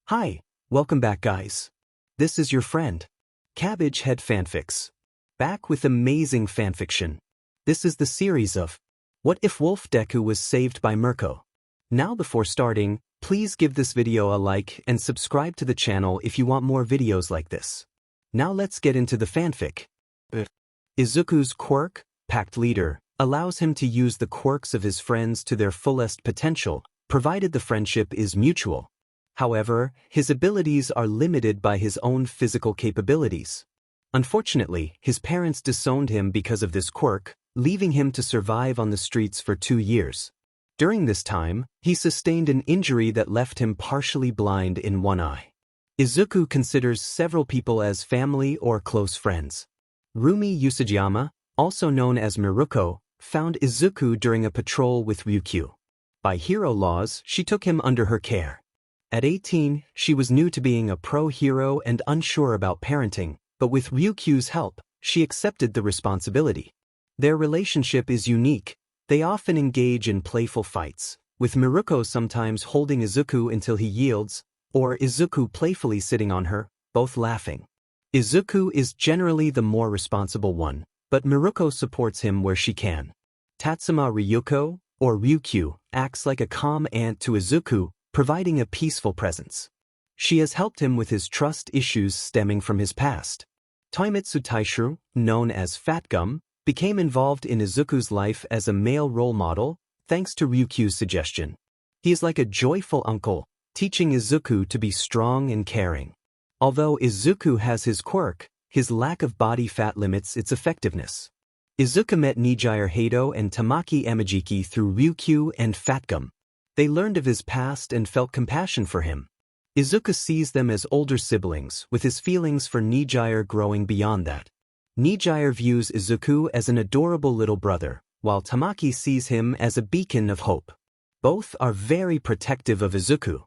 Hi, welcome back guys. This is your friend, Cabbage Head Fanfics. Back with amazing fanfiction. This is the series of What If Wolf Deku Was Saved by Mirko. Now before starting, please give this video a like and subscribe to the channel if you want more videos like this. Now let's get into the fanfic. Izuku's quirk, Pact Leader, allows him to use the quirks of his friends to their fullest potential, provided the friendship is mutual. However, his abilities are limited by his own physical capabilities. Unfortunately, his parents disowned him because of this quirk, leaving him to survive on the streets for 2 years. During this time, he sustained an injury that left him partially blind in one eye. Izuku considers several people as family or close friends. Rumi Usajiyama, also known as Miruko, found Izuku during a patrol with Ryukyu. By hero laws, she took him under her care. At 18, she was new to being a pro-hero and unsure about parenting, but with Ryukyu's help, she accepted the responsibility. Their relationship is unique. They often engage in playful fights, with Miruko sometimes holding Izuku until he yields, or Izuku playfully sitting on her, both laughing. Izuku is generally the more responsible one, but Miruko supports him where she can. Tatsuma Ryuko, or Ryukyu, acts like a calm aunt to Izuku, providing a peaceful presence. She has helped him with his trust issues stemming from his past. Toimitsu Taishu, known as Fatgum, became involved in Izuku's life as a male role model, thanks to Ryukyu's suggestion. He is like a joyful uncle, teaching Izuku to be strong and caring. Although Izuku has his quirk, his lack of body fat limits its effectiveness. Izuku met Nijiire Heido and Tamaki Amajiki through Ryukyu and Fatgum. They learned of his past and felt compassion for him. Izuku sees them as older siblings, with his feelings for Nijiire growing beyond that. Nijiire views Izuku as an adorable little brother, while Tamaki sees him as a beacon of hope. Both are very protective of Izuku.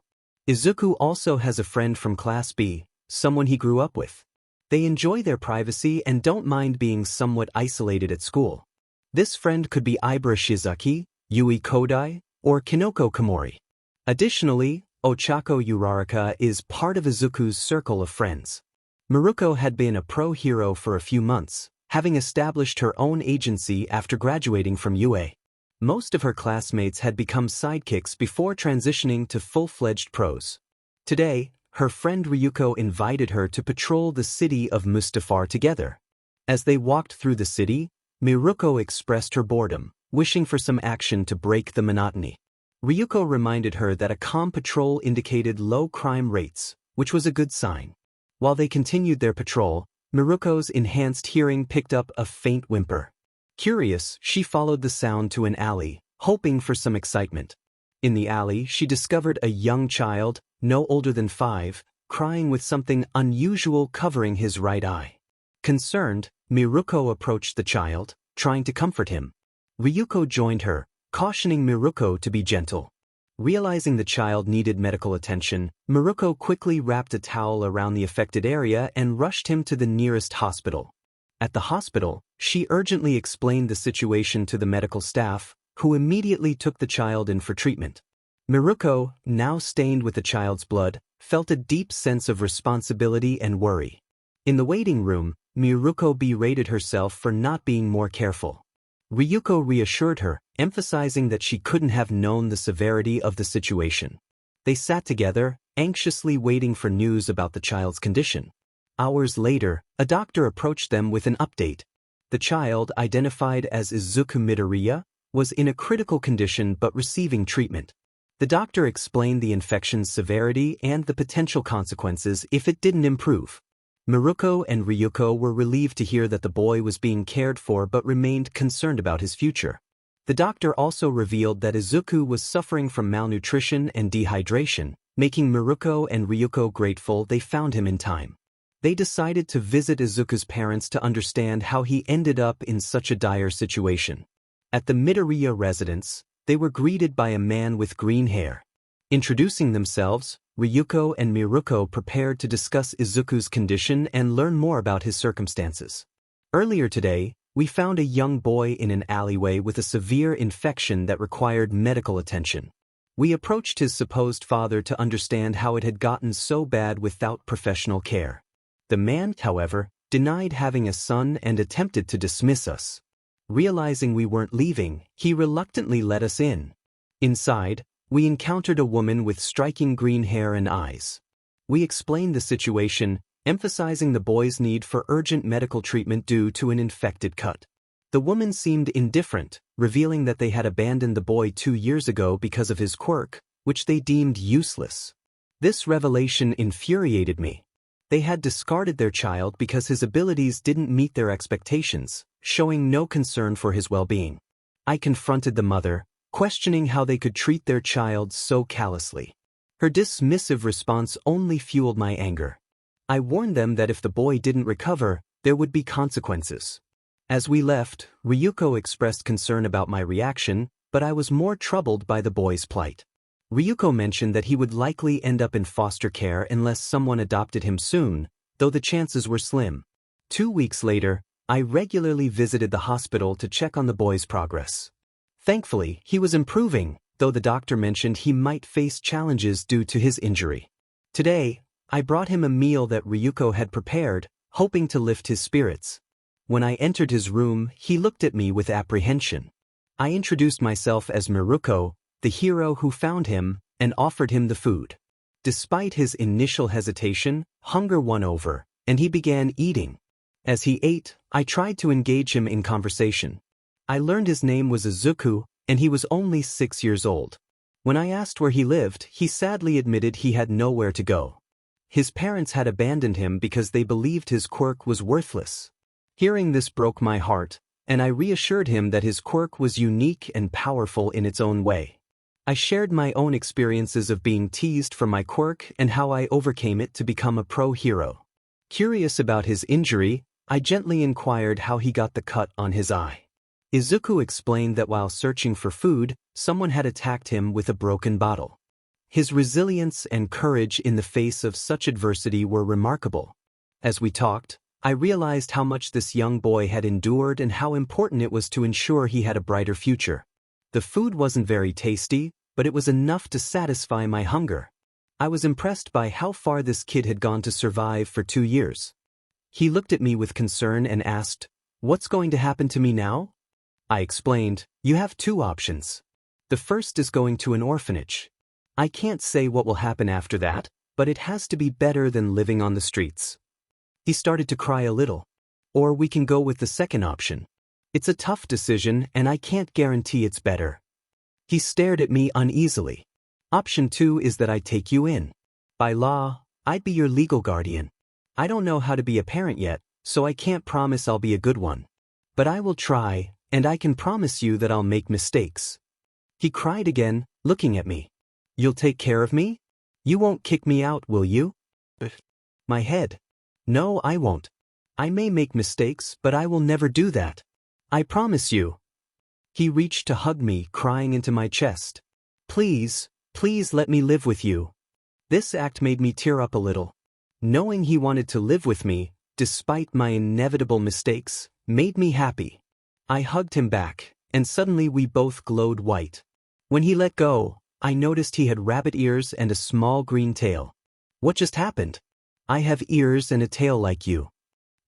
Izuku also has a friend from Class B, someone he grew up with. They enjoy their privacy and don't mind being somewhat isolated at school. This friend could be Ibara Shizuki, Yui Kodai, or Kinoko Komori. Additionally, Ochako Uraraka is part of Izuku's circle of friends. Miruko had been a pro-hero for a few months, having established her own agency after graduating from UA. Most of her classmates had become sidekicks before transitioning to full-fledged pros. Today, her friend Ryuko invited her to patrol the city of Mustafar together. As they walked through the city, Miruko expressed her boredom, wishing for some action to break the monotony. Ryuko reminded her that a calm patrol indicated low crime rates, which was a good sign. While they continued their patrol, Miruko's enhanced hearing picked up a faint whimper. Curious, she followed the sound to an alley, hoping for some excitement. In the alley, she discovered a young child, no older than 5, crying with something unusual covering his right eye. Concerned, Miruko approached the child, trying to comfort him. Ryuko joined her, cautioning Miruko to be gentle. Realizing the child needed medical attention, Miruko quickly wrapped a towel around the affected area and rushed him to the nearest hospital. At the hospital, she urgently explained the situation to the medical staff, who immediately took the child in for treatment. Miruko, now stained with the child's blood, felt a deep sense of responsibility and worry. In the waiting room, Miruko berated herself for not being more careful. Ryuko reassured her, emphasizing that she couldn't have known the severity of the situation. They sat together, anxiously waiting for news about the child's condition. Hours later, a doctor approached them with an update. The child, identified as Izuku Midoriya, was in a critical condition but receiving treatment. The doctor explained the infection's severity and the potential consequences if it didn't improve. Miruko and Ryuko were relieved to hear that the boy was being cared for but remained concerned about his future. The doctor also revealed that Izuku was suffering from malnutrition and dehydration, making Miruko and Ryuko grateful they found him in time. They decided to visit Izuku's parents to understand how he ended up in such a dire situation. At the Midoriya residence, they were greeted by a man with green hair. Introducing themselves, Ryuko and Miruko prepared to discuss Izuku's condition and learn more about his circumstances. Earlier today, we found a young boy in an alleyway with a severe infection that required medical attention. We approached his supposed father to understand how it had gotten so bad without professional care. The man, however, denied having a son and attempted to dismiss us. Realizing we weren't leaving, he reluctantly let us in. Inside, we encountered a woman with striking green hair and eyes. We explained the situation, emphasizing the boy's need for urgent medical treatment due to an infected cut. The woman seemed indifferent, revealing that they had abandoned the boy 2 years ago because of his quirk, which they deemed useless. This revelation infuriated me. They had discarded their child because his abilities didn't meet their expectations, showing no concern for his well-being. I confronted the mother, questioning how they could treat their child so callously. Her dismissive response only fueled my anger. I warned them that if the boy didn't recover, there would be consequences. As we left, Ryuko expressed concern about my reaction, but I was more troubled by the boy's plight. Ryuko mentioned that he would likely end up in foster care unless someone adopted him soon, though the chances were slim. 2 weeks later, I regularly visited the hospital to check on the boy's progress. Thankfully, he was improving, though the doctor mentioned he might face challenges due to his injury. Today, I brought him a meal that Ryuko had prepared, hoping to lift his spirits. When I entered his room, he looked at me with apprehension. I introduced myself as Miruko, the hero who found him, and offered him the food. Despite his initial hesitation, hunger won over, and he began eating. As he ate, I tried to engage him in conversation. I learned his name was Izuku, and he was only 6 years old. When I asked where he lived, he sadly admitted he had nowhere to go. His parents had abandoned him because they believed his quirk was worthless. Hearing this broke my heart, and I reassured him that his quirk was unique and powerful in its own way. I shared my own experiences of being teased for my quirk and how I overcame it to become a pro hero. Curious about his injury, I gently inquired how he got the cut on his eye. Izuku explained that while searching for food, someone had attacked him with a broken bottle. His resilience and courage in the face of such adversity were remarkable. As we talked, I realized how much this young boy had endured and how important it was to ensure he had a brighter future. The food wasn't very tasty, but it was enough to satisfy my hunger. I was impressed by how far this kid had gone to survive for 2 years. He looked at me with concern and asked, "What's going to happen to me now?" I explained, "You have 2 options. The first is going to an orphanage. I can't say what will happen after that, but it has to be better than living on the streets." He started to cry a little. "Or we can go with the second option. It's a tough decision and I can't guarantee it's better." He stared at me uneasily. "Option 2 is that I take you in. By law, I'd be your legal guardian. I don't know how to be a parent yet, so I can't promise I'll be a good one. But I will try, and I can promise you that I'll make mistakes." He cried again, looking at me. "You'll take care of me? You won't kick me out, will you?" My head. "No, I won't. I may make mistakes, but I will never do that. I promise you." He reached to hug me, crying into my chest. "Please, please let me live with you." This act made me tear up a little. Knowing he wanted to live with me, despite my inevitable mistakes, made me happy. I hugged him back, and suddenly we both glowed white. When he let go, I noticed he had rabbit ears and a small green tail. "What just happened?" "I have ears and a tail like you."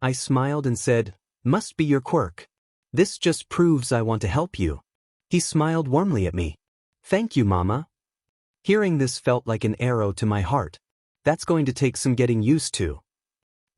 I smiled and said, "Must be your quirk. This just proves I want to help you." He smiled warmly at me. "Thank you, Mama." Hearing this felt like an arrow to my heart. That's going to take some getting used to.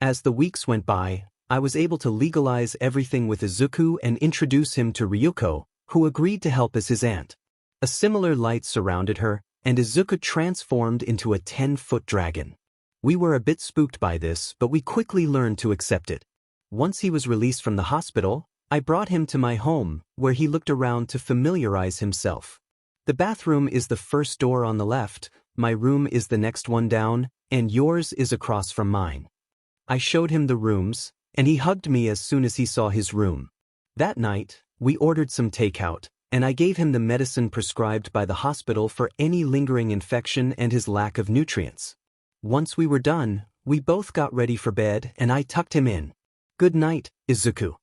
As the weeks went by, I was able to legalize everything with Izuku and introduce him to Ryuko, who agreed to help as his aunt. A similar light surrounded her, and Izuku transformed into a 10-foot dragon. We were a bit spooked by this, but we quickly learned to accept it. Once he was released from the hospital, I brought him to my home, where he looked around to familiarize himself. The bathroom is the first door on the left, my room is the next one down, and yours is across from mine. I showed him the rooms, and he hugged me as soon as he saw his room. That night, we ordered some takeout, and I gave him the medicine prescribed by the hospital for any lingering infection and his lack of nutrients. Once we were done, we both got ready for bed and I tucked him in. "Good night, Izuku."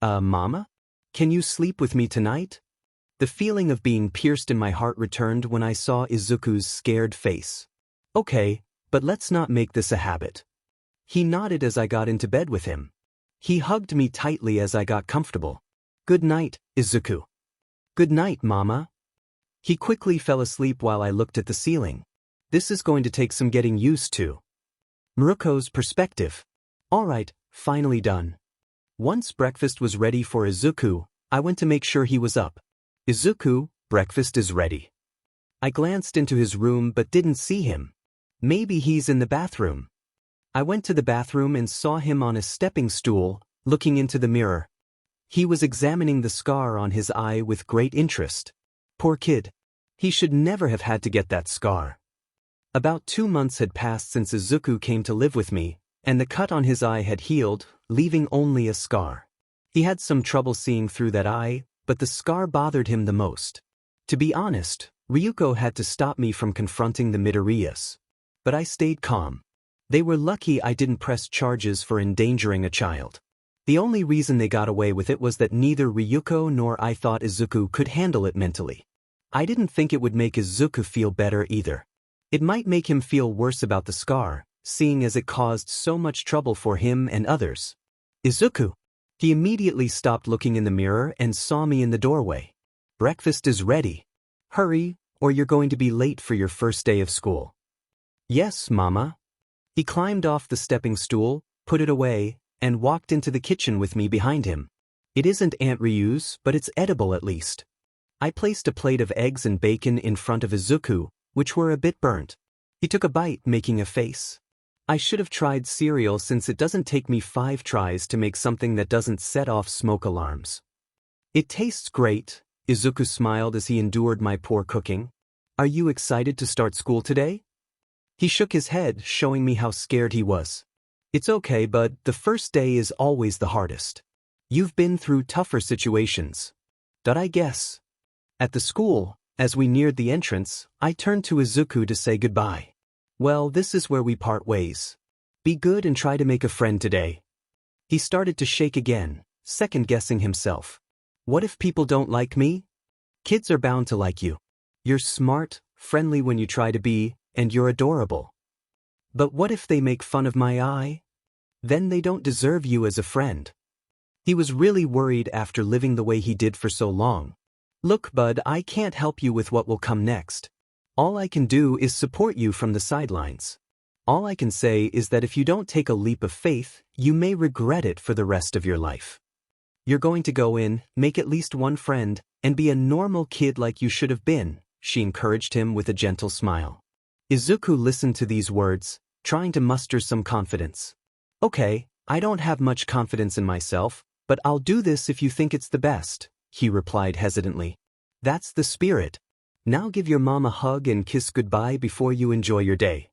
Mama? Can you sleep with me tonight?" The feeling of being pierced in my heart returned when I saw Izuku's scared face. Okay, but let's not make this a habit. He nodded as I got into bed with him. He hugged me tightly as I got comfortable. Good night, Izuku. Good night, Mama. He quickly fell asleep while I looked at the ceiling. This is going to take some getting used to. Miruko's perspective. Alright, finally done. Once breakfast was ready for Izuku, I went to make sure he was up. Izuku, breakfast is ready. I glanced into his room but didn't see him. Maybe he's in the bathroom. I went to the bathroom and saw him on a stepping stool, looking into the mirror. He was examining the scar on his eye with great interest. Poor kid. He should never have had to get that scar. About 2 months had passed since Izuku came to live with me, and the cut on his eye had healed, leaving only a scar. He had some trouble seeing through that eye, but the scar bothered him the most. To be honest, Ryuko had to stop me from confronting the Midoriyas. But I stayed calm. They were lucky I didn't press charges for endangering a child. The only reason they got away with it was that neither Ryuko nor I thought Izuku could handle it mentally. I didn't think it would make Izuku feel better either. It might make him feel worse about the scar, seeing as it caused so much trouble for him and others. Izuku. He immediately stopped looking in the mirror and saw me in the doorway. Breakfast is ready. Hurry, or you're going to be late for your first day of school. Yes, Mama. He climbed off the stepping stool, put it away, and walked into the kitchen with me behind him. It isn't Aunt Ryu's, but it's edible at least. I placed a plate of eggs and bacon in front of Izuku, which were a bit burnt. He took a bite, making a face. I should have tried cereal since it doesn't take me 5 tries to make something that doesn't set off smoke alarms. It tastes great, Izuku smiled as he endured my poor cooking. Are you excited to start school today? He shook his head, showing me how scared he was. It's okay, but the first day is always the hardest. You've been through tougher situations. Did I guess? At the school, as we neared the entrance, I turned to Izuku to say goodbye. Well, this is where we part ways. Be good and try to make a friend today. He started to shake again, second-guessing himself. What if people don't like me? Kids are bound to like you. You're smart, friendly when you try to be, and you're adorable. But what if they make fun of my eye? Then they don't deserve you as a friend. He was really worried after living the way he did for so long. Look, bud, I can't help you with what will come next. All I can do is support you from the sidelines. All I can say is that if you don't take a leap of faith, you may regret it for the rest of your life. You're going to go in, make at least one friend, and be a normal kid like you should have been, she encouraged him with a gentle smile. Izuku listened to these words, trying to muster some confidence. Okay, I don't have much confidence in myself, but I'll do this if you think it's the best, he replied hesitantly. That's the spirit. Now give your mom a hug and kiss goodbye before you enjoy your day.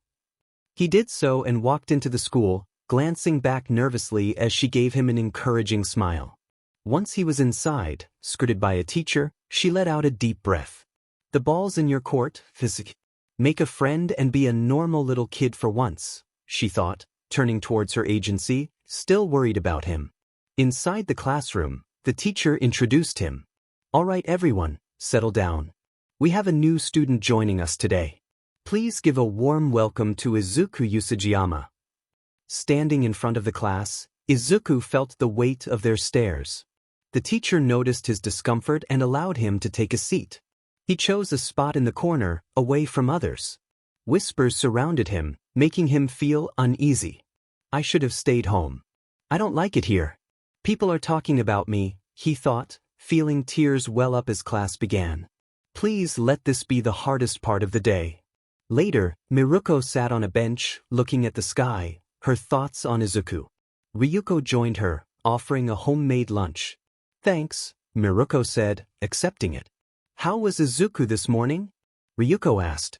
He did so and walked into the school, glancing back nervously as she gave him an encouraging smile. Once he was inside, skirted by a teacher, she let out a deep breath. The ball's in your court, physic. Make a friend and be a normal little kid for once, she thought, turning towards her agency, still worried about him. Inside the classroom, the teacher introduced him. All right, everyone, settle down. We have a new student joining us today. Please give a warm welcome to Izuku Usajiyama. Standing in front of the class, Izuku felt the weight of their stares. The teacher noticed his discomfort and allowed him to take a seat. He chose a spot in the corner, away from others. Whispers surrounded him, making him feel uneasy. I should have stayed home. I don't like it here. People are talking about me, he thought, feeling tears well up as class began. Please let this be the hardest part of the day. Later, Miruko sat on a bench, looking at the sky, her thoughts on Izuku. Ryuko joined her, offering a homemade lunch. Thanks, Miruko said, accepting it. How was Izuku this morning? Ryuko asked.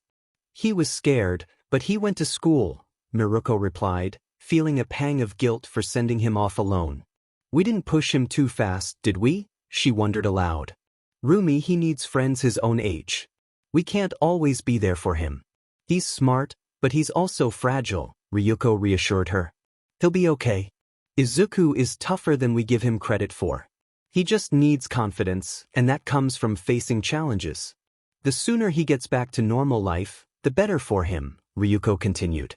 He was scared, but he went to school, Miruko replied, feeling a pang of guilt for sending him off alone. We didn't push him too fast, did we? She wondered aloud. Rumi, he needs friends his own age. We can't always be there for him. He's smart, but he's also fragile, Ryuko reassured her. He'll be okay. Izuku is tougher than we give him credit for. He just needs confidence, and that comes from facing challenges. The sooner he gets back to normal life, the better for him, Ryuko continued.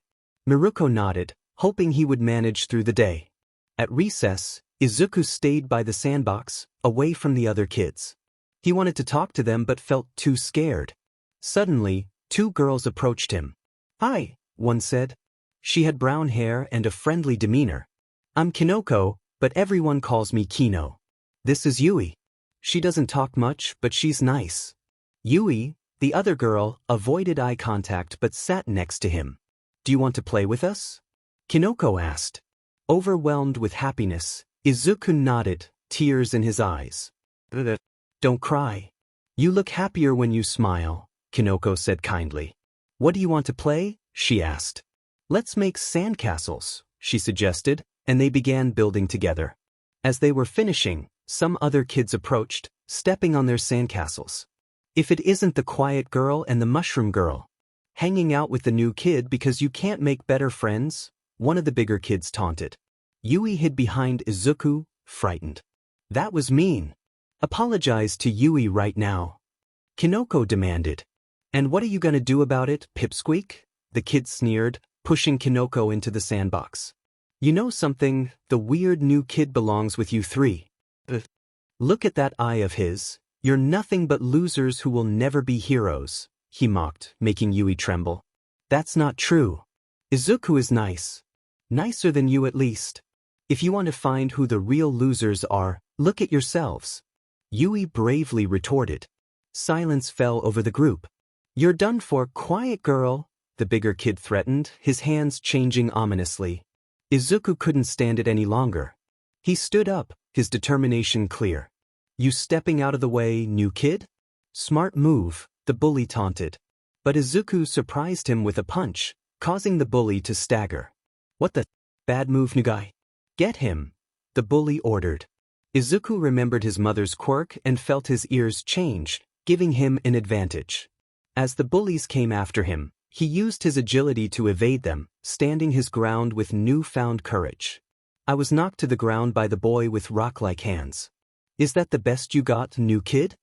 Miruko nodded, hoping he would manage through the day. At recess, Izuku stayed by the sandbox, away from the other kids. He wanted to talk to them but felt too scared. Suddenly, two girls approached him. "Hi," one said. She had brown hair and a friendly demeanor. "I'm Kinoko, but everyone calls me Kino. This is Yui. She doesn't talk much, but she's nice." Yui, the other girl, avoided eye contact but sat next to him. "Do you want to play with us?" Kinoko asked. Overwhelmed with happiness, Izuku nodded, tears in his eyes. "Don't cry. You look happier when you smile," Kinoko said kindly. "What do you want to play?" she asked. "Let's make sandcastles," she suggested, and they began building together. As they were finishing, some other kids approached, stepping on their sandcastles. "If it isn't the quiet girl and the mushroom girl. Hanging out with the new kid because you can't make better friends?" one of the bigger kids taunted. Yui hid behind Izuku, frightened. "That was mean. Apologize to Yui right now," Kinoko demanded. "And what are you gonna do about it, Pipsqueak?" the kid sneered, pushing Kinoko into the sandbox. "You know something, the weird new kid belongs with you three." "Look at that eye of his. You're nothing but losers who will never be heroes," he mocked, making Yui tremble. "That's not true. Izuku is nice. Nicer than you at least. If you want to find who the real losers are, look at yourselves," Yui bravely retorted. Silence fell over the group. "You're done for, quiet girl," the bigger kid threatened, his hands changing ominously. Izuku couldn't stand it any longer. He stood up, his determination clear. "You stepping out of the way, new kid?" "Smart move," the bully taunted. But Izuku surprised him with a punch, causing the bully to stagger. "What the? Bad move, new guy. Get him," the bully ordered. Izuku remembered his mother's quirk and felt his ears change, giving him an advantage. As the bullies came after him, he used his agility to evade them, standing his ground with newfound courage. I was knocked to the ground by the boy with rock-like hands. "Is that the best you got, new kid?"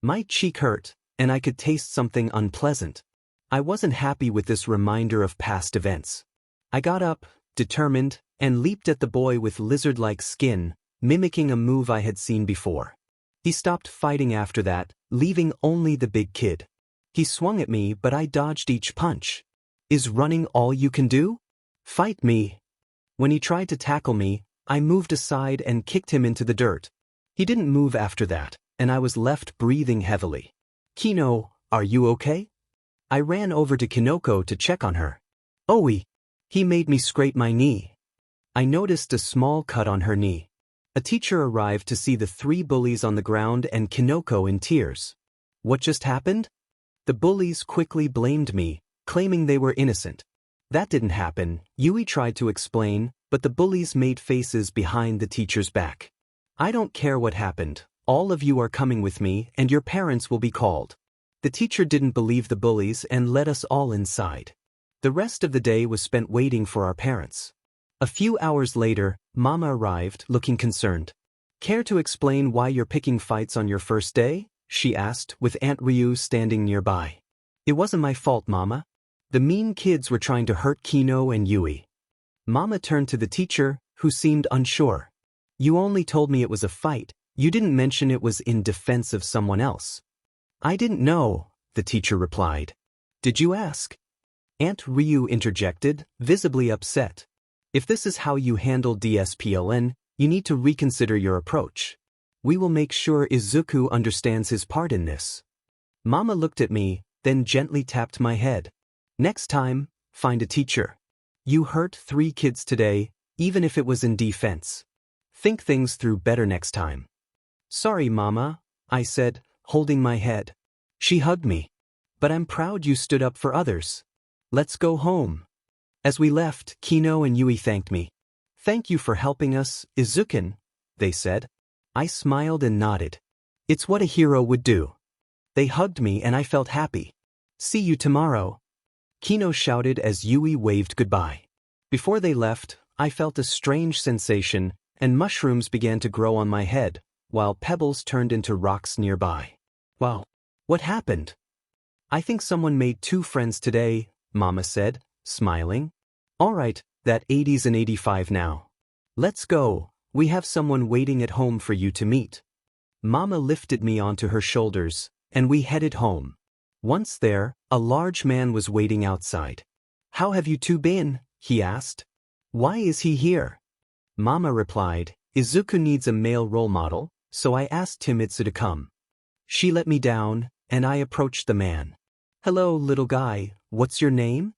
My cheek hurt, and I could taste something unpleasant. I wasn't happy with this reminder of past events. I got up, determined, and leaped at the boy with lizard-like skin, mimicking a move I had seen before. He stopped fighting after that, leaving only the big kid. He swung at me, but I dodged each punch. "Is running all you can do? Fight me." When he tried to tackle me, I moved aside and kicked him into the dirt. He didn't move after that, and I was left breathing heavily. "Kino, are you okay?" I ran over to Kinoko to check on her. "Oi!" He made me scrape my knee. I noticed a small cut on her knee. A teacher arrived to see the three bullies on the ground and Kinoko in tears. "What just happened?" The bullies quickly blamed me, claiming they were innocent. "That didn't happen," Yui tried to explain, but the bullies made faces behind the teacher's back. "I don't care what happened. All of you are coming with me, and your parents will be called." The teacher didn't believe the bullies and let us all inside. The rest of the day was spent waiting for our parents. A few hours later, Mama arrived, looking concerned. "Care to explain why you're picking fights on your first day?" she asked, with Aunt Ryu standing nearby. "It wasn't my fault, Mama. The mean kids were trying to hurt Kino and Yui." Mama turned to the teacher, who seemed unsure. "You only told me it was a fight. You didn't mention it was in defense of someone else." "I didn't know," the teacher replied. "Did you ask?" Aunt Ryu interjected, visibly upset. "If this is how you handle DSPLN, you need to reconsider your approach. We will make sure Izuku understands his part in this." Mama looked at me, then gently tapped my head. "Next time, find a teacher. You hurt 3 kids today, even if it was in defense. Think things through better next time." "Sorry, Mama," I said, holding my head. She hugged me. "But I'm proud you stood up for others. Let's go home." As we left, Kino and Yui thanked me. "Thank you for helping us, Izuku," they said. I smiled and nodded. It's what a hero would do. They hugged me and I felt happy. "See you tomorrow," Kino shouted as Yui waved goodbye. Before they left, I felt a strange sensation, and mushrooms began to grow on my head, while pebbles turned into rocks nearby. Wow. What happened? I think someone made 2 friends today, Mama said, smiling. Alright, that 80's an 85 now. Let's go, we have someone waiting at home for you to meet. Mama lifted me onto her shoulders, and we headed home. Once there, a large man was waiting outside. How have you 2 been? He asked. Why is he here? Mama replied, Izuku needs a male role model, so I asked Himitsu to come. She let me down, and I approached the man. Hello, little guy, what's your name?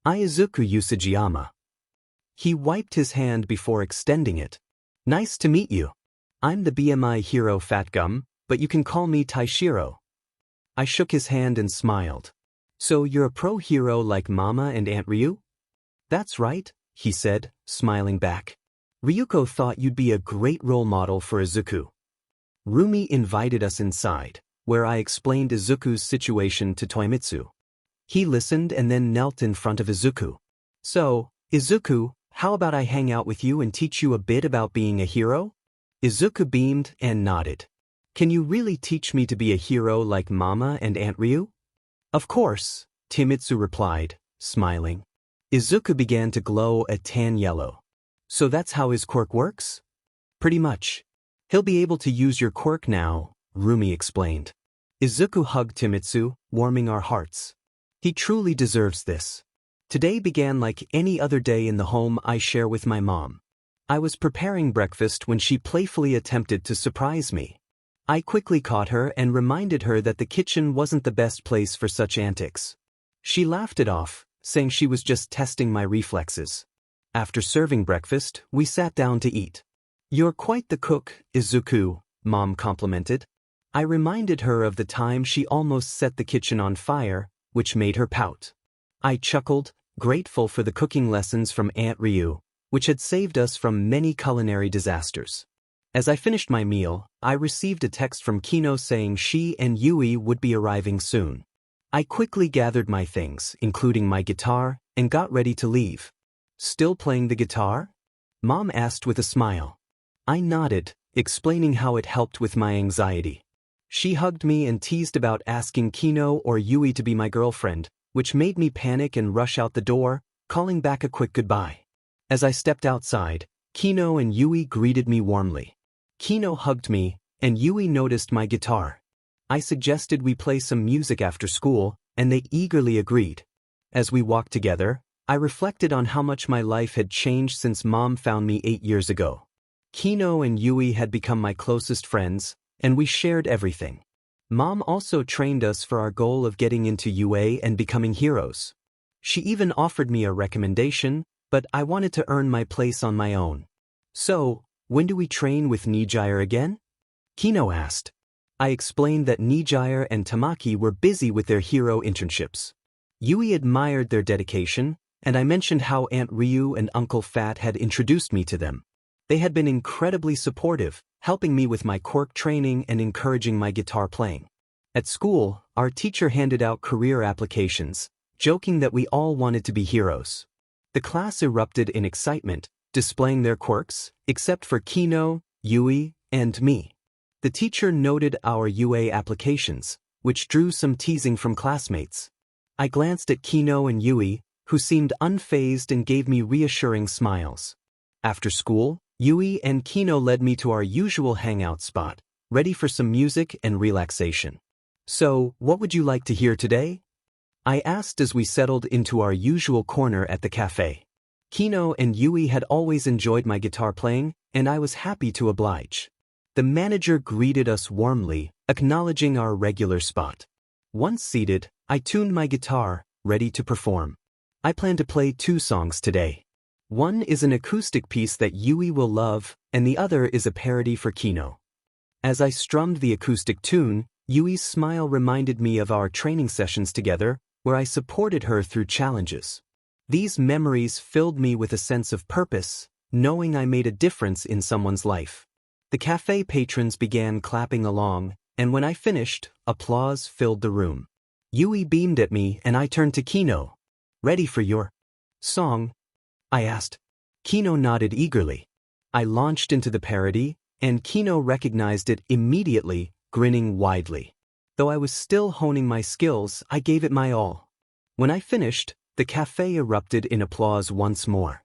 Izuku Usajiyama. He wiped his hand before extending it. Nice to meet you. I'm the BGMI hero Fatgum, but you can call me Taishiro. I shook his hand and smiled. So you're a pro hero like Mama and Aunt Ryu? That's right, he said, smiling back. Ryuko thought you'd be a great role model for Izuku. Rumi invited us inside, where I explained Izuku's situation to Toimitsu. He listened and then knelt in front of Izuku. So, Izuku, how about I hang out with you and teach you a bit about being a hero? Izuku beamed and nodded. Can you really teach me to be a hero like Mama and Aunt Ryu? Of course, Toimitsu replied, smiling. Izuku began to glow a tan yellow. So that's how his quirk works? Pretty much. He'll be able to use your quirk now, Rumi explained. Izuku hugged Toimitsu, warming our hearts. He truly deserves this. Today began like any other day in the home I share with my mom. I was preparing breakfast when she playfully attempted to surprise me. I quickly caught her and reminded her that the kitchen wasn't the best place for such antics. She laughed it off, saying she was just testing my reflexes. After serving breakfast, we sat down to eat. You're quite the cook, Izuku, Mom complimented. I reminded her of the time she almost set the kitchen on fire, which made her pout. I chuckled, grateful for the cooking lessons from Aunt Ryu, which had saved us from many culinary disasters. As I finished my meal, I received a text from Kino saying she and Yui would be arriving soon. I quickly gathered my things, including my guitar, and got ready to leave. Still playing the guitar? Mom asked with a smile. I nodded, explaining how it helped with my anxiety. She hugged me and teased about asking Kino or Yui to be my girlfriend, which made me panic and rush out the door, calling back a quick goodbye. As I stepped outside, Kino and Yui greeted me warmly. Kino hugged me, and Yui noticed my guitar. I suggested we play some music after school, and they eagerly agreed. As we walked together, I reflected on how much my life had changed since Mom found me 8 years ago. Kino and Yui had become my closest friends, and we shared everything. Mom also trained us for our goal of getting into UA and becoming heroes. She even offered me a recommendation, but I wanted to earn my place on my own. So, when do we train with Nijire again? Kino asked. I explained that Nijire and Tamaki were busy with their hero internships. Yui admired their dedication, and I mentioned how Aunt Ryu and Uncle Fat had introduced me to them. They had been incredibly supportive, helping me with my quirk training and encouraging my guitar playing. At school, our teacher handed out career applications, joking that we all wanted to be heroes. The class erupted in excitement, displaying their quirks, except for Kino, Yui, and me. The teacher noted our UA applications, which drew some teasing from classmates. I glanced at Kino and Yui, who seemed unfazed and gave me reassuring smiles. After school, Yui and Kino led me to our usual hangout spot, ready for some music and relaxation. So, what would you like to hear today? I asked as we settled into our usual corner at the cafe. Kino and Yui had always enjoyed my guitar playing, and I was happy to oblige. The manager greeted us warmly, acknowledging our regular spot. Once seated, I tuned my guitar, ready to perform. I plan to play 2 songs today. One is an acoustic piece that Yui will love, and the other is a parody for Kino. As I strummed the acoustic tune, Yui's smile reminded me of our training sessions together, where I supported her through challenges. These memories filled me with a sense of purpose, knowing I made a difference in someone's life. The cafe patrons began clapping along, and when I finished, applause filled the room. Yui beamed at me and I turned to Kino. Ready for your song? I asked. Kino nodded eagerly. I launched into the parody, and Kino recognized it immediately, grinning widely. Though I was still honing my skills, I gave it my all. When I finished, the cafe erupted in applause once more.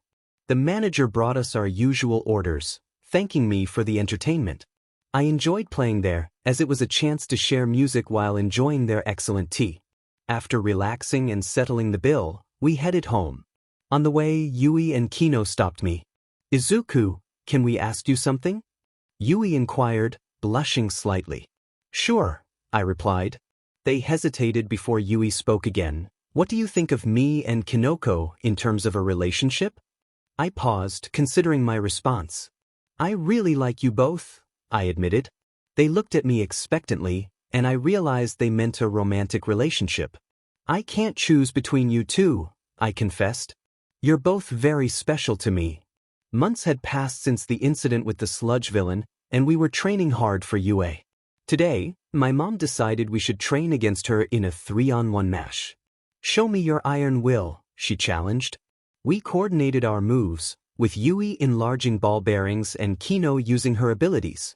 The manager brought us our usual orders, thanking me for the entertainment. I enjoyed playing there, as it was a chance to share music while enjoying their excellent tea. After relaxing and settling the bill, we headed home. On the way, Yui and Kino stopped me. "Izuku, can we ask you something?" Yui inquired, blushing slightly. "Sure," I replied. They hesitated before Yui spoke again. "What do you think of me and Kinoko in terms of a relationship?" I paused, considering my response. "I really like you both," I admitted. They looked at me expectantly, and I realized they meant a romantic relationship. "I can't choose between you two," I confessed. "You're both very special to me." Months had passed since the incident with the sludge villain, and we were training hard for UA. Today, my mom decided we should train against her in a 3-on-1 match. "Show me your iron will," she challenged. We coordinated our moves, with Yui enlarging ball bearings and Kino using her abilities.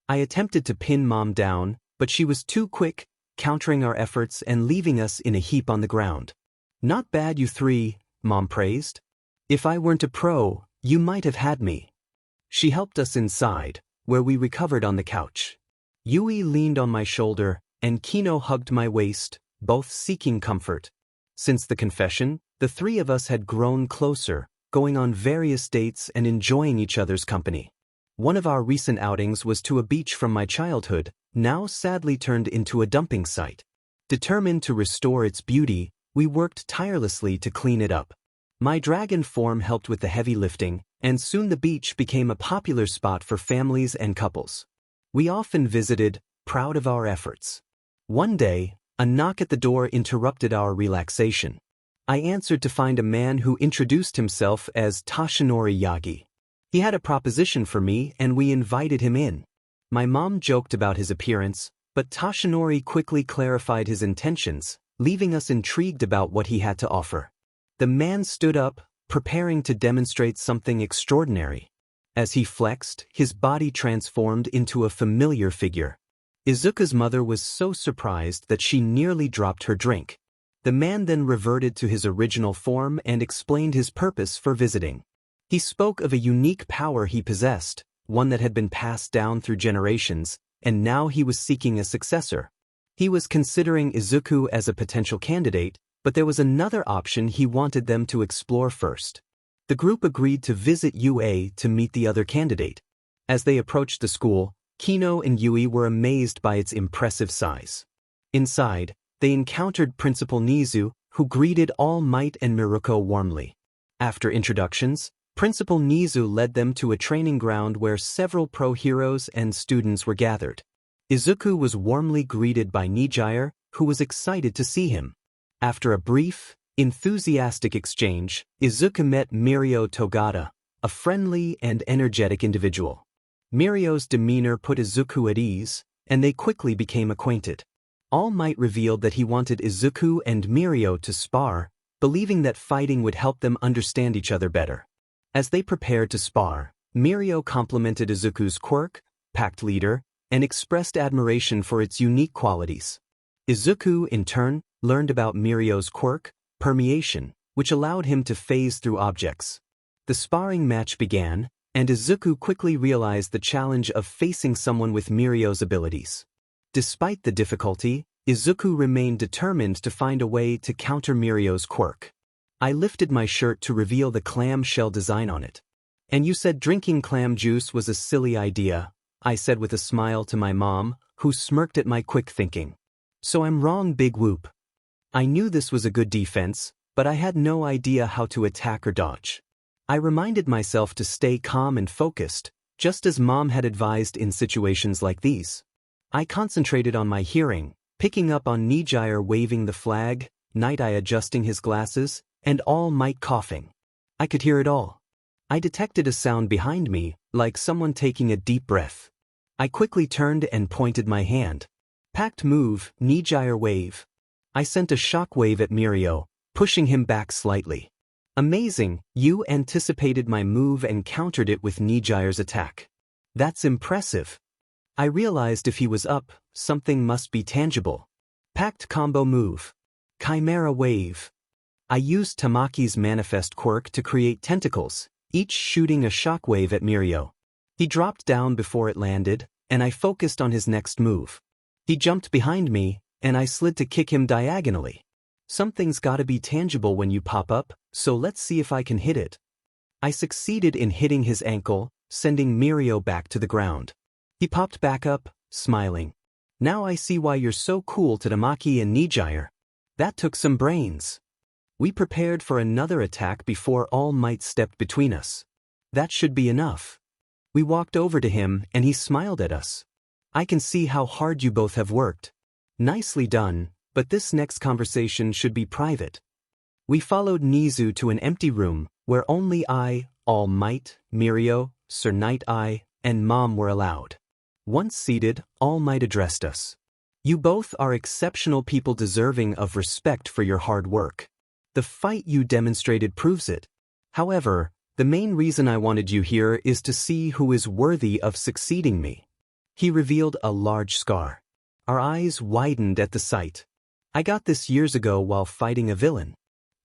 I attempted to pin Mom down, but she was too quick, countering our efforts and leaving us in a heap on the ground. "Not bad, you three," Mom praised. "If I weren't a pro, you might have had me." She helped us inside, where we recovered on the couch. Yui leaned on my shoulder, and Kino hugged my waist, both seeking comfort. Since the confession, the three of us had grown closer, going on various dates and enjoying each other's company. One of our recent outings was to a beach from my childhood, now sadly turned into a dumping site. Determined to restore its beauty, we worked tirelessly to clean it up. My dragon form helped with the heavy lifting, and soon the beach became a popular spot for families and couples. We often visited, proud of our efforts. One day, a knock at the door interrupted our relaxation. I answered to find a man who introduced himself as Toshinori Yagi. He had a proposition for me and we invited him in. My mom joked about his appearance, but Toshinori quickly clarified his intentions, leaving us intrigued about what he had to offer. The man stood up, preparing to demonstrate something extraordinary. As he flexed, his body transformed into a familiar figure. Izuku's mother was so surprised that she nearly dropped her drink. The man then reverted to his original form and explained his purpose for visiting. He spoke of a unique power he possessed, one that had been passed down through generations, and now he was seeking a successor. He was considering Izuku as a potential candidate, but there was another option he wanted them to explore first. The group agreed to visit UA to meet the other candidate. As they approached the school, Kino and Yui were amazed by its impressive size. Inside, they encountered Principal Nizu, who greeted All Might and Miruko warmly. After introductions, Principal Nizu led them to a training ground where several pro heroes and students were gathered. Izuku was warmly greeted by Nijire, who was excited to see him. After a brief, enthusiastic exchange, Izuku met Mirio Togata, a friendly and energetic individual. Mirio's demeanor put Izuku at ease, and they quickly became acquainted. All Might revealed that he wanted Izuku and Mirio to spar, believing that fighting would help them understand each other better. As they prepared to spar, Mirio complimented Izuku's quirk, pact leader, and expressed admiration for its unique qualities. Izuku, in turn, learned about Mirio's quirk, permeation, which allowed him to phase through objects. The sparring match began, and Izuku quickly realized the challenge of facing someone with Mirio's abilities. Despite the difficulty, Izuku remained determined to find a way to counter Mirio's quirk. I lifted my shirt to reveal the clam shell design on it. "And you said drinking clam juice was a silly idea," I said with a smile to my mom, who smirked at my quick thinking. "So I'm wrong, big whoop." I knew this was a good defense, but I had no idea how to attack or dodge. I reminded myself to stay calm and focused, just as Mom had advised in situations like these. I concentrated on my hearing, picking up on Nijire waving the flag, Night Eye adjusting his glasses, and All Might coughing. I could hear it all. I detected a sound behind me, like someone taking a deep breath. I quickly turned and pointed my hand. Pact move, Nijire wave. I sent a shock wave at Mirio, pushing him back slightly. Amazing, you anticipated my move and countered it with Nijire's attack. That's impressive. I realized if he was up, something must be tangible. Packed combo move. Chimera wave. I used Tamaki's manifest quirk to create tentacles, each shooting a shockwave at Mirko. He dropped down before it landed, and I focused on his next move. He jumped behind me, and I slid to kick him diagonally. Something's gotta be tangible when you pop up, so let's see if I can hit it. I succeeded in hitting his ankle, sending Mirko back to the ground. He popped back up, smiling. Now I see why you're so cool to Tamaki and Nijire. That took some brains. We prepared for another attack before All Might stepped between us. That should be enough. We walked over to him and he smiled at us. I can see how hard you both have worked. Nicely done, but this next conversation should be private. We followed Nizu to an empty room where only I, All Might, Mirko, Sir Night Eye, and Mom were allowed. Once seated, All Might addressed us. You both are exceptional people deserving of respect for your hard work. The fight you demonstrated proves it. However, the main reason I wanted you here is to see who is worthy of succeeding me. He revealed a large scar. Our eyes widened at the sight. I got this years ago while fighting a villain.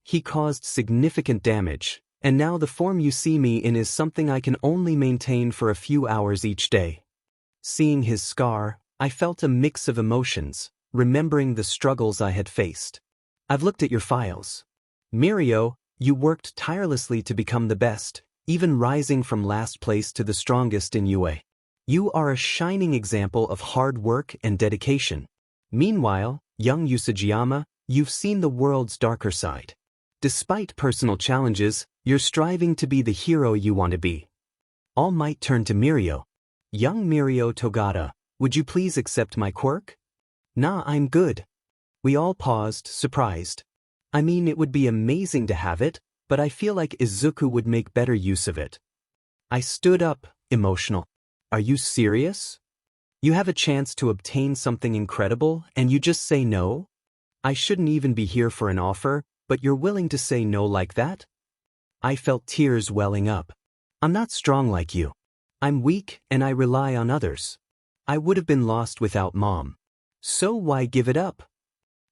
He caused significant damage, and now the form you see me in is something I can only maintain for a few hours each day. Seeing his scar, I felt a mix of emotions, remembering the struggles I had faced. I've looked at your files. Mirko, you worked tirelessly to become the best, even rising from last place to the strongest in UA. You are a shining example of hard work and dedication. Meanwhile, young Usajiyama, you've seen the world's darker side. Despite personal challenges, you're striving to be the hero you want to be. All Might turned to Mirko. Young Mirko Togata, would you please accept my quirk? Nah, I'm good. We all paused, surprised. I mean, it would be amazing to have it, but I feel like Izuku would make better use of it. I stood up, emotional. Are you serious? You have a chance to obtain something incredible, and you just say no? I shouldn't even be here for an offer, but you're willing to say no like that? I felt tears welling up. I'm not strong like you. I'm weak, and I rely on others. I would have been lost without Mom. So why give it up?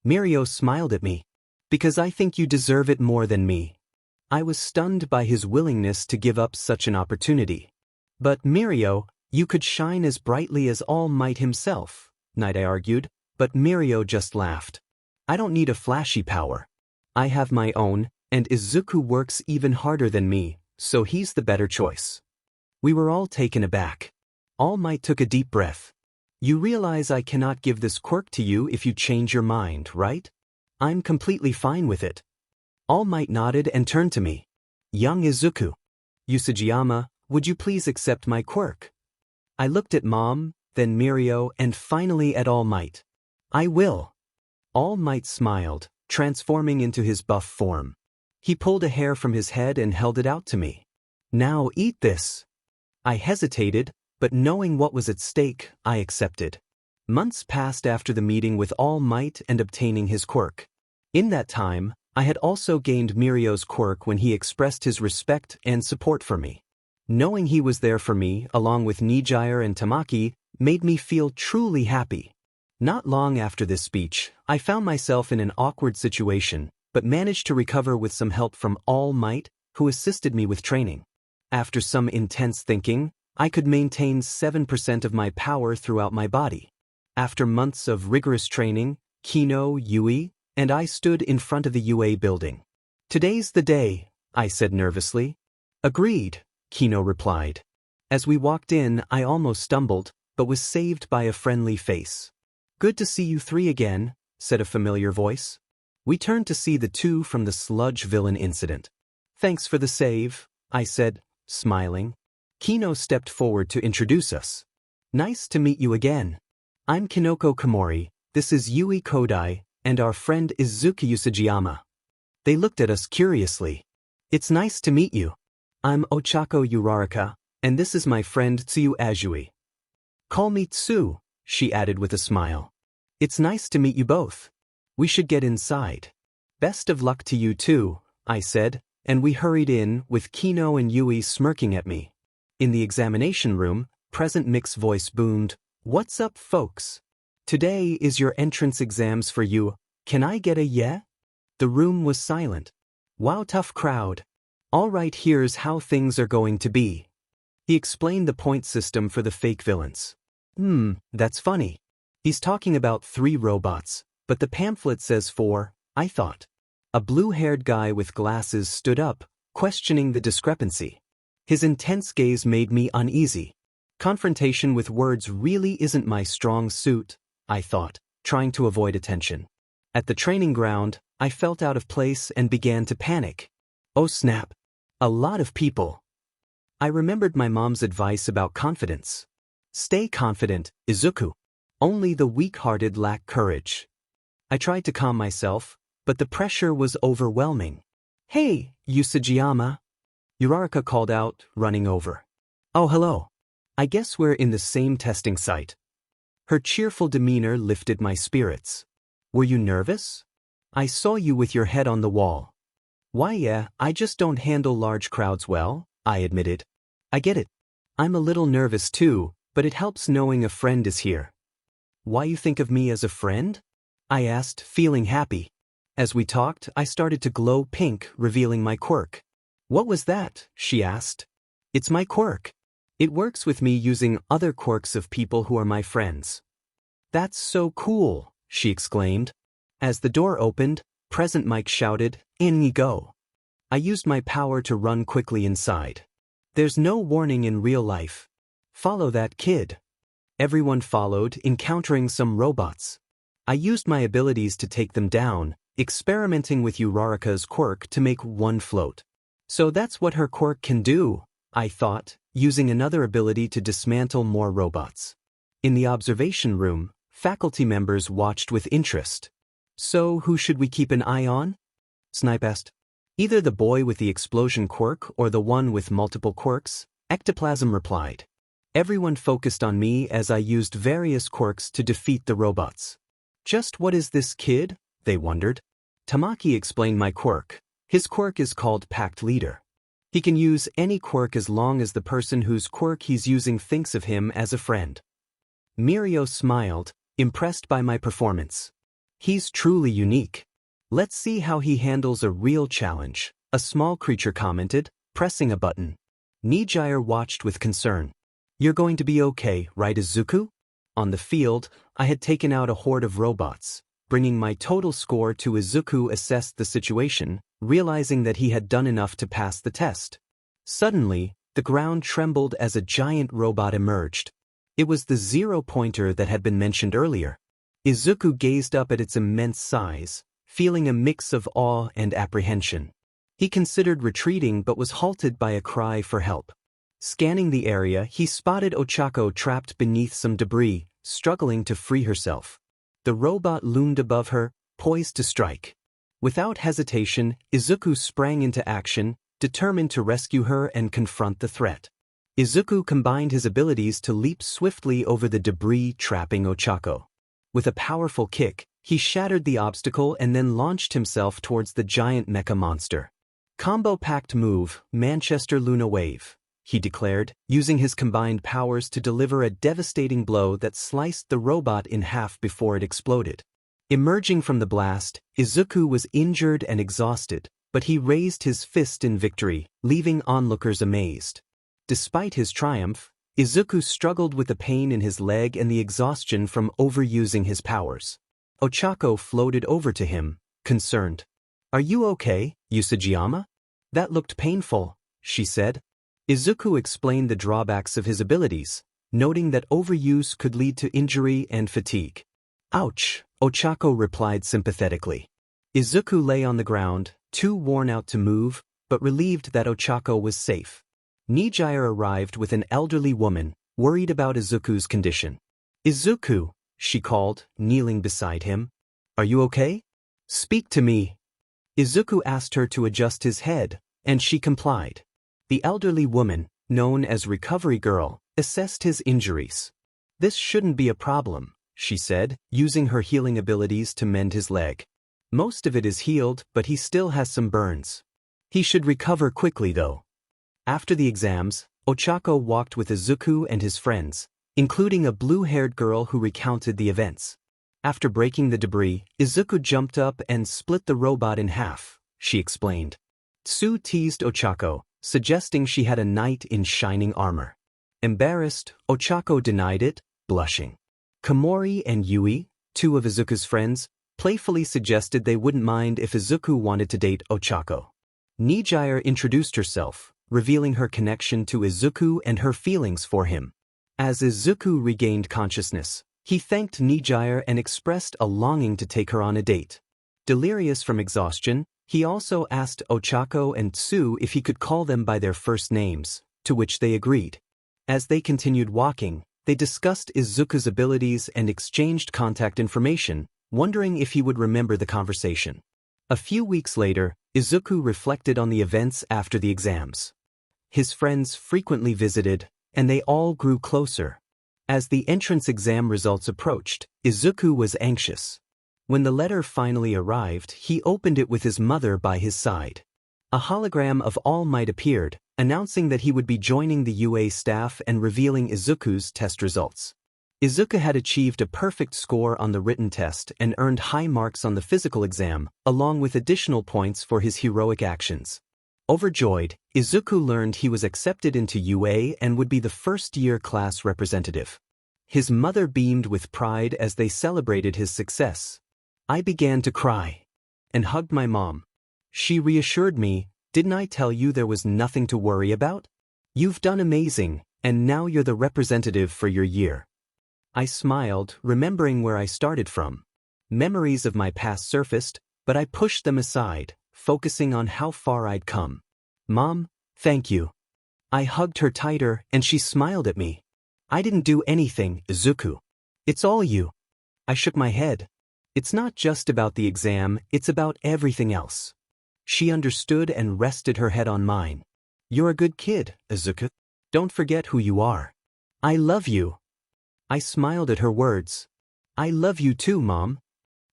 Mirko smiled at me. Because I think you deserve it more than me. I was stunned by his willingness to give up such an opportunity. But Mirko, you could shine as brightly as All Might himself, Night I argued, but Mirko just laughed. I don't need a flashy power. I have my own, and Izuku works even harder than me, so he's the better choice. We were all taken aback. All Might took a deep breath. You realize I cannot give this quirk to you if you change your mind, right? I'm completely fine with it. All Might nodded and turned to me. Young Izuku. Usajiyama, would you please accept my quirk? I looked at Mom, then Mirko, and finally at All Might. I will. All Might smiled, transforming into his buff form. He pulled a hair from his head and held it out to me. Now eat this. I hesitated, but knowing what was at stake, I accepted. Months passed after the meeting with All Might and obtaining his quirk. In that time, I had also gained Mirko's quirk when he expressed his respect and support for me. Knowing he was there for me, along with Nijire and Tamaki, made me feel truly happy. Not long after this speech, I found myself in an awkward situation, but managed to recover with some help from All Might, who assisted me with training. After some intense thinking, I could maintain 7% of my power throughout my body. After months of rigorous training, Kino, Yui, and I stood in front of the UA building. Today's the day, I said nervously. Agreed, Kino replied. As we walked in, I almost stumbled, but was saved by a friendly face. Good to see you three again, said a familiar voice. We turned to see the two from the sludge villain incident. Thanks for the save, I said, smiling. Kino stepped forward to introduce us. Nice to meet you again. I'm Kinoko Komori, this is Yui Kodai, and our friend Izuku Usajiyama. They looked at us curiously. It's nice to meet you. I'm Ochako Uraraka, and this is my friend Tsuyu Azui. Call me Tsu, she added with a smile. It's nice to meet you both. We should get inside. Best of luck to you too, I said, and we hurried in, with Kino and Yui smirking at me. In the examination room, present mix voice boomed, "What's up, folks? Today is your entrance exams for you. Can I get a yeah?" The room was silent. "Wow, tough crowd. All right, here's how things are going to be." He explained the point system for the fake villains. That's funny. He's talking about 3 robots, but the pamphlet says 4, I thought. A blue-haired guy with glasses stood up, questioning the discrepancy. His intense gaze made me uneasy. Confrontation with words really isn't my strong suit, I thought, trying to avoid attention. At the training ground, I felt out of place and began to panic. Oh snap. A lot of people. I remembered my mom's advice about confidence. Stay confident, Izuku. Only the weak-hearted lack courage. I tried to calm myself, but the pressure was overwhelming. "Hey, Usajiyama," Uraraka called out, running over. "Oh, hello. I guess we're in the same testing site." Her cheerful demeanor lifted my spirits. "Were you nervous? I saw you with your head on the wall." "Why, yeah, I just don't handle large crowds well," I admitted. "I get it. I'm a little nervous too, but it helps knowing a friend is here." "Why you think of me as a friend?" I asked, feeling happy. As we talked, I started to glow pink, revealing my quirk. "What was that?" she asked. "It's my quirk. It works with me using other quirks of people who are my friends." "That's so cool," she exclaimed. As the door opened, Present Mike shouted, "In you go." I used my power to run quickly inside. There's no warning in real life. Follow that kid. Everyone followed, encountering some robots. I used my abilities to take them down, experimenting with Uraraka's quirk to make one float. So that's what her quirk can do, I thought, using another ability to dismantle more robots. In the observation room, faculty members watched with interest. "So who should we keep an eye on?" Snipe asked. "Either the boy with the explosion quirk or the one with multiple quirks," Ectoplasm replied. Everyone focused on me as I used various quirks to defeat the robots. "Just what is this kid?" they wondered. Tamaki explained my quirk. His quirk is called Pact Leader. He can use any quirk as long as the person whose quirk he's using thinks of him as a friend. Mirio smiled, impressed by my performance. "He's truly unique. Let's see how he handles a real challenge," a small creature commented, pressing a button. Nijire watched with concern. "You're going to be okay, right, Izuku?" On the field, I had taken out a horde of robots, bringing my total score to Izuku assessed the situation, realizing that he had done enough to pass the test. Suddenly, the ground trembled as a giant robot emerged. It was the zero-pointer that had been mentioned earlier. Izuku gazed up at its immense size, feeling a mix of awe and apprehension. He considered retreating but was halted by a cry for help. Scanning the area, he spotted Ochako trapped beneath some debris, struggling to free herself. The robot loomed above her, poised to strike. Without hesitation, Izuku sprang into action, determined to rescue her and confront the threat. Izuku combined his abilities to leap swiftly over the debris trapping Ochako. With a powerful kick, he shattered the obstacle and then launched himself towards the giant mecha monster. "Combo packed move, Manchester Luna Wave," he declared, using his combined powers to deliver a devastating blow that sliced the robot in half before it exploded. Emerging from the blast, Izuku was injured and exhausted, but he raised his fist in victory, leaving onlookers amazed. Despite his triumph, Izuku struggled with the pain in his leg and the exhaustion from overusing his powers. Ochako floated over to him, concerned. "Are you okay, Usajiyama?" "That looked painful," she said. Izuku explained the drawbacks of his abilities, noting that overuse could lead to injury and fatigue. "Ouch," Ochako replied sympathetically. Izuku lay on the ground, too worn out to move, but relieved that Ochako was safe. Nijire arrived with an elderly woman, worried about Izuku's condition. "Izuku," she called, kneeling beside him. "Are you okay? Speak to me." Izuku asked her to adjust his head, and she complied. The elderly woman, known as Recovery Girl, assessed his injuries. "This shouldn't be a problem," she said, using her healing abilities to mend his leg. "Most of it is healed, but he still has some burns. He should recover quickly though." After the exams, Ochako walked with Izuku and his friends, including a blue-haired girl who recounted the events. After breaking the debris, Izuku jumped up and split the robot in half, she explained. Tsu teased Ochako, suggesting she had a knight in shining armor. Embarrassed, Ochako denied it, blushing. Komori and Yui, two of Izuku's friends, playfully suggested they wouldn't mind if Izuku wanted to date Ochako. Nijire introduced herself, revealing her connection to Izuku and her feelings for him. As Izuku regained consciousness, he thanked Nijire and expressed a longing to take her on a date. Delirious from exhaustion, he also asked Ochako and Tsu if he could call them by their first names, to which they agreed. As they continued walking, they discussed Izuku's abilities and exchanged contact information, wondering if he would remember the conversation. A few weeks later, Izuku reflected on the events after the exams. His friends frequently visited, and they all grew closer. As the entrance exam results approached, Izuku was anxious. When the letter finally arrived, he opened it with his mother by his side. A hologram of All Might appeared, announcing that he would be joining the UA staff and revealing Izuku's test results. Izuku had achieved a perfect score on the written test and earned high marks on the physical exam, along with additional points for his heroic actions. Overjoyed, Izuku learned he was accepted into UA and would be the first-year class representative. His mother beamed with pride as they celebrated his success. I began to cry and hugged my mom. She reassured me, "Didn't I tell you there was nothing to worry about? You've done amazing, and now you're the representative for your year." I smiled, remembering where I started from. Memories of my past surfaced, but I pushed them aside, focusing on how far I'd come. "Mom, thank you." I hugged her tighter, and she smiled at me. "I didn't do anything, Izuku. It's all you." I shook my head. "It's not just about the exam, it's about everything else." She understood and rested her head on mine. "You're a good kid, Izuku. Don't forget who you are. I love you." I smiled at her words. "I love you too, Mom."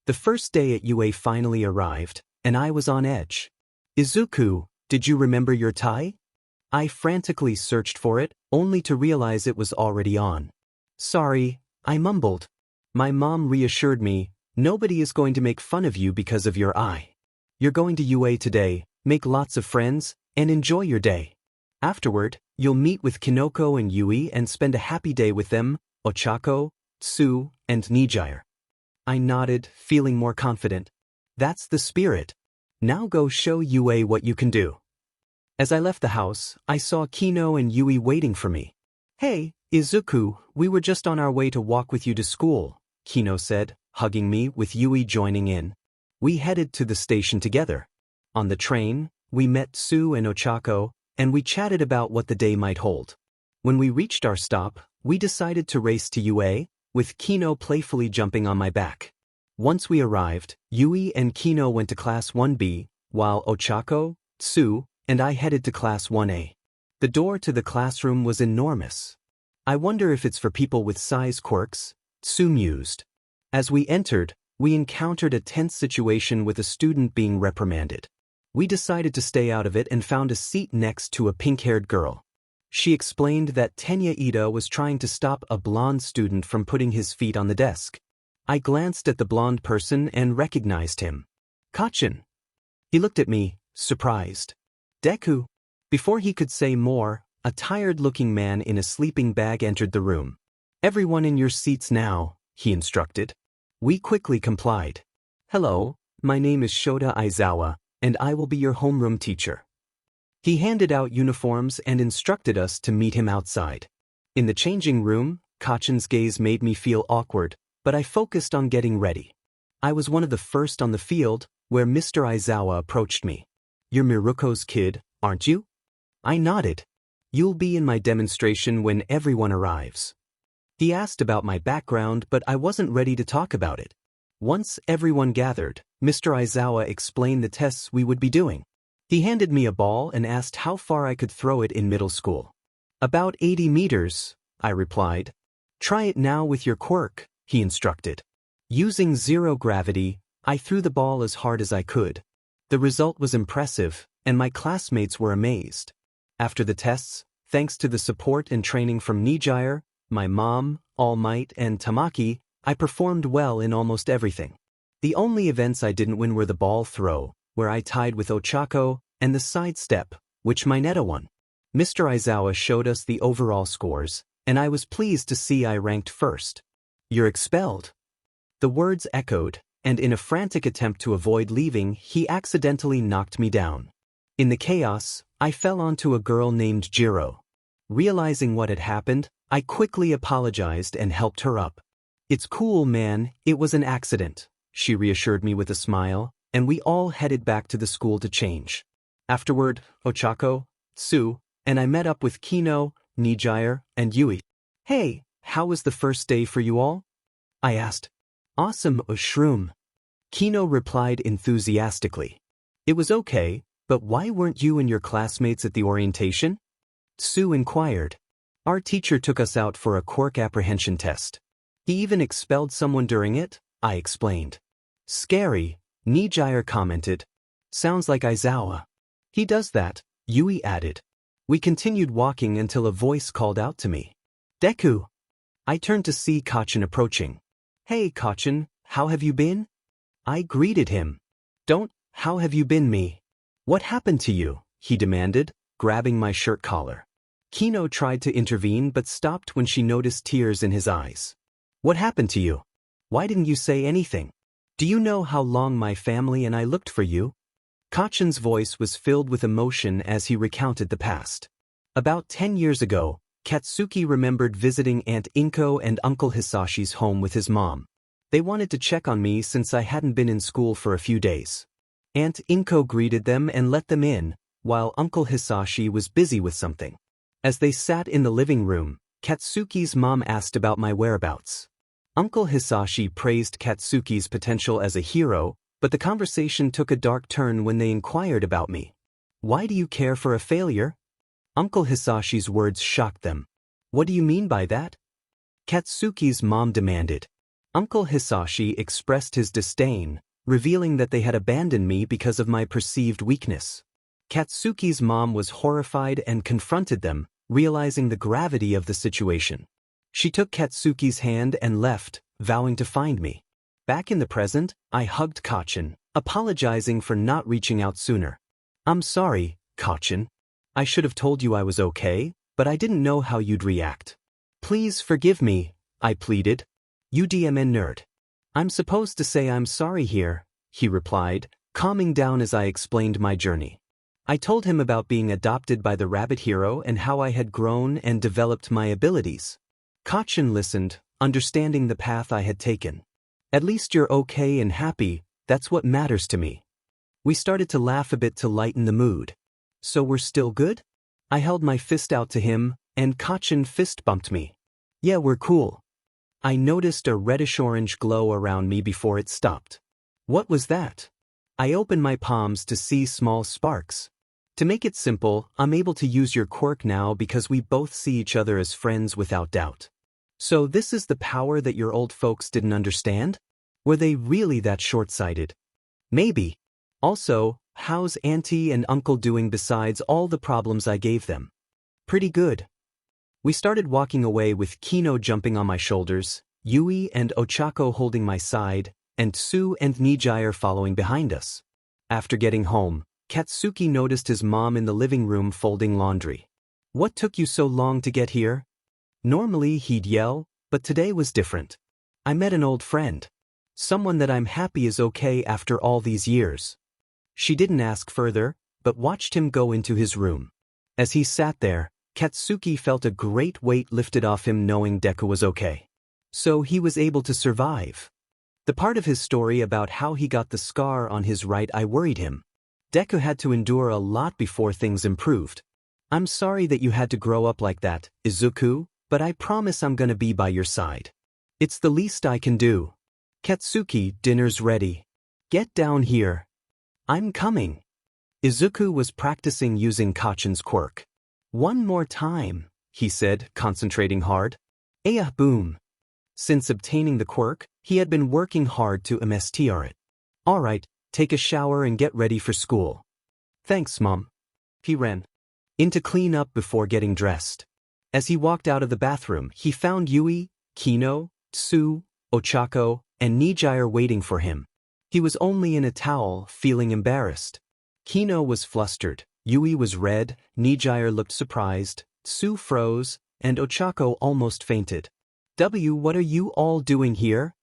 The first day at UA finally arrived, and I was on edge. "Izuku, did you remember your tie?" I frantically searched for it, only to realize it was already on. "Sorry," I mumbled. My mom reassured me, "Nobody is going to make fun of you because of your eye. You're going to UA today, make lots of friends, and enjoy your day. Afterward, you'll meet with Kinoko and Yui and spend a happy day with them, Ochako, Tsu, and Nijire." I nodded, feeling more confident. "That's the spirit. Now go show UA what you can do." As I left the house, I saw Kino and Yui waiting for me. "Hey, Izuku, we were just on our way to walk with you to school," Kino said, hugging me, with Yui joining in. We headed to the station together. On the train, we met Tsu and Ochako, and we chatted about what the day might hold. When we reached our stop, we decided to race to UA, with Kino playfully jumping on my back. Once we arrived, Yui and Kino went to Class 1B, while Ochako, Tsu, and I headed to Class 1A. The door to the classroom was enormous. "I wonder if it's for people with size quirks," Tsu mused. As we entered, we encountered a tense situation with a student being reprimanded. We decided to stay out of it and found a seat next to a pink-haired girl. She explained that Tenya Ida was trying to stop a blonde student from putting his feet on the desk. I glanced at the blonde person and recognized him. "Kachin." He looked at me, surprised. "Deku." Before he could say more, a tired-looking man in a sleeping bag entered the room. "Everyone in your seats now," he instructed. We quickly complied. "Hello, my name is Shota Aizawa, and I will be your homeroom teacher." He handed out uniforms and instructed us to meet him outside. In the changing room, Kachin's gaze made me feel awkward, but I focused on getting ready. I was one of the first on the field, where Mr. Aizawa approached me. "You're Miruko's kid, aren't you?" I nodded. "You'll be in my demonstration when everyone arrives." He asked about my background, but I wasn't ready to talk about it. Once everyone gathered, Mr. Aizawa explained the tests we would be doing. He handed me a ball and asked how far I could throw it in middle school. "About 80 meters, I replied. "Try it now with your quirk," he instructed. Using zero gravity, I threw the ball as hard as I could. The result was impressive, and my classmates were amazed. After the tests, Thanks to the support and training from Nijire, my mom, All Might, and Tamaki, I performed well in almost everything. The only events I didn't win were the ball throw, where I tied with Ochako, and the sidestep, which Mineta won. Mr. Aizawa showed us the overall scores, and I was pleased to see I ranked first. You're expelled. The words echoed, and in a frantic attempt to avoid leaving, he accidentally knocked me down. In the chaos, I fell onto a girl named Jiro. Realizing what had happened, I quickly apologized and helped her up. It's cool, man, it was an accident, she reassured me with a smile, and we all headed back to the school to change. Afterward, Ochako, Tsu, and I met up with Kino, Nijire, and Yui. Hey, how was the first day for you all? I asked. Awesome, Shroom. Kino replied enthusiastically. It was okay, but why weren't you and your classmates at the orientation? Tsu inquired. Our teacher took us out for a Quirk apprehension test. He even expelled someone during it, I explained. Scary, Nijire commented. Sounds like Aizawa. He does that, Yui added. We continued walking until a voice called out to me. Deku! I turned to see Kachin approaching. Hey Kachin, how have you been? I greeted him. How have you been me? What happened to you? He demanded, grabbing my shirt collar. Kino tried to intervene but stopped when she noticed tears in his eyes. What happened to you? Why didn't you say anything? Do you know how long my family and I looked for you? Kachin's voice was filled with emotion as he recounted the past. About 10 years ago, Katsuki remembered visiting Aunt Inko and Uncle Hisashi's home with his mom. They wanted to check on me since I hadn't been in school for a few days. Aunt Inko greeted them and let them in, while Uncle Hisashi was busy with something. As they sat in the living room, Katsuki's mom asked about my whereabouts. Uncle Hisashi praised Katsuki's potential as a hero, but the conversation took a dark turn when they inquired about me. Why do you care for a failure? Uncle Hisashi's words shocked them. What do you mean by that? Katsuki's mom demanded. Uncle Hisashi expressed his disdain, revealing that they had abandoned me because of my perceived weakness. Katsuki's mom was horrified and confronted them, realizing the gravity of the situation. She took Katsuki's hand and left, vowing to find me. Back in the present, I hugged Kachin, apologizing for not reaching out sooner. I'm sorry, Kachin. I should have told you I was okay, but I didn't know how you'd react. Please forgive me, I pleaded. UDMN nerd. I'm supposed to say I'm sorry here, he replied, calming down as I explained my journey. I told him about being adopted by the rabbit hero and how I had grown and developed my abilities. Kachin listened, understanding the path I had taken. At least you're okay and happy, that's what matters to me. We started to laugh a bit to lighten the mood. So we're still good? I held my fist out to him, and Kachin fist bumped me. Yeah, we're cool. I noticed a reddish-orange glow around me before it stopped. What was that? I opened my palms to see small sparks. To make it simple, I'm able to use your quirk now because we both see each other as friends without doubt. So this is the power that your old folks didn't understand? Were they really that short-sighted? Maybe. Also, how's Auntie and Uncle doing besides all the problems I gave them? Pretty good. We started walking away with Kino jumping on my shoulders, Yui and Ochako holding my side, and Tsu and Nijire following behind us. After getting home, Katsuki noticed his mom in the living room folding laundry. What took you so long to get here? Normally he'd yell, but today was different. I met an old friend. Someone that I'm happy is okay after all these years. She didn't ask further, but watched him go into his room. As he sat there, Katsuki felt a great weight lifted off him knowing Deku was okay. So he was able to survive. The part of his story about how he got the scar on his right eye worried him. Deku had to endure a lot before things improved. I'm sorry that you had to grow up like that, Izuku, but I promise I'm gonna be by your side. It's the least I can do. Katsuki, dinner's ready. Get down here. I'm coming. Izuku was practicing using Kachin's quirk. One more time, he said, concentrating hard. Aya boom. Since obtaining the quirk, he had been working hard to MSTR it. Alright, take a shower and get ready for school. Thanks, Mom. He ran. in to clean up before getting dressed. As he walked out of the bathroom, he found Yui, Kino, Tsu, Ochako, and Nijire waiting for him. He was only in a towel, feeling embarrassed. Kino was flustered, Yui was red, Nijire looked surprised, Tsu froze, and Ochako almost fainted. What are you all doing here?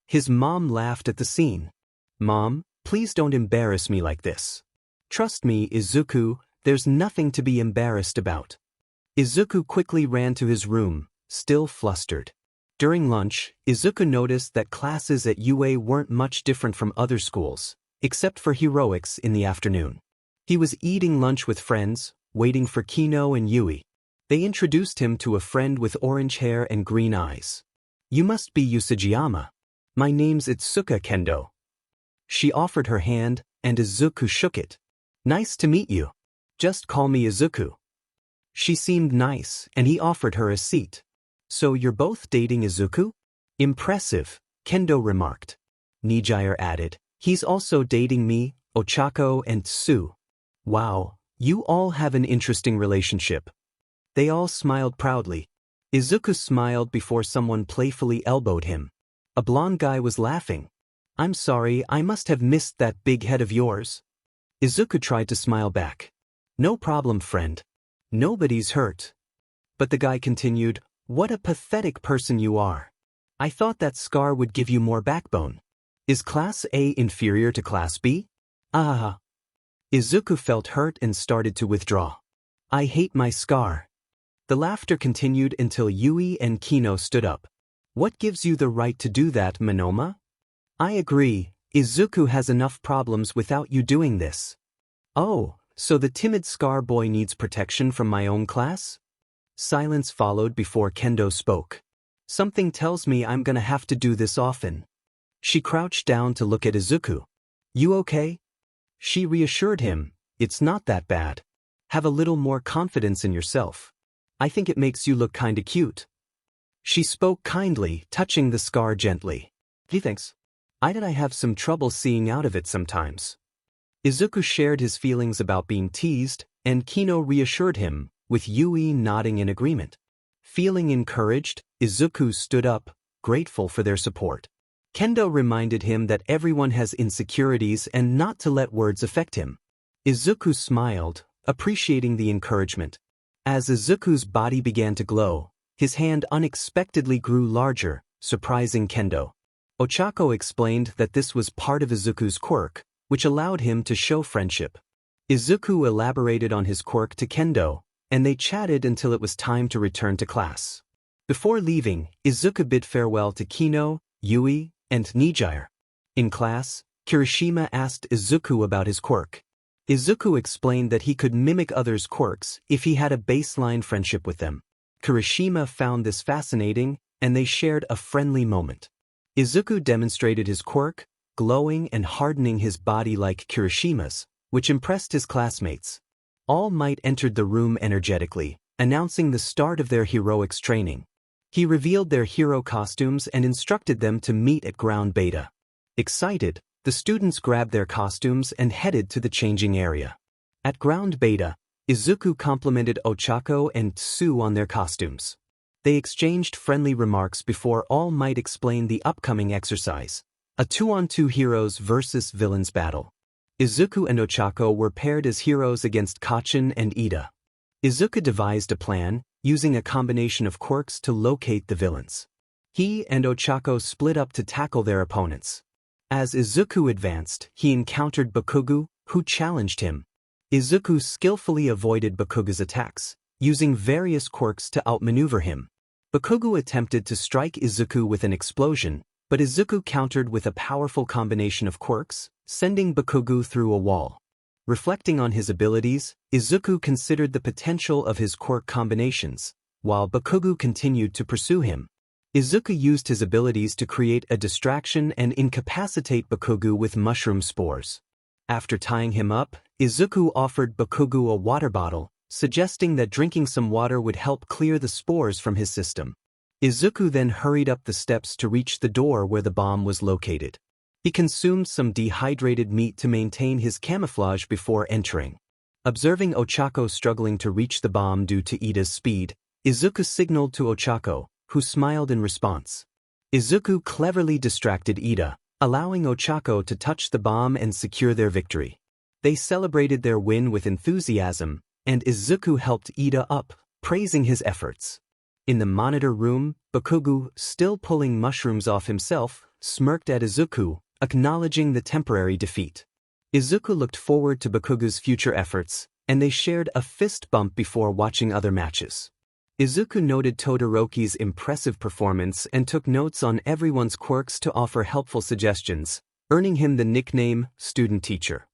His mom laughed at the scene. Mom, please don't embarrass me like this. Trust me, Izuku, there's nothing to be embarrassed about. Izuku quickly ran to his room, still flustered. During lunch, Izuku noticed that classes at UA weren't much different from other schools, except for heroics in the afternoon. He was eating lunch with friends, waiting for Kino and Yui. They introduced him to a friend with orange hair and green eyes. You must be Usajiyama. My name's Itsuka Kendo. She offered her hand, and Izuku shook it. Nice to meet you. Just call me Izuku. She seemed nice, and he offered her a seat. So you're both dating Izuku? Impressive, Kendo remarked. Nijire added, he's also dating me, Ochako and Tsu. Wow, you all have an interesting relationship. They all smiled proudly. Izuku smiled before someone playfully elbowed him. A blonde guy was laughing. I'm sorry, I must have missed that big head of yours. Izuku tried to smile back. No problem, friend. Nobody's hurt. But the guy continued, what a pathetic person you are. I thought that scar would give you more backbone. Is Class A inferior to Class B? Ah. Izuku felt hurt and started to withdraw. I hate my scar. The laughter continued until Yui and Kino stood up. What gives you the right to do that, Monoma? I agree, Izuku has enough problems without you doing this. Oh, so the timid scar boy needs protection from my own class? Silence followed before Kendo spoke. Something tells me I'm gonna have to do this often. She crouched down to look at Izuku. You okay? She reassured him, it's not that bad. Have a little more confidence in yourself. I think it makes you look kinda cute. She spoke kindly, touching the scar gently. Thanks. I have some trouble seeing out of it sometimes. Izuku shared his feelings about being teased, and Kino reassured him, with Yui nodding in agreement. Feeling encouraged, Izuku stood up, grateful for their support. Kendo reminded him that everyone has insecurities and not to let words affect him. Izuku smiled, appreciating the encouragement. As Izuku's body began to glow, his hand unexpectedly grew larger, surprising Kendo. Ochako explained that this was part of Izuku's quirk, which allowed him to show friendship. Izuku elaborated on his quirk to Kendo, and they chatted until it was time to return to class. Before leaving, Izuku bid farewell to Kino, Yui, and Nijire. In class, Kirishima asked Izuku about his quirk. Izuku explained that he could mimic others' quirks if he had a baseline friendship with them. Kirishima found this fascinating, and they shared a friendly moment. Izuku demonstrated his quirk, glowing and hardening his body like Kirishima's, which impressed his classmates. All Might entered the room energetically, announcing the start of their heroics training. He revealed their hero costumes and instructed them to meet at ground beta. Excited, the students grabbed their costumes and headed to the changing area. At ground beta, Izuku complimented Ochako and Tsu on their costumes. They exchanged friendly remarks before All Might explain the upcoming exercise, a 2-on-2 heroes versus villains battle. Izuku and Ochako were paired as heroes against Kachin and Ida. Izuku devised a plan, using a combination of quirks to locate the villains. He and Ochako split up to tackle their opponents. As Izuku advanced, he encountered Bakugo, who challenged him. Izuku skillfully avoided Bakugo's attacks, using various quirks to outmaneuver him. Bakugo attempted to strike Izuku with an explosion, but Izuku countered with a powerful combination of quirks, sending Bakugo through a wall. Reflecting on his abilities, Izuku considered the potential of his quirk combinations, while Bakugo continued to pursue him. Izuku used his abilities to create a distraction and incapacitate Bakugo with mushroom spores. After tying him up, Izuku offered Bakugo a water bottle, suggesting that drinking some water would help clear the spores from his system. Izuku then hurried up the steps to reach the door where the bomb was located. He consumed some dehydrated meat to maintain his camouflage before entering. Observing Ochako struggling to reach the bomb due to Ida's speed, Izuku signaled to Ochako, who smiled in response. Izuku cleverly distracted Ida, allowing Ochako to touch the bomb and secure their victory. They celebrated their win with enthusiasm, and Izuku helped Ida up, praising his efforts. In the monitor room, Bakugo, still pulling mushrooms off himself, smirked at Izuku, acknowledging the temporary defeat. Izuku looked forward to Bakugo's future efforts, and they shared a fist bump before watching other matches. Izuku noted Todoroki's impressive performance and took notes on everyone's quirks to offer helpful suggestions, earning him the nickname Student Teacher.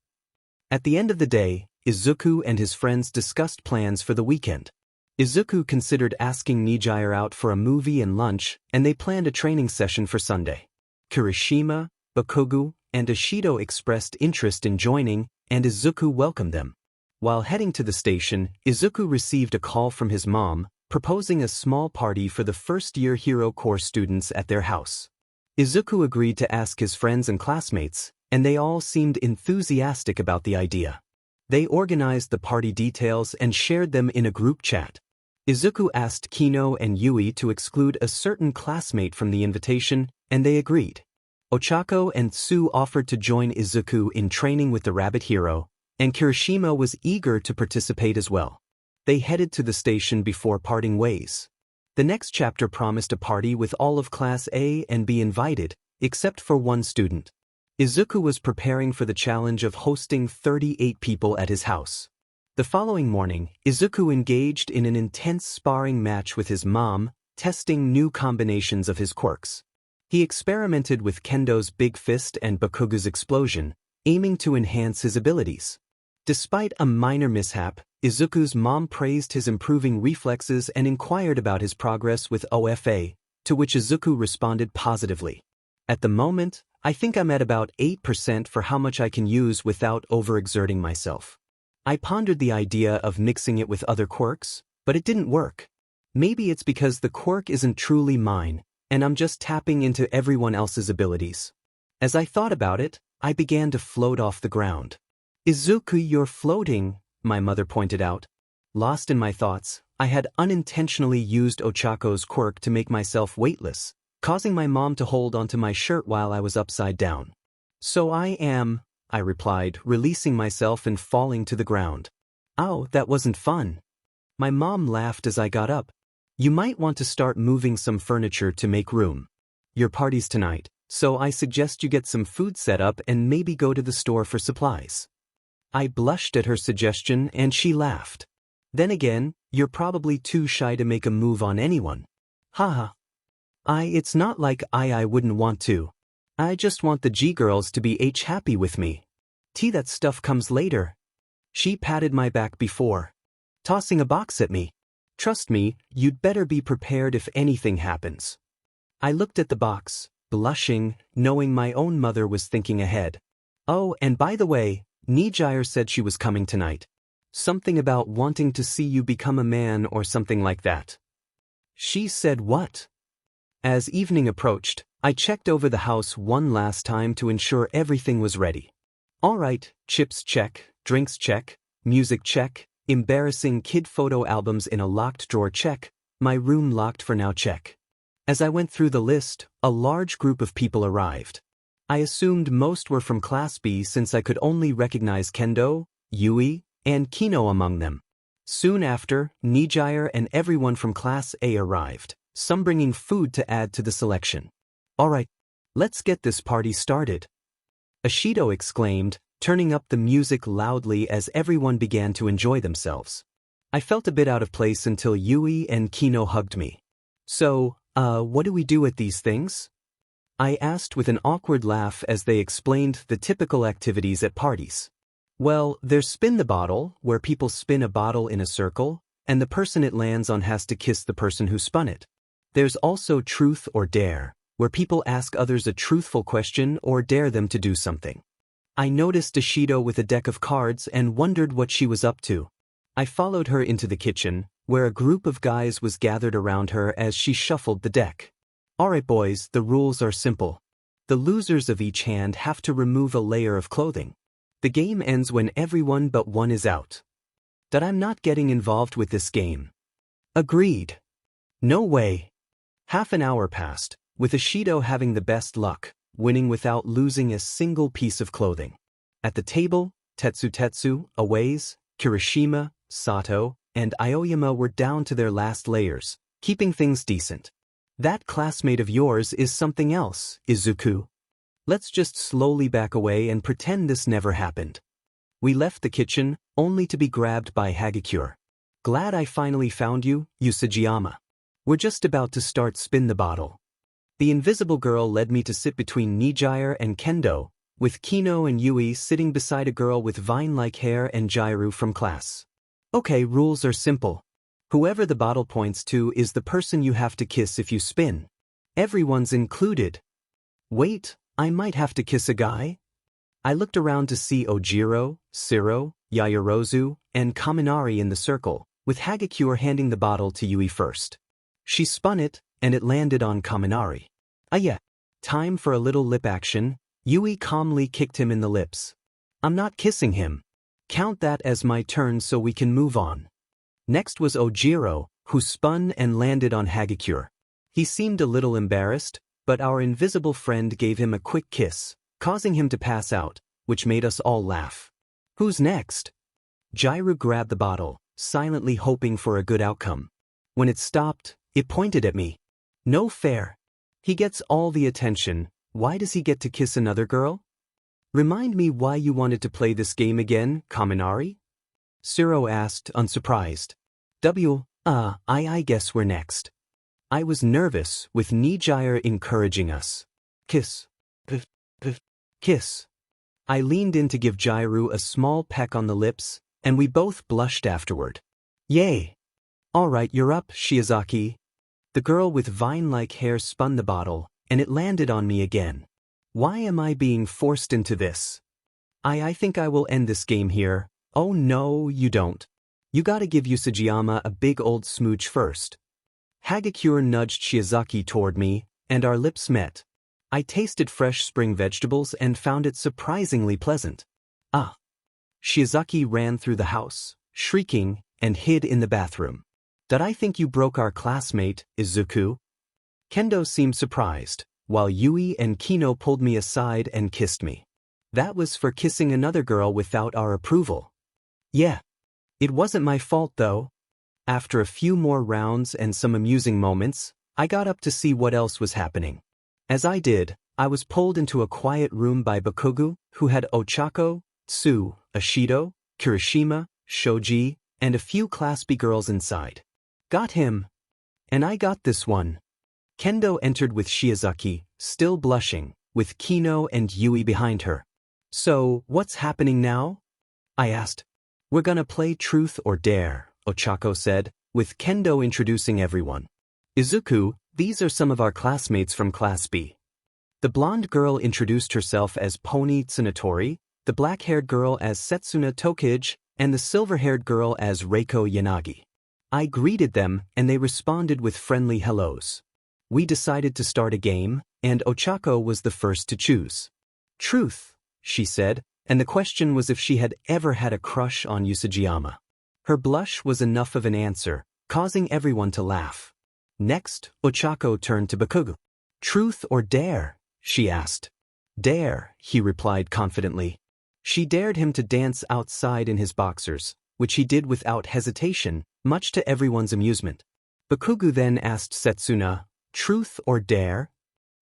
At the end of the day, Izuku and his friends discussed plans for the weekend. Izuku considered asking Nijire out for a movie and lunch, and they planned a training session for Sunday. Kirishima, Bakugo, and Ishido expressed interest in joining, and Izuku welcomed them. While heading to the station, Izuku received a call from his mom, proposing a small party for the first-year Hero Corps students at their house. Izuku agreed to ask his friends and classmates, and they all seemed enthusiastic about the idea. They organized the party details and shared them in a group chat. Izuku asked Kino and Yui to exclude a certain classmate from the invitation, and they agreed. Ochako and Tsu offered to join Izuku in training with the Rabbit Hero, and Kirishima was eager to participate as well. They headed to the station before parting ways. The next chapter promised a party with all of Class A and B invited, except for one student. Izuku was preparing for the challenge of hosting 38 people at his house. The following morning, Izuku engaged in an intense sparring match with his mom, testing new combinations of his quirks. He experimented with Kendo's Big Fist and Bakugo's Explosion, aiming to enhance his abilities. Despite a minor mishap, Izuku's mom praised his improving reflexes and inquired about his progress with OFA, to which Izuku responded positively. At the moment, I think I'm at about 8% for how much I can use without overexerting myself. I pondered the idea of mixing it with other quirks, but it didn't work. Maybe it's because the quirk isn't truly mine, and I'm just tapping into everyone else's abilities. As I thought about it, I began to float off the ground. Izuku, you're floating, my mother pointed out. Lost in my thoughts, I had unintentionally used Ochako's quirk to make myself weightless, causing my mom to hold onto my shirt while I was upside down. So I am, I replied, releasing myself and falling to the ground. Ow, that wasn't fun. My mom laughed as I got up. You might want to start moving some furniture to make room. Your party's tonight, so I suggest you get some food set up and maybe go to the store for supplies. I blushed at her suggestion and she laughed. Then again, you're probably too shy to make a move on anyone. Haha. It's not like I wouldn't want to. I just want the G-girls to be happy with me. That stuff comes later. She patted my back before tossing a box at me. Trust me, you'd better be prepared if anything happens. I looked at the box, blushing, knowing my own mother was thinking ahead. Oh, and by the way, Nijire said she was coming tonight. Something about wanting to see you become a man or something like that. She said what? As evening approached, I checked over the house one last time to ensure everything was ready. All right, chips check, drinks check, music check, embarrassing kid photo albums in a locked drawer check, my room locked for now check. As I went through the list, a large group of people arrived. I assumed most were from Class B since I could only recognize Kendo, Yui, and Kino among them. Soon after, Nijire and everyone from Class A arrived, some bringing food to add to the selection. All right, let's get this party started. Ishido exclaimed, turning up the music loudly as everyone began to enjoy themselves. I felt a bit out of place until Yui and Kino hugged me. So, what do we do at these things? I asked with an awkward laugh as they explained the typical activities at parties. Well, there's spin the bottle, where people spin a bottle in a circle, and the person it lands on has to kiss the person who spun it. There's also truth or dare, where people ask others a truthful question or dare them to do something. I noticed Ishido with a deck of cards and wondered what she was up to. I followed her into the kitchen, where a group of guys was gathered around her as she shuffled the deck. Alright boys, the rules are simple. The losers of each hand have to remove a layer of clothing. The game ends when everyone but one is out. That I'm not getting involved with this game. Agreed. No way. Half an hour passed, with Ishido having the best luck, winning without losing a single piece of clothing. At the table, Tetsu, Awaze, Kirishima, Sato, and Aoyama were down to their last layers, keeping things decent. That classmate of yours is something else, Izuku. Let's just slowly back away and pretend this never happened. We left the kitchen, only to be grabbed by Hagakure. Glad I finally found you, Usajiyama. We're just about to start Spin the Bottle. The invisible girl led me to sit between Nijire and Kendo, with Kino and Yui sitting beside a girl with vine-like hair and Jairu from class. Okay, rules are simple. Whoever the bottle points to is the person you have to kiss if you spin. Everyone's included. Wait, I might have to kiss a guy? I looked around to see Ojiro, Siro, Yaoyorozu, and Kaminari in the circle, with Hagakure handing the bottle to Yui first. She spun it, and it landed on Kaminari. Yeah. Time for a little lip action. Yui calmly kicked him in the lips. I'm not kissing him. Count that as my turn so we can move on. Next was Ojiro, who spun and landed on Hagakure. He seemed a little embarrassed, but our invisible friend gave him a quick kiss, causing him to pass out, which made us all laugh. Who's next? Jairu grabbed the bottle, silently hoping for a good outcome. When it stopped, it pointed at me. No fair. He gets all the attention, why does he get to kiss another girl? Remind me why you wanted to play this game again, Kaminari? Siro asked, unsurprised. I guess we're next. I was nervous, with Nijire encouraging us. Kiss. Kiss. I leaned in to give Jairu a small peck on the lips, and we both blushed afterward. Yay! Alright, you're up, Shiozaki. The girl with vine-like hair spun the bottle, and it landed on me again. Why am I being forced into this? I think I will end this game here. Oh no, you don't. You gotta give Usajiyama a big old smooch first. Hagakure nudged Shiozaki toward me, and our lips met. I tasted fresh spring vegetables and found it surprisingly pleasant. Shiozaki ran through the house, shrieking, and hid in the bathroom. Did I think you broke our classmate, Izuku? Kendo seemed surprised, while Yui and Kino pulled me aside and kissed me. That was for kissing another girl without our approval. Yeah. It wasn't my fault though. After a few more rounds and some amusing moments, I got up to see what else was happening. As I did, I was pulled into a quiet room by Bakugo, who had Ochako, Tsu, Ishido, Kirishima, Shoji, and a few Class B girls inside. Got him. And I got this one. Kendo entered with Shiozaki, still blushing, with Kino and Yui behind her. So, what's happening now? I asked. We're gonna play Truth or Dare, Ochako said, with Kendo introducing everyone. Izuku, these are some of our classmates from Class B. The blonde girl introduced herself as Pony Tsunatori, the black-haired girl as Setsuna Tokage, and the silver-haired girl as Reiko Yanagi. I greeted them, and they responded with friendly hellos. We decided to start a game, and Ochako was the first to choose. Truth, she said, and the question was if she had ever had a crush on Usajiyama. Her blush was enough of an answer, causing everyone to laugh. Next, Ochako turned to Bakugo. Truth or dare? She asked. Dare, he replied confidently. She dared him to dance outside in his boxers, which he did without hesitation, much to everyone's amusement. Bakugo then asked Setsuna, Truth or dare?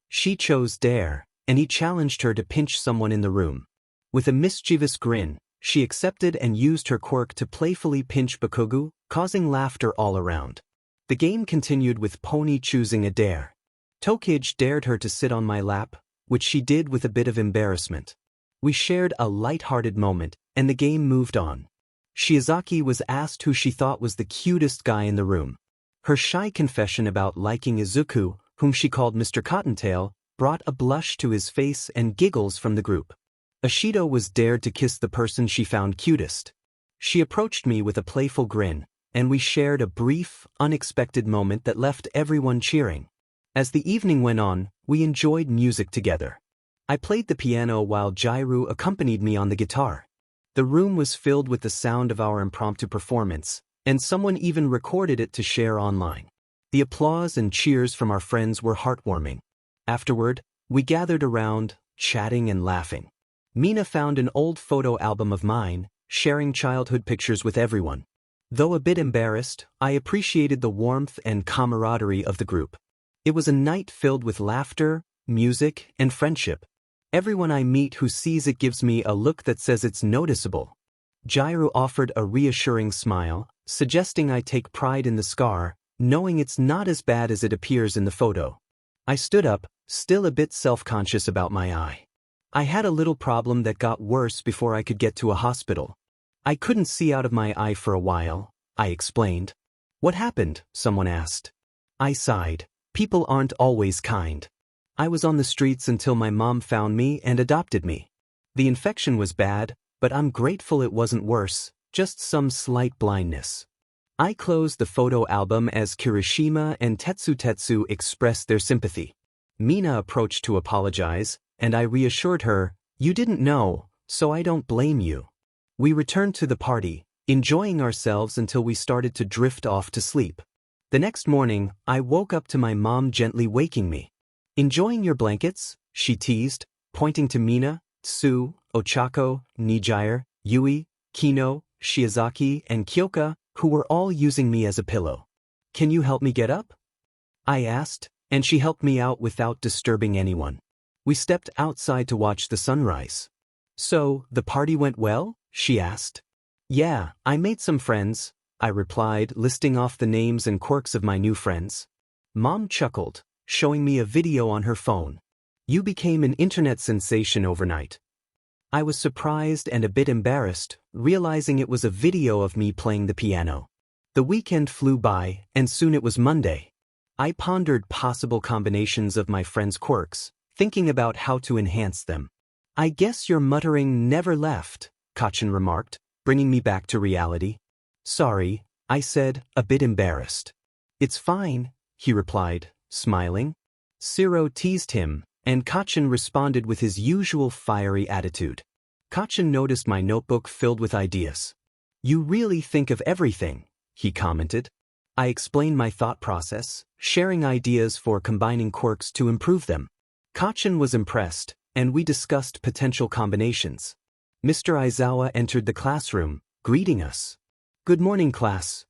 She chose dare, and he challenged her to pinch someone in the room. With a mischievous grin, she accepted and used her quirk to playfully pinch Bakugo, causing laughter all around. The game continued with Pony choosing a dare. Tokage dared her to sit on my lap, which she did with a bit of embarrassment. We shared a light-hearted moment, and the game moved on. Shiozaki was asked who she thought was the cutest guy in the room. Her shy confession about liking Izuku, whom she called Mr. Cottontail, brought a blush to his face and giggles from the group. Ishido was dared to kiss the person she found cutest. She approached me with a playful grin, and we shared a brief, unexpected moment that left everyone cheering. As the evening went on, we enjoyed music together. I played the piano while Jairu accompanied me on the guitar. The room was filled with the sound of our impromptu performance, and someone even recorded it to share online. The applause and cheers from our friends were heartwarming. Afterward, we gathered around, chatting and laughing. Mina found an old photo album of mine, sharing childhood pictures with everyone. Though a bit embarrassed, I appreciated the warmth and camaraderie of the group. It was a night filled with laughter, music, and friendship. Everyone I meet who sees it gives me a look that says it's noticeable. Jairu offered a reassuring smile, suggesting I take pride in the scar, knowing it's not as bad as it appears in the photo. I stood up, still a bit self-conscious about my eye. I had a little problem that got worse before I could get to a hospital. I couldn't see out of my eye for a while, I explained. What happened? Someone asked. I sighed. People aren't always kind. I was on the streets until my mom found me and adopted me. The infection was bad, but I'm grateful it wasn't worse, just some slight blindness. I closed the photo album as Kirishima and Tetsu expressed their sympathy. Mina approached to apologize, and I reassured her, "You didn't know, so I don't blame you." We returned to the party, enjoying ourselves until we started to drift off to sleep. The next morning, I woke up to my mom gently waking me. "Enjoying your blankets?" she teased, pointing to Mina, Tsu, Ochako, Nijire, Yui, Kino, Shiozaki, and Kyoka, who were all using me as a pillow. "Can you help me get up?" I asked, and she helped me out without disturbing anyone. We stepped outside to watch the sunrise. "So, the party went well?" she asked. "Yeah, I made some friends," I replied, listing off the names and quirks of my new friends. Mom chuckled, showing me a video on her phone. "You became an internet sensation overnight." I was surprised and a bit embarrassed, realizing it was a video of me playing the piano. The weekend flew by, and soon it was Monday. I pondered possible combinations of my friends' quirks, thinking about how to enhance them. "I guess your muttering never left," Kachin remarked, bringing me back to reality. "Sorry," I said, a bit embarrassed. "It's fine," he replied, smiling. Siro teased him, and Kachin responded with his usual fiery attitude. Kachin noticed my notebook filled with ideas. "You really think of everything," he commented. I explained my thought process, sharing ideas for combining quirks to improve them. Kachin was impressed, and we discussed potential combinations. Mr. Aizawa entered the classroom, greeting us. "Good morning, class."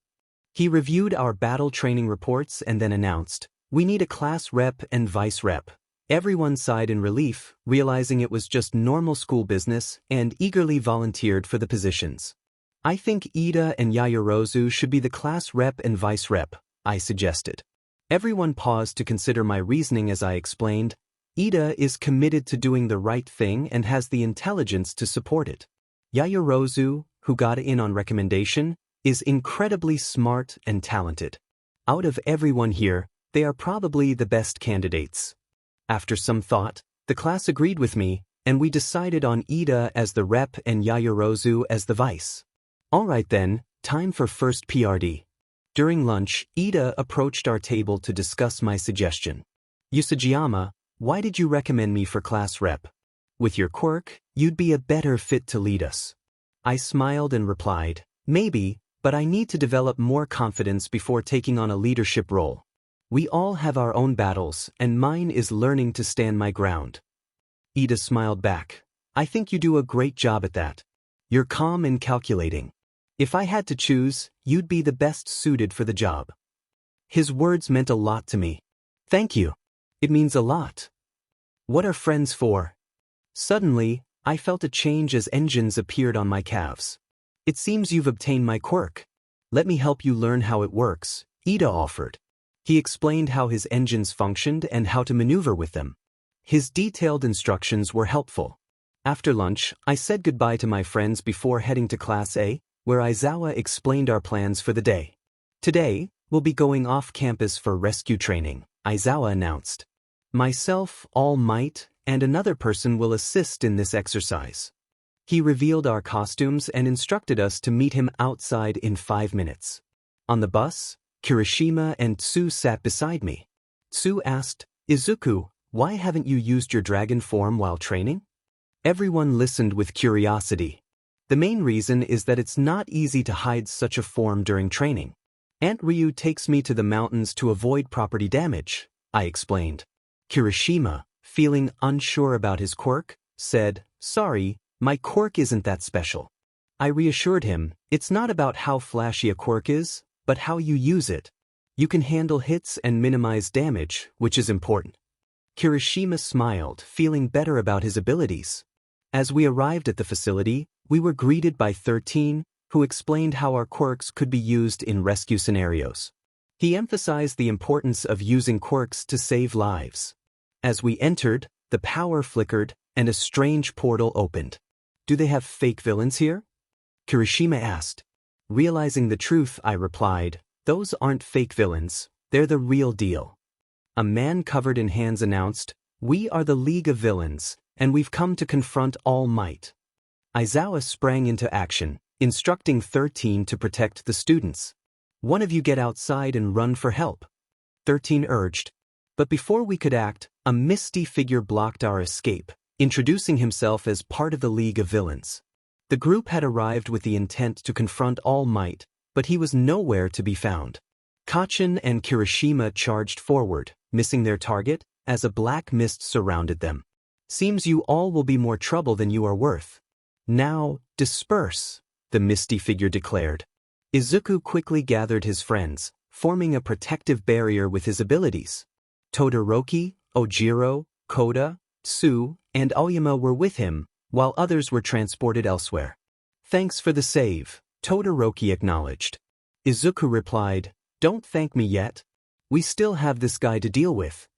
He reviewed our battle training reports and then announced, "We need a class rep and vice rep." Everyone sighed in relief, realizing it was just normal school business, and eagerly volunteered for the positions. "I think Ida and Yayorozu should be the class rep and vice rep," I suggested. Everyone paused to consider my reasoning as I explained. Ida is committed to doing the right thing and has the intelligence to support it. Yayorozu, who got in on recommendation, is incredibly smart and talented. Out of everyone here, they are probably the best candidates. After some thought, the class agreed with me, and we decided on Ida as the rep and Yayorozu as the vice. All right then, time for first PRD. During lunch, Ida approached our table to discuss my suggestion. "Usajiyama, why did you recommend me for class rep? With your quirk, you'd be a better fit to lead us." I smiled and replied, "Maybe, but I need to develop more confidence before taking on a leadership role. We all have our own battles, and mine is learning to stand my ground." Ida smiled back. "I think you do a great job at that. You're calm and calculating. If I had to choose, you'd be the best suited for the job." His words meant a lot to me. "Thank you. It means a lot. What are friends for?" Suddenly, I felt a change as engines appeared on my calves. "It seems you've obtained my quirk. Let me help you learn how it works," Ida offered. He explained how his engines functioned and how to maneuver with them. His detailed instructions were helpful. After lunch, I said goodbye to my friends before heading to Class A, where Aizawa explained our plans for the day. "Today, we'll be going off campus for rescue training," Aizawa announced. "Myself, All Might, and another person will assist in this exercise." He revealed our costumes and instructed us to meet him outside in 5 minutes. On the bus, Kirishima and Tsu sat beside me. Tsu asked, "Izuku, why haven't you used your dragon form while training?" Everyone listened with curiosity. The main reason is that it's not easy to hide such a form during training. Aunt Ryu takes me to the mountains to avoid property damage, I explained. Kirishima, feeling unsure about his quirk, said, "Sorry, my quirk isn't that special." I reassured him, it's not about how flashy a quirk is, but how you use it. You can handle hits and minimize damage, which is important. Kirishima smiled, feeling better about his abilities. As we arrived at the facility, we were greeted by 13, who explained how our quirks could be used in rescue scenarios. He emphasized the importance of using quirks to save lives. As we entered, the power flickered, and a strange portal opened. "Do they have fake villains here?" Kirishima asked. Realizing the truth, I replied, "Those aren't fake villains, they're the real deal." A man covered in hands announced, "We are the League of Villains, and we've come to confront All Might." Aizawa sprang into action, instructing 13 to protect the students. "One of you get outside and run for help," 13 urged. But before we could act, a misty figure blocked our escape, introducing himself as part of the League of Villains. The group had arrived with the intent to confront All Might, but he was nowhere to be found. Kacchan and Kirishima charged forward, missing their target, as a black mist surrounded them. "Seems you all will be more trouble than you are worth. Now, disperse," the misty figure declared. Izuku quickly gathered his friends, forming a protective barrier with his abilities. Todoroki, Ojiro, Koda, Tsu, and Aoyama were with him, while others were transported elsewhere. "Thanks for the save," Todoroki acknowledged. Izuku replied, "Don't thank me yet. We still have this guy to deal with."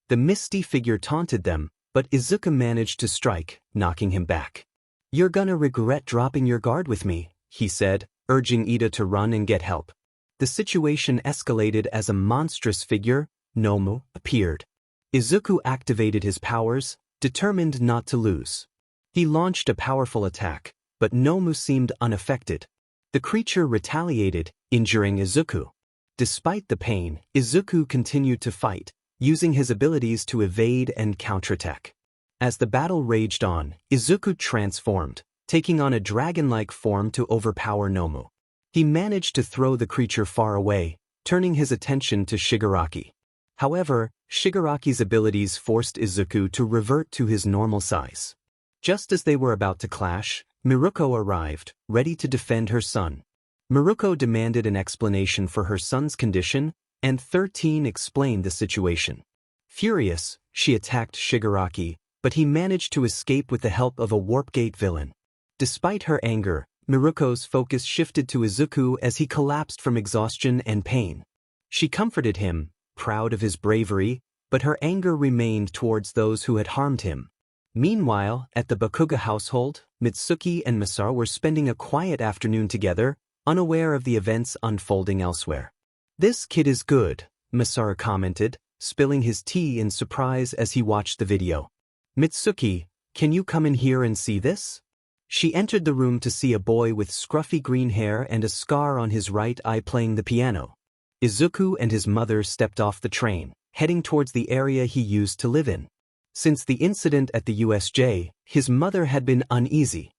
The misty figure taunted them, but Izuku managed to strike, knocking him back. "You're gonna regret dropping your guard with me," he said, urging Ida to run and get help. The situation escalated as a monstrous figure, Nomu, appeared. Izuku activated his powers, determined not to lose. He launched a powerful attack, but Nomu seemed unaffected. The creature retaliated, injuring Izuku. Despite the pain, Izuku continued to fight, using his abilities to evade and counterattack. As the battle raged on, Izuku transformed, taking on a dragon-like form to overpower Nomu. He managed to throw the creature far away, turning his attention to Shigaraki. However, Shigaraki's abilities forced Izuku to revert to his normal size. Just as they were about to clash, Miruko arrived, ready to defend her son. Miruko demanded an explanation for her son's condition, and 13 explained the situation. Furious, she attacked Shigaraki, but he managed to escape with the help of a Warp Gate villain. Despite her anger, Miruko's focus shifted to Izuku as he collapsed from exhaustion and pain. She comforted him, proud of his bravery, but her anger remained towards those who had harmed him. Meanwhile, at the Bakugo household, Mitsuki and Masaru were spending a quiet afternoon together, unaware of the events unfolding elsewhere. "This kid is good," Masaru commented, spilling his tea in surprise as he watched the video. "Mitsuki, can you come in here and see this?" She entered the room to see a boy with scruffy green hair and a scar on his right eye playing the piano. Izuku and his mother stepped off the train, heading towards the area he used to live in. Since the incident at the USJ, his mother had been uneasy.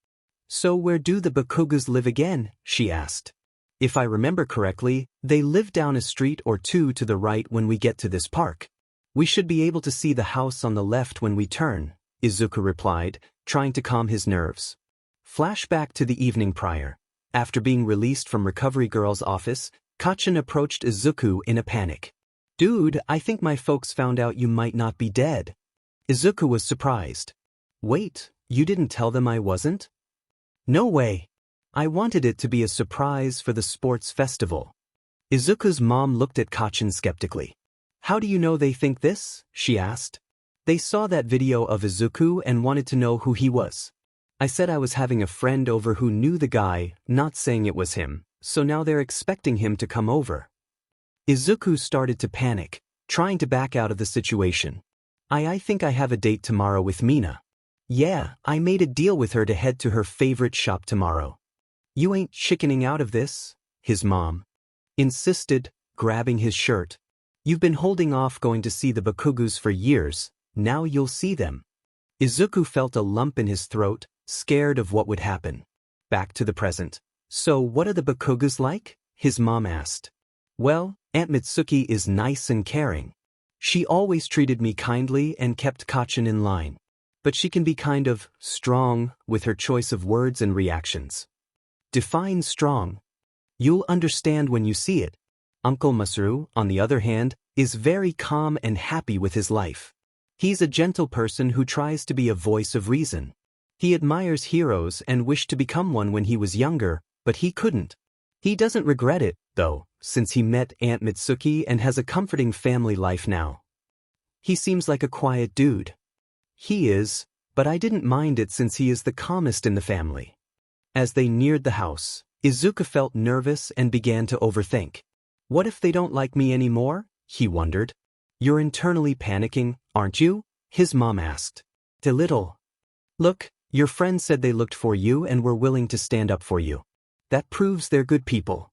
"So where do the Bakugos live again?" she asked. "If I remember correctly, they live down a street or two to the right when we get to this park. We should be able to see the house on the left when we turn," Izuku replied, trying to calm his nerves. Flashback to the evening prior. After being released from Recovery Girl's office, Kacchan approached Izuku in a panic. "Dude, I think my folks found out you might not be dead." Izuku was surprised. "Wait, you didn't tell them I wasn't?" "No way. I wanted it to be a surprise for the sports festival." Izuku's mom looked at Kacchan skeptically. "How do you know they think this?" she asked. "They saw that video of Izuku and wanted to know who he was. I said I was having a friend over who knew the guy, not saying it was him, so now they're expecting him to come over." Izuku started to panic, trying to back out of the situation. I think I have a date tomorrow with Mina. Yeah, I made a deal with her to head to her favorite shop tomorrow." "You ain't chickening out of this?" his mom insisted, grabbing his shirt. "You've been holding off going to see the Bakugos for years, now you'll see them." Izuku felt a lump in his throat, scared of what would happen. back to the present. So what are the Bakugas like? His mom asked. Well, Aunt Mitsuki is nice and caring. She always treated me kindly and kept Kachin in line. But she can be kind of strong with her choice of words and reactions. Define strong. You'll understand when you see it. Uncle Masaru, on the other hand, is very calm and happy with his life. He's a gentle person who tries to be a voice of reason. He admires heroes and wished to become one when he was younger, but he couldn't. He doesn't regret it, though, since he met Aunt Mitsuki and has a comforting family life now. He seems like a quiet dude. He is, but I didn't mind it since he is the calmest in the family. As they neared the house, Izuku felt nervous and began to overthink. What if they don't like me anymore? He wondered. You're internally panicking, aren't you? His mom asked. A little. Look, your friends said they looked for you and were willing to stand up for you. That proves they're good people.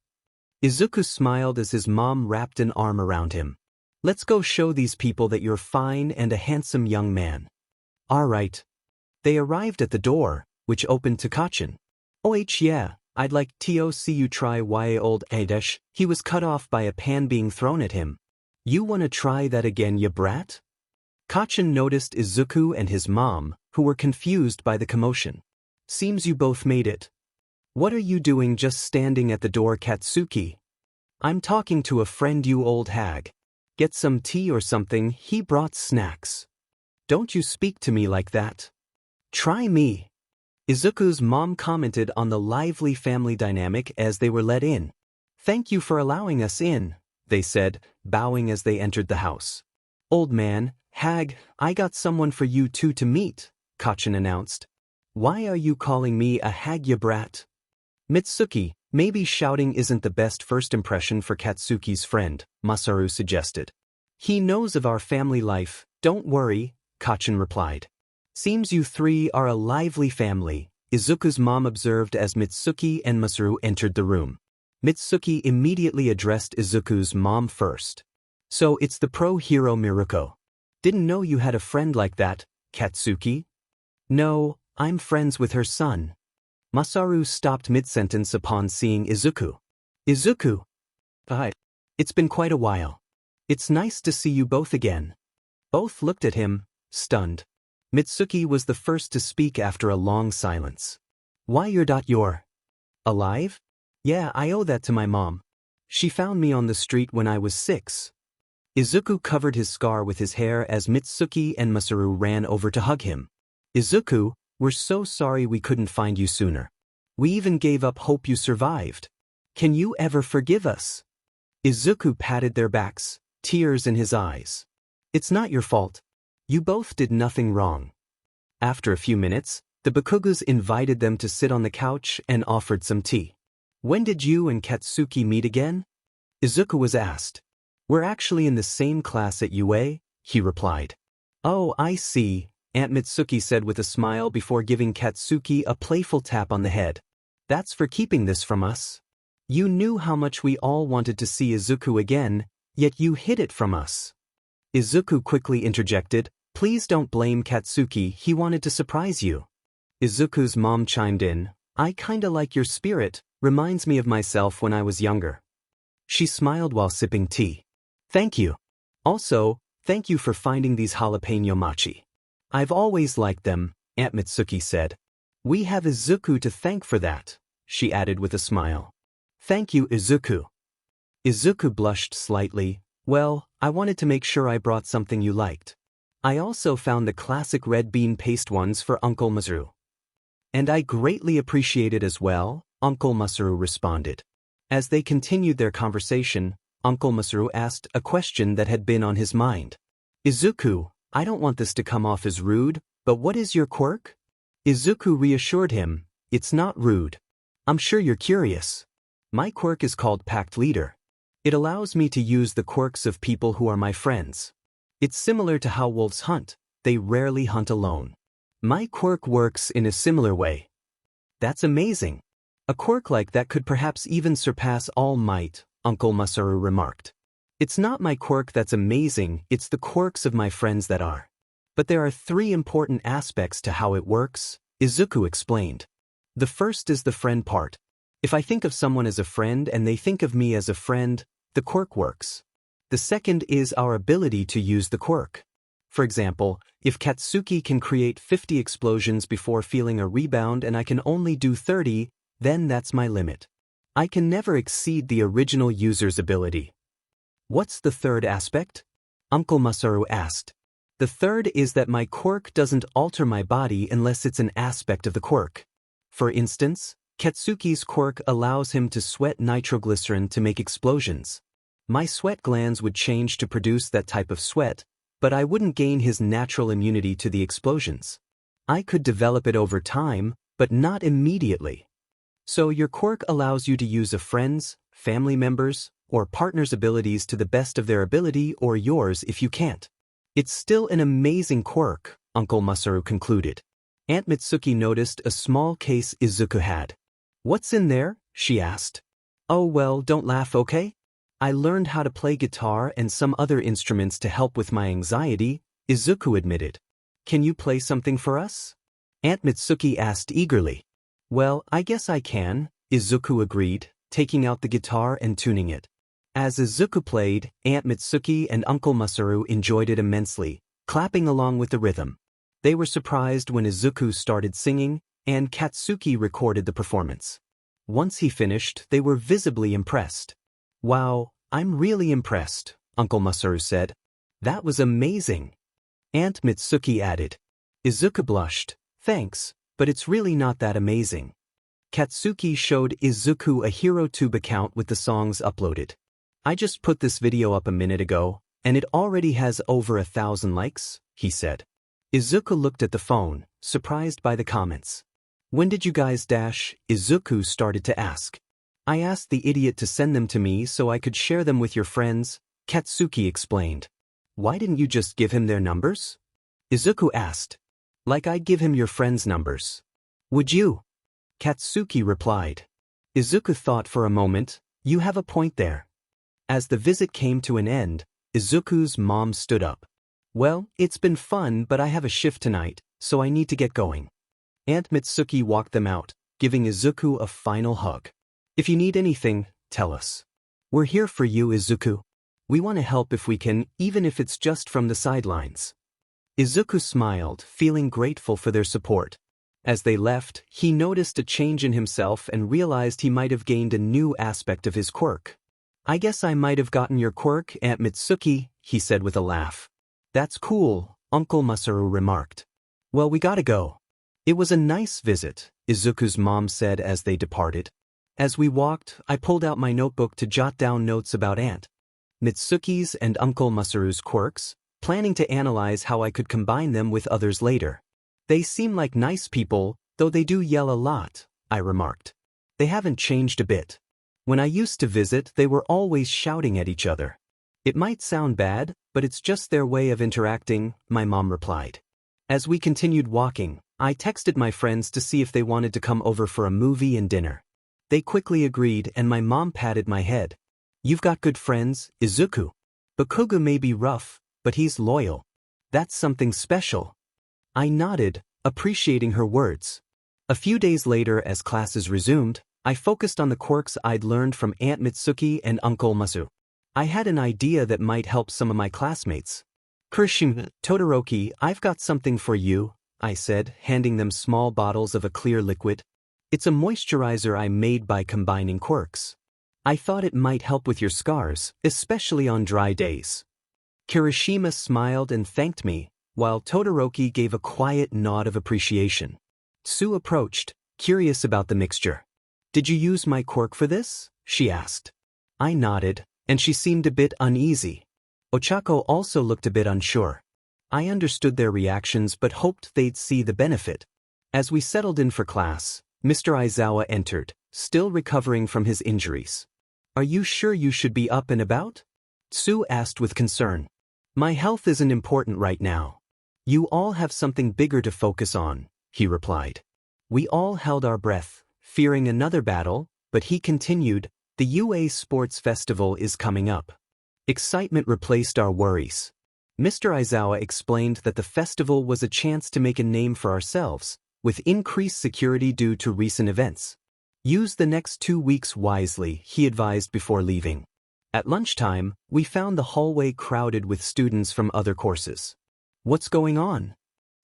Izuku smiled as his mom wrapped an arm around him. Let's go show these people that you're fine and a handsome young man. All right. They arrived at the door, which opened to Kachin. Oh yeah, I'd like to see you try old Adesh. He was cut off by a pan being thrown at him. You wanna try that again, ya brat? Kachin noticed Izuku and his mom, who were confused by the commotion. Seems you both made it. What are you doing just standing at the door, Katsuki? I'm talking to a friend, you old hag. Get some tea or something, he brought snacks. Don't you speak to me like that. Try me. Izuku's mom commented on the lively family dynamic as they were let in. Thank you for allowing us in, they said, bowing as they entered the house. Old man, hag, I got someone for you two to meet, Kachin announced. Why are you calling me a hag, ya brat? Mitsuki, maybe shouting isn't the best first impression for Katsuki's friend, Masaru suggested. He knows of our family life, don't worry, Kachin replied. Seems you three are a lively family, Izuku's mom observed as Mitsuki and Masaru entered the room. Mitsuki immediately addressed Izuku's mom first. So it's the pro-hero Miruko. Didn't know you had a friend like that, Katsuki? No, I'm friends with her son. Masaru stopped mid-sentence upon seeing Izuku. Izuku. Hi. It's been quite a while. It's nice to see you both again. Both looked at him, stunned. Mitsuki was the first to speak after a long silence. Why you're alive? Yeah, I owe that to my mom. She found me on the street when I was 6. Izuku covered his scar with his hair as Mitsuki and Masaru ran over to hug him. Izuku, we're so sorry we couldn't find you sooner. We even gave up hope you survived. Can you ever forgive us? Izuku patted their backs, tears in his eyes. It's not your fault. You both did nothing wrong. After a few minutes, the Bakugas invited them to sit on the couch and offered some tea. When did you and Katsuki meet again? Izuku was asked. We're actually in the same class at UA, he replied. Oh, I see, Aunt Mitsuki said with a smile before giving Katsuki a playful tap on the head. That's for keeping this from us. You knew how much we all wanted to see Izuku again, yet you hid it from us. Izuku quickly interjected, please don't blame Katsuki, he wanted to surprise you. Izuku's mom chimed in, I kinda like your spirit, reminds me of myself when I was younger. She smiled while sipping tea. Thank you. Also, thank you for finding these jalapeno machi. I've always liked them, Aunt Mitsuki said. We have Izuku to thank for that, she added with a smile. Thank you, Izuku. Izuku blushed slightly. Well, I wanted to make sure I brought something you liked. I also found the classic red bean paste ones for Uncle Masaru. And I greatly appreciate it as well, Uncle Masaru responded. As they continued their conversation, Uncle Masaru asked a question that had been on his mind. Izuku, I don't want this to come off as rude, but what is your quirk? Izuku reassured him, it's not rude. I'm sure you're curious. My quirk is called Pact Leader. It allows me to use the quirks of people who are my friends. It's similar to how wolves hunt, they rarely hunt alone. My quirk works in a similar way. That's amazing. A quirk like that could perhaps even surpass All Might, Uncle Masaru remarked. It's not my quirk that's amazing, it's the quirks of my friends that are. But there are 3 important aspects to how it works, Izuku explained. The first is the friend part. If I think of someone as a friend and they think of me as a friend, the quirk works. The second is our ability to use the quirk. For example, if Katsuki can create 50 explosions before feeling a rebound and I can only do 30, then that's my limit. I can never exceed the original user's ability. What's the third aspect? Uncle Masaru asked. The third is that my quirk doesn't alter my body unless it's an aspect of the quirk. For instance, Katsuki's quirk allows him to sweat nitroglycerin to make explosions. My sweat glands would change to produce that type of sweat, but I wouldn't gain his natural immunity to the explosions. I could develop it over time, but not immediately. So your quirk allows you to use a friend's, family member's, or partner's abilities to the best of their ability or yours if you can't. It's still an amazing quirk, Uncle Masaru concluded. Aunt Mitsuki noticed a small case Izuku had. What's in there? She asked. Oh well, don't laugh, okay? I learned how to play guitar and some other instruments to help with my anxiety, Izuku admitted. Can you play something for us? Aunt Mitsuki asked eagerly. Well, I guess I can, Izuku agreed, taking out the guitar and tuning it. As Izuku played, Aunt Mitsuki and Uncle Masaru enjoyed it immensely, clapping along with the rhythm. They were surprised when Izuku started singing, and Katsuki recorded the performance. Once he finished, they were visibly impressed. Wow, I'm really impressed, Uncle Masaru said. That was amazing. Aunt Mitsuki added. Izuku blushed. Thanks, but it's really not that amazing. Katsuki showed Izuku a HeroTube account with the songs uploaded. I just put this video up a minute ago, and it already has over 1,000 likes, he said. Izuku looked at the phone, surprised by the comments. When did you guys dash? Izuku started to ask. I asked the idiot to send them to me so I could share them with your friends, Katsuki explained. Why didn't you just give him their numbers? Izuku asked. Like I'd give him your friends' numbers. Would you? Katsuki replied. Izuku thought for a moment. You have a point there. As the visit came to an end, Izuku's mom stood up. Well, it's been fun, but I have a shift tonight, so I need to get going. Aunt Mitsuki walked them out, giving Izuku a final hug. If you need anything, tell us. We're here for you, Izuku. We want to help if we can, even if it's just from the sidelines. Izuku smiled, feeling grateful for their support. As they left, he noticed a change in himself and realized he might have gained a new aspect of his quirk. I guess I might have gotten your quirk, Aunt Mitsuki, he said with a laugh. That's cool, Uncle Masaru remarked. Well, we gotta go. It was a nice visit, Izuku's mom said as they departed. As we walked, I pulled out my notebook to jot down notes about Aunt Mitsuki's and Uncle Masaru's quirks, planning to analyze how I could combine them with others later. They seem like nice people, though they do yell a lot, I remarked. They haven't changed a bit. When I used to visit, they were always shouting at each other. It might sound bad, but it's just their way of interacting, my mom replied. As we continued walking, I texted my friends to see if they wanted to come over for a movie and dinner. They quickly agreed and my mom patted my head. You've got good friends, Izuku. Bakugo may be rough, but he's loyal. That's something special. I nodded, appreciating her words. A few days later, as classes resumed, I focused on the quirks I'd learned from Aunt Mitsuki and Uncle Masaru. I had an idea that might help some of my classmates. Todoroki, I've got something for you, I said, handing them small bottles of a clear liquid. It's a moisturizer I made by combining quirks. I thought it might help with your scars, especially on dry days. Kirishima smiled and thanked me, while Todoroki gave a quiet nod of appreciation. Sue approached, curious about the mixture. Did you use my quirk for this? She asked. I nodded, and she seemed a bit uneasy. Ochako also looked a bit unsure. I understood their reactions but hoped they'd see the benefit. As we settled in for class, Mr. Aizawa entered, still recovering from his injuries. Are you sure you should be up and about? Sue asked with concern. My health isn't important right now. You all have something bigger to focus on, he replied. We all held our breath, fearing another battle, but he continued, the UA Sports Festival is coming up. Excitement replaced our worries. Mr. Aizawa explained that the festival was a chance to make a name for ourselves, with increased security due to recent events. Use the next 2 weeks wisely, he advised before leaving. At lunchtime, we found the hallway crowded with students from other courses. What's going on?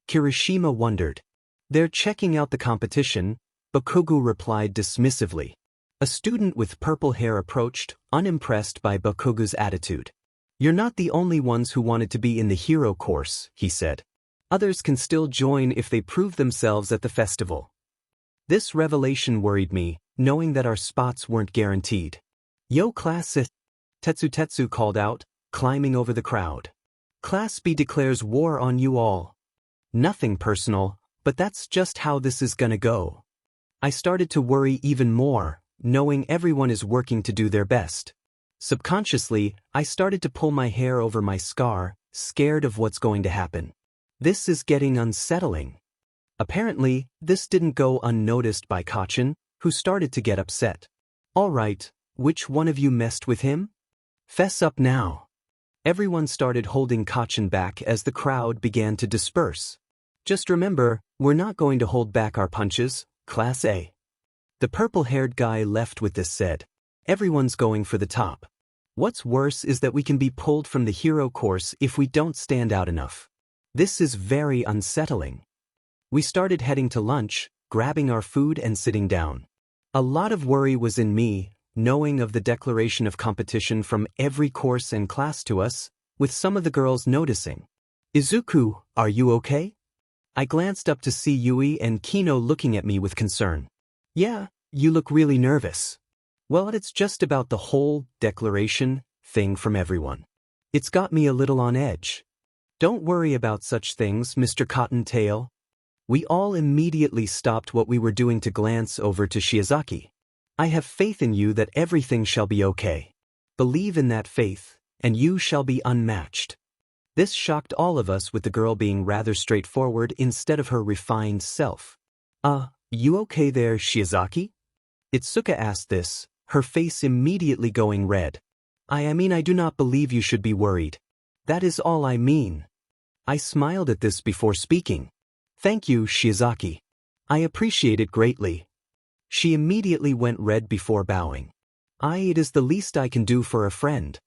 Kirishima wondered. They're checking out the competition, Bakugo replied dismissively. A student with purple hair approached, unimpressed by Bakugo's attitude. You're not the only ones who wanted to be in the hero course, he said. Others can still join if they prove themselves at the festival. This revelation worried me, knowing that our spots weren't guaranteed. Yo class, Tetsu called out, climbing over the crowd. Class B declares war on you all. Nothing personal, but that's just how this is gonna go. I started to worry even more, knowing everyone is working to do their best. Subconsciously, I started to pull my hair over my scar, scared of what's going to happen. This is getting unsettling. Apparently, this didn't go unnoticed by Kachin, who started to get upset. All right, which one of you messed with him? Fess up now. Everyone started holding Kachin back as the crowd began to disperse. Just remember, we're not going to hold back our punches, Class A. The purple-haired guy left with this said. Everyone's going for the top. What's worse is that we can be pulled from the hero course if we don't stand out enough. This is very unsettling. We started heading to lunch, grabbing our food and sitting down. A lot of worry was in me, knowing of the declaration of competition from every course and class to us, with some of the girls noticing. Izuku, are you okay? I glanced up to see Yui and Kino looking at me with concern. Yeah, you look really nervous. Well, it's just about the whole declaration thing from everyone. It's got me a little on edge. Don't worry about such things, Mr. Cottontail. We all immediately stopped what we were doing to glance over to Shiozaki. I have faith in you that everything shall be okay. Believe in that faith, and you shall be unmatched. This shocked all of us with the girl being rather straightforward instead of her refined self. You okay there, Shiozaki? Itsuka asked this, her face immediately going red. I mean I do not believe you should be worried. That is all I mean. I smiled at this before speaking. Thank you, Shiozaki. I appreciate it greatly. She immediately went red before bowing. It is the least I can do for a friend.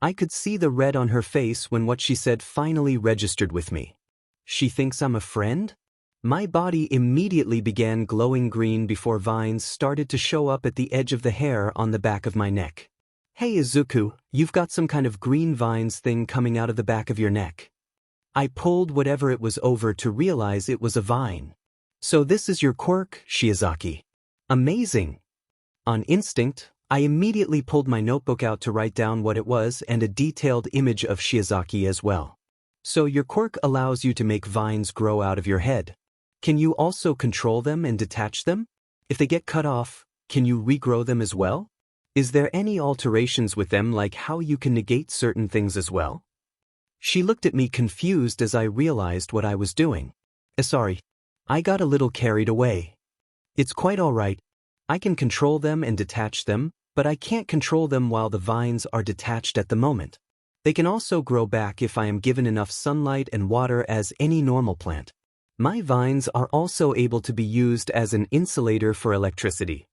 I could see the red on her face when what she said finally registered with me. She thinks I'm a friend? My body immediately began glowing green before vines started to show up at the edge of the hair on the back of my neck. Hey Izuku, you've got some kind of green vines thing coming out of the back of your neck. I pulled whatever it was over to realize it was a vine. So this is your quirk, Shiozaki. Amazing. On instinct, I immediately pulled my notebook out to write down what it was and a detailed image of Shiozaki as well. So your quirk allows you to make vines grow out of your head. Can you also control them and detach them? If they get cut off, can you regrow them as well? Is there any alterations with them, like how you can negate certain things as well? She looked at me confused as I realized what I was doing. Sorry. I got a little carried away. It's quite all right. I can control them and detach them, but I can't control them while the vines are detached at the moment. They can also grow back if I am given enough sunlight and water as any normal plant. My vines are also able to be used as an insulator for electricity.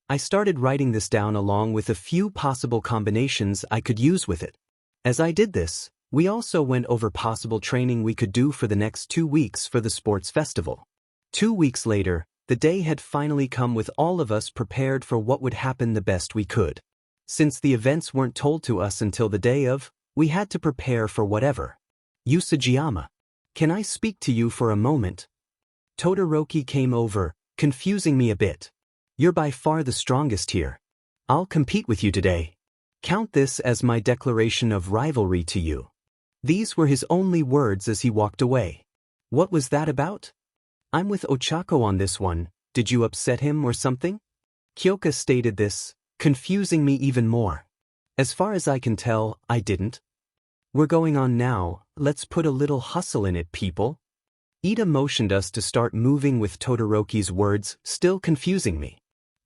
I started writing this down along with a few possible combinations I could use with it. As I did this, we also went over possible training we could do for the next 2 weeks for the sports festival. 2 weeks later, the day had finally come with all of us prepared for what would happen the best we could. Since the events weren't told to us until the day of, we had to prepare for whatever. Usajiyama, can I speak to you for a moment? Todoroki came over, confusing me a bit. You're by far the strongest here. I'll compete with you today. Count this as my declaration of rivalry to you. These were his only words as he walked away. What was that about? I'm with Ochako on this one. Did you upset him or something? Kyoka stated this, confusing me even more. As far as I can tell, I didn't. We're going on now, let's put a little hustle in it, people. Ida motioned us to start moving with Todoroki's words still confusing me.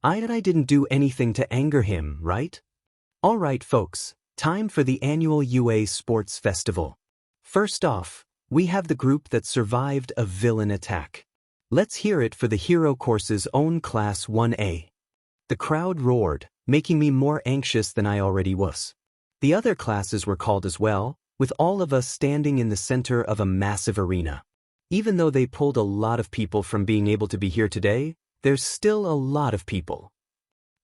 I didn't do anything to anger him, right? Alright folks, time for the annual UA Sports Festival. First off, we have the group that survived a villain attack. Let's hear it for the hero course's own Class 1A. The crowd roared, making me more anxious than I already was. The other classes were called as well, with all of us standing in the center of a massive arena. Even though they pulled a lot of people from being able to be here today, there's still a lot of people.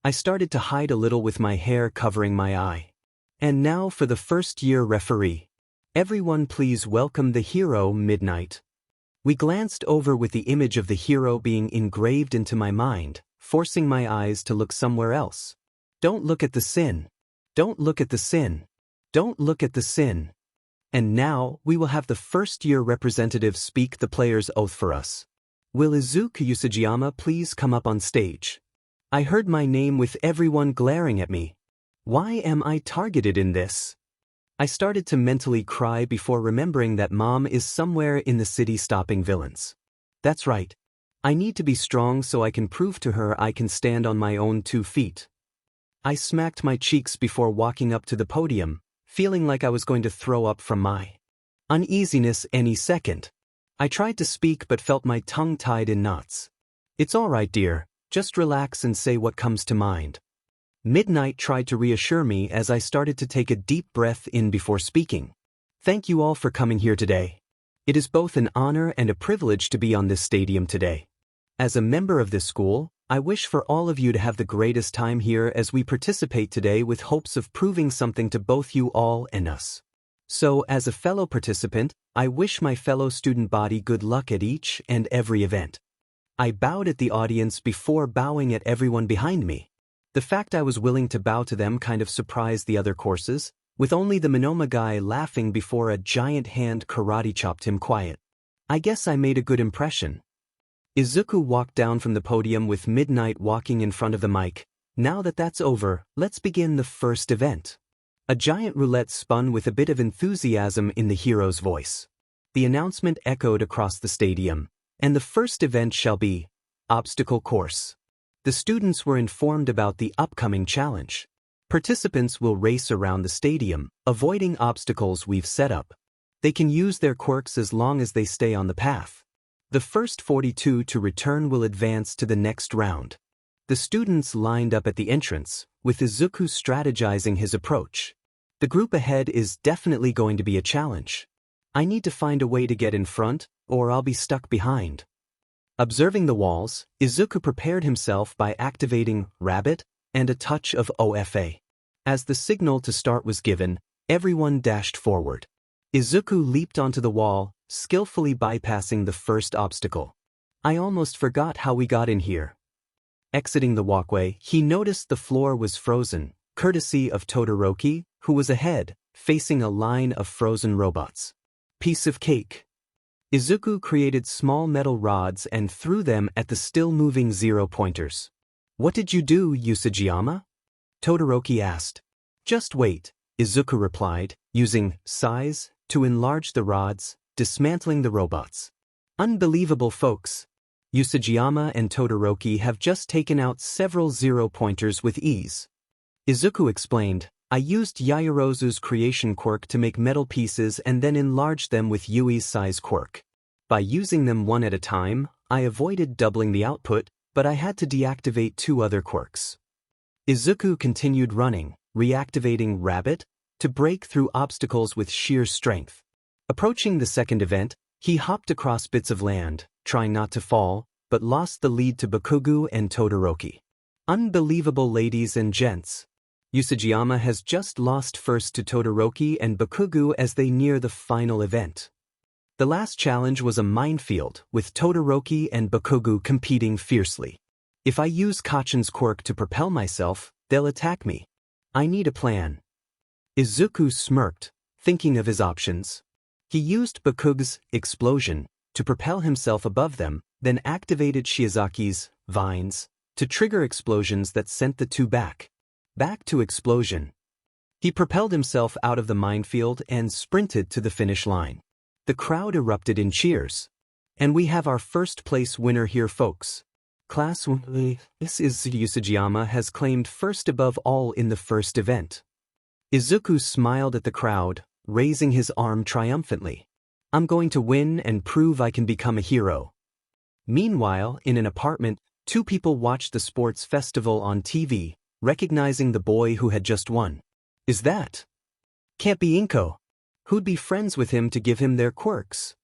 I started to hide a little with my hair covering my eye. And now for the first-year referee. Everyone please welcome the hero, Midnight. We glanced over with the image of the hero being engraved into my mind, forcing my eyes to look somewhere else. Don't look at the sin. Don't look at the sin. Don't look at the sin. And now, we will have the first-year representative speak the player's oath for us. Will Izuku Usajiyama please come up on stage? I heard my name with everyone glaring at me. Why am I targeted in this? I started to mentally cry before remembering that Mom is somewhere in the city stopping villains. That's right. I need to be strong so I can prove to her I can stand on my own 2 feet. I smacked my cheeks before walking up to the podium, feeling like I was going to throw up from my uneasiness any second. I tried to speak but felt my tongue tied in knots. It's all right, dear, just relax and say what comes to mind. Midnight tried to reassure me as I started to take a deep breath in before speaking. Thank you all for coming here today. It is both an honor and a privilege to be on this stadium today. As a member of this school, I wish for all of you to have the greatest time here as we participate today with hopes of proving something to both you all and us. So, as a fellow participant, I wish my fellow student body good luck at each and every event. I bowed at the audience before bowing at everyone behind me. The fact I was willing to bow to them kind of surprised the other courses, with only the Monoma guy laughing before a giant hand karate chopped him quiet. I guess I made a good impression. Izuku walked down from the podium with Midnight walking in front of the mic. Now that that's over, let's begin the first event. A giant roulette spun with a bit of enthusiasm in the hero's voice. The announcement echoed across the stadium, and the first event shall be Obstacle Course. The students were informed about the upcoming challenge. Participants will race around the stadium, avoiding obstacles we've set up. They can use their quirks as long as they stay on the path. The first 42 to return will advance to the next round. The students lined up at the entrance, with Izuku strategizing his approach. The group ahead is definitely going to be a challenge. I need to find a way to get in front, or I'll be stuck behind. Observing the walls, Izuku prepared himself by activating Rabbit and a touch of OFA. As the signal to start was given, everyone dashed forward. Izuku leaped onto the wall, skillfully bypassing the first obstacle. I almost forgot how we got in here. Exiting the walkway, he noticed the floor was frozen, courtesy of Todoroki, who was ahead, facing a line of frozen robots. Piece of cake. Izuku created small metal rods and threw them at the still-moving zero-pointers. What did you do, Usajiyama? Todoroki asked. Just wait, Izuku replied, using size to enlarge the rods, dismantling the robots. Unbelievable, folks. Usajiyama and Todoroki have just taken out several zero-pointers with ease. Izuku explained, I used Yaoyorozu's creation quirk to make metal pieces and then enlarged them with Yui's size quirk. By using them one at a time, I avoided doubling the output, but I had to deactivate 2 other quirks. Izuku continued running, reactivating Rabbit, to break through obstacles with sheer strength. Approaching the second event, he hopped across bits of land, trying not to fall, but lost the lead to Bakugo and Todoroki. Unbelievable, ladies and gents. Usajiyama has just lost first to Todoroki and Bakugo as they near the final event. The last challenge was a minefield, with Todoroki and Bakugo competing fiercely. If I use Kachan's quirk to propel myself, they'll attack me. I need a plan. Izuku smirked, thinking of his options. He used Bakugo's explosion to propel himself above them, then activated Shiozaki's vines to trigger explosions that sent the 2 back. Back to explosion. He propelled himself out of the minefield and sprinted to the finish line. The crowd erupted in cheers. And we have our first place winner here, folks. Class 1, this is Usajiyama has claimed first above all in the first event. Izuku smiled at the crowd, raising his arm triumphantly. I'm going to win and prove I can become a hero. Meanwhile, in an apartment, two people watched the sports festival on TV, recognizing the boy who had just won. Is that? Can't be Inko. Who'd be friends with him to give him their quirks?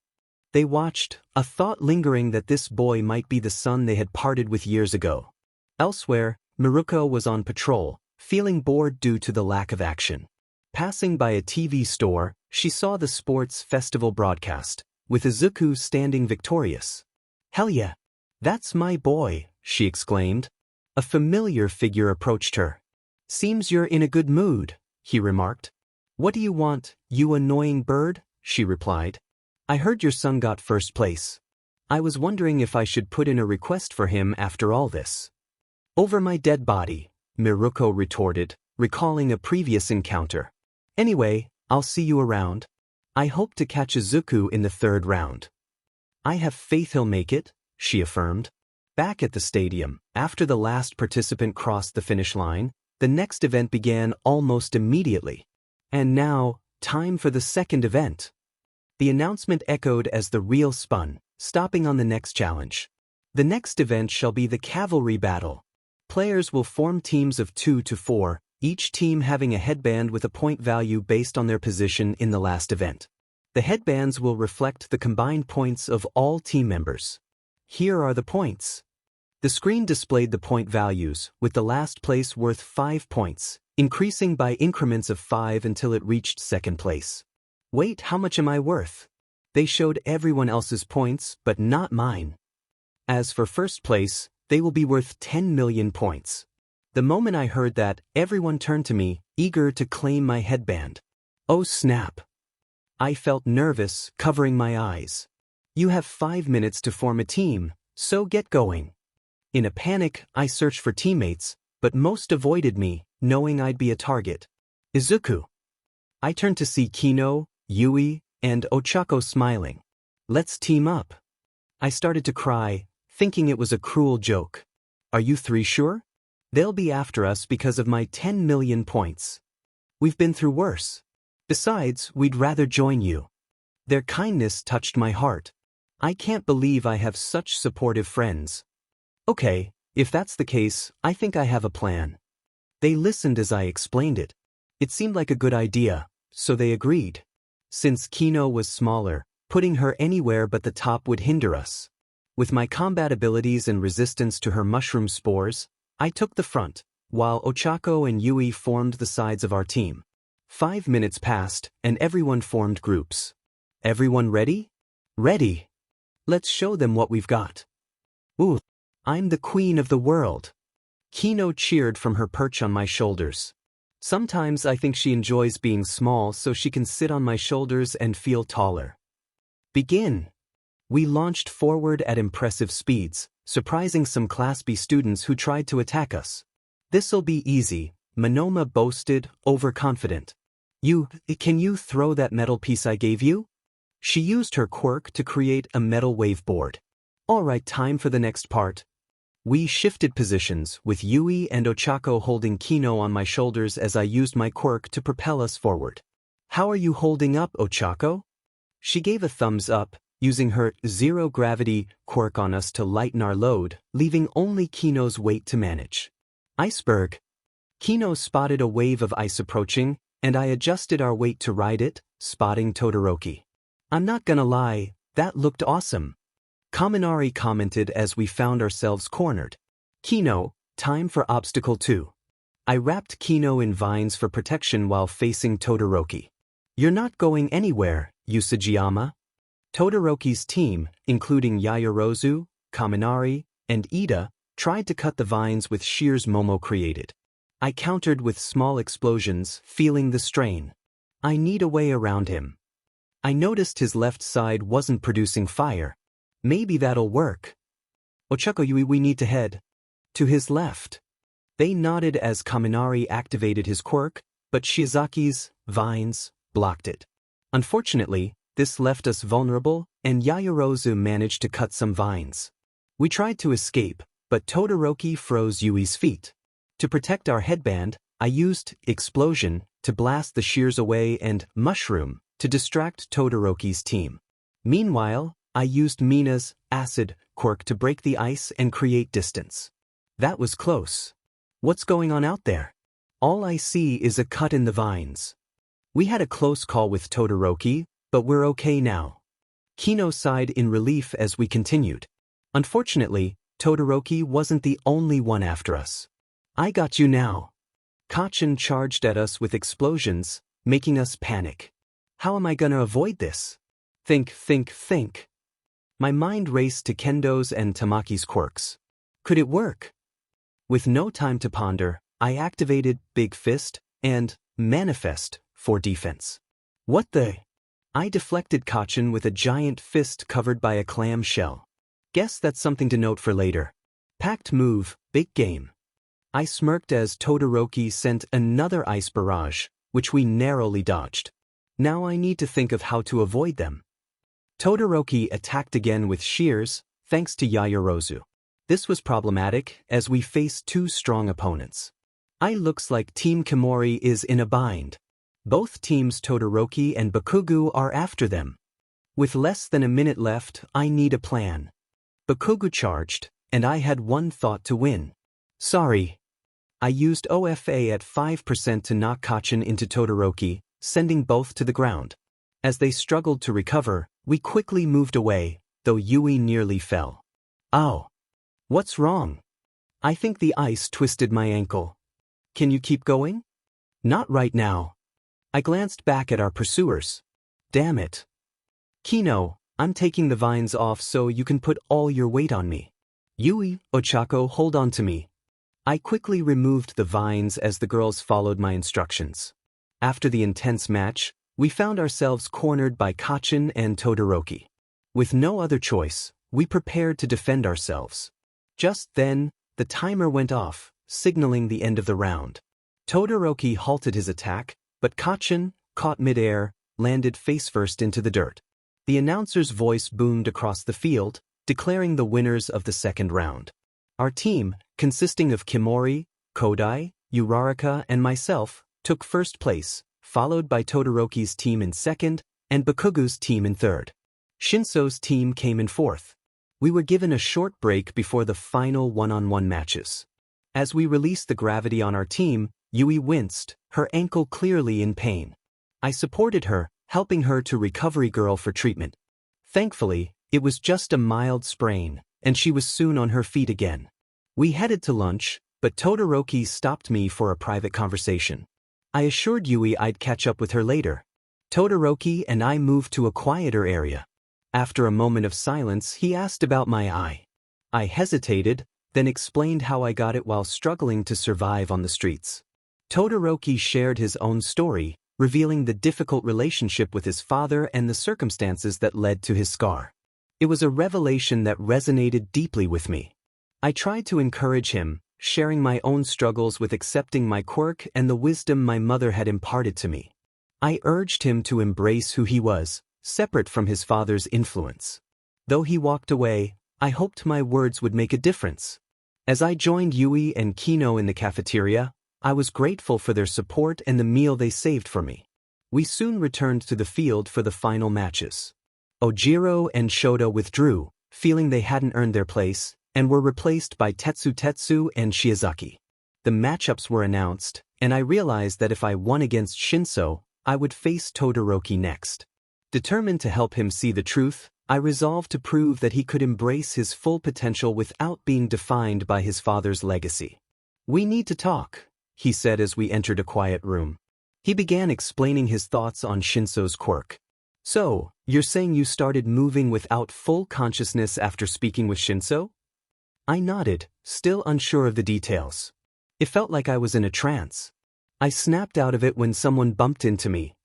They watched, a thought lingering that this boy might be the son they had parted with years ago. Elsewhere, Miruko was on patrol, feeling bored due to the lack of action. Passing by a TV store, she saw the sports festival broadcast, with Izuku standing victorious. Hell yeah! That's my boy, she exclaimed. A familiar figure approached her. Seems you're in a good mood, he remarked. What do you want, you annoying bird? She replied. I heard your son got first place. I was wondering if I should put in a request for him after all this. Over my dead body, Miruko retorted, recalling a previous encounter. Anyway, I'll see you around. I hope to catch Izuku in the third round. I have faith he'll make it, she affirmed. Back at the stadium, after the last participant crossed the finish line, the next event began almost immediately. And now, time for the second event. The announcement echoed as the reel spun, stopping on the next challenge. The next event shall be the Cavalry Battle. Players will form teams of 2 to 4, each team having a headband with a point value based on their position in the last event. The headbands will reflect the combined points of all team members. Here are the points. The screen displayed the point values, with the last place worth 5 points, increasing by increments of 5 until it reached second place. Wait, how much am I worth? They showed everyone else's points, but not mine. As for first place, they will be worth 10 million points. The moment I heard that, everyone turned to me, eager to claim my headband. Oh snap! I felt nervous, covering my eyes. You have 5 minutes to form a team, so get going. In a panic, I searched for teammates, but most avoided me, knowing I'd be a target. Izuku. I turned to see Kino, Yui, and Ochako smiling. Let's team up. I started to cry, thinking it was a cruel joke. Are you three sure? They'll be after us because of my 10 million points. We've been through worse. Besides, we'd rather join you. Their kindness touched my heart. I can't believe I have such supportive friends. Okay, if that's the case, I think I have a plan. They listened as I explained it. It seemed like a good idea, so they agreed. Since Kino was smaller, putting her anywhere but the top would hinder us. With my combat abilities and resistance to her mushroom spores, I took the front, while Ochako and Yui formed the sides of our team. 5 minutes passed, and everyone formed groups. Everyone ready? Ready! Let's show them what we've got. Ooh, I'm the queen of the world. Kino cheered from her perch on my shoulders. Sometimes I think she enjoys being small so she can sit on my shoulders and feel taller. Begin! We launched forward at impressive speeds, surprising some Class B students who tried to attack us. This'll be easy, Monoma boasted, overconfident. Can you throw that metal piece I gave you? She used her quirk to create a metal waveboard. Alright, time for the next part. We shifted positions, with Yui and Ochako holding Kino on my shoulders as I used my quirk to propel us forward. How are you holding up, Ochako? She gave a thumbs up, using her zero-gravity quirk on us to lighten our load, leaving only Kino's weight to manage. Iceberg. Kino spotted a wave of ice approaching, and I adjusted our weight to ride it, spotting Todoroki. I'm not gonna lie, that looked awesome. Kaminari commented as we found ourselves cornered. Kino, time for obstacle 2. I wrapped Kino in vines for protection while facing Todoroki. You're not going anywhere, Usajiyama. Todoroki's team, including Yaoyorozu, Kaminari, and Ida, tried to cut the vines with shears Momo created. I countered with small explosions, feeling the strain. I need a way around him. I noticed his left side wasn't producing fire. Maybe that'll work. Ochako, Yui, we need to head to his left. They nodded as Kaminari activated his quirk, but Shiizaki's vines blocked it. Unfortunately, this left us vulnerable, and Yaoyorozu managed to cut some vines. We tried to escape, but Todoroki froze Yui's feet. To protect our headband, I used Explosion to blast the shears away and Mushroom to distract Todoroki's team. Meanwhile, I used Mina's Acid Quirk to break the ice and create distance. That was close. What's going on out there? All I see is a cut in the vines. We had a close call with Todoroki, but we're okay now. Kino sighed in relief as we continued. Unfortunately, Todoroki wasn't the only one after us. I got you now. Kacchan charged at us with explosions, making us panic. How am I gonna avoid this? Think. My mind raced to Kendo's and Tamaki's quirks. Could it work? With no time to ponder, I activated Big Fist and Manifest for defense. What the? I deflected Kacchan with a giant fist covered by a clam shell. Guess that's something to note for later. Packed move, big game. I smirked as Todoroki sent another ice barrage, which we narrowly dodged. Now I need to think of how to avoid them. Todoroki attacked again with shears, thanks to Yaoyorozu. This was problematic as we faced two strong opponents. Looks like Team Kimori is in a bind. Both teams Todoroki and Bakugo are after them. With less than a minute left, I need a plan. Bakugo charged, and I had one thought to win. Sorry. I used OFA at 5% to knock Kacchan into Todoroki, sending both to the ground. As they struggled to recover, we quickly moved away, though Yui nearly fell. Ow. What's wrong? I think the ice twisted my ankle. Can you keep going? Not right now. I glanced back at our pursuers. Damn it. Kino, I'm taking the vines off so you can put all your weight on me. Yui, Ochako, hold on to me. I quickly removed the vines as the girls followed my instructions. After the intense match, we found ourselves cornered by Kacchan and Todoroki. With no other choice, we prepared to defend ourselves. Just then, the timer went off, signaling the end of the round. Todoroki halted his attack, but Kacchan, caught midair, landed face-first into the dirt. The announcer's voice boomed across the field, declaring the winners of the second round. Our team, consisting of Kimori, Kodai, Uraraka, and myself, took first place, followed by Todoroki's team in second, and Bakugo's team in third. Shinso's team came in fourth. We were given a short break before the final one-on-one matches. As we released the gravity on our team, Yui winced, her ankle clearly in pain. I supported her, helping her to Recovery Girl for treatment. Thankfully, it was just a mild sprain, and she was soon on her feet again. We headed to lunch, but Todoroki stopped me for a private conversation. I assured Yui I'd catch up with her later. Todoroki and I moved to a quieter area. After a moment of silence, he asked about my eye. I hesitated, then explained how I got it while struggling to survive on the streets. Todoroki shared his own story, revealing the difficult relationship with his father and the circumstances that led to his scar. It was a revelation that resonated deeply with me. I tried to encourage him, sharing my own struggles with accepting my quirk and the wisdom my mother had imparted to me. I urged him to embrace who he was, separate from his father's influence. Though he walked away, I hoped my words would make a difference. As I joined Yui and Kino in the cafeteria, I was grateful for their support and the meal they saved for me. We soon returned to the field for the final matches. Ojiro and Shoto withdrew, feeling they hadn't earned their place, and were replaced by Tetsu and Shiozaki. The matchups were announced, and I realized that if I won against Shinso, I would face Todoroki next. Determined to help him see the truth, I resolved to prove that he could embrace his full potential without being defined by his father's legacy. We need to talk, he said as we entered a quiet room. He began explaining his thoughts on Shinso's quirk. So, you're saying you started moving without full consciousness after speaking with Shinso? I nodded, still unsure of the details. It felt like I was in a trance. I snapped out of it when someone bumped into me.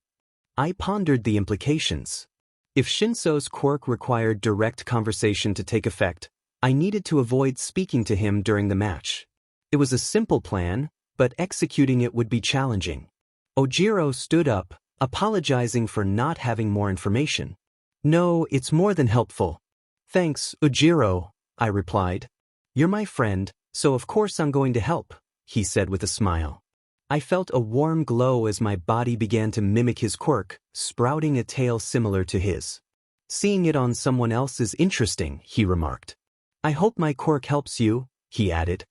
I pondered the implications. If Shinso's quirk required direct conversation to take effect, I needed to avoid speaking to him during the match. It was a simple plan, but executing it would be challenging. Ojiro stood up, apologizing for not having more information. No, it's more than helpful. Thanks, Ojiro, I replied. You're my friend, so of course I'm going to help, he said with a smile. I felt a warm glow as my body began to mimic his quirk, sprouting a tail similar to his. Seeing it on someone else is interesting, he remarked. I hope my quirk helps you, he added.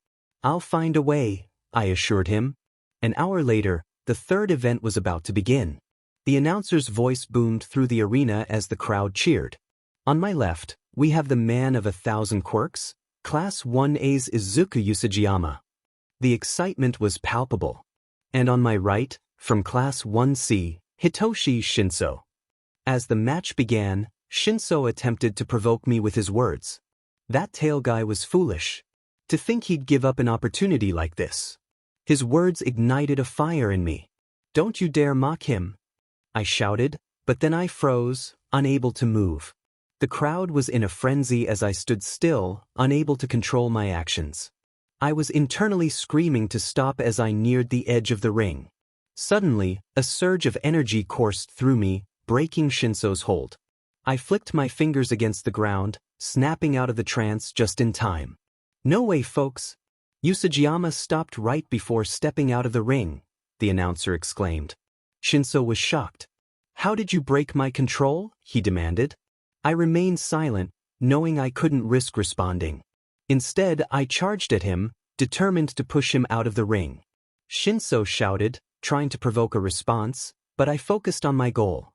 I'll find a way, I assured him. An hour later, the third event was about to begin. The announcer's voice boomed through the arena as the crowd cheered. On my left, we have the man of 1,000 quirks, Class 1A's Izuku Usajiyama. The excitement was palpable. And on my right, from Class 1C, Hitoshi Shinso. As the match began, Shinso attempted to provoke me with his words. That tail guy was foolish. To think he'd give up an opportunity like this. His words ignited a fire in me. Don't you dare mock him, I shouted, but then I froze, unable to move. The crowd was in a frenzy as I stood still, unable to control my actions. I was internally screaming to stop as I neared the edge of the ring. Suddenly, a surge of energy coursed through me, breaking Shinso's hold. I flicked my fingers against the ground, snapping out of the trance just in time. No way, folks. Usajiyama stopped right before stepping out of the ring, the announcer exclaimed. Shinso was shocked. How did you break my control? He demanded. I remained silent, knowing I couldn't risk responding. Instead, I charged at him, determined to push him out of the ring. Shinso shouted, trying to provoke a response, but I focused on my goal.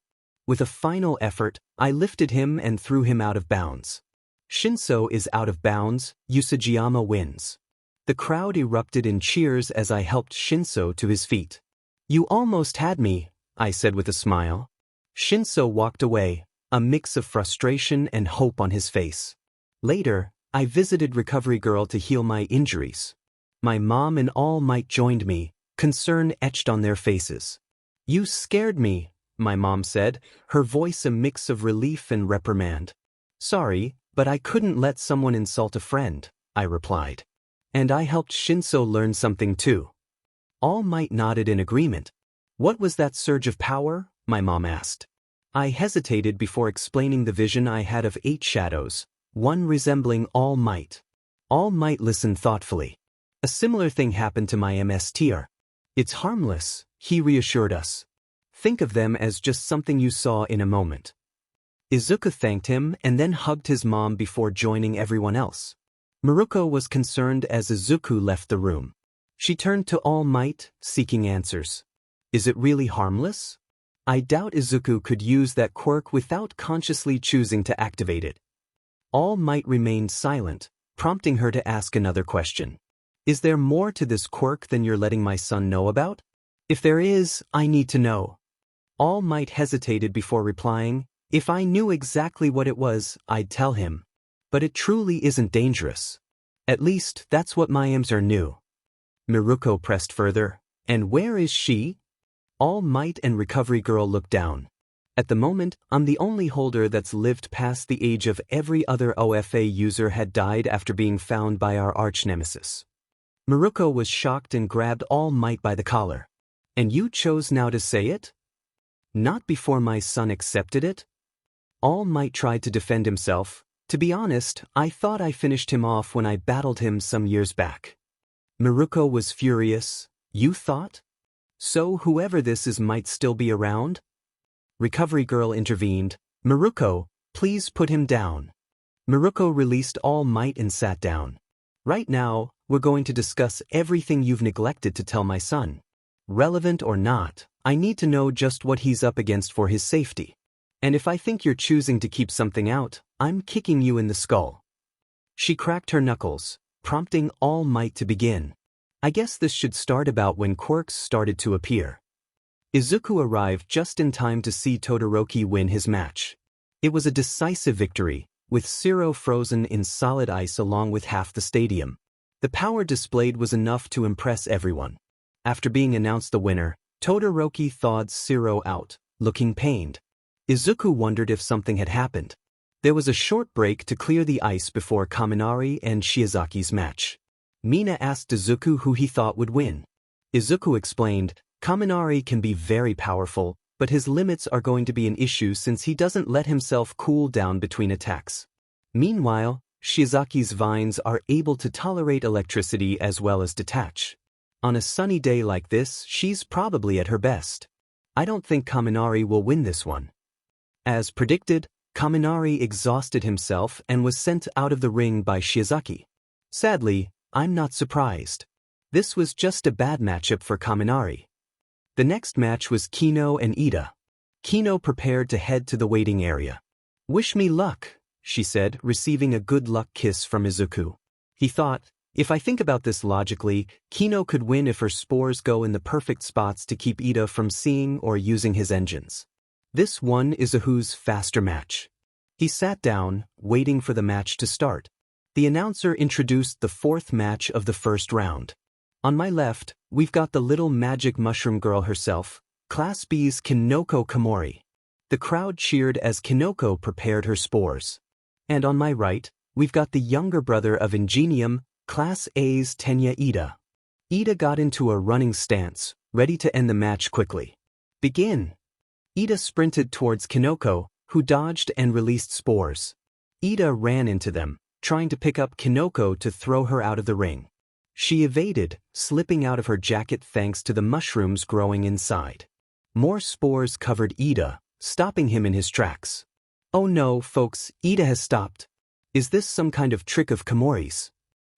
With a final effort, I lifted him and threw him out of bounds. Shinso is out of bounds, Usajiyama wins. The crowd erupted in cheers as I helped Shinso to his feet. You almost had me, I said with a smile. Shinso walked away, a mix of frustration and hope on his face. Later, I visited Recovery Girl to heal my injuries. My mom and All Might joined me, concern etched on their faces. You scared me, my mom said, her voice a mix of relief and reprimand. Sorry, but I couldn't let someone insult a friend, I replied. And I helped Shinso learn something too. All Might nodded in agreement. What was that surge of power? My mom asked. I hesitated before explaining the vision I had of 8 shadows, one resembling All Might. All Might listened thoughtfully. A similar thing happened to my MSTR. It's harmless, he reassured us. Think of them as just something you saw in a moment. Izuku thanked him and then hugged his mom before joining everyone else. Miruko was concerned as Izuku left the room. She turned to All Might, seeking answers. Is it really harmless? I doubt Izuku could use that quirk without consciously choosing to activate it. All Might remained silent, prompting her to ask another question. Is there more to this quirk than you're letting my son know about? If there is, I need to know. All Might hesitated before replying. If I knew exactly what it was, I'd tell him. But it truly isn't dangerous. At least, that's what my M's are new. Miruko pressed further. And where is she? All Might and Recovery Girl looked down. At the moment, I'm the only holder that's lived past the age of every other OFA user had died after being found by our arch-nemesis. Miruko was shocked and grabbed All Might by the collar. And you chose now to say it? Not before my son accepted it? All Might tried to defend himself. To be honest, I thought I finished him off when I battled him some years back. Miruko was furious. You thought? So whoever this is might still be around? Recovery Girl intervened. Miruko, please put him down. Miruko released All Might and sat down. Right now, we're going to discuss everything you've neglected to tell my son. Relevant or not, I need to know just what he's up against for his safety. And if I think you're choosing to keep something out, I'm kicking you in the skull. She cracked her knuckles, prompting All Might to begin. I guess this should start about when quirks started to appear. Izuku arrived just in time to see Todoroki win his match. It was a decisive victory, with Zero frozen in solid ice along with half the stadium. The power displayed was enough to impress everyone. After being announced the winner, Todoroki thawed Zero out, looking pained. Izuku wondered if something had happened. There was a short break to clear the ice before Kaminari and Shiozaki's match. Mina asked Izuku who he thought would win. Izuku explained, Kaminari can be very powerful, but his limits are going to be an issue since he doesn't let himself cool down between attacks. Meanwhile, Shiozaki's vines are able to tolerate electricity as well as detach. On a sunny day like this, she's probably at her best. I don't think Kaminari will win this one. As predicted, Kaminari exhausted himself and was sent out of the ring by Shiozaki. Sadly, I'm not surprised. This was just a bad matchup for Kaminari. The next match was Kino and Ida. Kino prepared to head to the waiting area. "Wish me luck," she said, receiving a good luck kiss from Izuku. He thought, if I think about this logically, Kino could win if her spores go in the perfect spots to keep Ida from seeing or using his engines. This one is Izuku's faster match. He sat down, waiting for the match to start. The announcer introduced the fourth match of the first round. On my left, we've got the little magic mushroom girl herself, Class B's Kinoko Komori. The crowd cheered as Kinoko prepared her spores. And on my right, we've got the younger brother of Ingenium, Class A's Tenya Ida. Ida got into a running stance, ready to end the match quickly. "Begin!" Ida sprinted towards Kinoko, who dodged and released spores. Ida ran into them, trying to pick up Kinoko to throw her out of the ring. She evaded, slipping out of her jacket thanks to the mushrooms growing inside. More spores covered Ida, stopping him in his tracks. "Oh no, folks, Ida has stopped. Is this some kind of trick of Komori's?"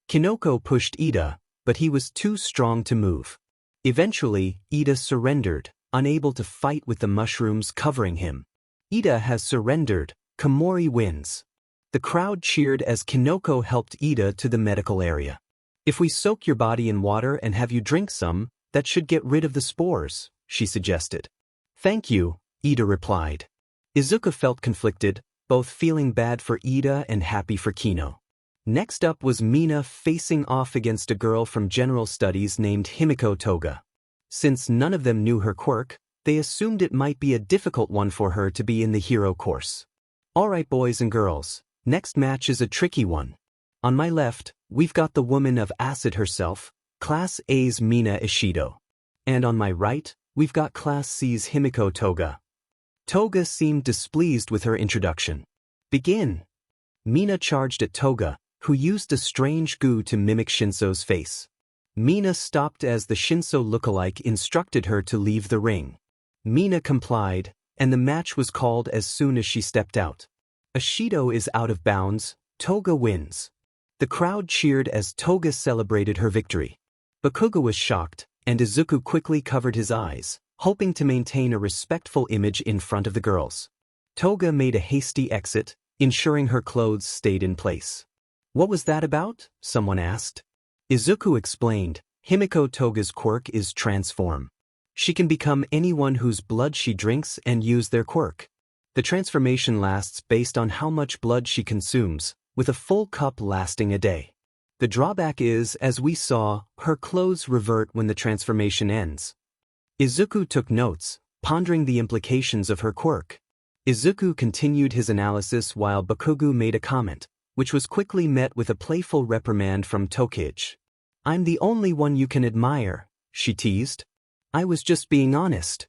Kinoko pushed Ida, but he was too strong to move. Eventually, Ida surrendered, unable to fight with the mushrooms covering him. Ida has surrendered, Komori wins. The crowd cheered as Kinoko helped Ida to the medical area. "If we soak your body in water and have you drink some, that should get rid of the spores," she suggested. "Thank you," Ida replied. Izuku felt conflicted, both feeling bad for Ida and happy for Kino. Next up was Mina facing off against a girl from General Studies named Himiko Toga. Since none of them knew her quirk, they assumed it might be a difficult one for her to be in the hero course. "Alright boys and girls, next match is a tricky one. On my left, we've got the woman of acid herself, Class A's Mina Ishido. And on my right, we've got Class C's Himiko Toga." Toga seemed displeased with her introduction. "Begin!" Mina charged at Toga, who used a strange goo to mimic Shinso's face. Mina stopped as the Shinso lookalike instructed her to leave the ring. Mina complied, and the match was called as soon as she stepped out. Ishido is out of bounds, Toga wins. The crowd cheered as Toga celebrated her victory. Bakugo was shocked, and Izuku quickly covered his eyes, hoping to maintain a respectful image in front of the girls. Toga made a hasty exit, ensuring her clothes stayed in place. "What was that about?" someone asked. Izuku explained, Himiko Toga's quirk is transform. She can become anyone whose blood she drinks and use their quirk. The transformation lasts based on how much blood she consumes, with a full cup lasting a day. The drawback is, as we saw, her clothes revert when the transformation ends. Izuku took notes, pondering the implications of her quirk. Izuku continued his analysis while Bakugo made a comment, which was quickly met with a playful reprimand from Tokige. "I'm the only one you can admire," she teased. "I was just being honest."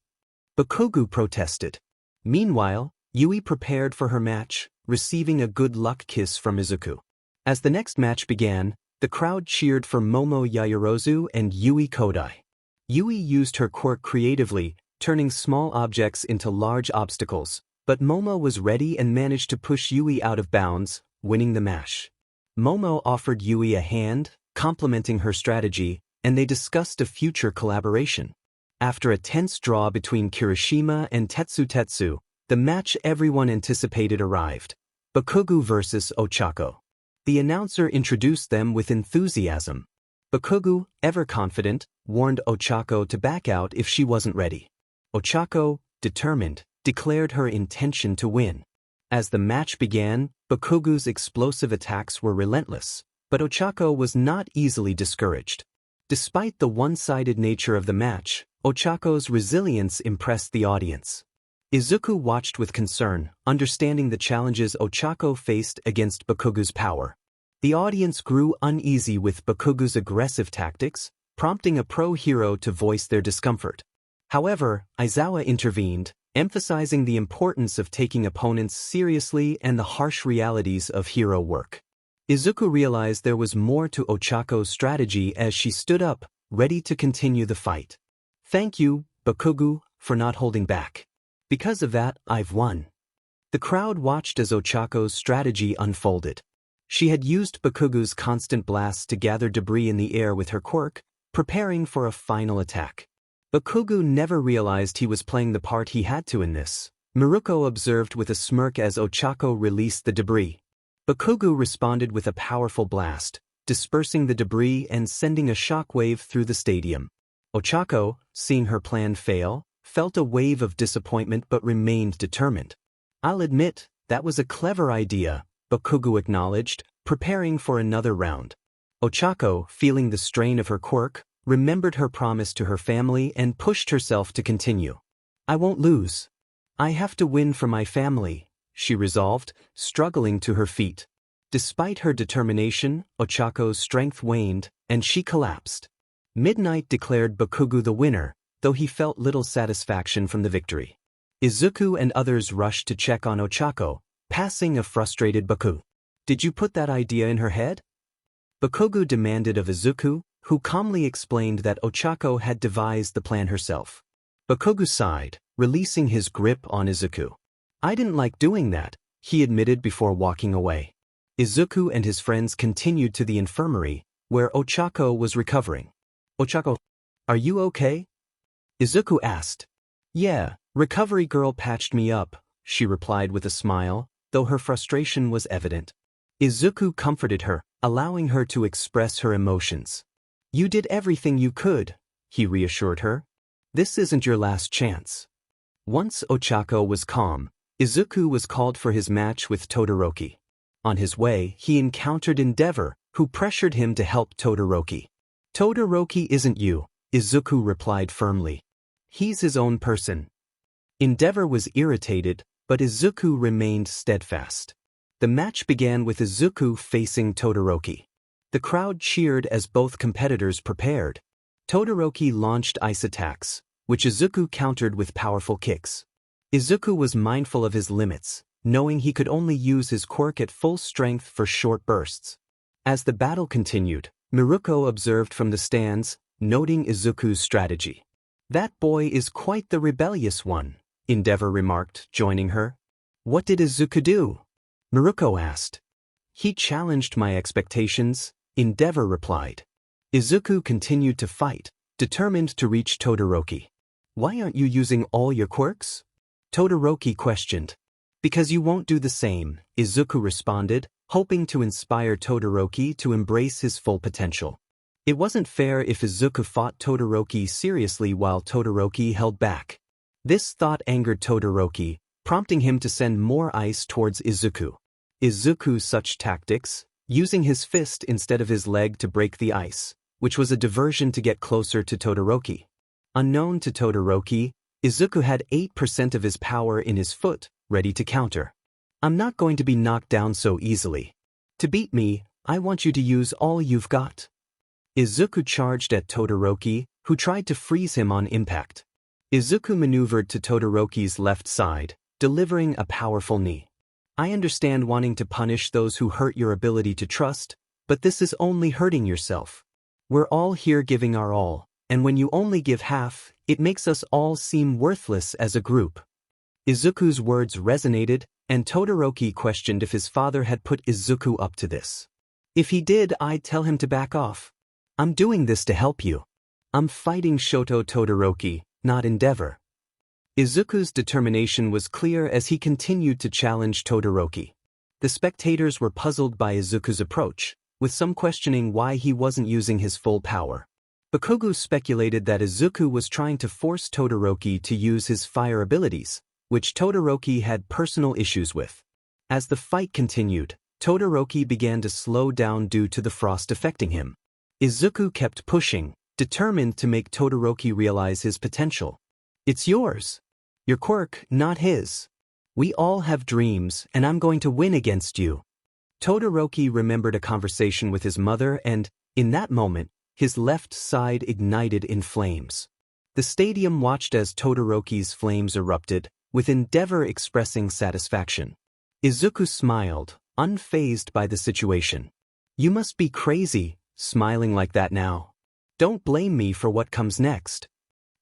Bakugo protested. Meanwhile, Yui prepared for her match, receiving a good luck kiss from Izuku. As the next match began, the crowd cheered for Momo Yaoyorozu and Yui Kodai. Yui used her quirk creatively, turning small objects into large obstacles, but Momo was ready and managed to push Yui out of bounds, winning the match. Momo offered Yui a hand, complimenting her strategy, and they discussed a future collaboration. After a tense draw between Kirishima and Tetsu, the match everyone anticipated arrived: Bakugo vs. Ochako. The announcer introduced them with enthusiasm. Bakugo, ever confident, warned Ochako to back out if she wasn't ready. Ochako, determined, declared her intention to win. As the match began, Bakugo's explosive attacks were relentless, but Ochako was not easily discouraged. Despite the one-sided nature of the match, Ochako's resilience impressed the audience. Izuku watched with concern, understanding the challenges Ochako faced against Bakugo's power. The audience grew uneasy with Bakugo's aggressive tactics, prompting a pro-hero to voice their discomfort. However, Aizawa intervened, emphasizing the importance of taking opponents seriously and the harsh realities of hero work. Izuku realized there was more to Ochako's strategy as she stood up, ready to continue the fight. "Thank you, Bakugo, for not holding back. Because of that, I've won." The crowd watched as Ochako's strategy unfolded. She had used Bakugo's constant blasts to gather debris in the air with her quirk, preparing for a final attack. Bakugo never realized he was playing the part he had to in this. Miruko observed with a smirk as Ochako released the debris. Bakugo responded with a powerful blast, dispersing the debris and sending a shockwave through the stadium. Ochako, seeing her plan fail, felt a wave of disappointment but remained determined. "I'll admit, that was a clever idea," Bakugo acknowledged, preparing for another round. Ochako, feeling the strain of her quirk, remembered her promise to her family and pushed herself to continue. "I won't lose. I have to win for my family," she resolved, struggling to her feet. Despite her determination, Ochako's strength waned, and she collapsed. Midnight declared Bakugo the winner, though he felt little satisfaction from the victory. Izuku and others rushed to check on Ochako, passing a frustrated Bakugo. "Did you put that idea in her head?" Bakugo demanded of Izuku, who calmly explained that Ochako had devised the plan herself. Bakugo sighed, releasing his grip on Izuku. "I didn't like doing that," he admitted before walking away. Izuku and his friends continued to the infirmary, where Ochako was recovering. "Ochako, are you okay?" Izuku asked. "Yeah, recovery girl patched me up," she replied with a smile, though her frustration was evident. Izuku comforted her, allowing her to express her emotions. "You did everything you could," he reassured her. "This isn't your last chance." Once Ochako was calm, Izuku was called for his match with Todoroki. On his way, he encountered Endeavor, who pressured him to help Todoroki. "Todoroki isn't you," Izuku replied firmly. "He's his own person." Endeavor was irritated, but Izuku remained steadfast. The match began with Izuku facing Todoroki. The crowd cheered as both competitors prepared. Todoroki launched ice attacks, which Izuku countered with powerful kicks. Izuku was mindful of his limits, knowing he could only use his quirk at full strength for short bursts. As the battle continued, Miruko observed from the stands, noting Izuku's strategy. "That boy is quite the rebellious one," Endeavor remarked, joining her. "What did Izuku do?" Miruko asked. "He challenged my expectations," Endeavor replied. Izuku continued to fight, determined to reach Todoroki. "Why aren't you using all your quirks?" Todoroki questioned. "Because you won't do the same," Izuku responded, hoping to inspire Todoroki to embrace his full potential. It wasn't fair if Izuku fought Todoroki seriously while Todoroki held back. This thought angered Todoroki, prompting him to send more ice towards Izuku. Izuku's such tactics, using his fist instead of his leg to break the ice, which was a diversion to get closer to Todoroki. Unknown to Todoroki, Izuku had 8% of his power in his foot, ready to counter. "I'm not going to be knocked down so easily. To beat me, I want you to use all you've got." Izuku charged at Todoroki, who tried to freeze him on impact. Izuku maneuvered to Todoroki's left side, delivering a powerful knee. "I understand wanting to punish those who hurt your ability to trust, but this is only hurting yourself. We're all here giving our all, and when you only give half, it makes us all seem worthless as a group." Izuku's words resonated, and Todoroki questioned if his father had put Izuku up to this. "If he did, I'd tell him to back off. I'm doing this to help you. I'm fighting Shoto Todoroki, not Endeavor." Izuku's determination was clear as he continued to challenge Todoroki. The spectators were puzzled by Izuku's approach, with some questioning why he wasn't using his full power. Bakugo speculated that Izuku was trying to force Todoroki to use his fire abilities, which Todoroki had personal issues with. As the fight continued, Todoroki began to slow down due to the frost affecting him. Izuku kept pushing, determined to make Todoroki realize his potential. "It's yours. Your quirk, not his. We all have dreams, and I'm going to win against you." Todoroki remembered a conversation with his mother and, in that moment, his left side ignited in flames. The stadium watched as Todoroki's flames erupted, with Endeavor expressing satisfaction. Izuku smiled, unfazed by the situation. "You must be crazy, smiling like that now. Don't blame me for what comes next."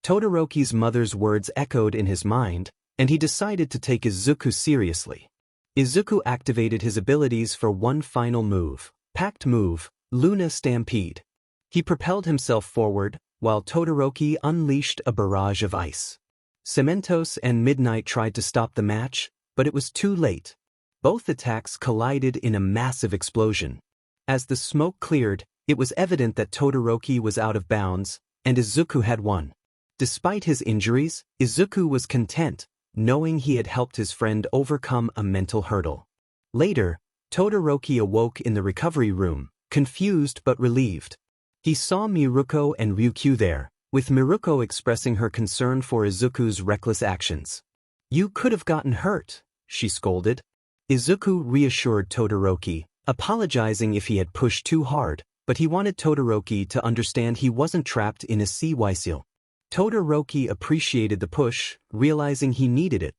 Todoroki's mother's words echoed in his mind, and he decided to take Izuku seriously. Izuku activated his abilities for one final move, Pact Move, Luna Stampede. He propelled himself forward, while Todoroki unleashed a barrage of ice. Cementos and Midnight tried to stop the match, but it was too late. Both attacks collided in a massive explosion. As the smoke cleared, it was evident that Todoroki was out of bounds, and Izuku had won. Despite his injuries, Izuku was content, knowing he had helped his friend overcome a mental hurdle. Later, Todoroki awoke in the recovery room, confused but relieved. He saw Miruko and Ryukyu there, with Miruko expressing her concern for Izuku's reckless actions. "You could have gotten hurt," she scolded. Izuku reassured Todoroki, apologizing if he had pushed too hard, but he wanted Todoroki to understand he wasn't trapped in a sea-seal. Todoroki appreciated the push, realizing he needed it.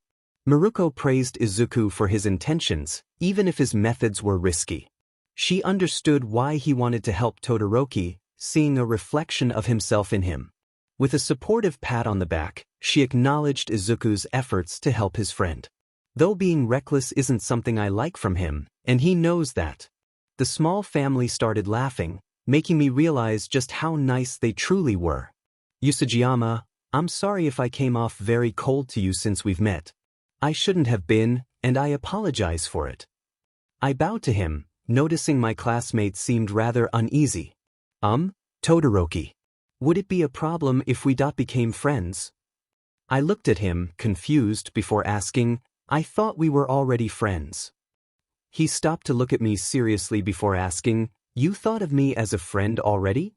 Miruko praised Izuku for his intentions, even if his methods were risky. She understood why he wanted to help Todoroki, seeing a reflection of himself in him. With a supportive pat on the back, she acknowledged Izuku's efforts to help his friend. "Though being reckless isn't something I like from him, and he knows that." The small family started laughing, making me realize just how nice they truly were. "Usajiyama, I'm sorry if I came off very cold to you since we've met. I shouldn't have been, and I apologize for it." I bowed to him, noticing my classmates seemed rather uneasy. Todoroki. Would it be a problem if we became friends?" I looked at him, confused, before asking, "I thought we were already friends." He stopped to look at me seriously before asking, "You thought of me as a friend already?"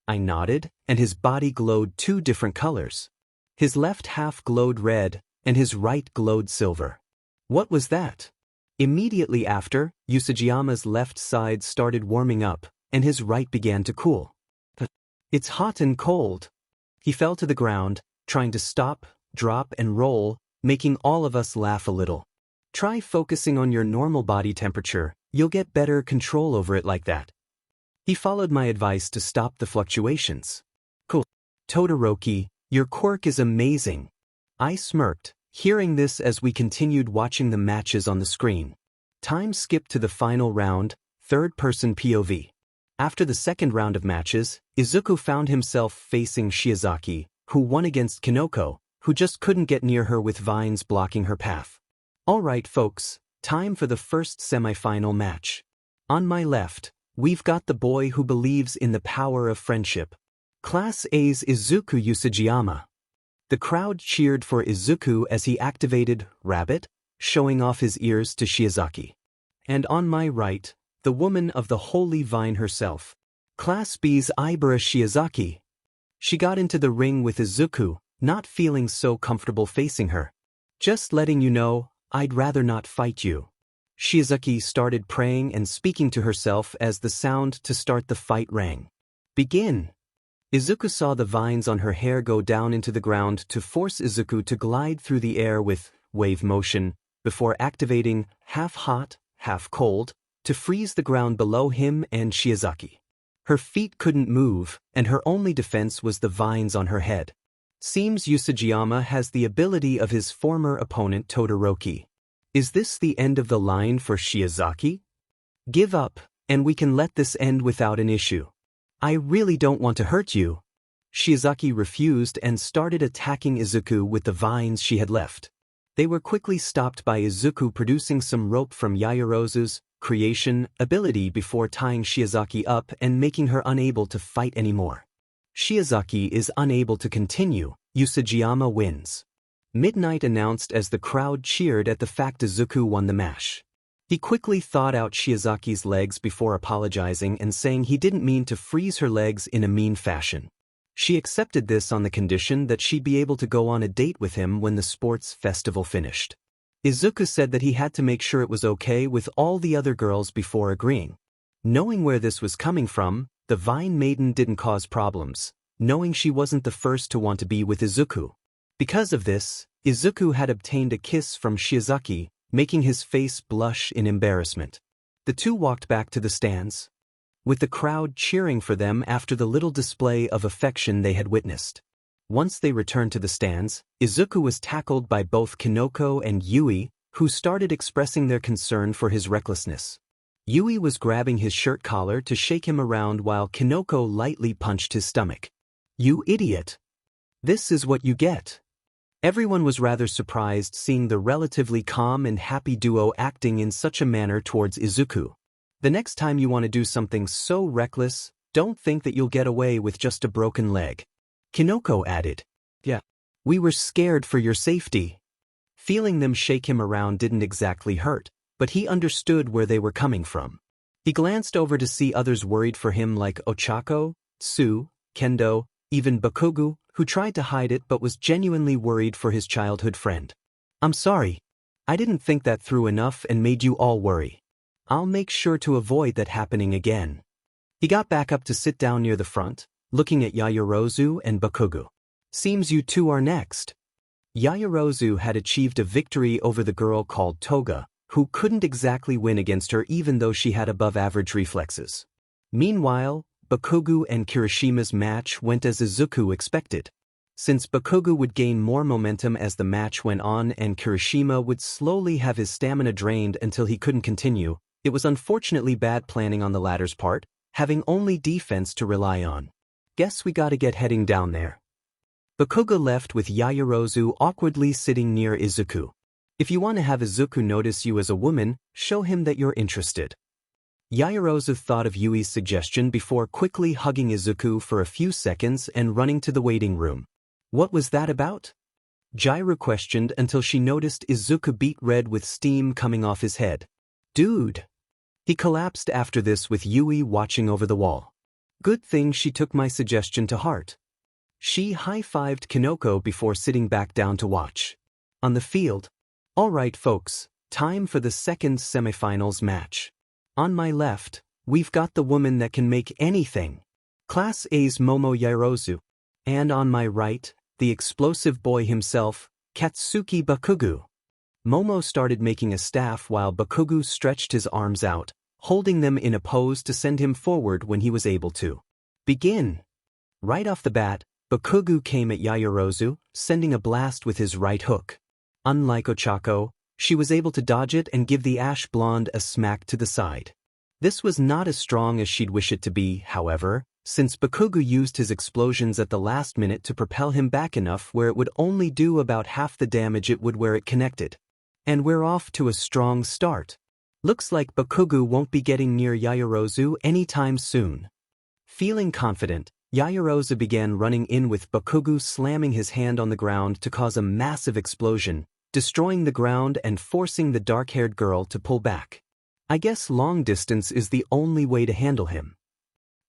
I nodded, and his body glowed two different colors. His left half glowed red, and his right glowed silver. What was that? Immediately after, Usajiyama's left side started warming up, and his right began to cool. "It's hot and cold." He fell to the ground, trying to stop, drop, and roll, making all of us laugh a little. "Try focusing on your normal body temperature, you'll get better control over it like that." He followed my advice to stop the fluctuations. "Cool. Todoroki, your quirk is amazing." I smirked, hearing this as we continued watching the matches on the screen. Time skipped to the final round, third-person POV. After the second round of matches, Izuku found himself facing Shiozaki, who won against Kinoko, who just couldn't get near her with vines blocking her path. "Alright folks, time for the first semi-final match. On my left, we've got the boy who believes in the power of friendship. Class A's Izuku Usajiyama." The crowd cheered for Izuku as he activated Rabbit, showing off his ears to Shiozaki. And on my right, the woman of the holy vine herself, Class B's Ibara Shiozaki. She got into the ring with Izuku, not feeling so comfortable facing her. "Just letting you know, I'd rather not fight you." Shiozaki started praying and speaking to herself as the sound to start the fight rang. "Begin." Izuku saw the vines on her hair go down into the ground to force Izuku to glide through the air with wave motion, before activating half hot, half cold, to freeze the ground below him and Shiozaki. Her feet couldn't move, and her only defense was the vines on her head. Seems Usajiyama has the ability of his former opponent Todoroki. Is this the end of the line for Shiozaki? "Give up, and we can let this end without an issue. I really don't want to hurt you." Shiozaki refused and started attacking Izuku with the vines she had left. They were quickly stopped by Izuku producing some rope from Yaoyorozu's creation ability before tying Shiozaki up and making her unable to fight anymore. Shiozaki is unable to continue. Usajiyama wins. Midnight announced as the crowd cheered at the fact Izuku won the match. He quickly thawed out Shiozaki's legs before apologizing and saying he didn't mean to freeze her legs in a mean fashion. She accepted this on the condition that she'd be able to go on a date with him when the sports festival finished. Izuku said that he had to make sure it was okay with all the other girls before agreeing. Knowing where this was coming from, the Vine Maiden didn't cause problems, knowing she wasn't the first to want to be with Izuku. Because of this, Izuku had obtained a kiss from Shiozaki, making his face blush in embarrassment. The two walked back to the stands, with the crowd cheering for them after the little display of affection they had witnessed. Once they returned to the stands, Izuku was tackled by both Kinoko and Yui, who started expressing their concern for his recklessness. Yui was grabbing his shirt collar to shake him around while Kinoko lightly punched his stomach. "You idiot! This is what you get." Everyone was rather surprised seeing the relatively calm and happy duo acting in such a manner towards Izuku. The next time you want to do something so reckless, don't think that you'll get away with just a broken leg. Kinoko added. "Yeah. We were scared for your safety." Feeling them shake him around didn't exactly hurt, but he understood where they were coming from. He glanced over to see others worried for him like Ochako, Tsu, Kendo, even Bakugo, who tried to hide it but was genuinely worried for his childhood friend. "I'm sorry. I didn't think that through enough and made you all worry. I'll make sure to avoid that happening again." He got back up to sit down near the front, looking at Yaoyorozu and Bakugo. "Seems you two are next." Yaoyorozu had achieved a victory over the girl called Toga, who couldn't exactly win against her even though she had above-average reflexes. Meanwhile, Bakugo and Kirishima's match went as Izuku expected. Since Bakugo would gain more momentum as the match went on and Kirishima would slowly have his stamina drained until he couldn't continue, it was unfortunately bad planning on the latter's part, having only defense to rely on. "Guess we gotta get heading down there." Bakugo left with Yaoyorozu awkwardly sitting near Izuku. "If you want to have Izuku notice you as a woman, show him that you're interested." Yaoyorozu thought of Yui's suggestion before quickly hugging Izuku for a few seconds and running to the waiting room. "What was that about?" Jairu questioned until she noticed Izuku beet red with steam coming off his head. "Dude." He collapsed after this with Yui watching over the wall. "Good thing she took my suggestion to heart." She high-fived Kinoko before sitting back down to watch. On the field, "All right folks, time for the second semifinals match. On my left, we've got the woman that can make anything, Class A's Momo Yaoyorozu. And on my right, the explosive boy himself, Katsuki Bakugo." Momo started making a staff while Bakugo stretched his arms out, holding them in a pose to send him forward when he was able to. "Begin." Right off the bat, Bakugo came at Yaoyorozu, sending a blast with his right hook. Unlike Ochako, she was able to dodge it and give the ash blonde a smack to the side. This was not as strong as she'd wish it to be, however, since Bakugo used his explosions at the last minute to propel him back enough where it would only do about half the damage it would where it connected. And we're off to a strong start. Looks like Bakugo won't be getting near Yaoyorozu anytime soon. Feeling confident, Yaoyorozu began running in with Bakugo slamming his hand on the ground to cause a massive explosion, destroying the ground and forcing the dark-haired girl to pull back. "I guess long distance is the only way to handle him."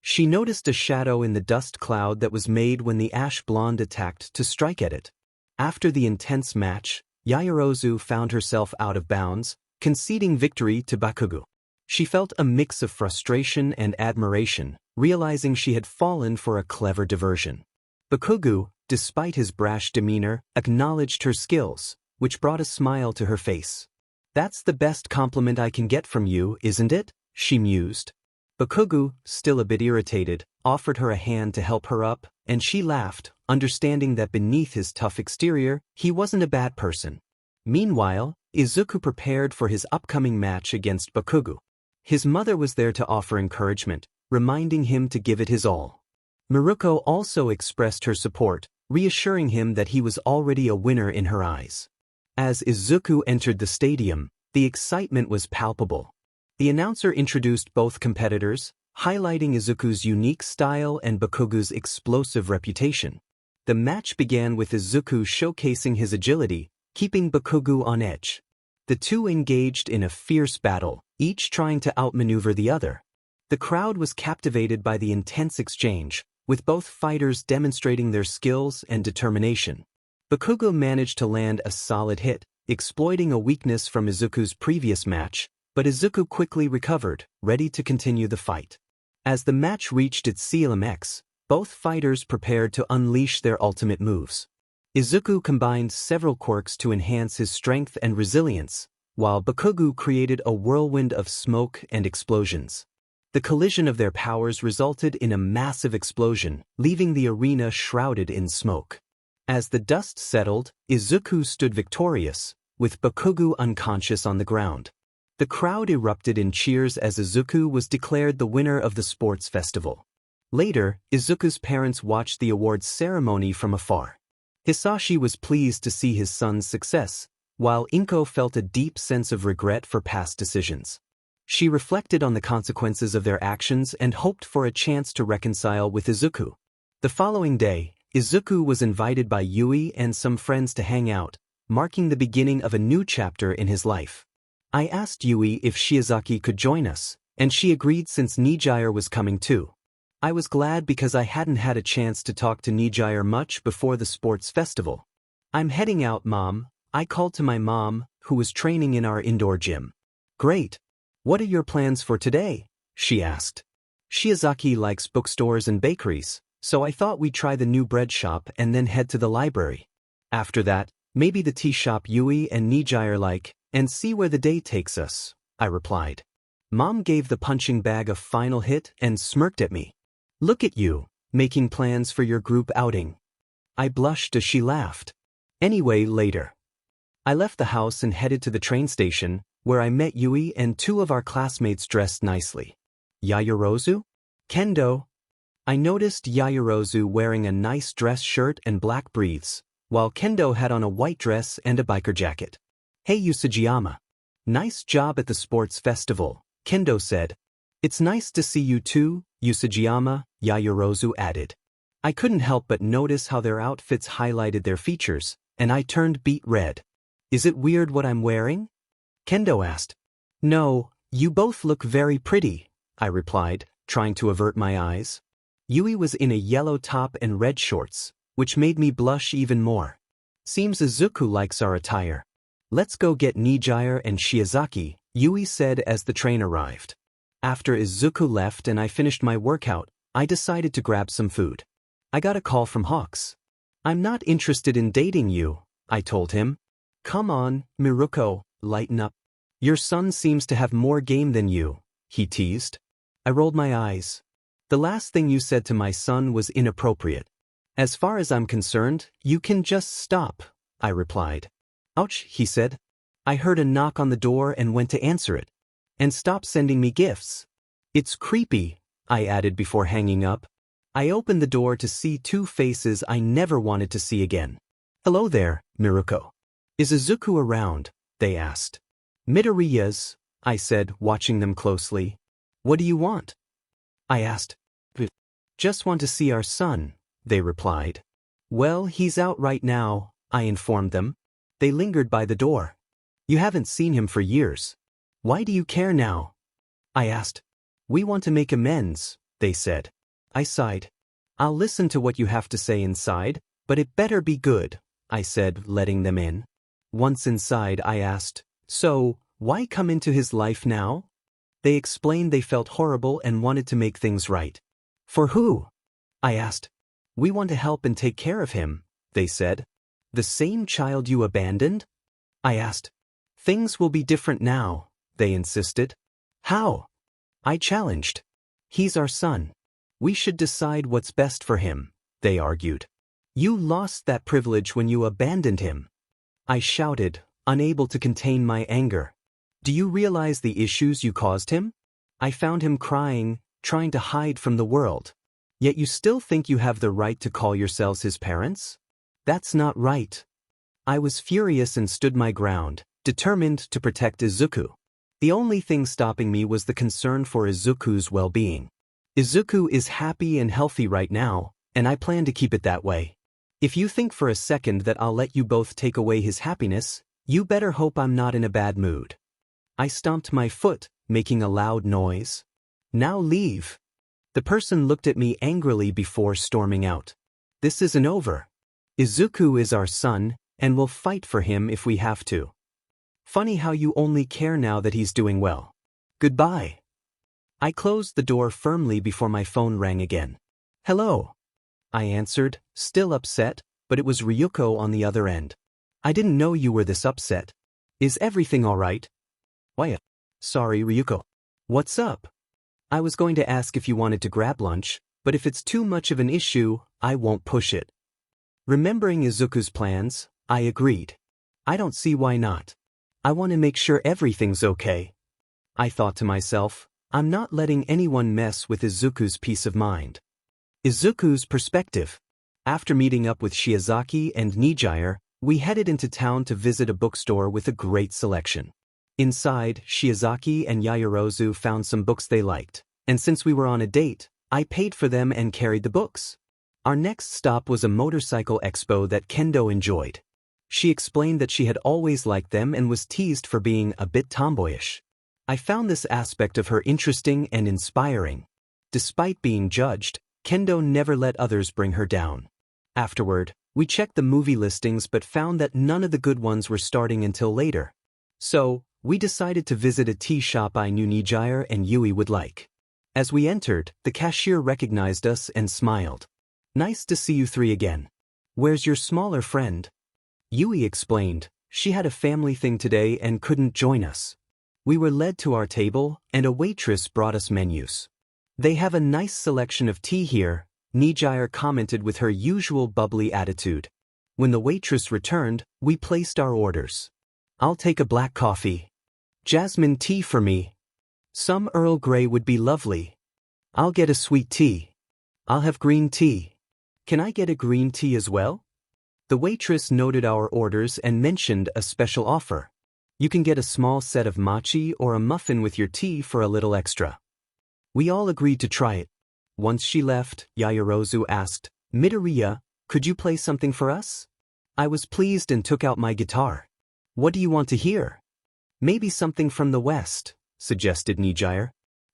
She noticed a shadow in the dust cloud that was made when the ash blonde attacked to strike at it. After the intense match, Yaoyorozu found herself out of bounds, conceding victory to Bakugo. She felt a mix of frustration and admiration, realizing she had fallen for a clever diversion. Bakugo, despite his brash demeanor, acknowledged her skills, which brought a smile to her face. "That's the best compliment I can get from you, isn't it?" she mused. Bakugo, still a bit irritated, offered her a hand to help her up, and she laughed, understanding that beneath his tough exterior, he wasn't a bad person. Meanwhile, Izuku prepared for his upcoming match against Bakugo. His mother was there to offer encouragement, reminding him to give it his all. Miruko also expressed her support, reassuring him that he was already a winner in her eyes. As Izuku entered the stadium, the excitement was palpable. The announcer introduced both competitors, highlighting Izuku's unique style and Bakugo's explosive reputation. The match began with Izuku showcasing his agility, keeping Bakugo on edge. The two engaged in a fierce battle, each trying to outmaneuver the other. The crowd was captivated by the intense exchange, with both fighters demonstrating their skills and determination. Bakugo managed to land a solid hit, exploiting a weakness from Izuku's previous match, but Izuku quickly recovered, ready to continue the fight. As the match reached its climax, both fighters prepared to unleash their ultimate moves. Izuku combined several quirks to enhance his strength and resilience, while Bakugo created a whirlwind of smoke and explosions. The collision of their powers resulted in a massive explosion, leaving the arena shrouded in smoke. As the dust settled, Izuku stood victorious, with Bakugo unconscious on the ground. The crowd erupted in cheers as Izuku was declared the winner of the sports festival. Later, Izuku's parents watched the awards ceremony from afar. Hisashi was pleased to see his son's success, while Inko felt a deep sense of regret for past decisions. She reflected on the consequences of their actions and hoped for a chance to reconcile with Izuku. The following day, Izuku was invited by Yui and some friends to hang out, marking the beginning of a new chapter in his life. I asked Yui if Shiozaki could join us, and she agreed since Nijire was coming too. I was glad because I hadn't had a chance to talk to Nijire much before the sports festival. "I'm heading out, Mom," I called to my mom, who was training in our indoor gym. "Great. What are your plans for today?" she asked. Shiozaki likes bookstores and bakeries, so I thought we'd try the new bread shop and then head to the library. After that, maybe the tea shop Yui and Nijire like, and see where the day takes us, I replied. Mom gave the punching bag a final hit and smirked at me. "Look at you, making plans for your group outing." I blushed as she laughed. Anyway, later. I left the house and headed to the train station, where I met Yui and two of our classmates dressed nicely. Yayorozu? Kendo? I noticed Yayorozu wearing a nice dress shirt and black briefs, while Kendo had on a white dress and a biker jacket. "Hey Usajiyama. Nice job at the sports festival," Kendo said. "It's nice to see you too, Usajiyama," Yayorozu added. I couldn't help but notice how their outfits highlighted their features, and I turned beet red. "Is it weird what I'm wearing?" Kendo asked. "No, you both look very pretty," I replied, trying to avert my eyes. Yui was in a yellow top and red shorts, which made me blush even more. "Seems Izuku likes our attire. Let's go get Nijire and Shiozaki," Yui said as the train arrived. After Izuku left and I finished my workout, I decided to grab some food. I got a call from Hawks. "I'm not interested in dating you," I told him. "Come on, Miruko, lighten up. Your son seems to have more game than you," he teased. I rolled my eyes. "The last thing you said to my son was inappropriate. As far as I'm concerned, you can just stop," I replied. "Ouch," he said. I heard a knock on the door and went to answer it. "And stop sending me gifts. It's creepy," I added before hanging up. I opened the door to see two faces I never wanted to see again. "Hello there, Miruko. Is Izuku around?" they asked. "Midoriya's," I said, watching them closely. "What do you want?" I asked. "Just want to see our son," they replied. "Well, he's out right now," I informed them. They lingered by the door. "You haven't seen him for years. Why do you care now?" I asked. "We want to make amends," they said. I sighed. "I'll listen to what you have to say inside, but it better be good," I said, letting them in. Once inside, I asked, "So, why come into his life now?" They explained they felt horrible and wanted to make things right. "For who?" I asked. "We want to help and take care of him," they said. "The same child you abandoned?" I asked. "Things will be different now," they insisted. "How?" I challenged. "He's our son. We should decide what's best for him," they argued. "You lost that privilege when you abandoned him." I shouted, unable to contain my anger. "Do you realize the issues you caused him? I found him crying, trying to hide from the world. Yet you still think you have the right to call yourselves his parents? That's not right." I was furious and stood my ground, determined to protect Izuku. The only thing stopping me was the concern for Izuku's well-being. Izuku is happy and healthy right now, and I plan to keep it that way. If you think for a second that I'll let you both take away his happiness, you better hope I'm not in a bad mood. I stomped my foot, making a loud noise. "Now leave." The person looked at me angrily before storming out. "This isn't over. Izuku is our son, and we'll fight for him if we have to. Funny how you only care now that he's doing well. Goodbye." I closed the door firmly before my phone rang again. "Hello," I answered, still upset, but it was Ryuko on the other end. "I didn't know you were this upset. Is everything all right?" "Why, sorry, Ryuko. What's up?" "I was going to ask if you wanted to grab lunch, but if it's too much of an issue, I won't push it." Remembering Izuku's plans, I agreed. I don't see why not. I want to make sure everything's okay. I thought to myself, I'm not letting anyone mess with Izuku's peace of mind. Izuku's perspective. After meeting up with Shiozaki and Nijire, we headed into town to visit a bookstore with a great selection. Inside, Shiozaki and Yaoyorozu found some books they liked, and since we were on a date, I paid for them and carried the books. Our next stop was a motorcycle expo that Kendo enjoyed. She explained that she had always liked them and was teased for being a bit tomboyish. I found this aspect of her interesting and inspiring. Despite being judged, Kendo never let others bring her down. Afterward, we checked the movie listings but found that none of the good ones were starting until later. So, we decided to visit a tea shop I knew Nijire and Yui would like. As we entered, the cashier recognized us and smiled. Nice to see you three again. Where's your smaller friend? Yui explained, she had a family thing today and couldn't join us. We were led to our table, and a waitress brought us menus. They have a nice selection of tea here, Nijire commented with her usual bubbly attitude. When the waitress returned, we placed our orders. I'll take a black coffee. Jasmine tea for me. Some Earl Grey would be lovely. I'll get a sweet tea. I'll have green tea. Can I get a green tea as well? The waitress noted our orders and mentioned a special offer. You can get a small set of mochi or a muffin with your tea for a little extra. We all agreed to try it. Once she left, Yaoyorozu asked, Midoriya, could you play something for us? I was pleased and took out my guitar. What do you want to hear? Maybe something from the West, suggested Nijire.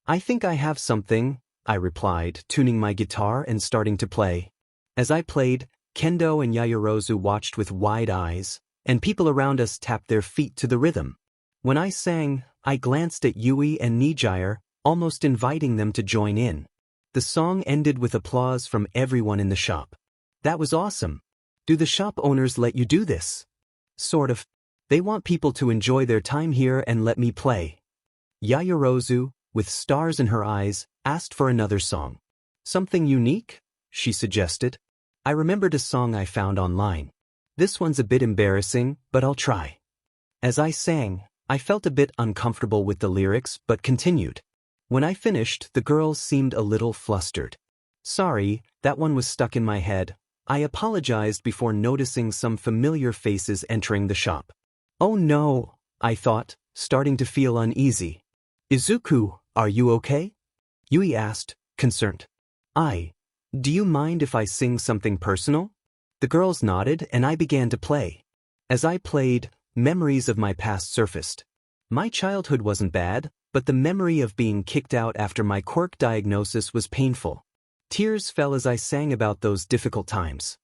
I think I have something, I replied, tuning my guitar and starting to play. As I played, Kendo and Yaoyorozu watched with wide eyes, and people around us tapped their feet to the rhythm. When I sang, I glanced at Yui and Nijire, almost inviting them to join in. The song ended with applause from everyone in the shop. That was awesome. Do the shop owners let you do this? Sort of. They want people to enjoy their time here and let me play. Yaoyorozu, with stars in her eyes, asked for another song. Something unique? She suggested. I remembered a song I found online. This one's a bit embarrassing, but I'll try. As I sang, I felt a bit uncomfortable with the lyrics but continued. When I finished, the girls seemed a little flustered. Sorry, that one was stuck in my head. I apologized before noticing some familiar faces entering the shop. Oh no, I thought, starting to feel uneasy. Izuku, are you okay? Yui asked, concerned. Do you mind if I sing something personal? The girls nodded and I began to play. As I played, memories of my past surfaced. My childhood wasn't bad, but the memory of being kicked out after my Quirk diagnosis was painful. Tears fell as I sang about those difficult times.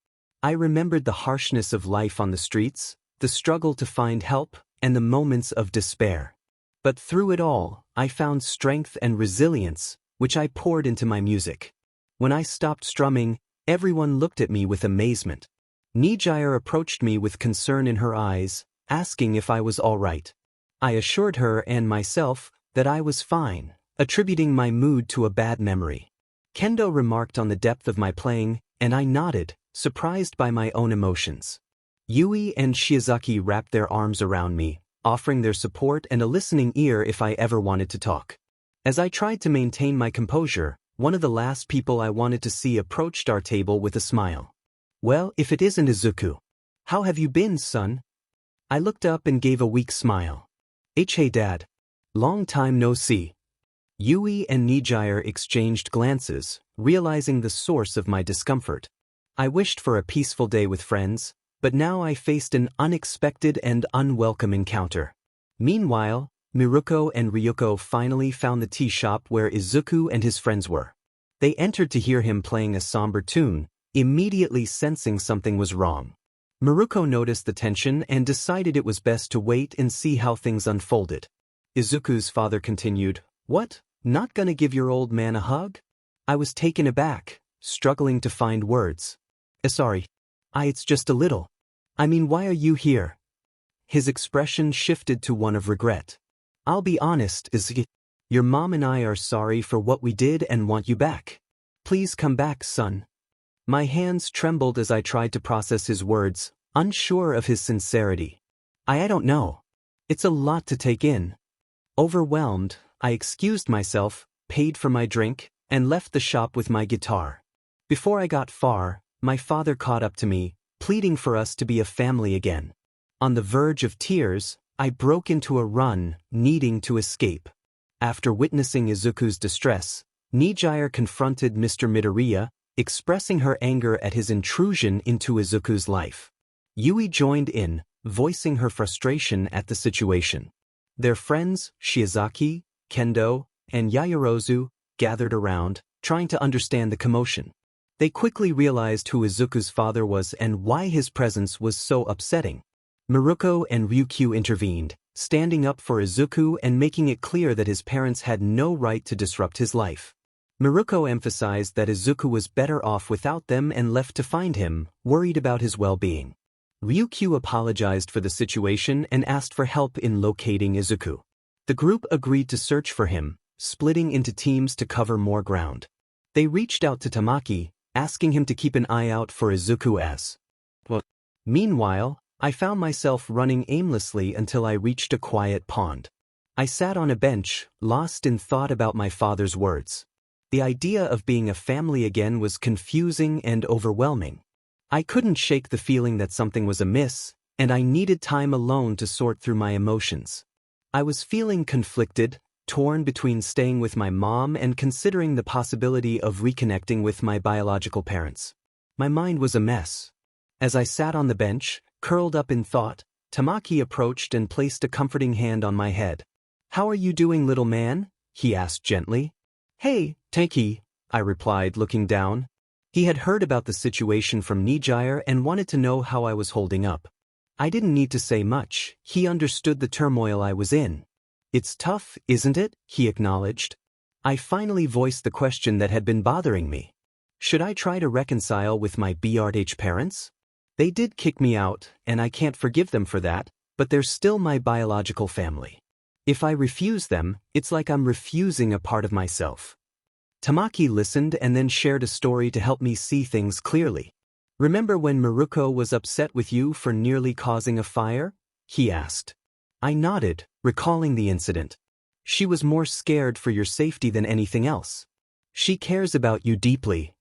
I remembered the harshness of life on the streets, the struggle to find help, and the moments of despair. But through it all, I found strength and resilience, which I poured into my music. When I stopped strumming, everyone looked at me with amazement. Nijire approached me with concern in her eyes, asking if I was all right. I assured her and myself that I was fine, attributing my mood to a bad memory. Kendo remarked on the depth of my playing, and I nodded, surprised by my own emotions. Yui and Shiozaki wrapped their arms around me, offering their support and a listening ear if I ever wanted to talk. As I tried to maintain my composure, one of the last people I wanted to see approached our table with a smile. Well, if it isn't Izuku. How have you been, son? I looked up and gave a weak smile. Hey dad. Long time no see. Yui and Nijire exchanged glances, realizing the source of my discomfort. I wished for a peaceful day with friends, but now I faced an unexpected and unwelcome encounter. Meanwhile, Miruko and Ryuko finally found the tea shop where Izuku and his friends were. They entered to hear him playing a somber tune, immediately sensing something was wrong. Miruko noticed the tension and decided it was best to wait and see how things unfolded. Izuku's father continued, What? Not gonna give your old man a hug? I was taken aback, struggling to find words. Sorry. It's just a little. I mean, why are you here? His expression shifted to one of regret. I'll be honest, Izuku. Your mom and I are sorry for what we did and want you back. Please come back, son. My hands trembled as I tried to process his words, unsure of his sincerity. I don't know. It's a lot to take in. Overwhelmed, I excused myself, paid for my drink, and left the shop with my guitar. Before I got far, my father caught up to me, pleading for us to be a family again. On the verge of tears, I broke into a run, needing to escape. After witnessing Izuku's distress, Nijire confronted Mr. Midoriya, expressing her anger at his intrusion into Izuku's life. Yui joined in, voicing her frustration at the situation. Their friends, Shiozaki, Kendo, and Yaoyorozu, gathered around, trying to understand the commotion. They quickly realized who Izuku's father was and why his presence was so upsetting. Miruko and Ryukyu intervened, standing up for Izuku and making it clear that his parents had no right to disrupt his life. Miruko emphasized that Izuku was better off without them and left to find him, worried about his well-being. Ryukyu apologized for the situation and asked for help in locating Izuku. The group agreed to search for him, splitting into teams to cover more ground. They reached out to Tamaki, asking him to keep an eye out for Izuku as well. Meanwhile, I found myself running aimlessly until I reached a quiet pond. I sat on a bench, lost in thought about my father's words. The idea of being a family again was confusing and overwhelming. I couldn't shake the feeling that something was amiss, and I needed time alone to sort through my emotions. I was feeling conflicted, torn between staying with my mom and considering the possibility of reconnecting with my biological parents. My mind was a mess. As I sat on the bench, curled up in thought, Tamaki approached and placed a comforting hand on my head. "How are you doing, little man?" he asked gently. "Hey, Tenki," I replied, looking down. He had heard about the situation from Nijire and wanted to know how I was holding up. I didn't need to say much, he understood the turmoil I was in. "It's tough, isn't it?" he acknowledged. I finally voiced the question that had been bothering me. Should I try to reconcile with my BRH parents? They did kick me out, and I can't forgive them for that, but they're still my biological family. If I refuse them, it's like I'm refusing a part of myself. Tamaki listened and then shared a story to help me see things clearly. "Remember when Miruko was upset with you for nearly causing a fire?" he asked. I nodded, recalling the incident. "She was more scared for your safety than anything else. She cares about you deeply."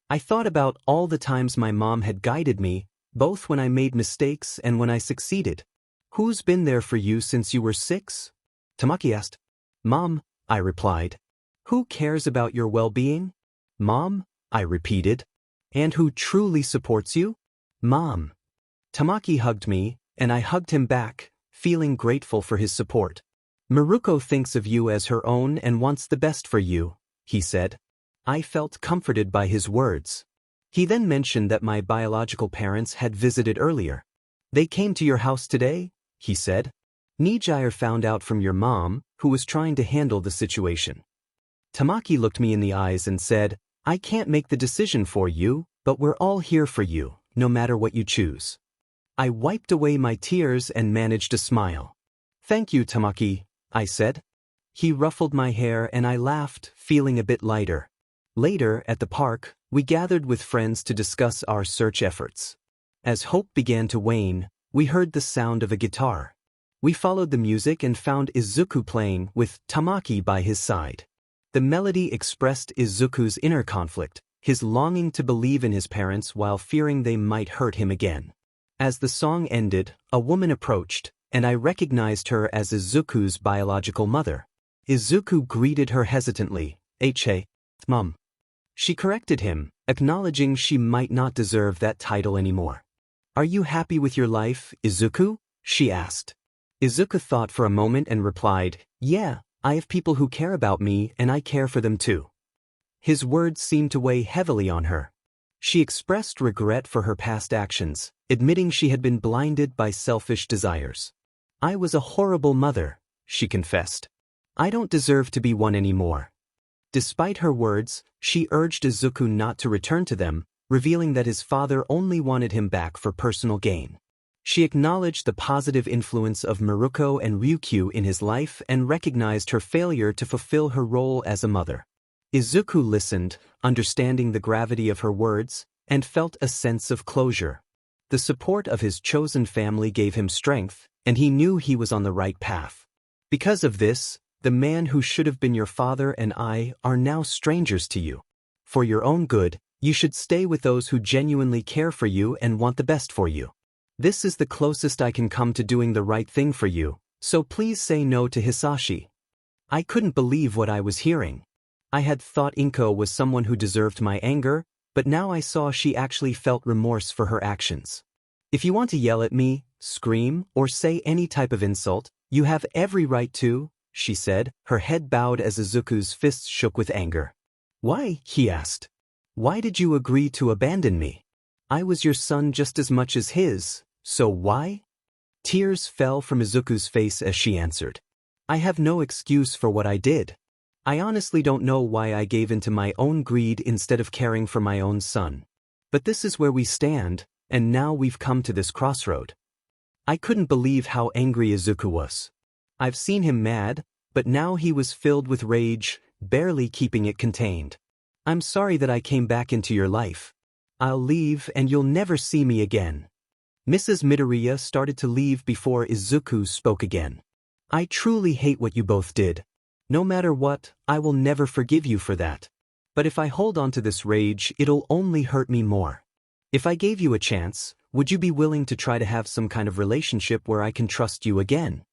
I thought about all the times my mom had guided me, both when I made mistakes and when I succeeded. "Who's been there for you since you were 6? Tamaki asked. "Mom," I replied. "Who cares about your well-being?" "Mom," I repeated. "And who truly supports you?" "Mom." Tamaki hugged me, and I hugged him back, feeling grateful for his support. "Miruko thinks of you as her own and wants the best for you," he said. I felt comforted by his words. He then mentioned that my biological parents had visited earlier. "They came to your house today?" he said. "Nijire found out from your mom, who was trying to handle the situation." Tamaki looked me in the eyes and said, "I can't make the decision for you, but we're all here for you, no matter what you choose." I wiped away my tears and managed a smile. "Thank you, Tamaki," I said. He ruffled my hair and I laughed, feeling a bit lighter. Later, at the park, we gathered with friends to discuss our search efforts. As hope began to wane, we heard the sound of a guitar. We followed the music and found Izuku playing, with Tamaki by his side. The melody expressed Izuku's inner conflict, his longing to believe in his parents while fearing they might hurt him again. As the song ended, a woman approached, and I recognized her as Izuku's biological mother. Izuku greeted her hesitantly, "Hey, Mom." She corrected him, acknowledging she might not deserve that title anymore. "Are you happy with your life, Izuku?" she asked. Izuku thought for a moment and replied, "Yeah, I have people who care about me and I care for them too." His words seemed to weigh heavily on her. She expressed regret for her past actions, admitting she had been blinded by selfish desires. "I was a horrible mother," she confessed. "I don't deserve to be one anymore." Despite her words, she urged Izuku not to return to them, revealing that his father only wanted him back for personal gain. She acknowledged the positive influence of Miruko and Ryukyu in his life and recognized her failure to fulfill her role as a mother. Izuku listened, understanding the gravity of her words, and felt a sense of closure. The support of his chosen family gave him strength, and he knew he was on the right path. Because of this, the man who should have been your father and I are now strangers to you. For your own good, you should stay with those who genuinely care for you and want the best for you. This is the closest I can come to doing the right thing for you, so please say no to Hisashi. I couldn't believe what I was hearing. I had thought Inko was someone who deserved my anger, but now I saw she actually felt remorse for her actions. If you want to yell at me, scream, or say any type of insult, you have every right to, she said, her head bowed as Izuku's fists shook with anger. Why? He asked. Why did you agree to abandon me? I was your son just as much as his, so why? Tears fell from Izuku's face as she answered. I have no excuse for what I did. I honestly don't know why I gave in to my own greed instead of caring for my own son. But this is where we stand, and now we've come to this crossroad. I couldn't believe how angry Izuku was. I've seen him mad, but now he was filled with rage, barely keeping it contained. I'm sorry that I came back into your life. I'll leave and you'll never see me again. Mrs. Midoriya started to leave before Izuku spoke again. I truly hate what you both did. No matter what, I will never forgive you for that. But if I hold on to this rage, it'll only hurt me more. If I gave you a chance, would you be willing to try to have some kind of relationship where I can trust you again?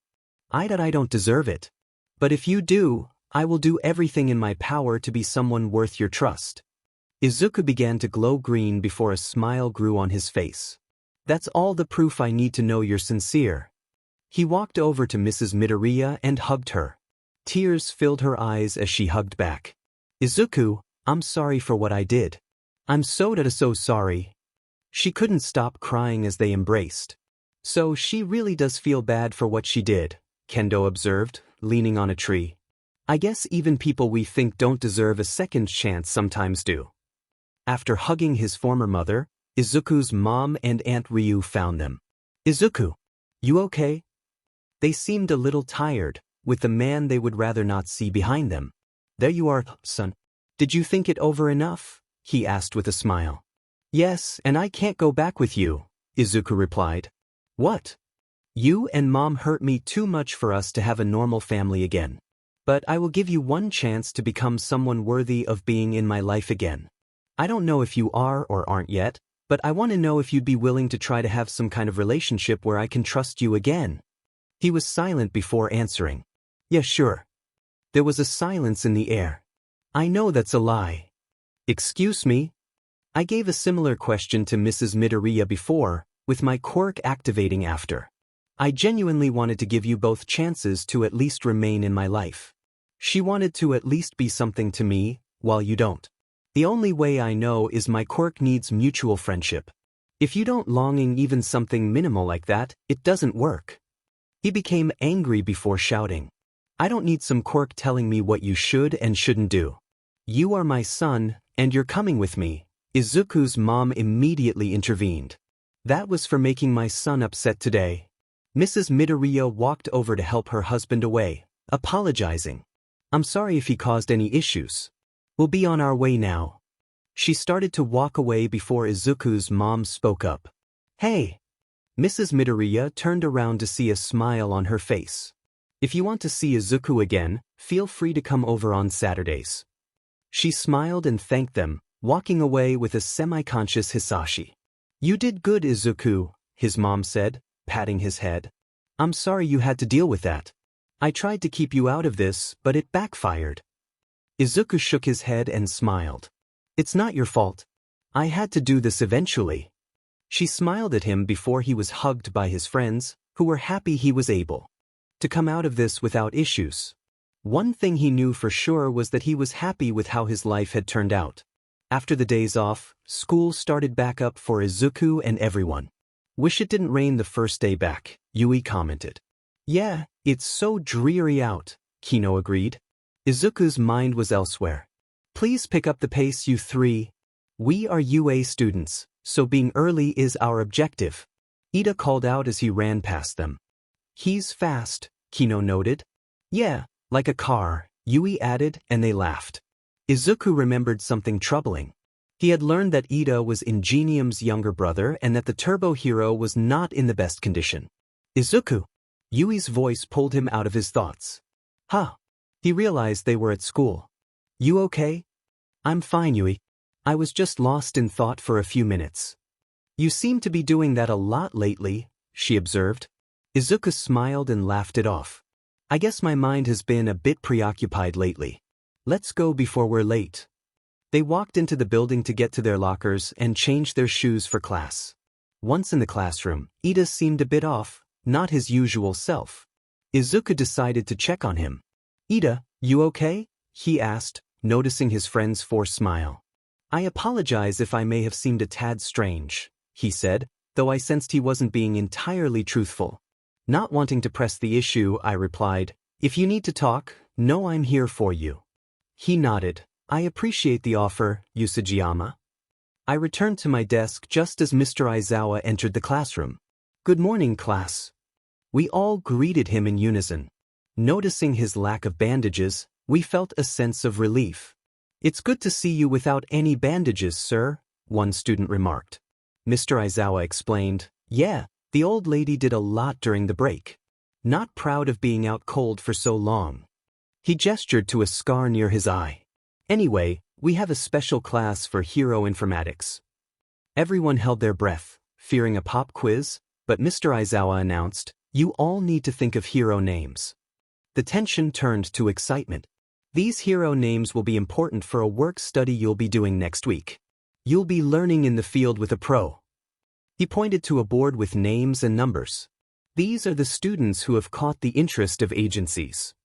I don't deserve it. But if you do, I will do everything in my power to be someone worth your trust. Izuku began to glow green before a smile grew on his face. That's all the proof I need to know you're sincere. He walked over to Mrs. Midoriya and hugged her. Tears filled her eyes as she hugged back. Izuku, I'm sorry for what I did. I'm so sorry. She couldn't stop crying as they embraced. So she really does feel bad for what she did, Kendo observed, leaning on a tree. I guess even people we think don't deserve a second chance sometimes do. After hugging his former mother, Izuku's mom and Aunt Ryu found them. Izuku, you okay? They seemed a little tired, with the man they would rather not see behind them. There you are, son. Did you think it over enough? He asked with a smile. Yes, and I can't go back with you, Izuku replied. What? You and Mom hurt me too much for us to have a normal family again. But I will give you one chance to become someone worthy of being in my life again. I don't know if you are or aren't yet, but I want to know if you'd be willing to try to have some kind of relationship where I can trust you again. He was silent before answering. Yeah, sure. There was a silence in the air. I know that's a lie. Excuse me? I gave a similar question to Mrs. Midoriya before, with my quirk activating after. I genuinely wanted to give you both chances to at least remain in my life. She wanted to at least be something to me, while you don't. The only way I know is my quirk needs mutual friendship. If you don't longing even something minimal like that, it doesn't work. He became angry before shouting. I don't need some quirk telling me what you should and shouldn't do. You are my son, and you're coming with me. Izuku's mom immediately intervened. That was for making my son upset today. Mrs. Midoriya walked over to help her husband away, apologizing. I'm sorry if he caused any issues. We'll be on our way now. She started to walk away before Izuku's mom spoke up. Hey! Mrs. Midoriya turned around to see a smile on her face. If you want to see Izuku again, feel free to come over on Saturdays. She smiled and thanked them, walking away with a semi-conscious Hisashi. You did good, Izuku, his mom said, patting his head. I'm sorry you had to deal with that. I tried to keep you out of this, but it backfired. Izuku shook his head and smiled. It's not your fault. I had to do this eventually. She smiled at him before he was hugged by his friends, who were happy he was able to come out of this without issues. One thing he knew for sure was that he was happy with how his life had turned out. After the days off, school started back up for Izuku and everyone. Wish it didn't rain the first day back, Yui commented. Yeah, it's so dreary out, Kino agreed. Izuku's mind was elsewhere. Please pick up the pace, you three. We are UA students, so being early is our objective. Ida called out as he ran past them. He's fast, Kino noted. Yeah, like a car, Yui added, and they laughed. Izuku remembered something troubling. He had learned that Ida was Ingenium's younger brother and that the turbo hero was not in the best condition. Izuku. Yui's voice pulled him out of his thoughts. Huh. He realized they were at school. You okay? I'm fine, Yui. I was just lost in thought for a few minutes. You seem to be doing that a lot lately, she observed. Izuku smiled and laughed it off. I guess my mind has been a bit preoccupied lately. Let's go before we're late. They walked into the building to get to their lockers and changed their shoes for class. Once in the classroom, Ida seemed a bit off, not his usual self. Izuku decided to check on him. Ida, you okay? He asked, noticing his friend's forced smile. I apologize if I may have seemed a tad strange, he said, though I sensed he wasn't being entirely truthful. Not wanting to press the issue, I replied, if you need to talk, know I'm here for you. He nodded. I appreciate the offer, Usajiyama. I returned to my desk just as Mr. Aizawa entered the classroom. Good morning, class. We all greeted him in unison. Noticing his lack of bandages, we felt a sense of relief. It's good to see you without any bandages, sir, one student remarked. Mr. Aizawa explained, yeah, the old lady did a lot during the break. Not proud of being out cold for so long. He gestured to a scar near his eye. Anyway, we have a special class for hero informatics. Everyone held their breath, fearing a pop quiz, but Mr. Aizawa announced, you all need to think of hero names. The tension turned to excitement. These hero names will be important for a work study you'll be doing next week. You'll be learning in the field with a pro. He pointed to a board with names and numbers. These are the students who have caught the interest of agencies.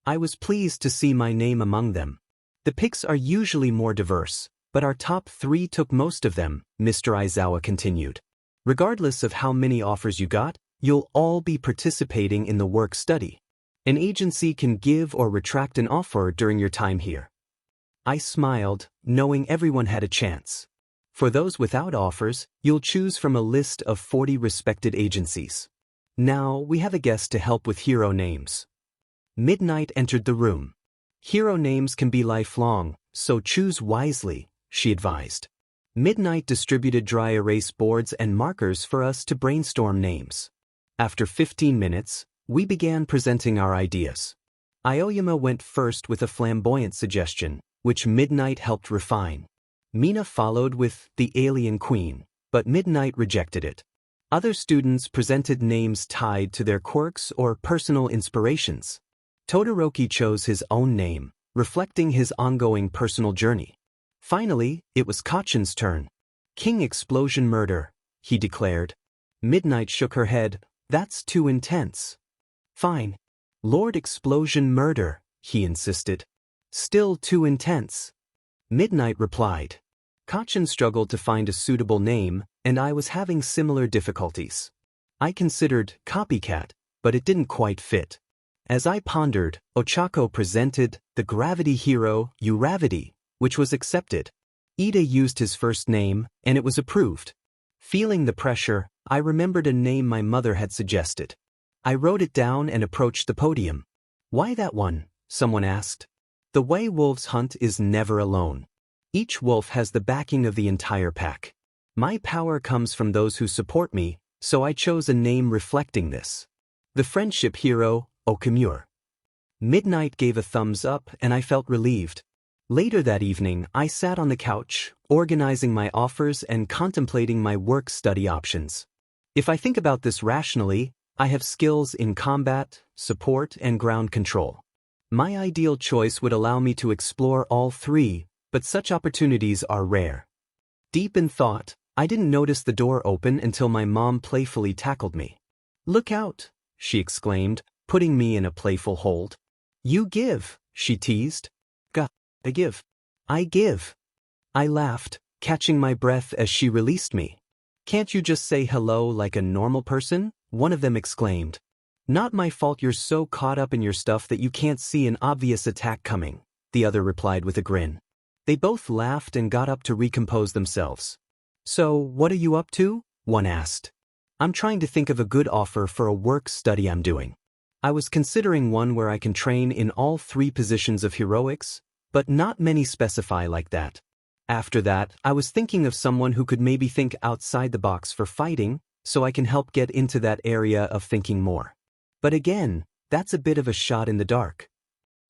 I was pleased to see my name among them. The picks are usually more diverse, but our top 3 took most of them, Mr. Aizawa continued. Regardless of how many offers you got, you'll all be participating in the work study. An agency can give or retract an offer during your time here. I smiled, knowing everyone had a chance. For those without offers, you'll choose from a list of 40 respected agencies. Now, we have a guest to help with hero names. Midnight entered the room. Hero names can be lifelong, so choose wisely, she advised. Midnight distributed dry erase boards and markers for us to brainstorm names. After 15 minutes, we began presenting our ideas. Aoyama went first with a flamboyant suggestion, which Midnight helped refine. Mina followed with the Alien Queen, but Midnight rejected it. Other students presented names tied to their quirks or personal inspirations. Todoroki chose his own name, reflecting his ongoing personal journey. Finally, it was Kachin's turn. King Explosion Murder, he declared. Midnight shook her head. That's too intense. Fine. Lord Explosion Murder, he insisted. Still too intense. Midnight replied. Kachin struggled to find a suitable name, and I was having similar difficulties. I considered Copycat, but it didn't quite fit. As I pondered, Ochako presented the Gravity Hero, Uravity, which was accepted. Ida used his first name, and it was approved. Feeling the pressure, I remembered a name my mother had suggested. I wrote it down and approached the podium. Why that one? Someone asked. The way wolves hunt is never alone. Each wolf has the backing of the entire pack. My power comes from those who support me, so I chose a name reflecting this. The friendship hero, Okamura. Midnight gave a thumbs up and I felt relieved. Later that evening, I sat on the couch, organizing my offers and contemplating my work-study options. If I think about this rationally, I have skills in combat, support, and ground control. My ideal choice would allow me to explore all 3, but such opportunities are rare. Deep in thought, I didn't notice the door open until my mom playfully tackled me. Look out, she exclaimed, putting me in a playful hold. You give, she teased. I give. I give. I laughed, catching my breath as she released me. Can't you just say hello like a normal person? One of them exclaimed. Not my fault you're so caught up in your stuff that you can't see an obvious attack coming, the other replied with a grin. They both laughed and got up to recompose themselves. So, what are you up to? One asked. I'm trying to think of a good offer for a work study I'm doing. I was considering one where I can train in all 3 positions of heroics, but not many specify like that. After that, I was thinking of someone who could maybe think outside the box for fighting, so I can help get into that area of thinking more. But again, that's a bit of a shot in the dark.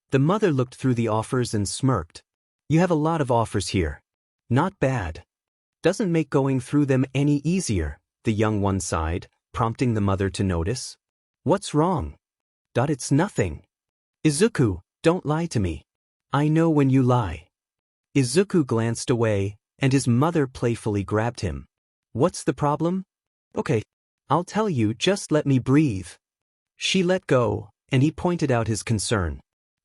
The mother looked through the offers and smirked. You have a lot of offers here. Not bad. Doesn't make going through them any easier, the young one sighed, prompting the mother to notice. What's wrong? It's nothing. Izuku, don't lie to me. I know when you lie. Izuku glanced away, and his mother playfully grabbed him. What's the problem? Okay, I'll tell you, just let me breathe. She let go, and he pointed out his concern.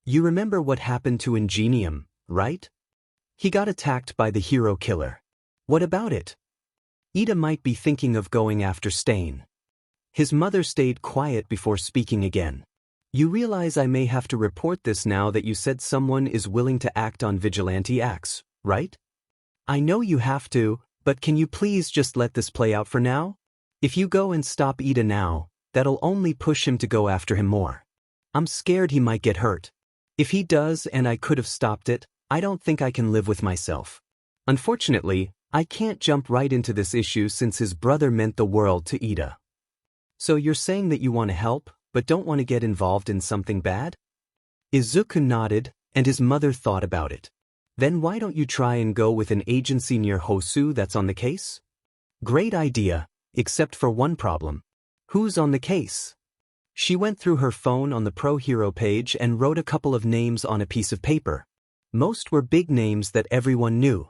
You remember what happened to Ingenium, right? He got attacked by the hero killer. What about it? Ida might be thinking of going after Stain. His mother stayed quiet before speaking again. You realize I may have to report this now that you said someone is willing to act on vigilante acts, right? I know you have to, but can you please just let this play out for now? If you go and stop Ida now, that'll only push him to go after him more. I'm scared he might get hurt. If he does and I could have stopped it, I don't think I can live with myself. Unfortunately, I can't jump right into this issue since his brother meant the world to Ida. So you're saying that you want to help, but don't want to get involved in something bad? Izuku nodded, and his mother thought about it. Then why don't you try and go with an agency near Hosu that's on the case? Great idea, except for one problem. Who's on the case? She went through her phone on the Pro Hero page and wrote a couple of names on a piece of paper. Most were big names that everyone knew.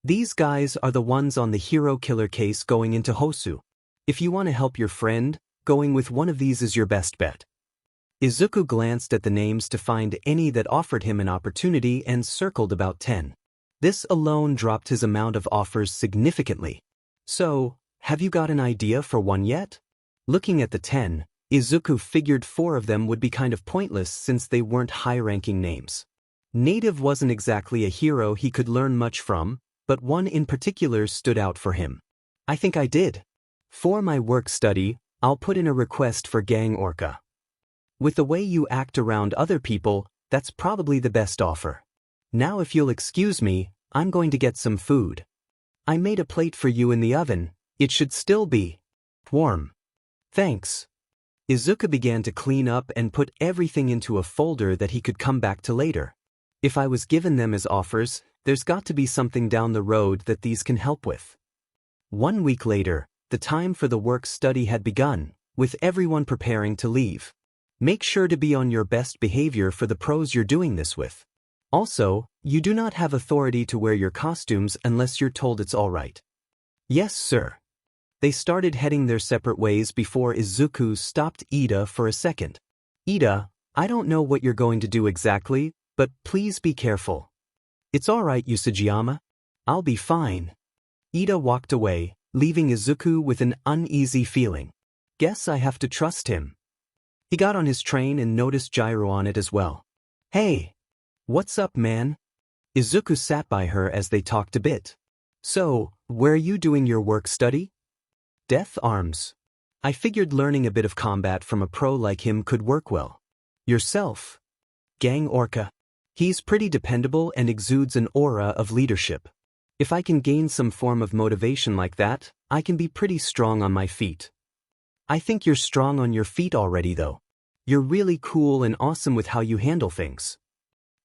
These guys are the ones on the hero killer case going into Hosu. If you want to help your friend, going with one of these is your best bet. Izuku glanced at the names to find any that offered him an opportunity and circled about 10. This alone dropped his amount of offers significantly. So, have you got an idea for one yet? Looking at the 10, Izuku figured 4 of them would be kind of pointless since they weren't high-ranking names. Native wasn't exactly a hero he could learn much from, but one in particular stood out for him. I think I did. For my work study, I'll put in a request for Gang Orca. With the way you act around other people, that's probably the best offer. Now if you'll excuse me, I'm going to get some food. I made a plate for you in the oven, it should still be warm. Thanks. Izuku began to clean up and put everything into a folder that he could come back to later. If I was given them as offers, there's got to be something down the road that these can help with. 1 week later, the time for the work study had begun, with everyone preparing to leave. Make sure to be on your best behavior for the pros you're doing this with. Also, you do not have authority to wear your costumes unless you're told it's all right. Yes, sir. They started heading their separate ways before Izuku stopped Ida for a second. Ida, I don't know what you're going to do exactly, but please be careful. It's all right, Usajiyama. I'll be fine. Ida walked away, leaving Izuku with an uneasy feeling. Guess I have to trust him. He got on his train and noticed Gyro on it as well. Hey! What's up, man? Izuku sat by her as they talked a bit. So, where are you doing your work study? Death Arms. I figured learning a bit of combat from a pro like him could work well. Yourself? Gang Orca. He's pretty dependable and exudes an aura of leadership. If I can gain some form of motivation like that, I can be pretty strong on my feet. I think you're strong on your feet already though. You're really cool and awesome with how you handle things.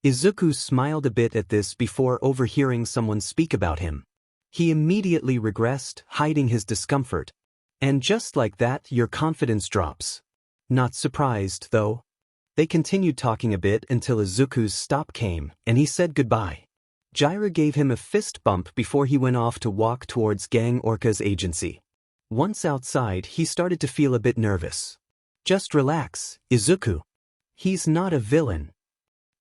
Izuku smiled a bit at this before overhearing someone speak about him. He immediately regressed, hiding his discomfort. And just like that, your confidence drops. Not surprised, though. They continued talking a bit until Izuku's stop came, and he said goodbye. Gyra gave him a fist bump before he went off to walk towards Gang Orca's agency. Once outside, he started to feel a bit nervous. Just relax, Izuku. He's not a villain.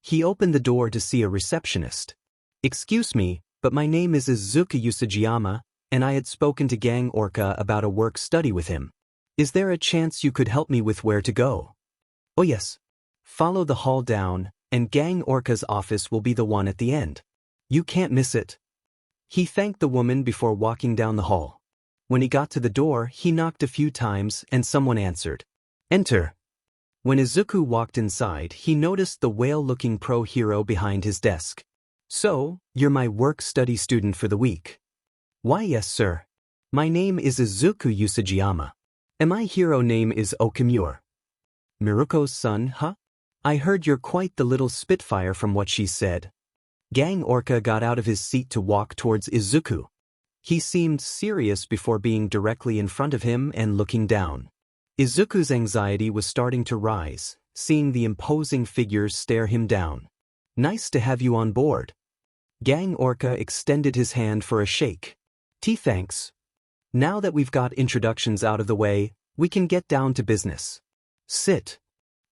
He opened the door to see a receptionist. Excuse me, but my name is Izuku Usajiyama, and I had spoken to Gang Orca about a work study with him. Is there a chance you could help me with where to go? Oh yes. Follow the hall down, and Gang Orca's office will be the one at the end. You can't miss it. He thanked the woman before walking down the hall. When he got to the door, he knocked a few times and someone answered. Enter. When Izuku walked inside, he noticed the whale-looking pro hero behind his desk. So, you're my work-study student for the week. Why yes, sir. My name is Izuku Usajiyama. And my hero name is Okamura. Miruko's son, huh? I heard you're quite the little spitfire from what she said. Gang Orca got out of his seat to walk towards Izuku. He seemed serious before being directly in front of him and looking down. Izuku's anxiety was starting to rise, seeing the imposing figures stare him down. Nice to have you on board. Gang Orca extended his hand for a shake. Thanks. Now that we've got introductions out of the way, we can get down to business. Sit.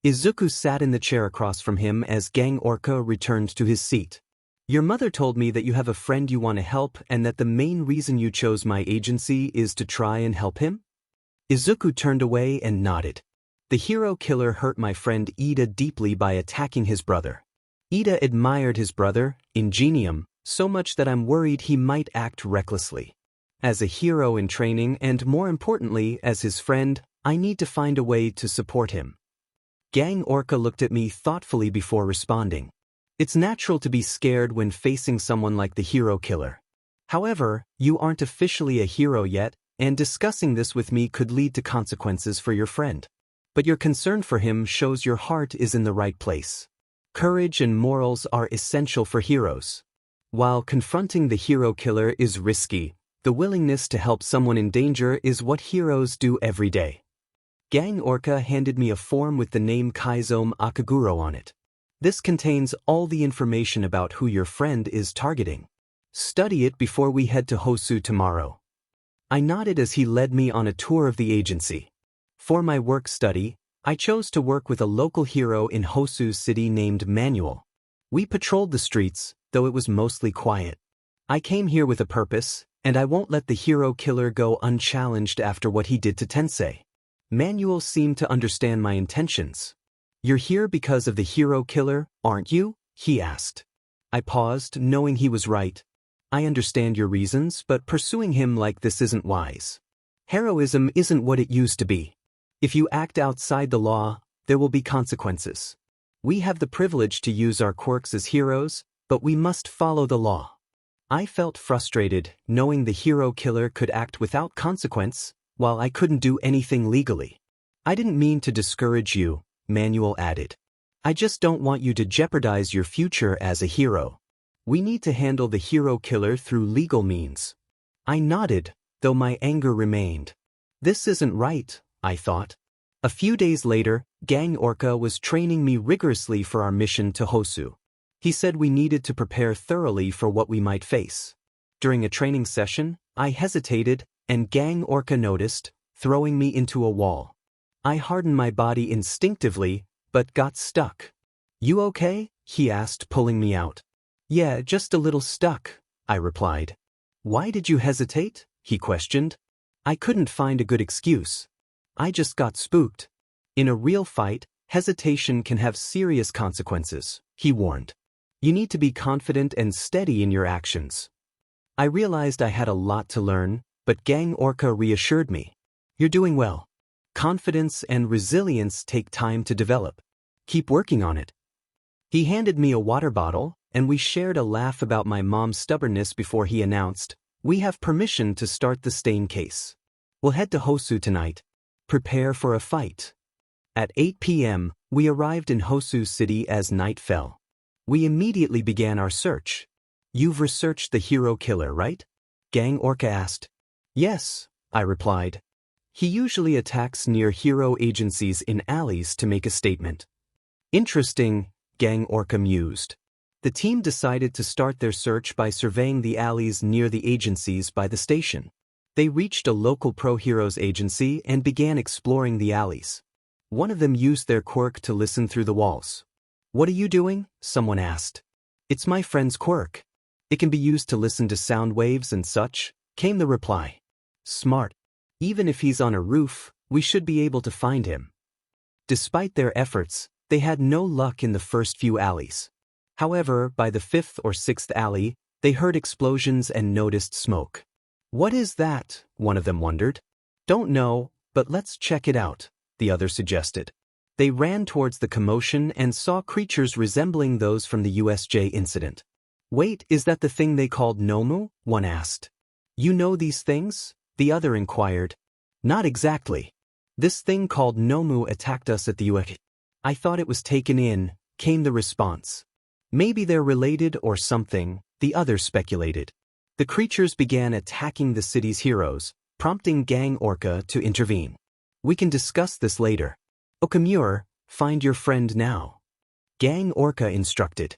Izuku sat in the chair across from him as Gang Orca returned to his seat. Your mother told me that you have a friend you want to help and that the main reason you chose my agency is to try and help him? Izuku turned away and nodded. The hero killer hurt my friend Ida deeply by attacking his brother. Ida admired his brother, Ingenium, so much that I'm worried he might act recklessly. As a hero in training and more importantly as his friend, I need to find a way to support him. Gang Orca looked at me thoughtfully before responding. It's natural to be scared when facing someone like the hero killer. However, you aren't officially a hero yet, and discussing this with me could lead to consequences for your friend. But your concern for him shows your heart is in the right place. Courage and morals are essential for heroes. While confronting the hero killer is risky, the willingness to help someone in danger is what heroes do every day. Gang Orca handed me a form with the name Kaizome Akaguro on it. This contains all the information about who your friend is targeting. Study it before we head to Hosu tomorrow. I nodded as he led me on a tour of the agency. For my work study, I chose to work with a local hero in Hosu City named Manuel. We patrolled the streets, though it was mostly quiet. I came here with a purpose, and I won't let the hero killer go unchallenged after what he did to Tensei. Manuel seemed to understand my intentions. You're here because of the hero killer, aren't you? He asked. I paused, knowing he was right. I understand your reasons, but pursuing him like this isn't wise. Heroism isn't what it used to be. If you act outside the law, there will be consequences. We have the privilege to use our quirks as heroes, but we must follow the law. I felt frustrated, knowing the hero killer could act without consequence, while I couldn't do anything legally. I didn't mean to discourage you, Manuel added. I just don't want you to jeopardize your future as a hero. We need to handle the hero killer through legal means. I nodded, though my anger remained. This isn't right, I thought. A few days later, Gang Orca was training me rigorously for our mission to Hosu. He said we needed to prepare thoroughly for what we might face. During a training session, I hesitated, and Gang Orca noticed, throwing me into a wall. I hardened my body instinctively, but got stuck. You okay? He asked, pulling me out. Yeah, just a little stuck, I replied. Why did you hesitate? He questioned. I couldn't find a good excuse. I just got spooked. In a real fight, hesitation can have serious consequences, he warned. You need to be confident and steady in your actions. I realized I had a lot to learn, but Gang Orca reassured me. You're doing well. Confidence and resilience take time to develop. Keep working on it. He handed me a water bottle, and we shared a laugh about my mom's stubbornness before he announced, we have permission to start the stain case. We'll head to Hosu tonight. Prepare for a fight. At 8 p.m., we arrived in Hosu City as night fell. We immediately began our search. You've researched the hero killer, right? Gang Orca asked. Yes, I replied. He usually attacks near hero agencies in alleys to make a statement. Interesting, Gang Orca mused. The team decided to start their search by surveying the alleys near the agencies by the station. They reached a local pro-heroes agency and began exploring the alleys. One of them used their quirk to listen through the walls. What are you doing? Someone asked. It's my friend's quirk. It can be used to listen to sound waves and such, came the reply. Smart. Even if he's on a roof, we should be able to find him. Despite their efforts, they had no luck in the first few alleys. However, by the 5th or 6th alley, they heard explosions and noticed smoke. What is that? One of them wondered. Don't know, but let's check it out, the other suggested. They ran towards the commotion and saw creatures resembling those from the USJ incident. Wait, is that the thing they called Nomu? One asked. You know these things? The other inquired. Not exactly. This thing called Nomu attacked us at the USJ. I thought it was taken in, came the response. Maybe they're related or something, the other speculated. The creatures began attacking the city's heroes, prompting Gang Orca to intervene. We can discuss this later. Okamura, find your friend now. Gang Orca instructed.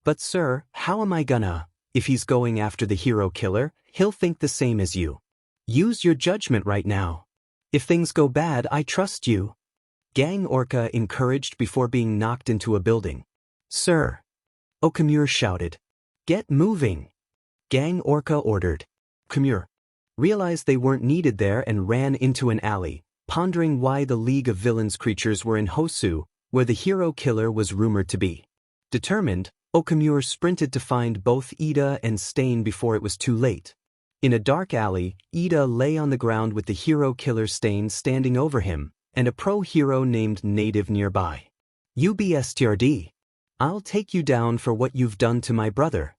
But sir, how am I gonna? If he's going after the hero killer, he'll think the same as you. Use your judgment right now. If things go bad, I trust you. Gang Orca encouraged before being knocked into a building. Sir. Okamura shouted. Get moving. Gang Orca ordered. Okamura realized they weren't needed there and ran into an alley, pondering why the League of Villains creatures were in Hosu, where the hero killer was rumored to be. Determined, Okamura sprinted to find both Ida and Stain before it was too late. In a dark alley, Ida lay on the ground with the hero killer Stain standing over him, and a pro-hero named Native nearby. UBSTRD. I'll take you down for what you've done to my brother.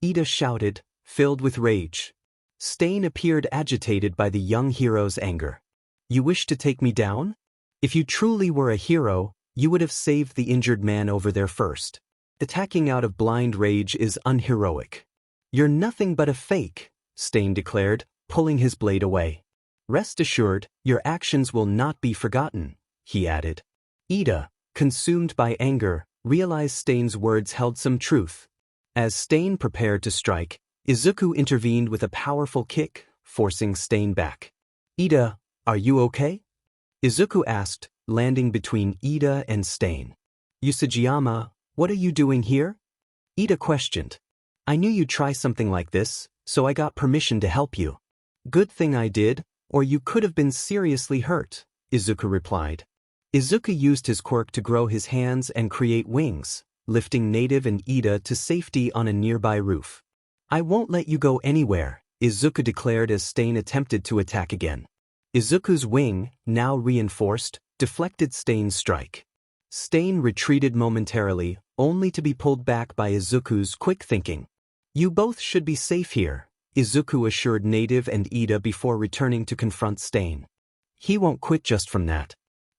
Ida shouted, filled with rage. Stain appeared agitated by the young hero's anger. You wish to take me down? If you truly were a hero, you would have saved the injured man over there first. Attacking out of blind rage is unheroic. You're nothing but a fake, Stain declared, pulling his blade away. Rest assured, your actions will not be forgotten, he added. Ida, consumed by anger, realized Stain's words held some truth. As Stain prepared to strike, Izuku intervened with a powerful kick, forcing Stain back. Ida, are you okay? Izuku asked, landing between Ida and Stain. Usajiyama, what are you doing here? Ida questioned. I knew you'd try something like this, so I got permission to help you. Good thing I did, or you could have been seriously hurt, Izuku replied. Izuku used his quirk to grow his hands and create wings, lifting Native and Ida to safety on a nearby roof. I won't let you go anywhere, Izuku declared as Stain attempted to attack again. Izuku's wing, now reinforced, deflected Stain's strike. Stain retreated momentarily, only to be pulled back by Izuku's quick thinking. You both should be safe here, Izuku assured Native and Ida before returning to confront Stain. He won't quit just from that.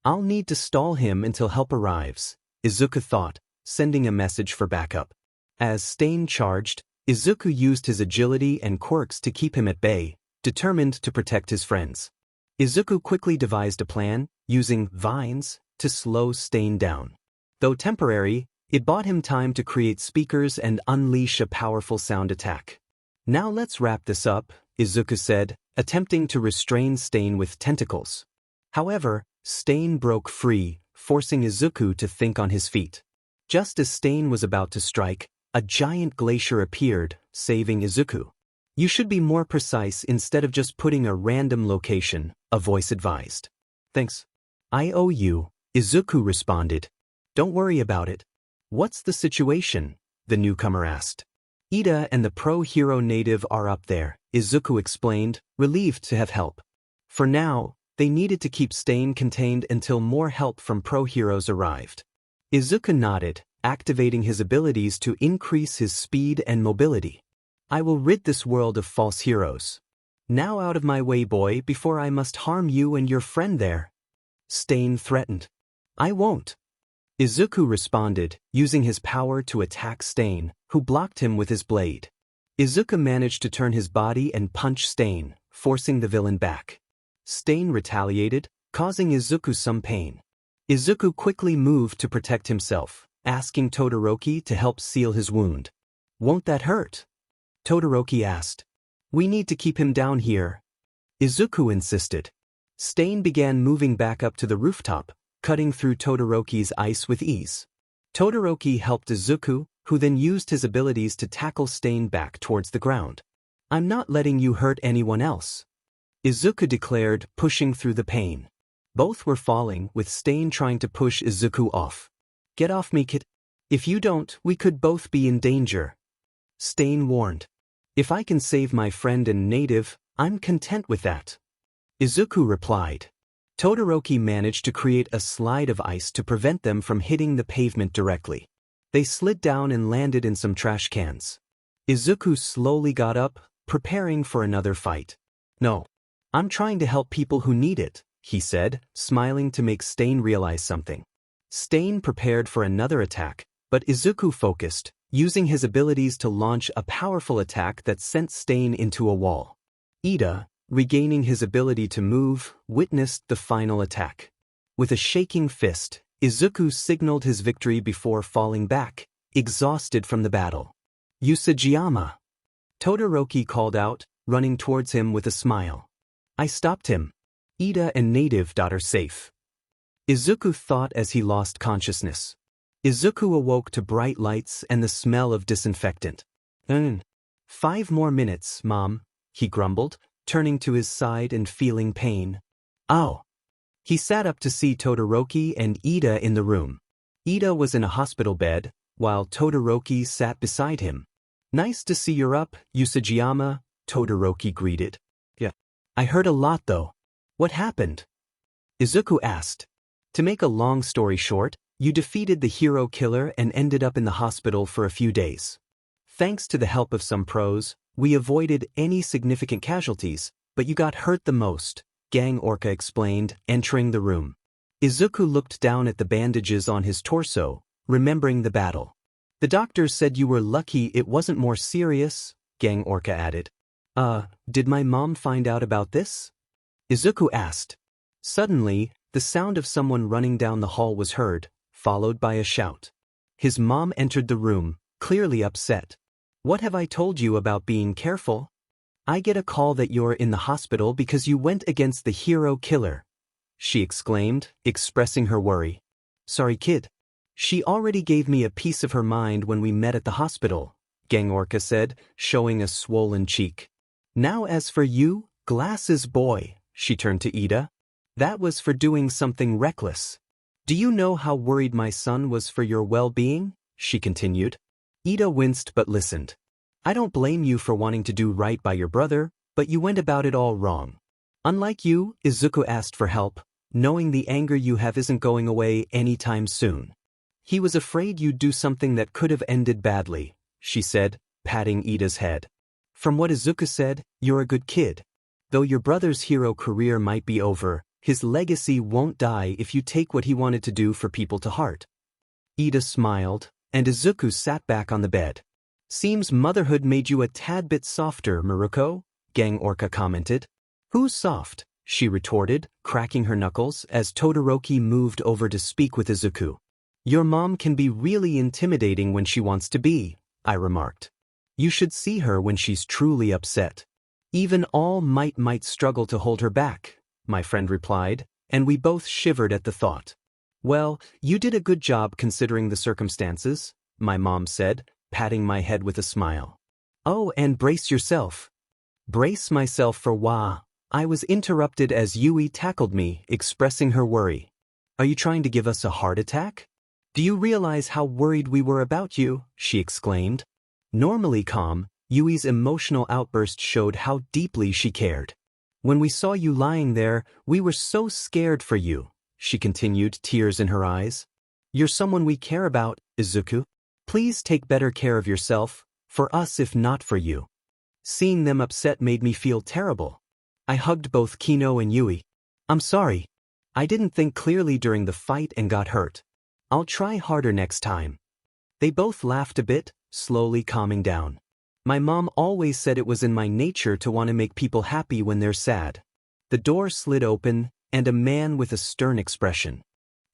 I'll need to stall him until help arrives, Izuku thought, sending a message for backup. As Stain charged, Izuku used his agility and quirks to keep him at bay, determined to protect his friends. Izuku quickly devised a plan, using vines, to slow Stain down. Though temporary, it bought him time to create speakers and unleash a powerful sound attack. Now let's wrap this up, Izuku said, attempting to restrain Stain with tentacles. However, Stain broke free, forcing Izuku to think on his feet. Just as Stain was about to strike, a giant glacier appeared, saving Izuku. You should be more precise instead of just putting a random location, a voice advised. Thanks. I owe you, Izuku responded. Don't worry about it. What's the situation? The newcomer asked. Ida and the pro-hero Native are up there, Izuku explained, relieved to have help. For now, they needed to keep Stain contained until more help from pro-heroes arrived. Izuku nodded, activating his abilities to increase his speed and mobility. I will rid this world of false heroes. Now out of my way, boy, before I must harm you and your friend there. Stain threatened. I won't. Izuku responded, using his power to attack Stain, who blocked him with his blade. Izuku managed to turn his body and punch Stain, forcing the villain back. Stain retaliated, causing Izuku some pain. Izuku quickly moved to protect himself, asking Todoroki to help seal his wound. Won't that hurt? Todoroki asked. We need to keep him down here. Izuku insisted. Stain began moving back up to the rooftop, cutting through Todoroki's ice with ease. Todoroki helped Izuku, who then used his abilities to tackle Stain back towards the ground. I'm not letting you hurt anyone else, Izuku declared, pushing through the pain. Both were falling, with Stain trying to push Izuku off. Get off me, kid. If you don't, we could both be in danger. Stain warned. If I can save my friend and Native, I'm content with that. Izuku replied. Todoroki managed to create a slide of ice to prevent them from hitting the pavement directly. They slid down and landed in some trash cans. Izuku slowly got up, preparing for another fight. No. I'm trying to help people who need it, he said, smiling to make Stain realize something. Stain prepared for another attack, but Izuku focused, using his abilities to launch a powerful attack that sent Stain into a wall. Ida, regaining his ability to move, witnessed the final attack. With a shaking fist, Izuku signaled his victory before falling back, exhausted from the battle. Usajiyama! Todoroki called out, running towards him with a smile. I stopped him. Ida and native daughter safe. Izuku thought as he lost consciousness. Izuku awoke to bright lights and the smell of disinfectant. 5 more minutes, Mom, he grumbled, turning to his side and feeling pain. Ow! He sat up to see Todoroki and Ida in the room. Ida was in a hospital bed, while Todoroki sat beside him. Nice to see you're up, Usajiyama, Todoroki greeted. Yeah. I heard a lot though. What happened? Izuku asked. To make a long story short, you defeated the hero killer and ended up in the hospital for a few days. Thanks to the help of some pros, we avoided any significant casualties, but you got hurt the most, Gang Orca explained, entering the room. Izuku looked down at the bandages on his torso, remembering the battle. The doctors said you were lucky it wasn't more serious, Gang Orca added. Did my mom find out about this? Izuku asked. Suddenly, the sound of someone running down the hall was heard, followed by a shout. His mom entered the room, clearly upset. What have I told you about being careful? I get a call that you're in the hospital because you went against the hero killer, she exclaimed, expressing her worry. Sorry kid. She already gave me a piece of her mind when we met at the hospital, Gang Orca said, showing a swollen cheek. Now as for you, Glasses boy, she turned to Ida. That was for doing something reckless. Do you know how worried my son was for your well-being? She continued. Ida winced but listened. I don't blame you for wanting to do right by your brother, but you went about it all wrong. Unlike you, Izuku asked for help, knowing the anger you have isn't going away anytime soon. He was afraid you'd do something that could have ended badly, she said, patting Ida's head. From what Izuku said, you're a good kid. Though your brother's hero career might be over, his legacy won't die if you take what he wanted to do for people to heart. Ida smiled, and Izuku sat back on the bed. Seems motherhood made you a tad bit softer, Miruko, Gang Orca commented. Who's soft? She retorted, cracking her knuckles as Todoroki moved over to speak with Izuku. Your mom can be really intimidating when she wants to be, I remarked. You should see her when she's truly upset. Even All Might struggle to hold her back, my friend replied, and we both shivered at the thought. Well, you did a good job considering the circumstances, my mom said, patting my head with a smile. Oh, and brace yourself. Brace myself for wah. I was interrupted as Yui tackled me, expressing her worry. Are you trying to give us a heart attack? Do you realize how worried we were about you? She exclaimed. Normally calm, Yui's emotional outburst showed how deeply she cared. When we saw you lying there, we were so scared for you, she continued, tears in her eyes. You're someone we care about, Izuku. Please take better care of yourself, for us if not for you. Seeing them upset made me feel terrible. I hugged both Kino and Yui. I'm sorry. I didn't think clearly during the fight and got hurt. I'll try harder next time. They both laughed a bit, slowly calming down. My mom always said it was in my nature to want to make people happy when they're sad. The door slid open, and a man with a stern expression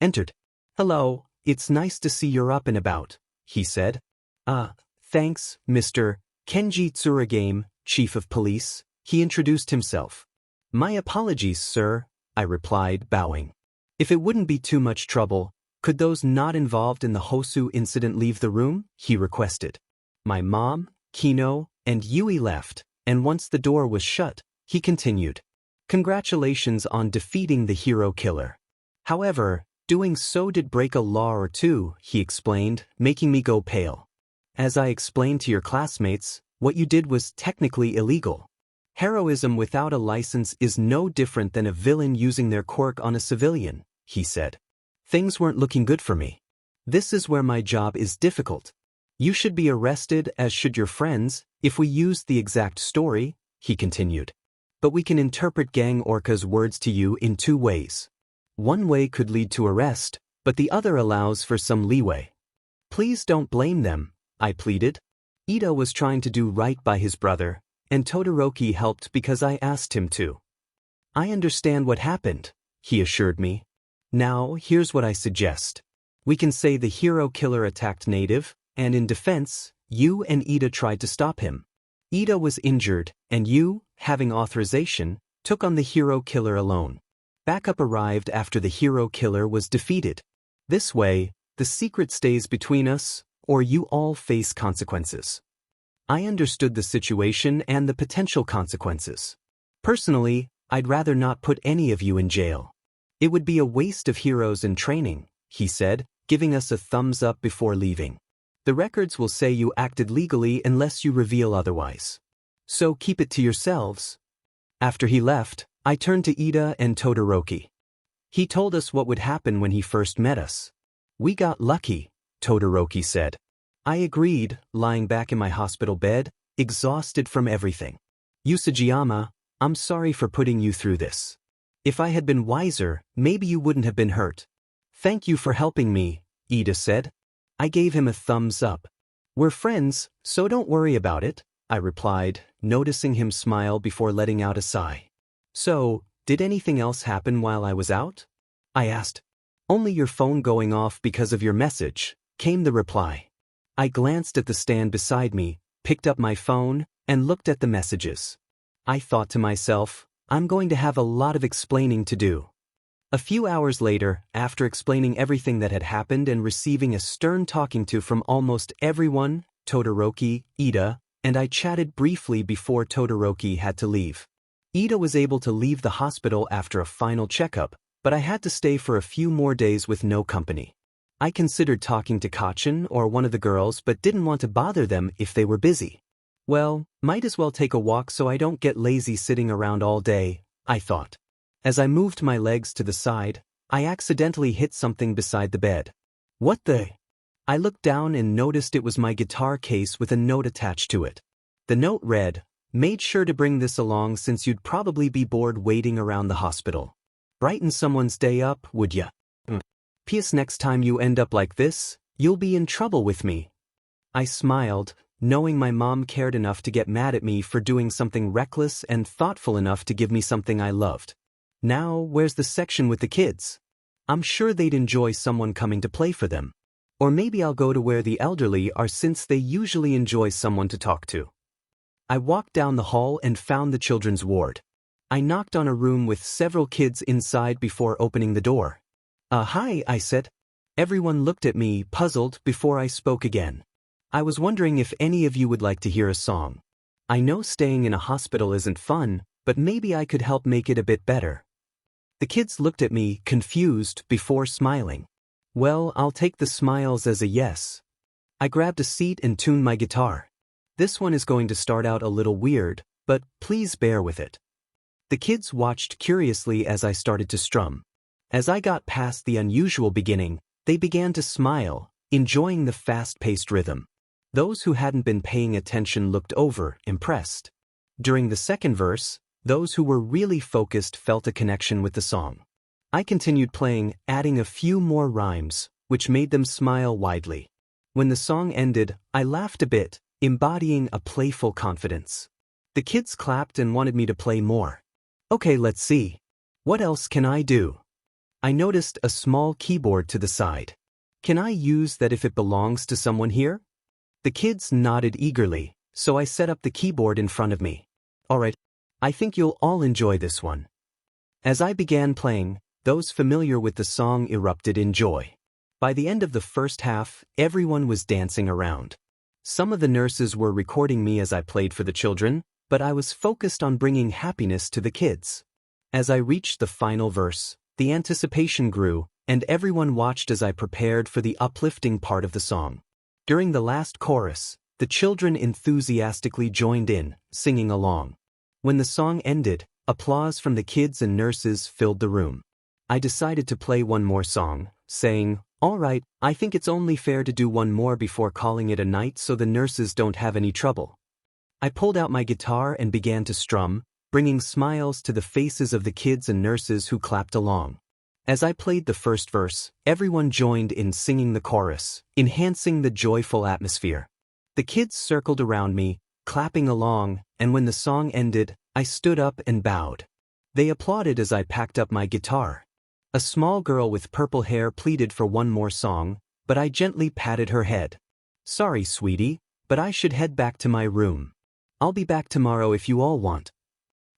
entered. Hello, it's nice to see you're up and about, he said. Thanks, Mr. Kenji Tsuragame, Chief of Police, he introduced himself. My apologies, sir, I replied, bowing. If it wouldn't be too much trouble, could those not involved in the Hosu incident leave the room? He requested. My mom, Kino, and Yui left, and once the door was shut, he continued. Congratulations on defeating the hero killer. However, doing so did break a law or two, he explained, making me go pale. As I explained to your classmates, what you did was technically illegal. Heroism without a license is no different than a villain using their quirk on a civilian, he said. Things weren't looking good for me. This is where my job is difficult. You should be arrested, as should your friends, if we used the exact story, he continued. But we can interpret Gang Orca's words to you in two ways. One way could lead to arrest, but the other allows for some leeway. Please don't blame them, I pleaded. Ida was trying to do right by his brother, and Todoroki helped because I asked him to. I understand what happened, he assured me. Now, here's what I suggest. We can say the hero killer attacked native, and in defense, you and Ida tried to stop him. Ida was injured, and you, having authorization, took on the hero killer alone. Backup arrived after the hero killer was defeated. This way, the secret stays between us, or you all face consequences. I understood the situation and the potential consequences. Personally, I'd rather not put any of you in jail. It would be a waste of heroes in training, he said, giving us a thumbs up before leaving. The records will say you acted legally unless you reveal otherwise. So keep it to yourselves. After he left, I turned to Ida and Todoroki. He told us what would happen when he first met us. We got lucky, Todoroki said. I agreed, lying back in my hospital bed, exhausted from everything. Usajiyama, I'm sorry for putting you through this. If I had been wiser, maybe you wouldn't have been hurt. Thank you for helping me, Ida said. I gave him a thumbs up. We're friends, so don't worry about it, I replied, noticing him smile before letting out a sigh. So, did anything else happen while I was out? I asked. Only your phone going off because of your message, came the reply. I glanced at the stand beside me, picked up my phone, and looked at the messages. I thought to myself, I'm going to have a lot of explaining to do. A few hours later, after explaining everything that had happened and receiving a stern talking to from almost everyone, Todoroki, Ida, and I chatted briefly before Todoroki had to leave. Ida was able to leave the hospital after a final checkup, but I had to stay for a few more days with no company. I considered talking to Kachin or one of the girls but didn't want to bother them if they were busy. Well, might as well take a walk so I don't get lazy sitting around all day, I thought. As I moved my legs to the side, I accidentally hit something beside the bed. What the? I looked down and noticed it was my guitar case with a note attached to it. The note read, "Made sure to bring this along since you'd probably be bored waiting around the hospital. Brighten someone's day up, would ya? P.S. Next time you end up like this, you'll be in trouble with me." I smiled, knowing my mom cared enough to get mad at me for doing something reckless and thoughtful enough to give me something I loved. Now, where's the section with the kids? I'm sure they'd enjoy someone coming to play for them. Or maybe I'll go to where the elderly are since they usually enjoy someone to talk to. I walked down the hall and found the children's ward. I knocked on a room with several kids inside before opening the door. Hi, I said. Everyone looked at me, puzzled, before I spoke again. I was wondering if any of you would like to hear a song. I know staying in a hospital isn't fun, but maybe I could help make it a bit better. The kids looked at me, confused, before smiling. Well, I'll take the smiles as a yes. I grabbed a seat and tuned my guitar. This one is going to start out a little weird, but please bear with it. The kids watched curiously as I started to strum. As I got past the unusual beginning, they began to smile, enjoying the fast-paced rhythm. Those who hadn't been paying attention looked over, impressed. During the second verse, those who were really focused felt a connection with the song. I continued playing, adding a few more rhymes, which made them smile widely. When the song ended, I laughed a bit, embodying a playful confidence. The kids clapped and wanted me to play more. Okay, let's see. What else can I do? I noticed a small keyboard to the side. Can I use that if it belongs to someone here? The kids nodded eagerly, so I set up the keyboard in front of me. Alright, I think you'll all enjoy this one. As I began playing, those familiar with the song erupted in joy. By the end of the first half, everyone was dancing around. Some of the nurses were recording me as I played for the children, but I was focused on bringing happiness to the kids. As I reached the final verse, the anticipation grew, and everyone watched as I prepared for the uplifting part of the song. During the last chorus, the children enthusiastically joined in, singing along. When the song ended, applause from the kids and nurses filled the room. I decided to play one more song, saying, Alright, I think it's only fair to do one more before calling it a night so the nurses don't have any trouble. I pulled out my guitar and began to strum, bringing smiles to the faces of the kids and nurses who clapped along. As I played the first verse, everyone joined in singing the chorus, enhancing the joyful atmosphere. The kids circled around me, clapping along, and when the song ended, I stood up and bowed. They applauded as I packed up my guitar. A small girl with purple hair pleaded for one more song, but I gently patted her head. Sorry, sweetie, but I should head back to my room. I'll be back tomorrow if you all want.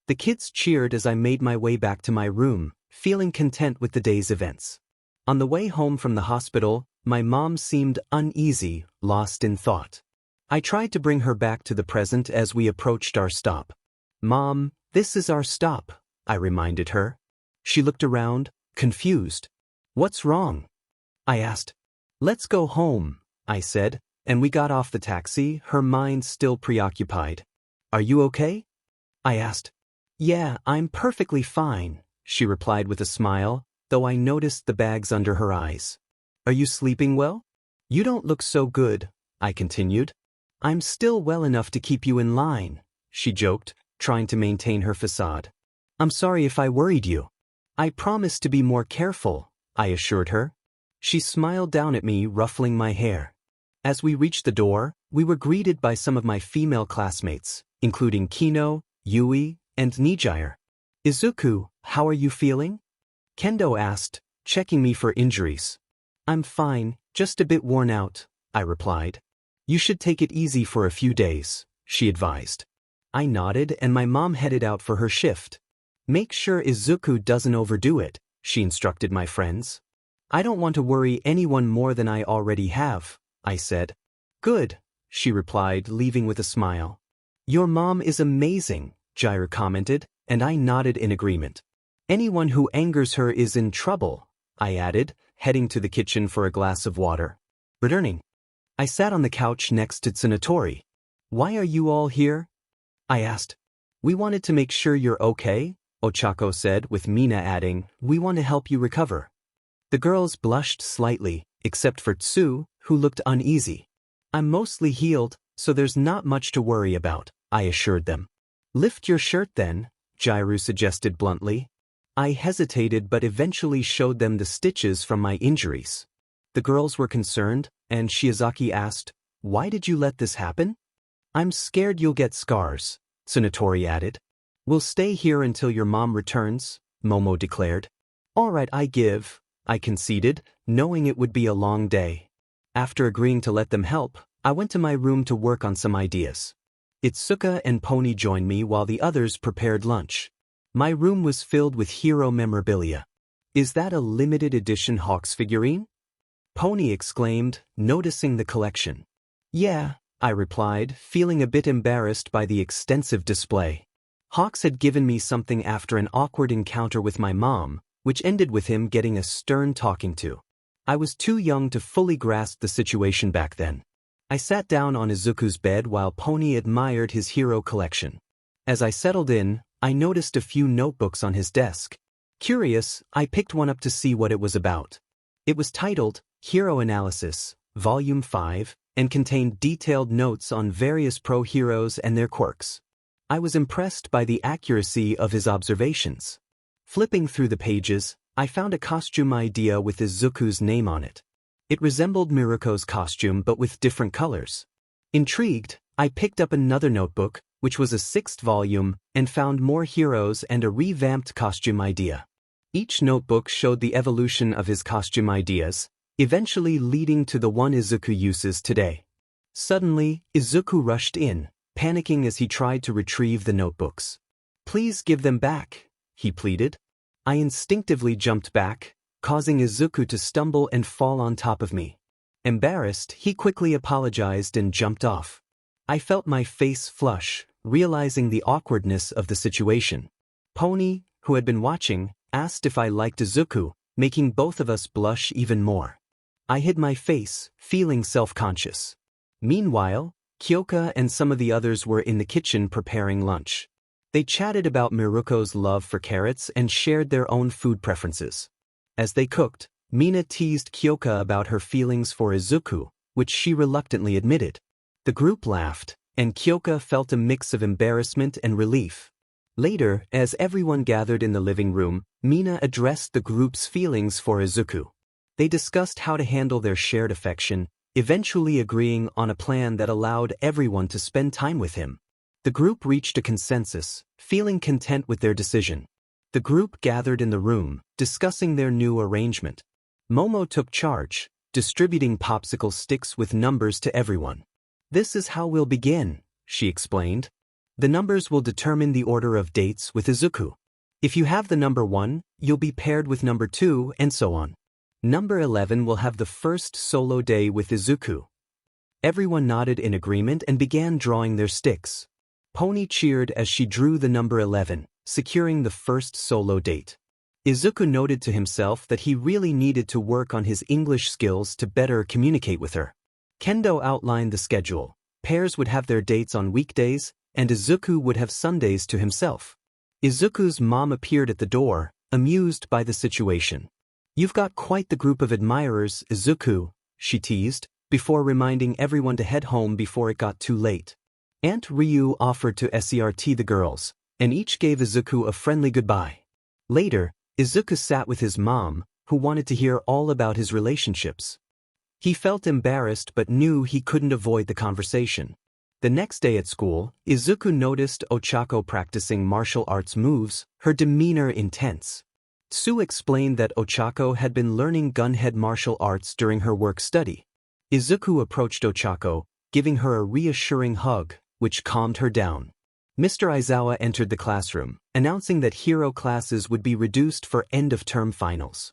The kids cheered as I made my way back to my room, feeling content with the day's events. On the way home from the hospital, my mom seemed uneasy, lost in thought. I tried to bring her back to the present as we approached our stop. Mom, this is our stop, I reminded her. She looked around, confused. What's wrong? I asked. Let's go home, I said, and we got off the taxi, her mind still preoccupied. Are you okay? I asked. Yeah, I'm perfectly fine, she replied with a smile, though I noticed the bags under her eyes. Are you sleeping well? You don't look so good, I continued. I'm still well enough to keep you in line, she joked, trying to maintain her facade. I'm sorry if I worried you. I promise to be more careful, I assured her. She smiled down at me, ruffling my hair. As we reached the door, we were greeted by some of my female classmates, including Kino, Yui, and Nijire. Izuku, how are you feeling? Kendo asked, checking me for injuries. I'm fine, just a bit worn out, I replied. You should take it easy for a few days, she advised. I nodded and my mom headed out for her shift. Make sure Izuku doesn't overdo it, she instructed my friends. I don't want to worry anyone more than I already have, I said. Good, she replied, leaving with a smile. Your mom is amazing, Jiro commented, and I nodded in agreement. Anyone who angers her is in trouble, I added, heading to the kitchen for a glass of water. Returning, I sat on the couch next to Tsunatori. Why are you all here? I asked. We wanted to make sure you're okay, Ochako said, with Mina adding, we want to help you recover. The girls blushed slightly, except for Tsu, who looked uneasy. I'm mostly healed, so there's not much to worry about, I assured them. Lift your shirt then, Jiro suggested bluntly. I hesitated but eventually showed them the stitches from my injuries. The girls were concerned, and Shiozaki asked, Why did you let this happen? I'm scared you'll get scars, Tsunatori added. We'll stay here until your mom returns, Momo declared. All right, I conceded, knowing it would be a long day. After agreeing to let them help, I went to my room to work on some ideas. Itsuka and Pony joined me while the others prepared lunch. My room was filled with hero memorabilia. Is that a limited edition Hawks figurine? Pony exclaimed, noticing the collection. Yeah, I replied, feeling a bit embarrassed by the extensive display. Hawks had given me something after an awkward encounter with my mom, which ended with him getting a stern talking to. I was too young to fully grasp the situation back then. I sat down on Izuku's bed while Pony admired his hero collection. As I settled in, I noticed a few notebooks on his desk. Curious, I picked one up to see what it was about. It was titled, Hero Analysis, Volume 5, and contained detailed notes on various pro-heroes and their quirks. I was impressed by the accuracy of his observations. Flipping through the pages, I found a costume idea with Izuku's name on it. It resembled Miruko's costume but with different colors. Intrigued, I picked up another notebook, which was a 6th volume, and found more heroes and a revamped costume idea. Each notebook showed the evolution of his costume ideas, eventually leading to the one Izuku uses today. Suddenly, Izuku rushed in, panicking as he tried to retrieve the notebooks. Please give them back, he pleaded. I instinctively jumped back, causing Izuku to stumble and fall on top of me. Embarrassed, he quickly apologized and jumped off. I felt my face flush, realizing the awkwardness of the situation. Pony, who had been watching, asked if I liked Izuku, making both of us blush even more. I hid my face, feeling self-conscious. Meanwhile, Kyoka and some of the others were in the kitchen preparing lunch. They chatted about Miruko's love for carrots and shared their own food preferences. As they cooked, Mina teased Kyoka about her feelings for Izuku, which she reluctantly admitted. The group laughed, and Kyoka felt a mix of embarrassment and relief. Later, as everyone gathered in the living room, Mina addressed the group's feelings for Izuku. They discussed how to handle their shared affection, eventually agreeing on a plan that allowed everyone to spend time with him. The group reached a consensus, feeling content with their decision. The group gathered in the room, discussing their new arrangement. Momo took charge, distributing popsicle sticks with numbers to everyone. "This is how we'll begin," she explained. "The numbers will determine the order of dates with Izuku. If you have the number 1, you'll be paired with number 2, and so on. Number 11 will have the first solo day with Izuku." Everyone nodded in agreement and began drawing their sticks. Pony cheered as she drew the number 11, securing the first solo date. Izuku noted to himself that he really needed to work on his English skills to better communicate with her. Kendo outlined the schedule. Pairs would have their dates on weekdays, and Izuku would have Sundays to himself. Izuku's mom appeared at the door, amused by the situation. "You've got quite the group of admirers, Izuku," she teased, before reminding everyone to head home before it got too late. Aunt Ryu offered to SERT the girls, and each gave Izuku a friendly goodbye. Later, Izuku sat with his mom, who wanted to hear all about his relationships. He felt embarrassed but knew he couldn't avoid the conversation. The next day at school, Izuku noticed Ochako practicing martial arts moves, her demeanor intense. Sue explained that Ochako had been learning gunhead martial arts during her work study. Izuku approached Ochako, giving her a reassuring hug, which calmed her down. Mr. Aizawa entered the classroom, announcing that hero classes would be reduced for end-of-term finals.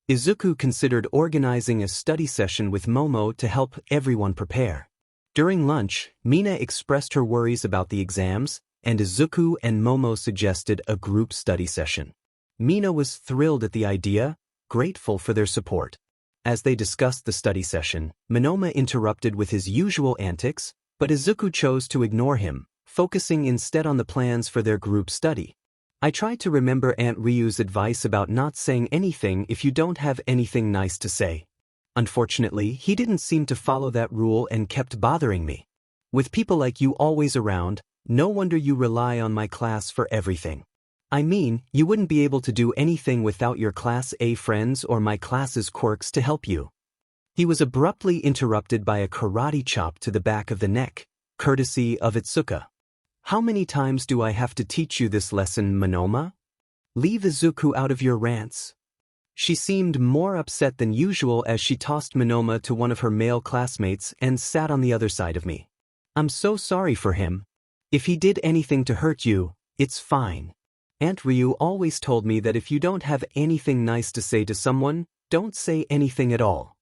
Izuku considered organizing a study session with Momo to help everyone prepare. During lunch, Mina expressed her worries about the exams, and Izuku and Momo suggested a group study session. Mina was thrilled at the idea, grateful for their support. As they discussed the study session, Monoma interrupted with his usual antics, but Izuku chose to ignore him, focusing instead on the plans for their group study. "I tried to remember Aunt Ryu's advice about not saying anything if you don't have anything nice to say. Unfortunately, he didn't seem to follow that rule and kept bothering me. With people like you always around, no wonder you rely on my class for everything. I mean, you wouldn't be able to do anything without your Class A friends or my class's quirks to help you." He was abruptly interrupted by a karate chop to the back of the neck, courtesy of Itsuka. "How many times do I have to teach you this lesson, Monoma? Leave Izuku out of your rants." She seemed more upset than usual as she tossed Monoma to one of her male classmates and sat on the other side of me. "I'm so sorry for him. If he did anything to hurt you, it's fine. Aunt Ryu always told me that if you don't have anything nice to say to someone, don't say anything at all."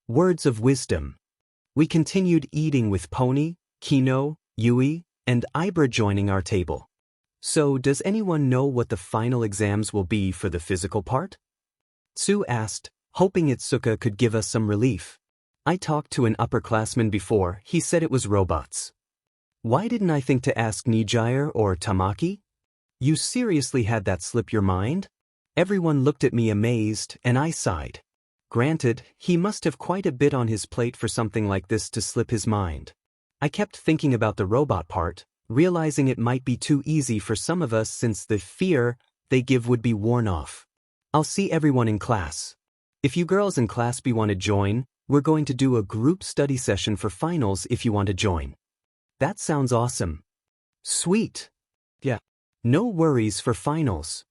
Words of wisdom. We continued eating with Pony, Kino, Yui, and Ibra joining our table. "So does anyone know what the final exams will be for the physical part?" Tsu asked, hoping Itsuka could give us some relief. "I talked to an upperclassman before, he said it was robots." "Why didn't I think to ask Nijire or Tamaki? You seriously had that slip your mind?" Everyone looked at me amazed, and I sighed. Granted, he must have quite a bit on his plate for something like this to slip his mind. I kept thinking about the robot part, realizing it might be too easy for some of us since the fear they give would be worn off. "I'll see everyone in class. If you girls in Class B want to join, we're going to do a group study session for finals if you want to join." "That sounds awesome." "Sweet. Yeah. No worries for finals."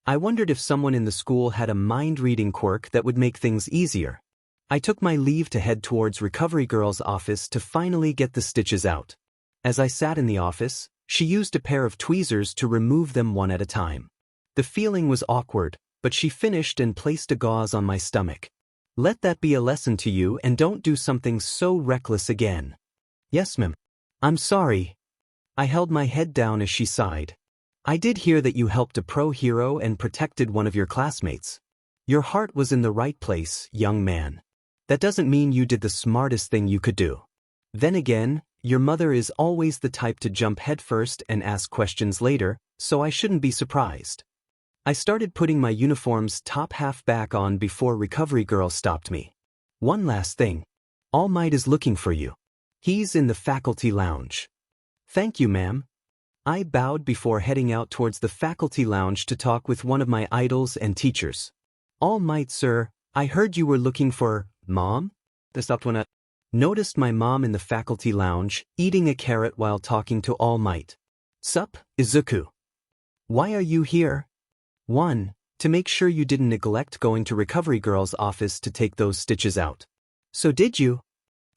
I wondered if someone in the school had a mind-reading quirk that would make things easier. I took my leave to head towards Recovery Girl's office to finally get the stitches out. As I sat in the office, she used a pair of tweezers to remove them one at a time. The feeling was awkward, but she finished and placed a gauze on my stomach. "Let that be a lesson to you and don't do something so reckless again." "Yes, ma'am. I'm sorry." I held my head down as she sighed. "I did hear that you helped a pro hero and protected one of your classmates. Your heart was in the right place, young man. That doesn't mean you did the smartest thing you could do. Then again, your mother is always the type to jump headfirst and ask questions later, so I shouldn't be surprised." I started putting my uniform's top half back on before Recovery Girl stopped me. One last thing. All Might is looking for you. He's in the faculty lounge. Thank you, ma'am. I bowed before heading out towards the faculty lounge to talk with one of my idols and teachers. All Might, sir, I heard you were looking for, Mom? I stopped when I noticed my mom in the faculty lounge, eating a carrot while talking to All Might. Sup, Izuku? Why are you here? 1. To make sure you didn't neglect going to Recovery Girl's office to take those stitches out. So did you?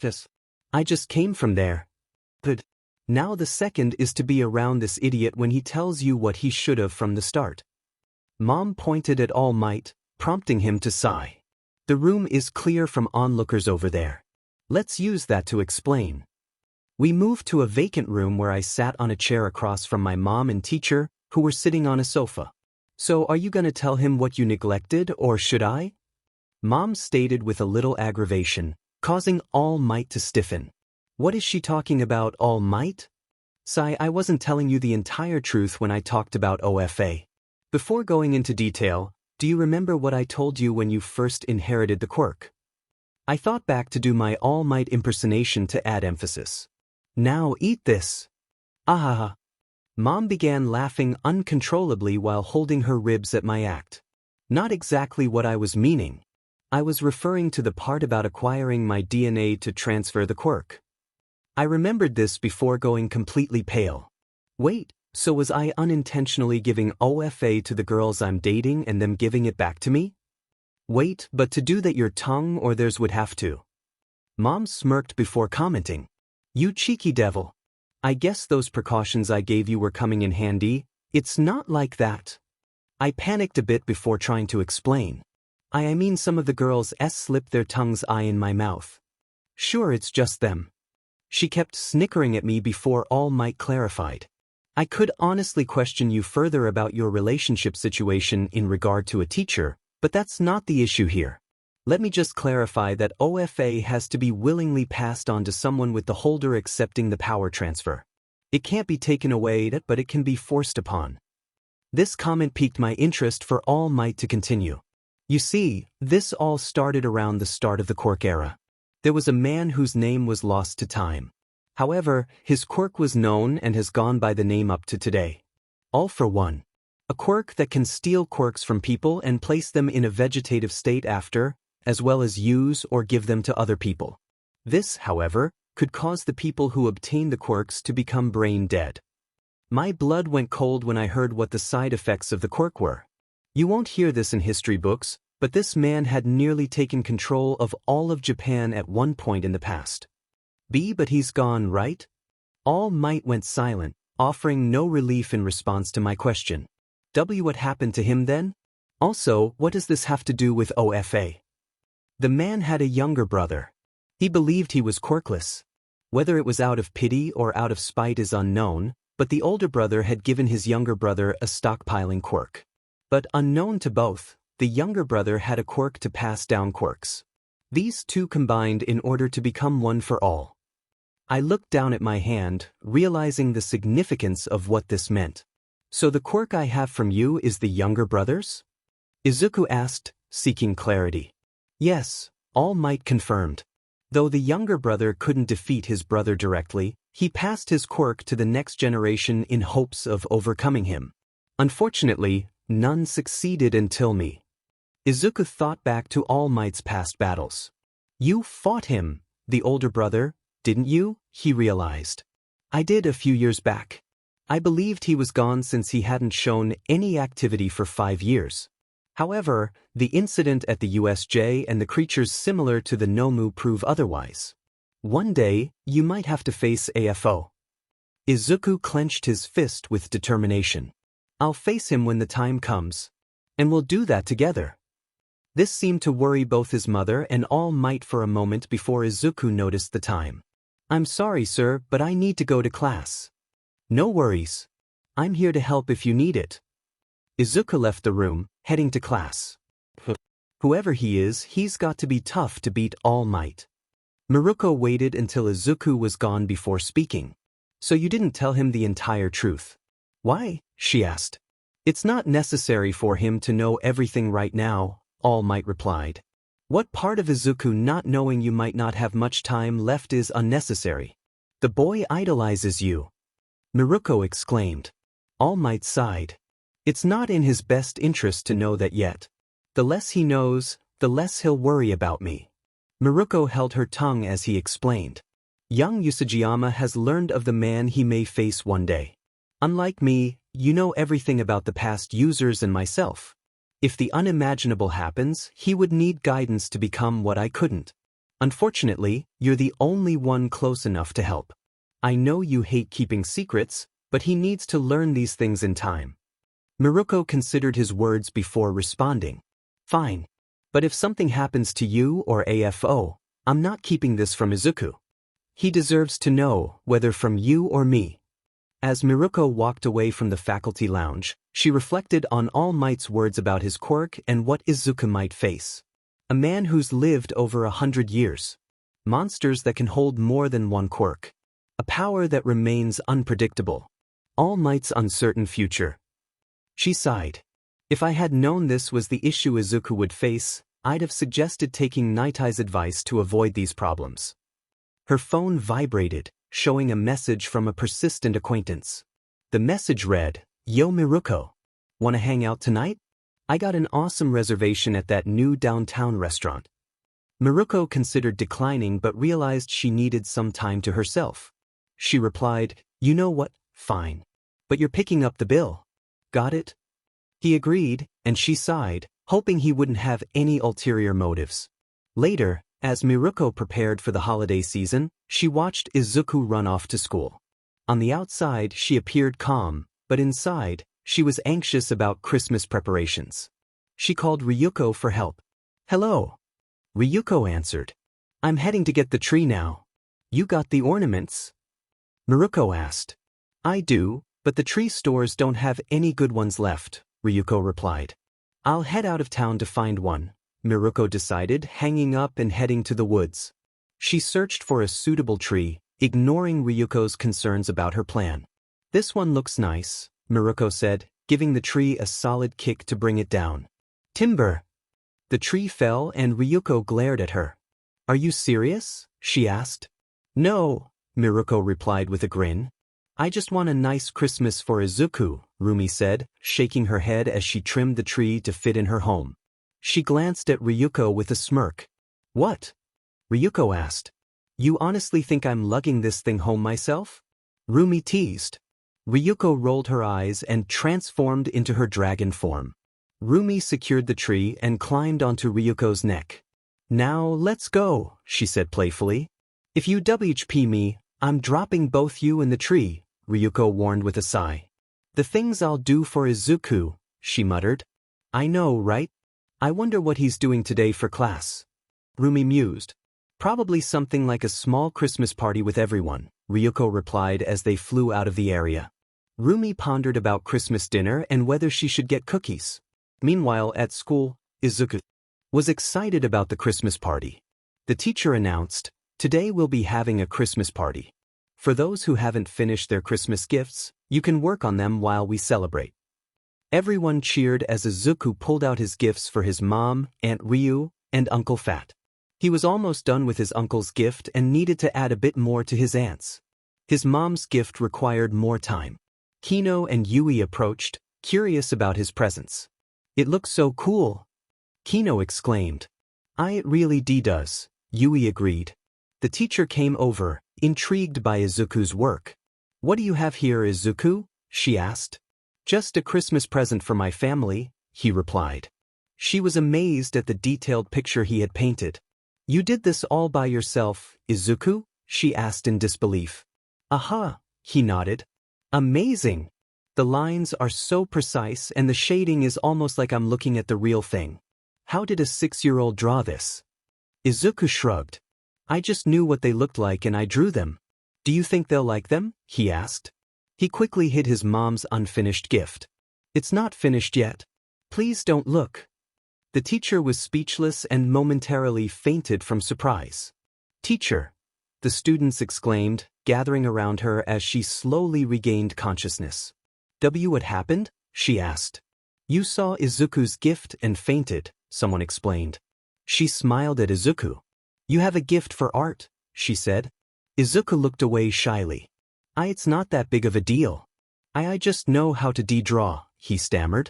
Yes. I just came from there. Good. Now the second is to be around this idiot when he tells you what he should have from the start. Mom pointed at All Might, prompting him to sigh. The room is clear from onlookers over there. Let's use that to explain. We moved to a vacant room where I sat on a chair across from my mom and teacher, who were sitting on a sofa. So are you gonna tell him what you neglected, or should I? Mom stated with a little aggravation, causing All Might to stiffen. What is she talking about, All Might? Sigh, I wasn't telling you the entire truth when I talked about OFA. Before going into detail, do you remember what I told you when you first inherited the quirk? I thought back to do my All Might impersonation to add emphasis. Now eat this. Ahaha. Mom began laughing uncontrollably while holding her ribs at my act. Not exactly what I was meaning. I was referring to the part about acquiring my DNA to transfer the quirk. I remembered this before going completely pale. Wait, so was I unintentionally giving OFA to the girls I'm dating and them giving it back to me? Wait, but to do that your tongue or theirs would have to. Mom smirked before commenting. You cheeky devil. I guess those precautions I gave you were coming in handy. It's not like that. I panicked a bit before trying to explain. I mean some of the girls slipped their tongues in my mouth. Sure, it's just them. She kept snickering at me before All Might clarified. I could honestly question you further about your relationship situation in regard to a teacher, but that's not the issue here. Let me just clarify that OFA has to be willingly passed on to someone with the holder accepting the power transfer. It can't be taken away, but it can be forced upon. This comment piqued my interest for All Might to continue. You see, this all started around the start of the quirk era. There was a man whose name was lost to time. However, his quirk was known and has gone by the name up to today. All for one. A quirk that can steal quirks from people and place them in a vegetative state after, as well as use or give them to other people. This, however, could cause the people who obtain the quirks to become brain dead. My blood went cold when I heard what the side effects of the quirk were. You won't hear this in history books, but this man had nearly taken control of all of Japan at one point in the past. But he's gone, right? All Might went silent, offering no relief in response to my question. What happened to him then? Also, what does this have to do with OFA? The man had a younger brother. He believed he was quirkless. Whether it was out of pity or out of spite is unknown, but the older brother had given his younger brother a stockpiling quirk. But unknown to both, the younger brother had a quirk to pass down quirks. These two combined in order to become one for all. I looked down at my hand, realizing the significance of what this meant. So the quirk I have from you is the younger brother's? Izuku asked, seeking clarity. Yes, All Might confirmed. Though the younger brother couldn't defeat his brother directly, he passed his quirk to the next generation in hopes of overcoming him. Unfortunately, none succeeded until me. Izuku thought back to All Might's past battles. You fought him, the older brother, didn't you? He realized. I did a few years back. I believed he was gone since he hadn't shown any activity for 5 years. However, the incident at the USJ and the creatures similar to the Nomu prove otherwise. One day, you might have to face AFO. Izuku clenched his fist with determination. I'll face him when the time comes. And we'll do that together. This seemed to worry both his mother and All Might for a moment before Izuku noticed the time. I'm sorry, sir, but I need to go to class. No worries. I'm here to help if you need it. Izuku left the room, heading to class. Whoever he is, he's got to be tough to beat All Might. Miruko waited until Izuku was gone before speaking. So you didn't tell him the entire truth. Why? She asked. It's not necessary for him to know everything right now, All Might replied. What part of Izuku not knowing you might not have much time left is unnecessary? The boy idolizes you. Miruko exclaimed. All Might sighed. It's not in his best interest to know that yet. The less he knows, the less he'll worry about me. Miruko held her tongue as he explained. Young Usajiyama has learned of the man he may face one day. Unlike me, you know everything about the past users and myself. If the unimaginable happens, he would need guidance to become what I couldn't. Unfortunately, you're the only one close enough to help. I know you hate keeping secrets, but he needs to learn these things in time. Miruko considered his words before responding. Fine. But if something happens to you or AFO, I'm not keeping this from Izuku. He deserves to know, whether from you or me. As Miruko walked away from the faculty lounge, she reflected on All Might's words about his quirk and what Izuku might face. A man who's lived over 100 years. Monsters that can hold more than one quirk. A power that remains unpredictable. All Might's uncertain future. She sighed. If I had known this was the issue Izuku would face, I'd have suggested taking Nitai's advice to avoid these problems. Her phone vibrated, showing a message from a persistent acquaintance. The message read, Yo Miruko. Wanna hang out tonight? I got an awesome reservation at that new downtown restaurant. Miruko considered declining but realized she needed some time to herself. She replied, You know what, fine. But you're picking up the bill. Got it? He agreed, and she sighed, hoping he wouldn't have any ulterior motives. Later, as Miruko prepared for the holiday season, she watched Izuku run off to school. On the outside, she appeared calm, but inside, she was anxious about Christmas preparations. She called Ryuko for help. Hello. Ryuko answered. I'm heading to get the tree now. You got the ornaments? Miruko asked. I do, but the tree stores don't have any good ones left, Ryuko replied. I'll head out of town to find one, Miruko decided, hanging up and heading to the woods. She searched for a suitable tree, ignoring Ryuko's concerns about her plan. This one looks nice, Miruko said, giving the tree a solid kick to bring it down. Timber! The tree fell and Ryuko glared at her. Are you serious? She asked. No, Miruko replied with a grin. I just want a nice Christmas for Izuku, Rumi said, shaking her head as she trimmed the tree to fit in her home. She glanced at Ryuko with a smirk. What? Ryuko asked. You honestly think I'm lugging this thing home myself? Rumi teased. Ryuko rolled her eyes and transformed into her dragon form. Rumi secured the tree and climbed onto Ryuko's neck. Now let's go, she said playfully. If you WHP me, I'm dropping both you and the tree, Ryuko warned with a sigh. The things I'll do for Izuku, she muttered. I know, right? I wonder what he's doing today for class. Rumi mused. Probably something like a small Christmas party with everyone, Ryuko replied as they flew out of the area. Rumi pondered about Christmas dinner and whether she should get cookies. Meanwhile, at school, Izuku was excited about the Christmas party. The teacher announced, Today we'll be having a Christmas party. For those who haven't finished their Christmas gifts, you can work on them while we celebrate. Everyone cheered as Izuku pulled out his gifts for his mom, Aunt Ryu, and Uncle Fat. He was almost done with his uncle's gift and needed to add a bit more to his aunt's. His mom's gift required more time. Kino and Yui approached, curious about his presents. It looks so cool, Kino exclaimed. It really does, Yui agreed. The teacher came over, intrigued by Izuku's work. What do you have here, Izuku? She asked. Just a Christmas present for my family, he replied. She was amazed at the detailed picture he had painted. You did this all by yourself, Izuku? She asked in disbelief. Aha, he nodded. Amazing! The lines are so precise and the shading is almost like I'm looking at the real thing. How did a 6-year-old draw this? Izuku shrugged. I just knew what they looked like and I drew them. Do you think they'll like them? He asked. He quickly hid his mom's unfinished gift. It's not finished yet. Please don't look. The teacher was speechless and momentarily fainted from surprise. Teacher! The students exclaimed, gathering around her as she slowly regained consciousness. What happened? she asked. You saw Izuku's gift and fainted, someone explained. She smiled at Izuku. You have a gift for art, she said. Izuku looked away shyly. It's not that big of a deal. I just know how to draw, he stammered.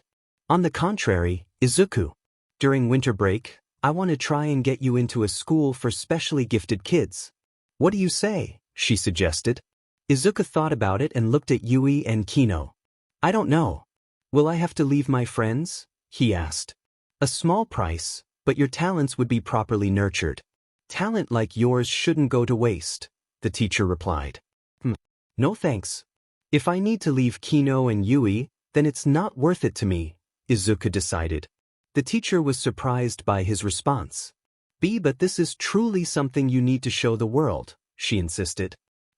On the contrary, Izuku. During winter break, I want to try and get you into a school for specially gifted kids. What do you say? She suggested. Izuku thought about it and looked at Yui and Kino. I don't know. Will I have to leave my friends? He asked. A small price, but your talents would be properly nurtured. Talent like yours shouldn't go to waste, the teacher replied. No thanks. If I need to leave Kino and Yui, then it's not worth it to me, Izuku decided. The teacher was surprised by his response. But this is truly something you need to show the world, she insisted.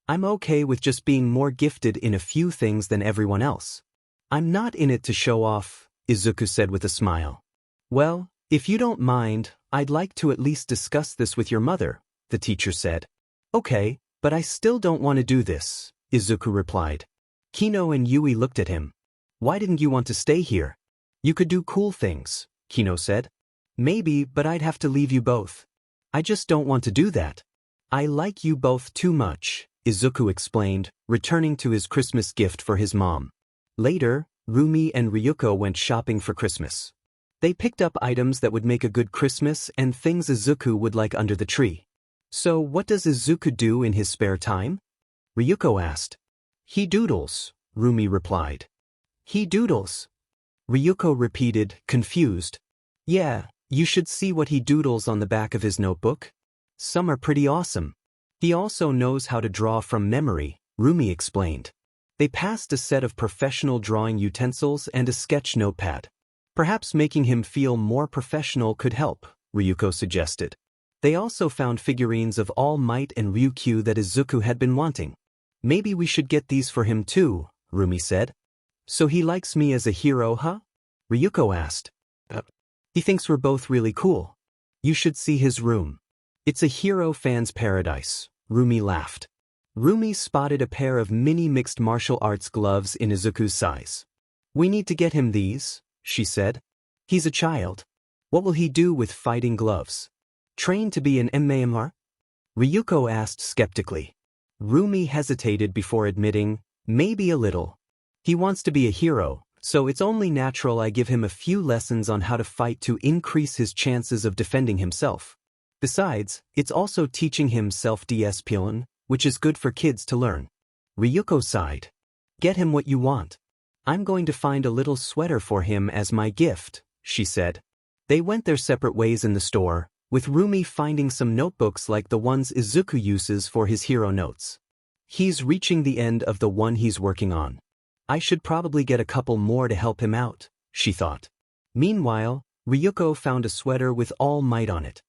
I'm okay with just being more gifted in a few things than everyone else. I'm not in it to show off, Izuku said with a smile. Well, if you don't mind, I'd like to at least discuss this with your mother, the teacher said. Okay, but I still don't want to do this, Izuku replied. Kino and Yui looked at him. Why didn't you want to stay here? You could do cool things, Kino said. Maybe, but I'd have to leave you both. I just don't want to do that. I like you both too much, Izuku explained, returning to his Christmas gift for his mom. Later, Rumi and Ryuko went shopping for Christmas. They picked up items that would make a good Christmas and things Izuku would like under the tree. So what does Izuku do in his spare time? Ryuko asked. He doodles, Rumi replied. He doodles? Ryuko repeated, confused. Yeah, you should see what he doodles on the back of his notebook. Some are pretty awesome. He also knows how to draw from memory, Rumi explained. They passed a set of professional drawing utensils and a sketch notepad. Perhaps making him feel more professional could help, Ryuko suggested. They also found figurines of All Might and Ryukyu that Izuku had been wanting. Maybe we should get these for him too, Rumi said. So he likes me as a hero, huh? Ryuko asked. He thinks we're both really cool. You should see his room. It's a hero fan's paradise, Rumi laughed. Rumi spotted a pair of mini mixed martial arts gloves in Izuku's size. We need to get him these, she said. He's a child. What will he do with fighting gloves? Train to be an MMR? Ryuko asked skeptically. Rumi hesitated before admitting, maybe a little. He wants to be a hero, so it's only natural I give him a few lessons on how to fight to increase his chances of defending himself. Besides, it's also teaching him self-discipline, which is good for kids to learn. Ryuko sighed. Get him what you want. I'm going to find a little sweater for him as my gift, she said. They went their separate ways in the store, with Rumi finding some notebooks like the ones Izuku uses for his hero notes. He's reaching the end of the one he's working on. I should probably get a couple more to help him out, she thought. Meanwhile, Ryuko found a sweater with All Might on it.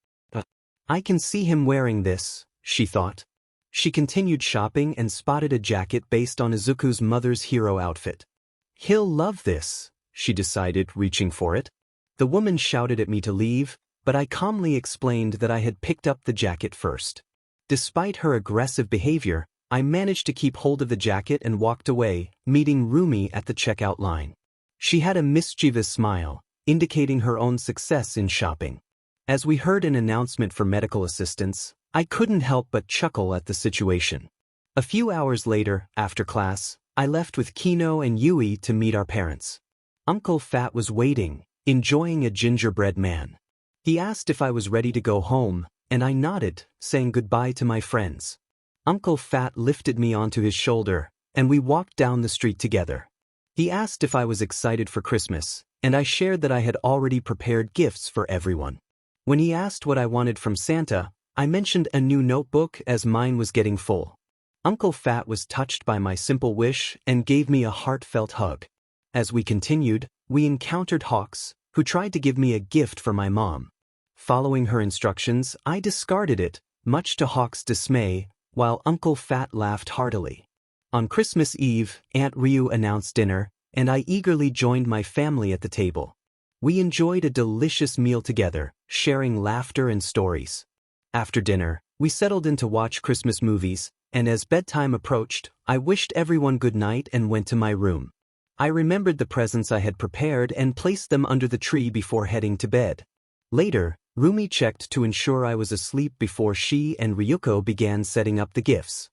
I can see him wearing this, she thought. She continued shopping and spotted a jacket based on Izuku's mother's hero outfit. He'll love this, she decided, reaching for it. The woman shouted at me to leave, but I calmly explained that I had picked up the jacket first. Despite her aggressive behavior, I managed to keep hold of the jacket and walked away, meeting Rumi at the checkout line. She had a mischievous smile, indicating her own success in shopping. As we heard an announcement for medical assistance, I couldn't help but chuckle at the situation. A few hours later, after class, I left with Kino and Yui to meet our parents. Uncle Fat was waiting, enjoying a gingerbread man. He asked if I was ready to go home, and I nodded, saying goodbye to my friends. Uncle Fat lifted me onto his shoulder, and we walked down the street together. He asked if I was excited for Christmas, and I shared that I had already prepared gifts for everyone. When he asked what I wanted from Santa, I mentioned a new notebook as mine was getting full. Uncle Fat was touched by my simple wish and gave me a heartfelt hug. As we continued, we encountered Hawks, who tried to give me a gift for my mom. Following her instructions, I discarded it, much to Hawk's dismay, while Uncle Fat laughed heartily. On Christmas Eve, Aunt Ryu announced dinner, and I eagerly joined my family at the table. We enjoyed a delicious meal together, sharing laughter and stories. After dinner, we settled in to watch Christmas movies, and as bedtime approached, I wished everyone good night and went to my room. I remembered the presents I had prepared and placed them under the tree before heading to bed. Later, Rumi checked to ensure I was asleep before she and Ryuko began setting up the gifts.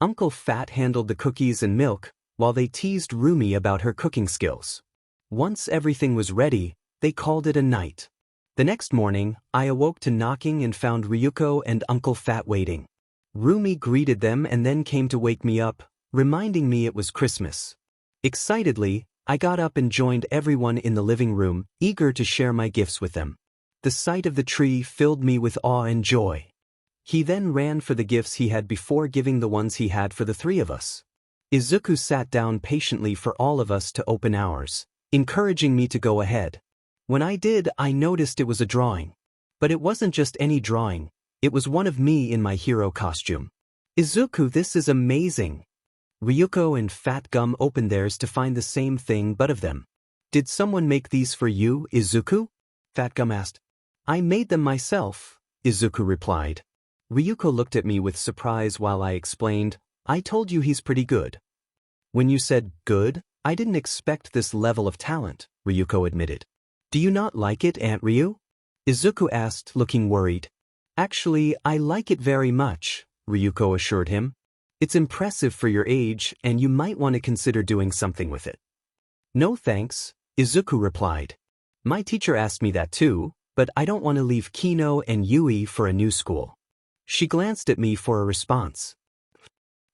Uncle Fat handled the cookies and milk, while they teased Rumi about her cooking skills. Once everything was ready, they called it a night. The next morning, I awoke to knocking and found Ryuko and Uncle Fat waiting. Rumi greeted them and then came to wake me up, reminding me it was Christmas. Excitedly, I got up and joined everyone in the living room, eager to share my gifts with them. The sight of the tree filled me with awe and joy. He then ran for the gifts he had before giving the ones he had for the three of us. Izuku sat down patiently for all of us to open ours, encouraging me to go ahead. When I did, I noticed it was a drawing. But it wasn't just any drawing, it was one of me in my hero costume. Izuku, this is amazing. Ryuko and Fatgum opened theirs to find the same thing but of them. Did someone make these for you, Izuku? Fatgum asked. I made them myself, Izuku replied. Ryuko looked at me with surprise while I explained, I told you he's pretty good. When you said good, I didn't expect this level of talent, Ryuko admitted. Do you not like it, Aunt Ryu? Izuku asked, looking worried. Actually, I like it very much, Ryuko assured him. It's impressive for your age, and you might want to consider doing something with it. No thanks, Izuku replied. My teacher asked me that too, but I don't want to leave Kino and Yui for a new school. She glanced at me for a response.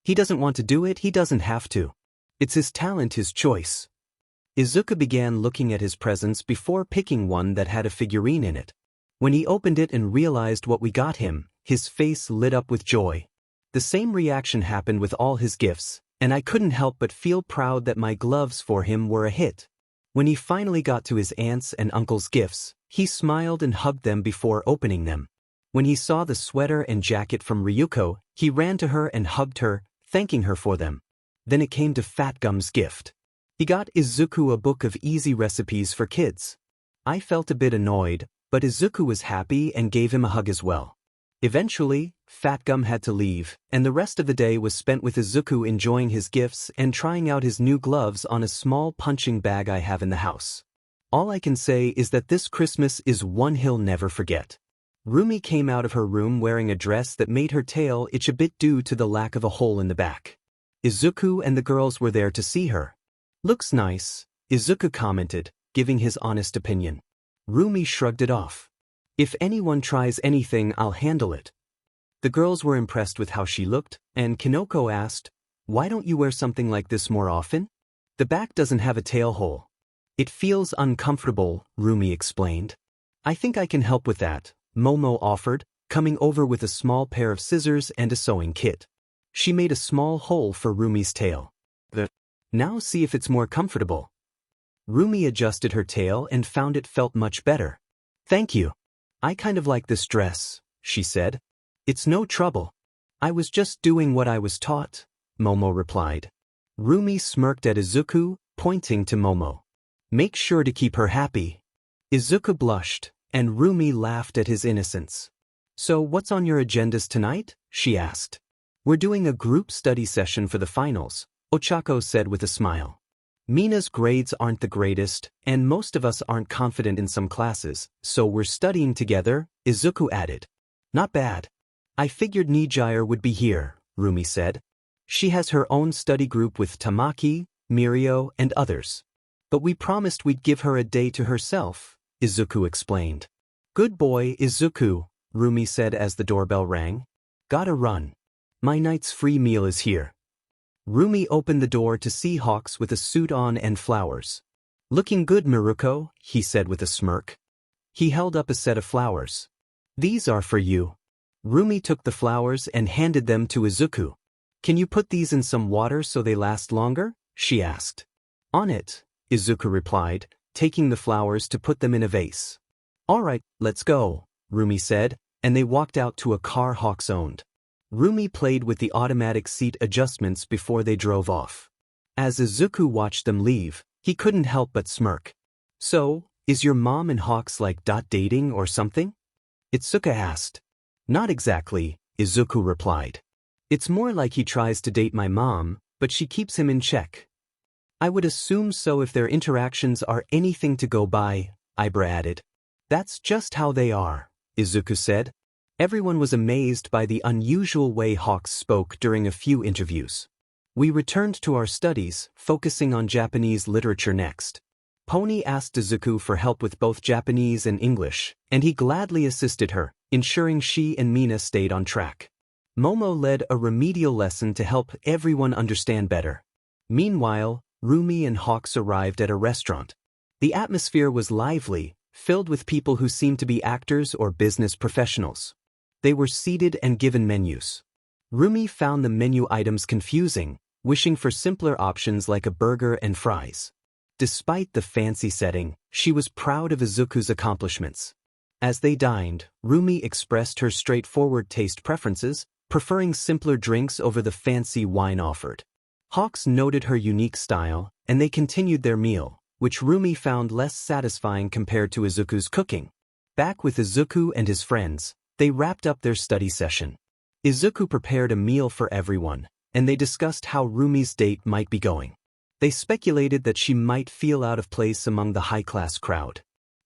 He doesn't want to do it, he doesn't have to. It's his talent, his choice. Izuku began looking at his presents before picking one that had a figurine in it. When he opened it and realized what we got him, his face lit up with joy. The same reaction happened with all his gifts, and I couldn't help but feel proud that my gloves for him were a hit. When he finally got to his aunts and uncle's gifts, he smiled and hugged them before opening them. When he saw the sweater and jacket from Ryuko, he ran to her and hugged her, thanking her for them. Then it came to Fatgum's gift. He got Izuku a book of easy recipes for kids. I felt a bit annoyed, but Izuku was happy and gave him a hug as well. Eventually, Fatgum had to leave, and the rest of the day was spent with Izuku enjoying his gifts and trying out his new gloves on a small punching bag I have in the house. All I can say is that this Christmas is one he'll never forget. Rumi came out of her room wearing a dress that made her tail itch a bit due to the lack of a hole in the back. Izuku and the girls were there to see her. Looks nice, Izuku commented, giving his honest opinion. Rumi shrugged it off. If anyone tries anything, I'll handle it. The girls were impressed with how she looked, and Kinoko asked, why don't you wear something like this more often? The back doesn't have a tail hole. It feels uncomfortable, Rumi explained. I think I can help with that, Momo offered, coming over with a small pair of scissors and a sewing kit. She made a small hole for Rumi's tail. Now see if it's more comfortable. Rumi adjusted her tail and found it felt much better. Thank you. I kind of like this dress, she said. It's no trouble. I was just doing what I was taught, Momo replied. Rumi smirked at Izuku, pointing to Momo. Make sure to keep her happy. Izuku blushed, and Rumi laughed at his innocence. So what's on your agendas tonight? She asked. We're doing a group study session for the finals, Ochako said with a smile. Mina's grades aren't the greatest, and most of us aren't confident in some classes, so we're studying together, Izuku added. Not bad. I figured Nijire would be here, Rumi said. She has her own study group with Tamaki, Mirio, and others. But we promised we'd give her a day to herself, Izuku explained. Good boy, Izuku, Rumi said as the doorbell rang. Gotta run. My night's free meal is here. Rumi opened the door to see Hawks with a suit on and flowers. Looking good, Miruko, he said with a smirk. He held up a set of flowers. These are for you. Rumi took the flowers and handed them to Izuku. Can you put these in some water so they last longer? She asked. On it, Izuku replied, taking the flowers to put them in a vase. All right, let's go, Rumi said, and they walked out to a car Hawks owned. Rumi played with the automatic seat adjustments before they drove off. As Izuku watched them leave, he couldn't help but smirk. So, is your mom and Hawks like dating or something? Itsuka asked. Not exactly, Izuku replied. It's more like he tries to date my mom, but she keeps him in check. I would assume so if their interactions are anything to go by, Ibra added. That's just how they are, Izuku said. Everyone was amazed by the unusual way Hawks spoke during a few interviews. We returned to our studies, focusing on Japanese literature next. Pony asked Izuku for help with both Japanese and English, and he gladly assisted her, ensuring she and Mina stayed on track. Momo led a remedial lesson to help everyone understand better. Meanwhile, Rumi and Hawks arrived at a restaurant. The atmosphere was lively, filled with people who seemed to be actors or business professionals. They were seated and given menus. Rumi found the menu items confusing, wishing for simpler options like a burger and fries. Despite the fancy setting, she was proud of Izuku's accomplishments. As they dined, Rumi expressed her straightforward taste preferences, preferring simpler drinks over the fancy wine offered. Hawks noted her unique style, and they continued their meal, which Rumi found less satisfying compared to Izuku's cooking. Back with Izuku and his friends, they wrapped up their study session. Izuku prepared a meal for everyone, and they discussed how Rumi's date might be going. They speculated that she might feel out of place among the high-class crowd.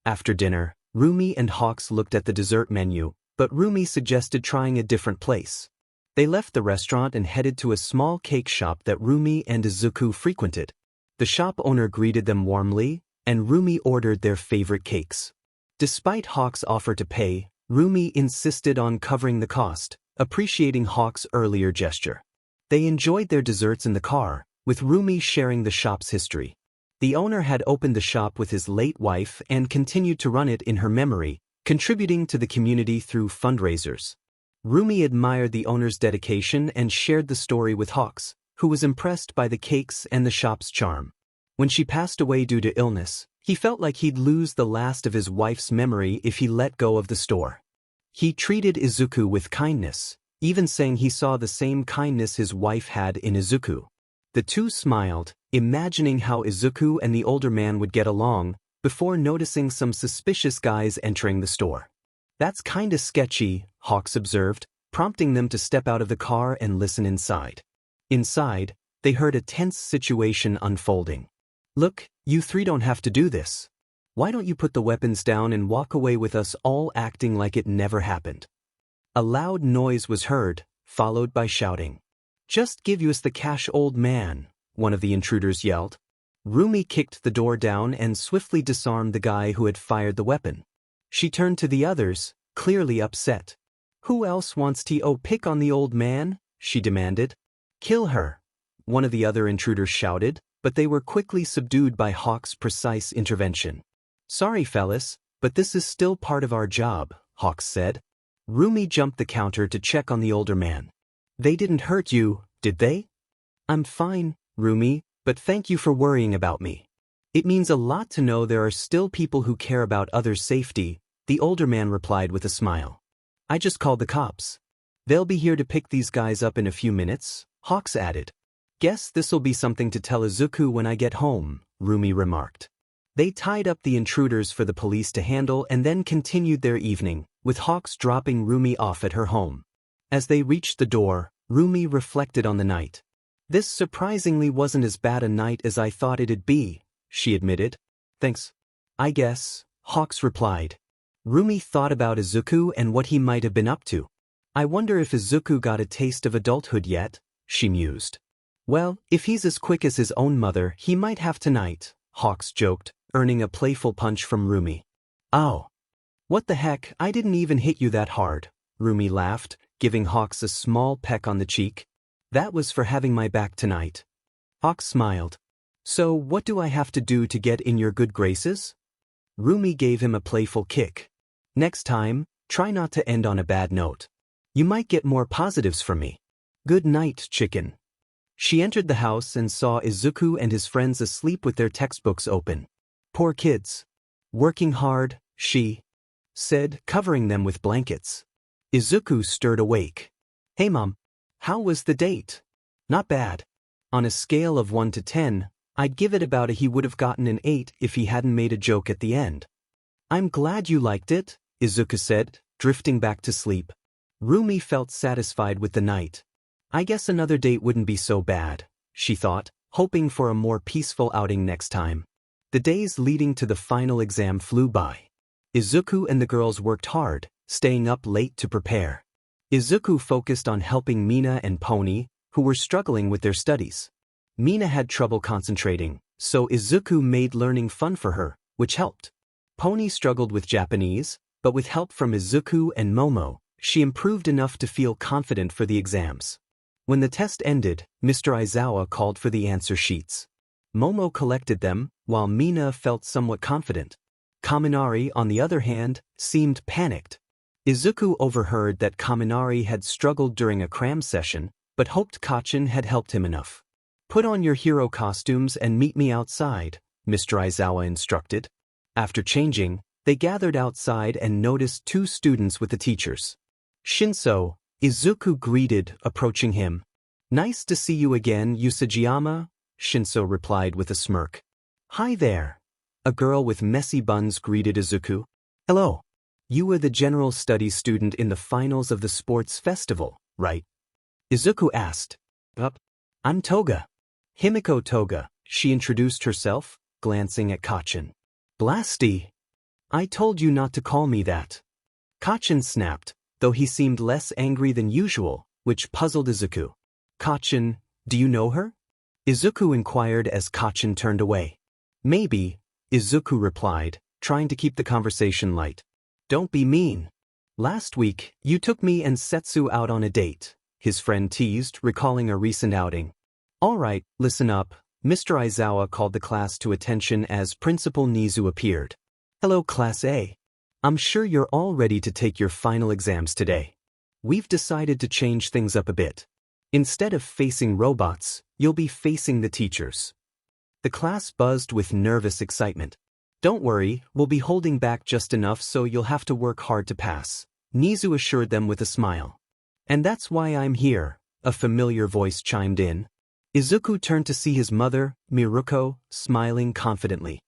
After dinner, Rumi and Hawks looked at the dessert menu, but Rumi suggested trying a different place. They left the restaurant and headed to a small cake shop that Rumi and Izuku frequented. The shop owner greeted them warmly, and Rumi ordered their favorite cakes. Despite Hawks' offer to pay, Rumi insisted on covering the cost, appreciating Hawks' earlier gesture. They enjoyed their desserts in the car, with Rumi sharing the shop's history. The owner had opened the shop with his late wife and continued to run it in her memory, contributing to the community through fundraisers. Rumi admired the owner's dedication and shared the story with Hawks, who was impressed by the cakes and the shop's charm. When she passed away due to illness, he felt like he'd lose the last of his wife's memory if he let go of the store. He treated Izuku with kindness, even saying he saw the same kindness his wife had in Izuku. The two smiled, imagining how Izuku and the older man would get along, before noticing some suspicious guys entering the store. That's kinda sketchy, Hawks observed, prompting them to step out of the car and listen inside. Inside, they heard a tense situation unfolding. Look, you three don't have to do this. Why don't you put the weapons down and walk away with us all acting like it never happened? A loud noise was heard, followed by shouting. Just give us the cash, old man, one of the intruders yelled. Rumi kicked the door down and swiftly disarmed the guy who had fired the weapon. She turned to the others, clearly upset. Who else wants to pick on the old man? She demanded. Kill her, one of the other intruders shouted, but they were quickly subdued by Hawks' precise intervention. Sorry fellas, but this is still part of our job, Hawks said. Rumi jumped the counter to check on the older man. They didn't hurt you, did they? I'm fine, Rumi, but thank you for worrying about me. It means a lot to know there are still people who care about others' safety, the older man replied with a smile. I just called the cops. They'll be here to pick these guys up in a few minutes, Hawks added. Guess this'll be something to tell Izuku when I get home, Rumi remarked. They tied up the intruders for the police to handle and then continued their evening, with Hawks dropping Rumi off at her home. As they reached the door, Rumi reflected on the night. This surprisingly wasn't as bad a night as I thought it'd be, she admitted. Thanks. I guess, Hawks replied. Rumi thought about Izuku and what he might have been up to. I wonder if Izuku got a taste of adulthood yet, she mused. Well, if he's as quick as his own mother, he might have tonight, Hawks joked, earning a playful punch from Rumi. Ow. What the heck, I didn't even hit you that hard, Rumi laughed, giving Hawks a small peck on the cheek. That was for having my back tonight. Hawks smiled. So what do I have to do to get in your good graces? Rumi gave him a playful kick. Next time, try not to end on a bad note. You might get more positives from me. Good night, chicken. She entered the house and saw Izuku and his friends asleep with their textbooks open. Poor kids. Working hard, she said, covering them with blankets. Izuku stirred awake. Hey mom, how was the date? Not bad. On a scale of 1 to 10, I'd give it about a he would have gotten an 8 if he hadn't made a joke at the end. I'm glad you liked it, Izuku said, drifting back to sleep. Rumi felt satisfied with the night. I guess another date wouldn't be so bad, she thought, hoping for a more peaceful outing next time. The days leading to the final exam flew by. Izuku and the girls worked hard, staying up late to prepare. Izuku focused on helping Mina and Pony, who were struggling with their studies. Mina had trouble concentrating, so Izuku made learning fun for her, which helped. Pony struggled with Japanese, but with help from Izuku and Momo, she improved enough to feel confident for the exams. When the test ended, Mr. Aizawa called for the answer sheets. Momo collected them, while Mina felt somewhat confident. Kaminari, on the other hand, seemed panicked. Izuku overheard that Kaminari had struggled during a cram session, but hoped Kacchan had helped him enough. "Put on your hero costumes and meet me outside," Mr. Aizawa instructed. After changing, they gathered outside and noticed two students with the teachers. "Shinso," Izuku greeted, approaching him. "Nice to see you again, Usajiyama," Shinso replied with a smirk. "Hi there." A girl with messy buns greeted Izuku. "Hello. You were the general studies student in the finals of the sports festival, right?" Izuku asked. "Yup. I'm Toga." "Himiko Toga," she introduced herself, glancing at Kacchan. "Blasty. I told you not to call me that." Kacchan snapped, though he seemed less angry than usual, which puzzled Izuku. "Kacchan, do you know her?" Izuku inquired as Kacchan turned away. "Maybe," Izuku replied, trying to keep the conversation light. "Don't be mean. Last week, you took me and Setsu out on a date," his friend teased, recalling a recent outing. "All right, listen up," Mr. Aizawa called the class to attention as Principal Nizu appeared. "Hello, Class A. I'm sure you're all ready to take your final exams today. We've decided to change things up a bit. Instead of facing robots, you'll be facing the teachers." The class buzzed with nervous excitement. "Don't worry, we'll be holding back just enough so you'll have to work hard to pass," Nizu assured them with a smile. "And that's why I'm here," a familiar voice chimed in. Izuku turned to see his mother, Miruko, smiling confidently.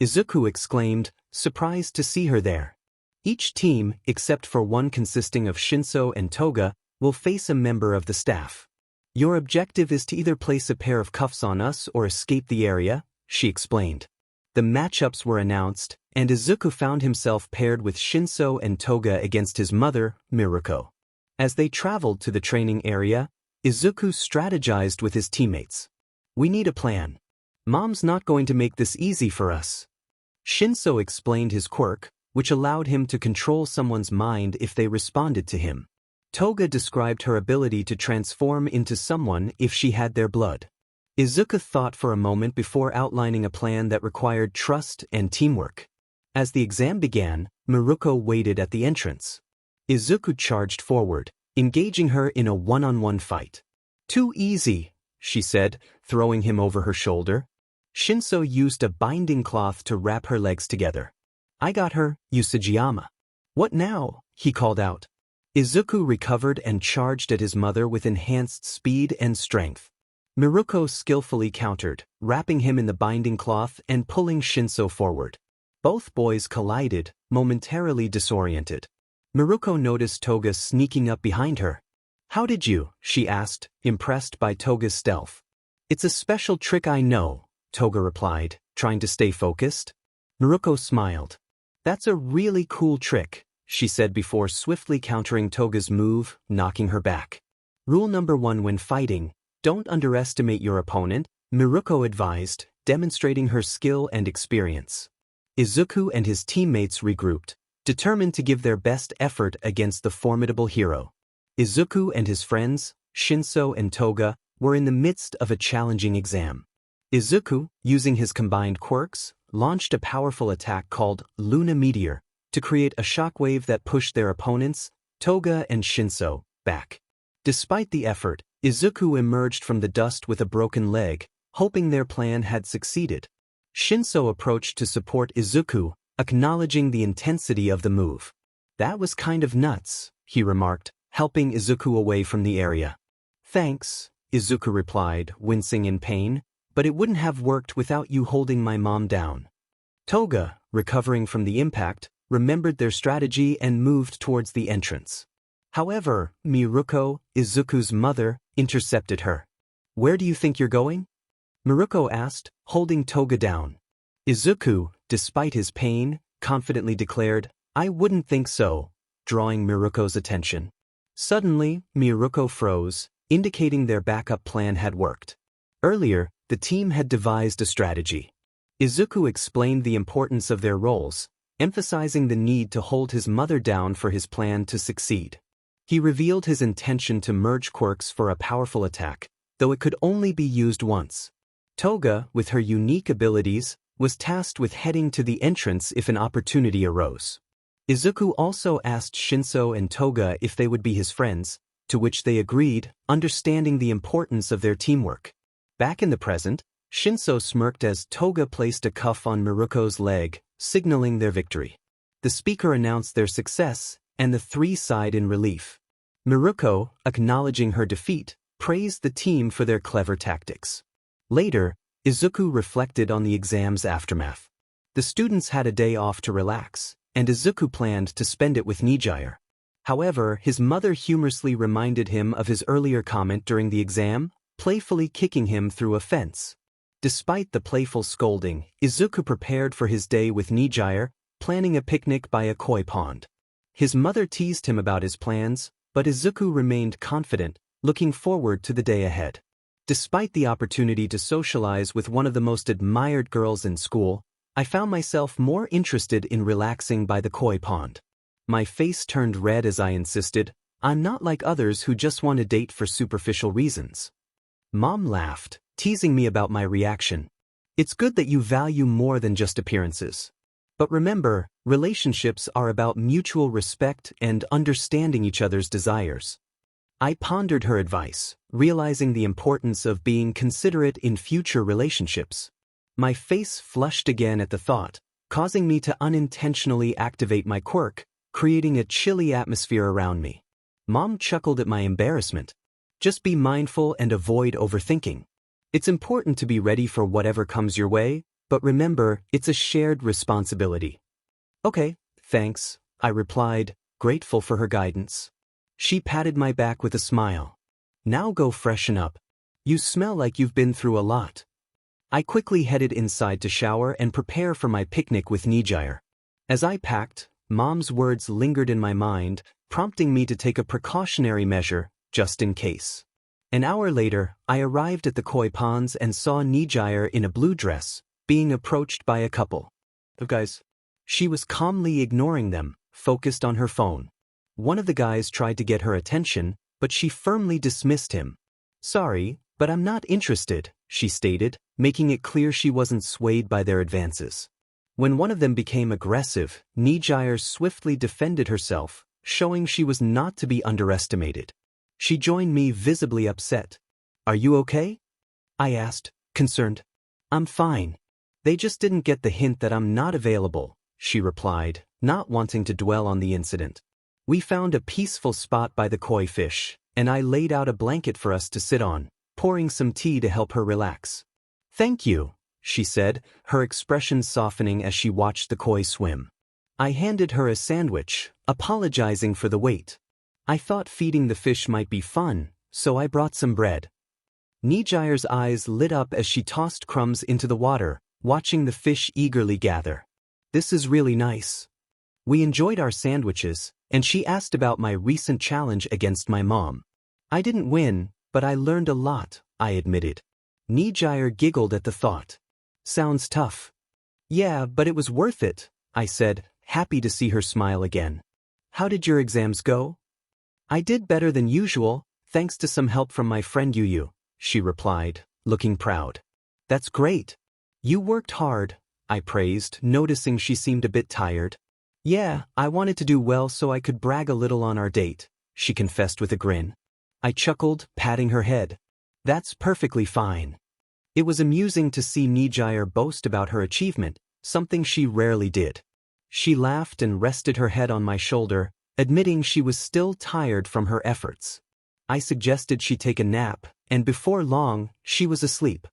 Izuku exclaimed, surprised to see her there. Each team, except for one consisting of Shinso and Toga, will face a member of the staff. "Your objective is to either place a pair of cuffs on us or escape the area," she explained. The matchups were announced, and Izuku found himself paired with Shinso and Toga against his mother, Miruko. As they traveled to the training area, Izuku strategized with his teammates. "We need a plan. Mom's not going to make this easy for us." Shinso explained his quirk, which allowed him to control someone's mind if they responded to him. Toga described her ability to transform into someone if she had their blood. Izuku thought for a moment before outlining a plan that required trust and teamwork. As the exam began, Miruko waited at the entrance. Izuku charged forward, engaging her in a one-on-one fight. "Too easy," she said, throwing him over her shoulder. Shinso used a binding cloth to wrap her legs together. "I got her, Usajiyama." "What now?" he called out. Izuku recovered and charged at his mother with enhanced speed and strength. Miruko skillfully countered, wrapping him in the binding cloth and pulling Shinso forward. Both boys collided, momentarily disoriented. Miruko noticed Toga sneaking up behind her. "How did you?" she asked, impressed by Toga's stealth. "It's a special trick I know," Toga replied, trying to stay focused. Miruko smiled. "That's a really cool trick," she said before swiftly countering Toga's move, knocking her back. "Rule number 1 when fighting, don't underestimate your opponent," Miruko advised, demonstrating her skill and experience. Izuku and his teammates regrouped, determined to give their best effort against the formidable hero. Izuku and his friends, Shinso and Toga, were in the midst of a challenging exam. Izuku, using his combined quirks, launched a powerful attack called Luna Meteor to create a shockwave that pushed their opponents, Toga and Shinso, back. Despite the effort, Izuku emerged from the dust with a broken leg, hoping their plan had succeeded. Shinso approached to support Izuku, acknowledging the intensity of the move. "That was kind of nuts," he remarked, helping Izuku away from the area. "Thanks," Izuku replied, wincing in pain, "but it wouldn't have worked without you holding my mom down." Toga, recovering from the impact, remembered their strategy and moved towards the entrance. However, Miruko, Izuku's mother, intercepted her. Where do you think you're going? Miruko asked, holding Toga down. Izuku, despite his pain, confidently declared, I wouldn't think so, drawing Miruko's attention. Suddenly, Miruko froze, indicating their backup plan had worked. Earlier, the team had devised a strategy. Izuku explained the importance of their roles, emphasizing the need to hold his mother down for his plan to succeed. He revealed his intention to merge quirks for a powerful attack, though it could only be used once. Toga, with her unique abilities, was tasked with heading to the entrance if an opportunity arose. Izuku also asked Shinso and Toga if they would be his friends, to which they agreed, understanding the importance of their teamwork. Back in the present, Shinso smirked as Toga placed a cuff on Miruko's leg, signaling their victory. The speaker announced their success, and the three sighed in relief. Miruko, acknowledging her defeat, praised the team for their clever tactics. Later, Izuku reflected on the exam's aftermath. The students had a day off to relax, and Izuku planned to spend it with Nijire. However, his mother humorously reminded him of his earlier comment during the exam, playfully kicking him through a fence. Despite the playful scolding, Izuku prepared for his day with Nijire, planning a picnic by a koi pond. His mother teased him about his plans, but Izuku remained confident, looking forward to the day ahead. Despite the opportunity to socialize with one of the most admired girls in school, I found myself more interested in relaxing by the koi pond. My face turned red as I insisted, I'm not like others who just want to date for superficial reasons. Mom laughed, teasing me about my reaction. It's good that you value more than just appearances. But remember, relationships are about mutual respect and understanding each other's desires. I pondered her advice, realizing the importance of being considerate in future relationships. My face flushed again at the thought, causing me to unintentionally activate my quirk, creating a chilly atmosphere around me. Mom chuckled at my embarrassment. Just be mindful and avoid overthinking. It's important to be ready for whatever comes your way, but remember, it's a shared responsibility. Okay, thanks, I replied, grateful for her guidance. She patted my back with a smile. Now go freshen up. You smell like you've been through a lot. I quickly headed inside to shower and prepare for my picnic with Nijire. As I packed, Mom's words lingered in my mind, prompting me to take a precautionary measure, just in case. An hour later, I arrived at the koi ponds and saw Nijire in a blue dress, being approached by a couple of guys. She was calmly ignoring them, focused on her phone. One of the guys tried to get her attention, but she firmly dismissed him. Sorry, but I'm not interested, she stated, making it clear she wasn't swayed by their advances. When one of them became aggressive, Nijire swiftly defended herself, showing she was not to be underestimated. She joined me visibly upset. Are you okay? I asked, concerned. I'm fine. They just didn't get the hint that I'm not available, she replied, not wanting to dwell on the incident. We found a peaceful spot by the koi fish, and I laid out a blanket for us to sit on, pouring some tea to help her relax. Thank you, she said, her expression softening as she watched the koi swim. I handed her a sandwich, apologizing for the wait. I thought feeding the fish might be fun, so I brought some bread. Nijire's eyes lit up as she tossed crumbs into the water, watching the fish eagerly gather. This is really nice. We enjoyed our sandwiches, and she asked about my recent challenge against my mom. I didn't win, but I learned a lot, I admitted. Nijire giggled at the thought. Sounds tough. Yeah, but it was worth it, I said, happy to see her smile again. How did your exams go? I did better than usual, thanks to some help from my friend Yu, she replied, looking proud. That's great. You worked hard, I praised, noticing she seemed a bit tired. Yeah, I wanted to do well so I could brag a little on our date, she confessed with a grin. I chuckled, patting her head. That's perfectly fine. It was amusing to see Nijire boast about her achievement, something she rarely did. She laughed and rested her head on my shoulder, admitting she was still tired from her efforts. I suggested she take a nap, and before long, she was asleep.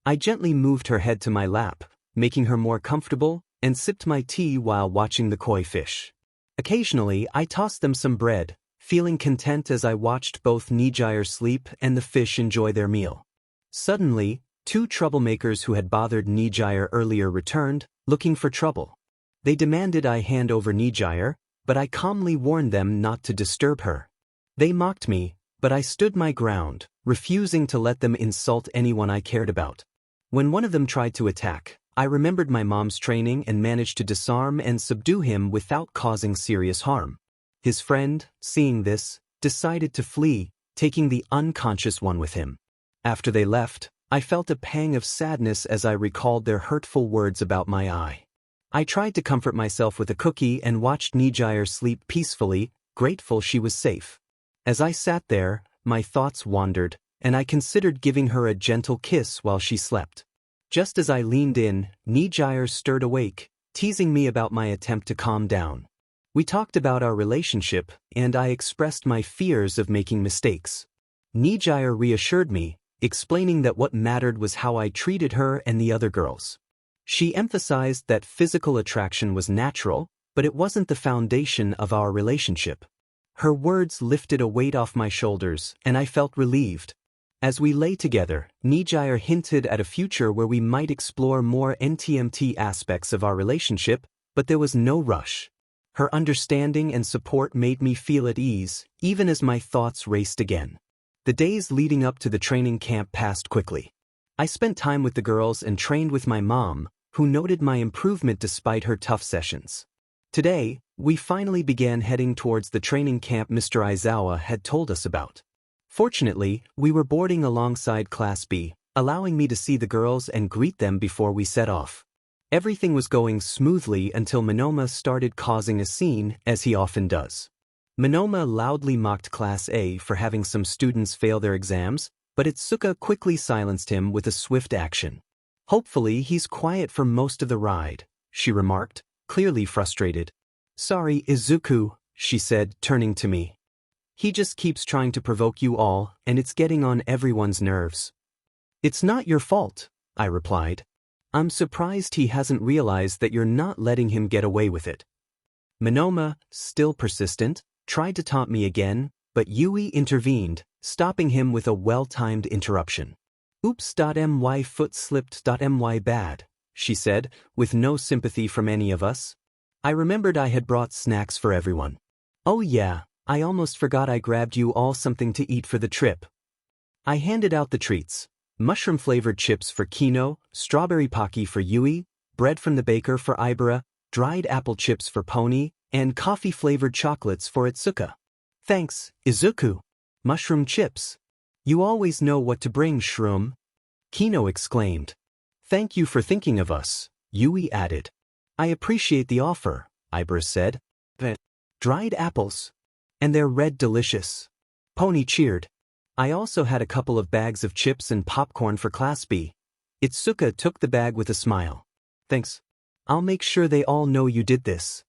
I gently moved her head to my lap, making her more comfortable, and sipped my tea while watching the koi fish. Occasionally, I tossed them some bread, feeling content as I watched both Nijire sleep and the fish enjoy their meal. Suddenly, two troublemakers who had bothered Nijire earlier returned, looking for trouble. They demanded I hand over Nijire, but I calmly warned them not to disturb her. They mocked me, but I stood my ground, refusing to let them insult anyone I cared about. When one of them tried to attack, I remembered my mom's training and managed to disarm and subdue him without causing serious harm. His friend, seeing this, decided to flee, taking the unconscious one with him. After they left, I felt a pang of sadness as I recalled their hurtful words about my eye. I tried to comfort myself with a cookie and watched Nijire sleep peacefully, grateful she was safe. As I sat there, my thoughts wandered, and I considered giving her a gentle kiss while she slept. Just as I leaned in, Nijire stirred awake, teasing me about my attempt to calm down. We talked about our relationship, and I expressed my fears of making mistakes. Nijire reassured me, explaining that what mattered was how I treated her and the other girls. She emphasized that physical attraction was natural, but it wasn't the foundation of our relationship. Her words lifted a weight off my shoulders, and I felt relieved. As we lay together, Nijire hinted at a future where we might explore more NTMT aspects of our relationship, but there was no rush. Her understanding and support made me feel at ease, even as my thoughts raced again. The days leading up to the training camp passed quickly. I spent time with the girls and trained with my mom, who noted my improvement despite her tough sessions. Today, we finally began heading towards the training camp Mr. Aizawa had told us about. Fortunately, we were boarding alongside Class B, allowing me to see the girls and greet them before we set off. Everything was going smoothly until Monoma started causing a scene, as he often does. Monoma loudly mocked Class A for having some students fail their exams, but Itsuka quickly silenced him with a swift action. "Hopefully he's quiet for most of the ride," she remarked, clearly frustrated. "Sorry, Izuku," she said, turning to me. "He just keeps trying to provoke you all, and it's getting on everyone's nerves." "It's not your fault," I replied. "I'm surprised he hasn't realized that you're not letting him get away with it." Monoma, still persistent, tried to taunt me again, but Yui intervened, stopping him with a well-timed interruption. "Oops.my foot slipped.my bad," she said, with no sympathy from any of us. I remembered I had brought snacks for everyone. "Oh yeah, I almost forgot I grabbed you all something to eat for the trip." I handed out the treats: mushroom-flavored chips for Kino, strawberry pocky for Yui, bread from the baker for Ibara, dried apple chips for Pony, and coffee-flavored chocolates for Itsuka. "Thanks, Izuku. Mushroom chips. You always know what to bring, Shroom," Kino exclaimed. "Thank you for thinking of us," Yui added. "I appreciate the offer," Ibara said. "Dried apples. And they're red delicious." Pony cheered. I also had a couple of bags of chips and popcorn for Class B. Itsuka took the bag with a smile. "Thanks. I'll make sure they all know you did this."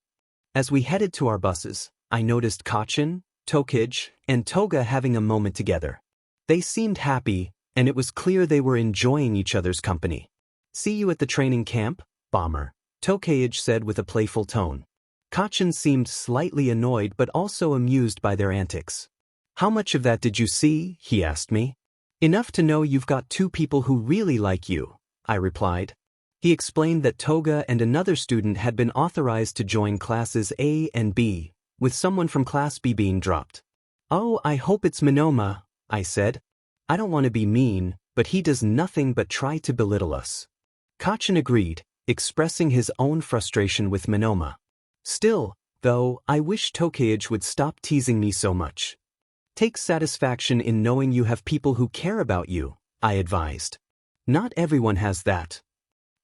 As we headed to our buses, I noticed Kachin, Tokij, and Toga having a moment together. They seemed happy, and it was clear they were enjoying each other's company. "See you at the training camp, Bomber," Tokij said with a playful tone. Kachin seemed slightly annoyed but also amused by their antics. "How much of that did you see?" he asked me. "Enough to know you've got two people who really like you," I replied. He explained that Toga and another student had been authorized to join classes A and B, with someone from Class B being dropped. "Oh, I hope it's Monoma," I said. "I don't want to be mean, but he does nothing but try to belittle us." Kachin agreed, expressing his own frustration with Monoma. Still, though, I wish Tokij would stop teasing me so much. "Take satisfaction in knowing you have people who care about you," I advised. "Not everyone has that."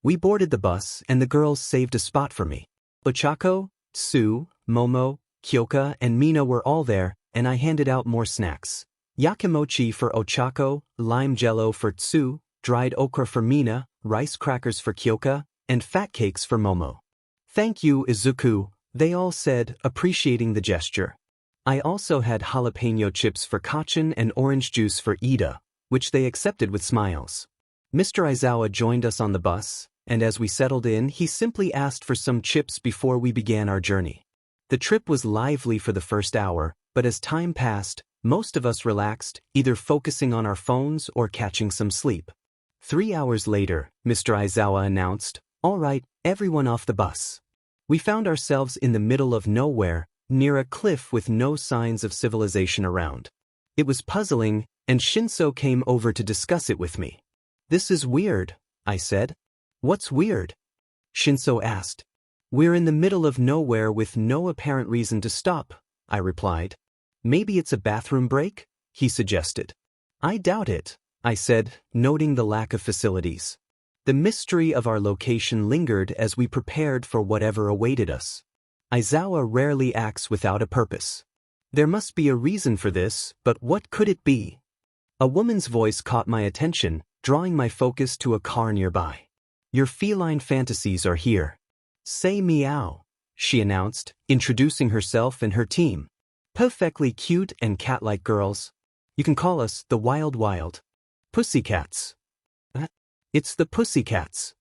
We boarded the bus and the girls saved a spot for me. Ochako, Tsu, Momo, Kyoka, and Mina were all there, and I handed out more snacks. Yakimochi for Ochako, lime jello for Tsu, dried okra for Mina, rice crackers for Kyoka, and fat cakes for Momo. "Thank you, Izuku," they all said, appreciating the gesture. I also had jalapeno chips for Kachin and orange juice for Ida, which they accepted with smiles. Mr. Aizawa joined us on the bus, and as we settled in, he simply asked for some chips before we began our journey. The trip was lively for the first hour, but as time passed, Most of us relaxed, either focusing on our phones or catching some sleep. 3 hours later, Mr. Aizawa announced, "All right, everyone off the bus." We found ourselves in the middle of nowhere, near a cliff with no signs of civilization around. It was puzzling, and Shinso came over to discuss it with me. "This is weird," I said. "What's weird?" Shinso asked. "We're in the middle of nowhere with no apparent reason to stop," I replied. "Maybe it's a bathroom break?" he suggested. "I doubt it," I said, noting the lack of facilities. The mystery of our location lingered as we prepared for whatever awaited us. Aizawa rarely acts without a purpose. There must be a reason for this, but what could it be? A woman's voice caught my attention, drawing my focus to a car nearby. "Your feline fantasies are here. Say meow," she announced, introducing herself and her team. "Perfectly cute and cat-like girls. You can call us the Wild Pussycats." "It's the Pussycats."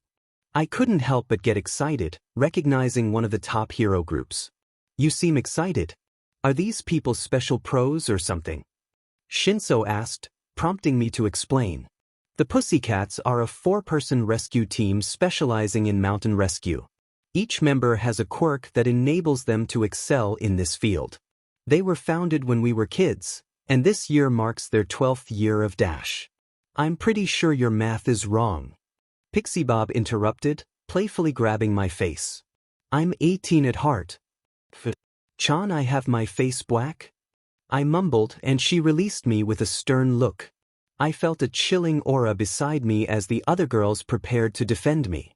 I couldn't help but get excited, recognizing one of the top hero groups. "You seem excited. Are these people special pros or something?" Shinso asked, prompting me to explain. The Pussycats are a 4-person rescue team specializing in mountain rescue. Each member has a quirk that enables them to excel in this field. They were founded when we were kids, and this year marks their 12th year of dash. "I'm pretty sure your math is wrong," Pixie Bob interrupted, playfully grabbing my face. "I'm 18 at heart." "Chan, I have my face black?" I mumbled, and she released me with a stern look. I felt a chilling aura beside me as the other girls prepared to defend me.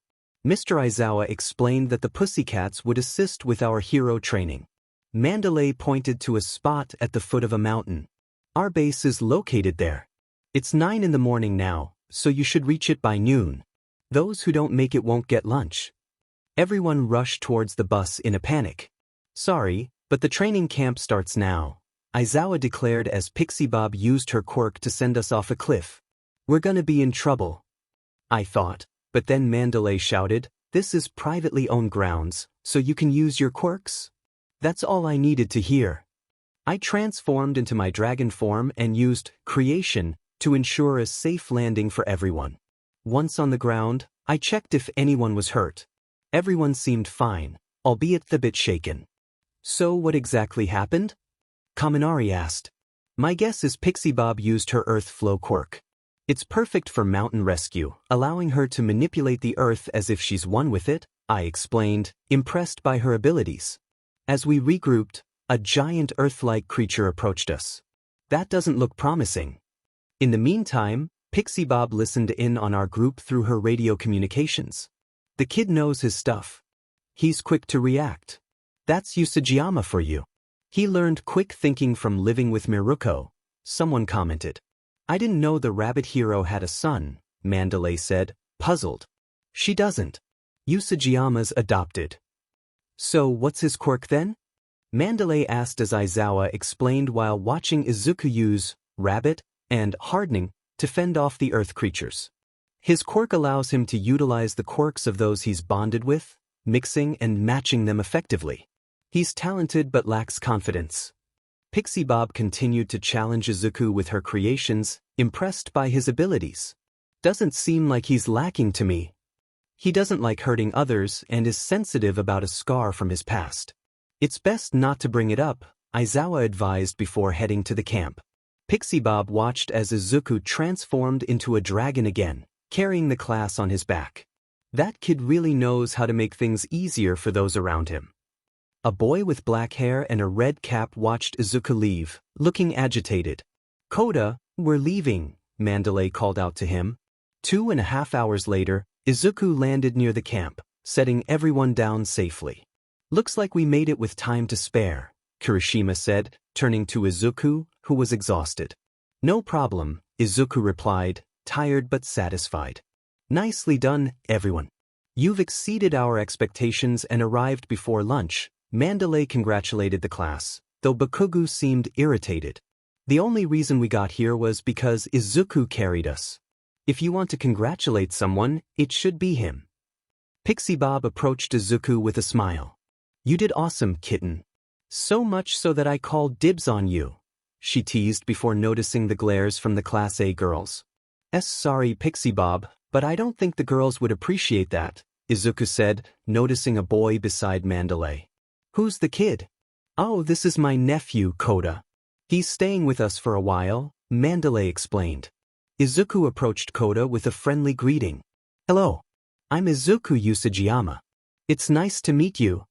Mr. Aizawa explained that the Pussycats would assist with our hero training. Mandalay pointed to a spot at the foot of a mountain. "Our base is located there. It's 9 in the morning now, so you should reach it by noon. Those who don't make it won't get lunch." Everyone rushed towards the bus in a panic. "Sorry, but the training camp starts now," Aizawa declared as Pixie Bob used her quirk to send us off a cliff. "We're gonna be in trouble," I thought, but then Mandalay shouted, "This is privately owned grounds, so you can use your quirks?" That's all I needed to hear. I transformed into my dragon form and used creation to ensure a safe landing for everyone. Once on the ground, I checked if anyone was hurt. Everyone seemed fine, albeit a bit shaken. "So what exactly happened?" Kaminari asked. "My guess is Pixie Bob used her earth flow quirk. It's perfect for mountain rescue, allowing her to manipulate the earth as if she's one with it," I explained, impressed by her abilities. As we regrouped, a giant earth-like creature approached us. "That doesn't look promising." In the meantime, Pixie Bob listened in on our group through her radio communications. "The kid knows his stuff. He's quick to react. That's Usajiyama for you. He learned quick thinking from living with Miruko," someone commented. "I didn't know the rabbit hero had a son," Mandalay said, puzzled. "She doesn't. Usajiyama's adopted." "So what's his quirk then?" Mandalay asked as Aizawa explained while watching Izuku use rabbit and hardening to fend off the earth creatures. His quirk allows him to utilize the quirks of those he's bonded with, mixing and matching them effectively. He's talented but lacks confidence. Pixie Bob continued to challenge Izuku with her creations, impressed by his abilities. "Doesn't seem like he's lacking to me. He doesn't like hurting others and is sensitive about a scar from his past. It's best not to bring it up," Aizawa advised before heading to the camp. Pixie Bob watched as Izuku transformed into a dragon again, carrying the class on his back. That kid really knows how to make things easier for those around him. A boy with black hair and a red cap watched Izuku leave, looking agitated. "Koda, we're leaving," Mandalay called out to him. 2.5 hours later, Izuku landed near the camp, setting everyone down safely. "Looks like we made it with time to spare," Kirishima said, turning to Izuku, who was exhausted. "No problem," Izuku replied, tired but satisfied. "Nicely done, everyone. You've exceeded our expectations and arrived before lunch," Mandalay congratulated the class, though Bakugo seemed irritated. "The only reason we got here was because Izuku carried us. If you want to congratulate someone, it should be him." Pixie Bob approached Izuku with a smile. "You did awesome, kitten. So much so that I called dibs on you." she teased before noticing the glares from the Class A girls. Sorry Pixie Bob, but I don't think the girls would appreciate that, Izuku said, noticing a boy beside Mandalay. Who's the kid? Oh, this is my nephew, Koda. He's staying with us for a while, Mandalay explained. Izuku approached Koda with a friendly greeting. Hello. I'm Izuku Usajiyama. It's nice to meet you.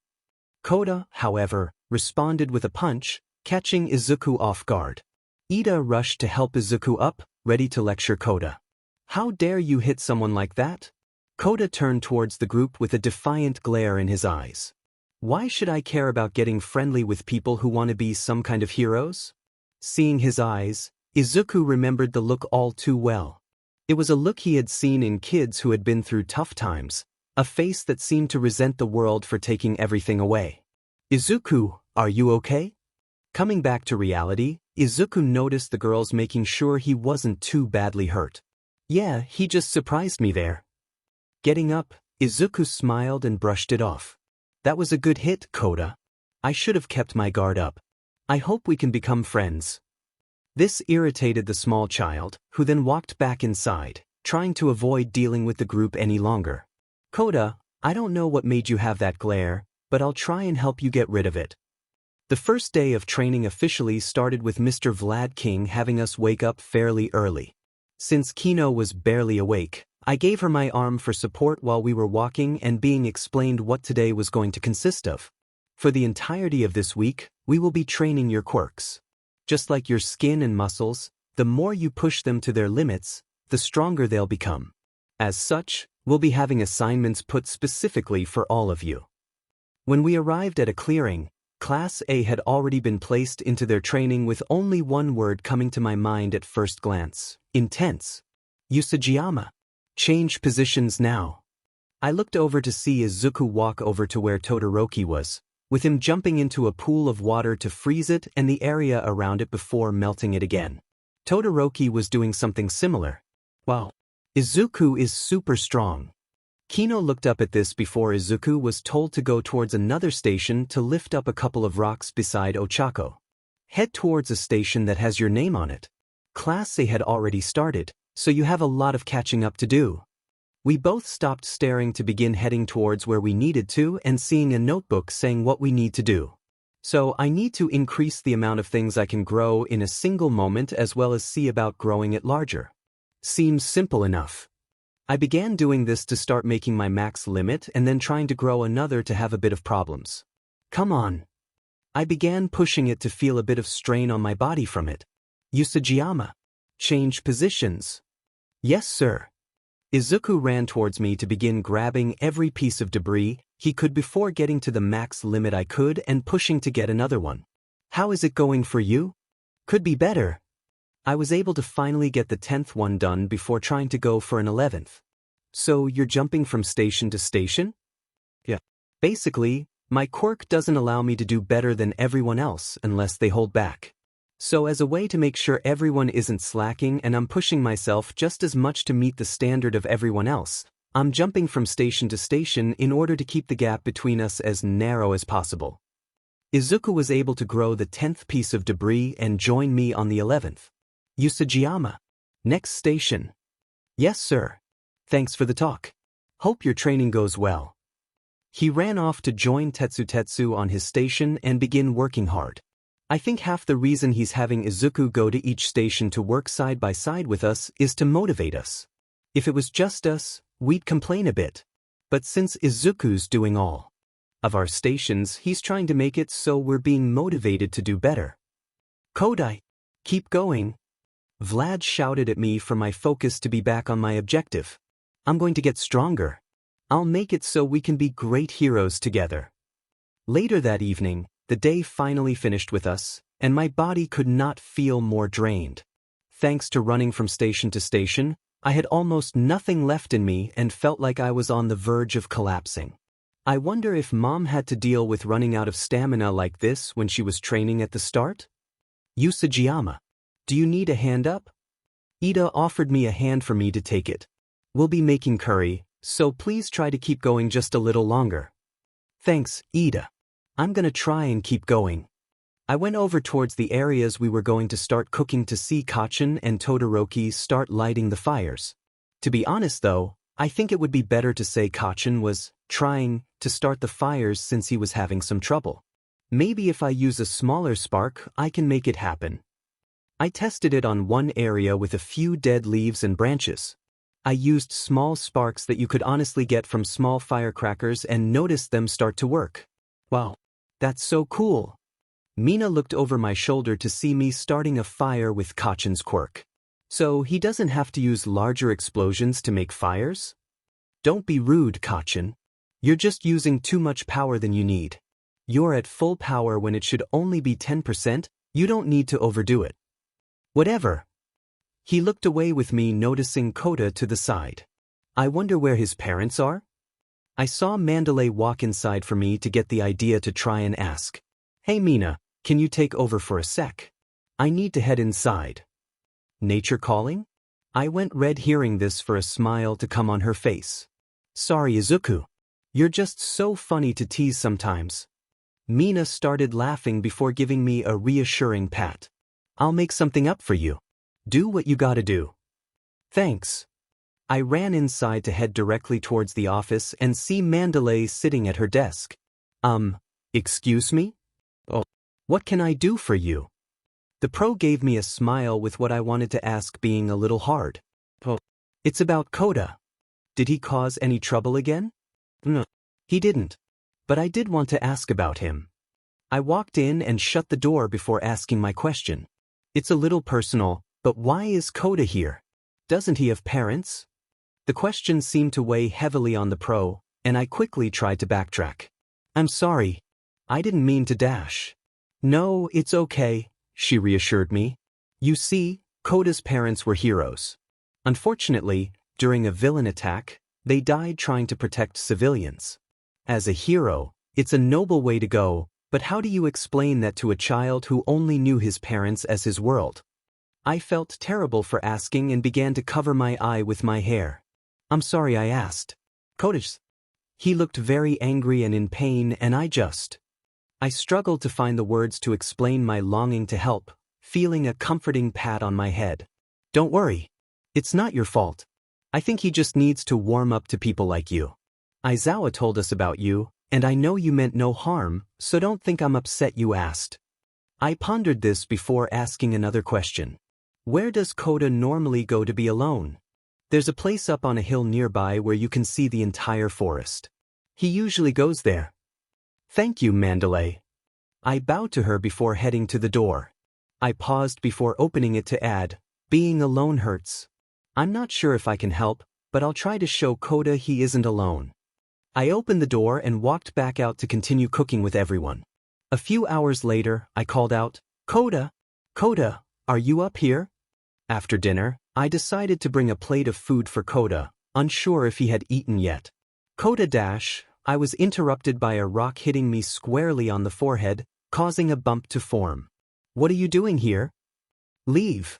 Koda, however, responded with a punch, catching Izuku off guard. Ida rushed to help Izuku up, ready to lecture Koda. How dare you hit someone like that? Koda turned towards the group with a defiant glare in his eyes. Why should I care about getting friendly with people who want to be some kind of heroes? Seeing his eyes, Izuku remembered the look all too well. It was a look he had seen in kids who had been through tough times, a face that seemed to resent the world for taking everything away. Izuku, are you okay? Coming back to reality, Izuku noticed the girls making sure he wasn't too badly hurt. Yeah, he just surprised me there. Getting up, Izuku smiled and brushed it off. That was a good hit, Koda. I should have kept my guard up. I hope we can become friends. This irritated the small child, who then walked back inside, trying to avoid dealing with the group any longer. Koda, I don't know what made you have that glare, but I'll try and help you get rid of it. The first day of training officially started with Mr. Vlad King having us wake up fairly early. Since Kino was barely awake, I gave her my arm for support while we were walking and being explained what today was going to consist of. For the entirety of this week, we will be training your quirks. Just like your skin and muscles, the more you push them to their limits, the stronger they'll become. As such, we'll be having assignments put specifically for all of you. When we arrived at a clearing, Class A had already been placed into their training with only one word coming to my mind at first glance: intense. Usajiyama. Change positions now. I looked over to see Izuku walk over to where Todoroki was, with him jumping into a pool of water to freeze it and the area around it before melting it again. Todoroki was doing something similar. Wow. Izuku is super strong. Kino looked up at this before Izuku was told to go towards another station to lift up a couple of rocks beside Ochako. Head towards a station that has your name on it. Class A had already started, so you have a lot of catching up to do. We both stopped staring to begin heading towards where we needed to and seeing a notebook saying what we need to do. So I need to increase the amount of things I can grow in a single moment as well as see about growing it larger. Seems simple enough. I began doing this to start making my max limit and then trying to grow another to have a bit of problems. Come on. I began pushing it to feel a bit of strain on my body from it. Usajiyama. Change positions. Yes, sir. Izuku ran towards me to begin grabbing every piece of debris he could before getting to the max limit I could and pushing to get another one. How is it going for you? Could be better. I was able to finally get the 10th one done before trying to go for an 11th. So you're jumping from station to station? Yeah. Basically, my quirk doesn't allow me to do better than everyone else unless they hold back. So as a way to make sure everyone isn't slacking and I'm pushing myself just as much to meet the standard of everyone else, I'm jumping from station to station in order to keep the gap between us as narrow as possible. Izuku was able to grow the 10th piece of debris and join me on the 11th. Usajiyama. Next station. Yes, sir. Thanks for the talk. Hope your training goes well. He ran off to join Tetsu on his station and begin working hard. I think half the reason he's having Izuku go to each station to work side by side with us is to motivate us. If it was just us, we'd complain a bit. But since Izuku's doing all of our stations, he's trying to make it so we're being motivated to do better. Kodai, keep going. Vlad shouted at me for my focus to be back on my objective. I'm going to get stronger. I'll make it so we can be great heroes together. Later that evening, the day finally finished with us, and my body could not feel more drained. Thanks to running from station to station, I had almost nothing left in me and felt like I was on the verge of collapsing. I wonder if Mom had to deal with running out of stamina like this when she was training at the start? Usajiyama. Do you need a hand up? Ida offered me a hand for me to take it. We'll be making curry, so please try to keep going just a little longer. Thanks, Ida. I'm gonna try and keep going. I went over towards the areas we were going to start cooking to see Kacchan and Todoroki start lighting the fires. To be honest though, I think it would be better to say Kacchan was trying to start the fires since he was having some trouble. Maybe if I use a smaller spark, I can make it happen. I tested it on one area with a few dead leaves and branches. I used small sparks that you could honestly get from small firecrackers and noticed them start to work. Wow, that's so cool. Mina looked over my shoulder to see me starting a fire with Kacchan's quirk. So he doesn't have to use larger explosions to make fires? Don't be rude, Kacchan. You're just using too much power than you need. You're at full power when it should only be 10%, you don't need to overdo it. Whatever. He looked away with me, noticing Kota to the side. I wonder where his parents are? I saw Mandalay walk inside for me to get the idea to try and ask. Hey Mina, can you take over for a sec? I need to head inside. Nature calling? I went red hearing this for a smile to come on her face. Sorry Izuku. You're just so funny to tease sometimes. Mina started laughing before giving me a reassuring pat. I'll make something up for you. Do what you gotta do. Thanks. I ran inside to head directly towards the office and see Mandalay sitting at her desk. Excuse me? Oh, what can I do for you? The pro gave me a smile with what I wanted to ask being a little hard. Oh, it's about Kota. Did he cause any trouble again? No, he didn't. But I did want to ask about him. I walked in and shut the door before asking my question. It's a little personal, but why is Kota here? Doesn't he have parents? The question seemed to weigh heavily on the pro, and I quickly tried to backtrack. I'm sorry. I didn't mean to dash. No, it's okay, she reassured me. You see, Kota's parents were heroes. Unfortunately, during a villain attack, they died trying to protect civilians. As a hero, it's a noble way to go, but how do you explain that to a child who only knew his parents as his world? I felt terrible for asking and began to cover my eye with my hair. I'm sorry I asked. Kota's. He looked very angry and in pain and I struggled to find the words to explain my longing to help, feeling a comforting pat on my head. Don't worry. It's not your fault. I think he just needs to warm up to people like you. Aizawa told us about you, and I know you meant no harm, so don't think I'm upset you asked. I pondered this before asking another question. Where does Kota normally go to be alone? There's a place up on a hill nearby where you can see the entire forest. He usually goes there. Thank you, Mandalay. I bowed to her before heading to the door. I paused before opening it to add, being alone hurts. I'm not sure if I can help, but I'll try to show Kota he isn't alone. I opened the door and walked back out to continue cooking with everyone. A few hours later, I called out, Kota, are you up here? After dinner, I decided to bring a plate of food for Kota, unsure if he had eaten yet. Kota dash, I was interrupted by a rock hitting me squarely on the forehead, causing a bump to form. What are you doing here? Leave.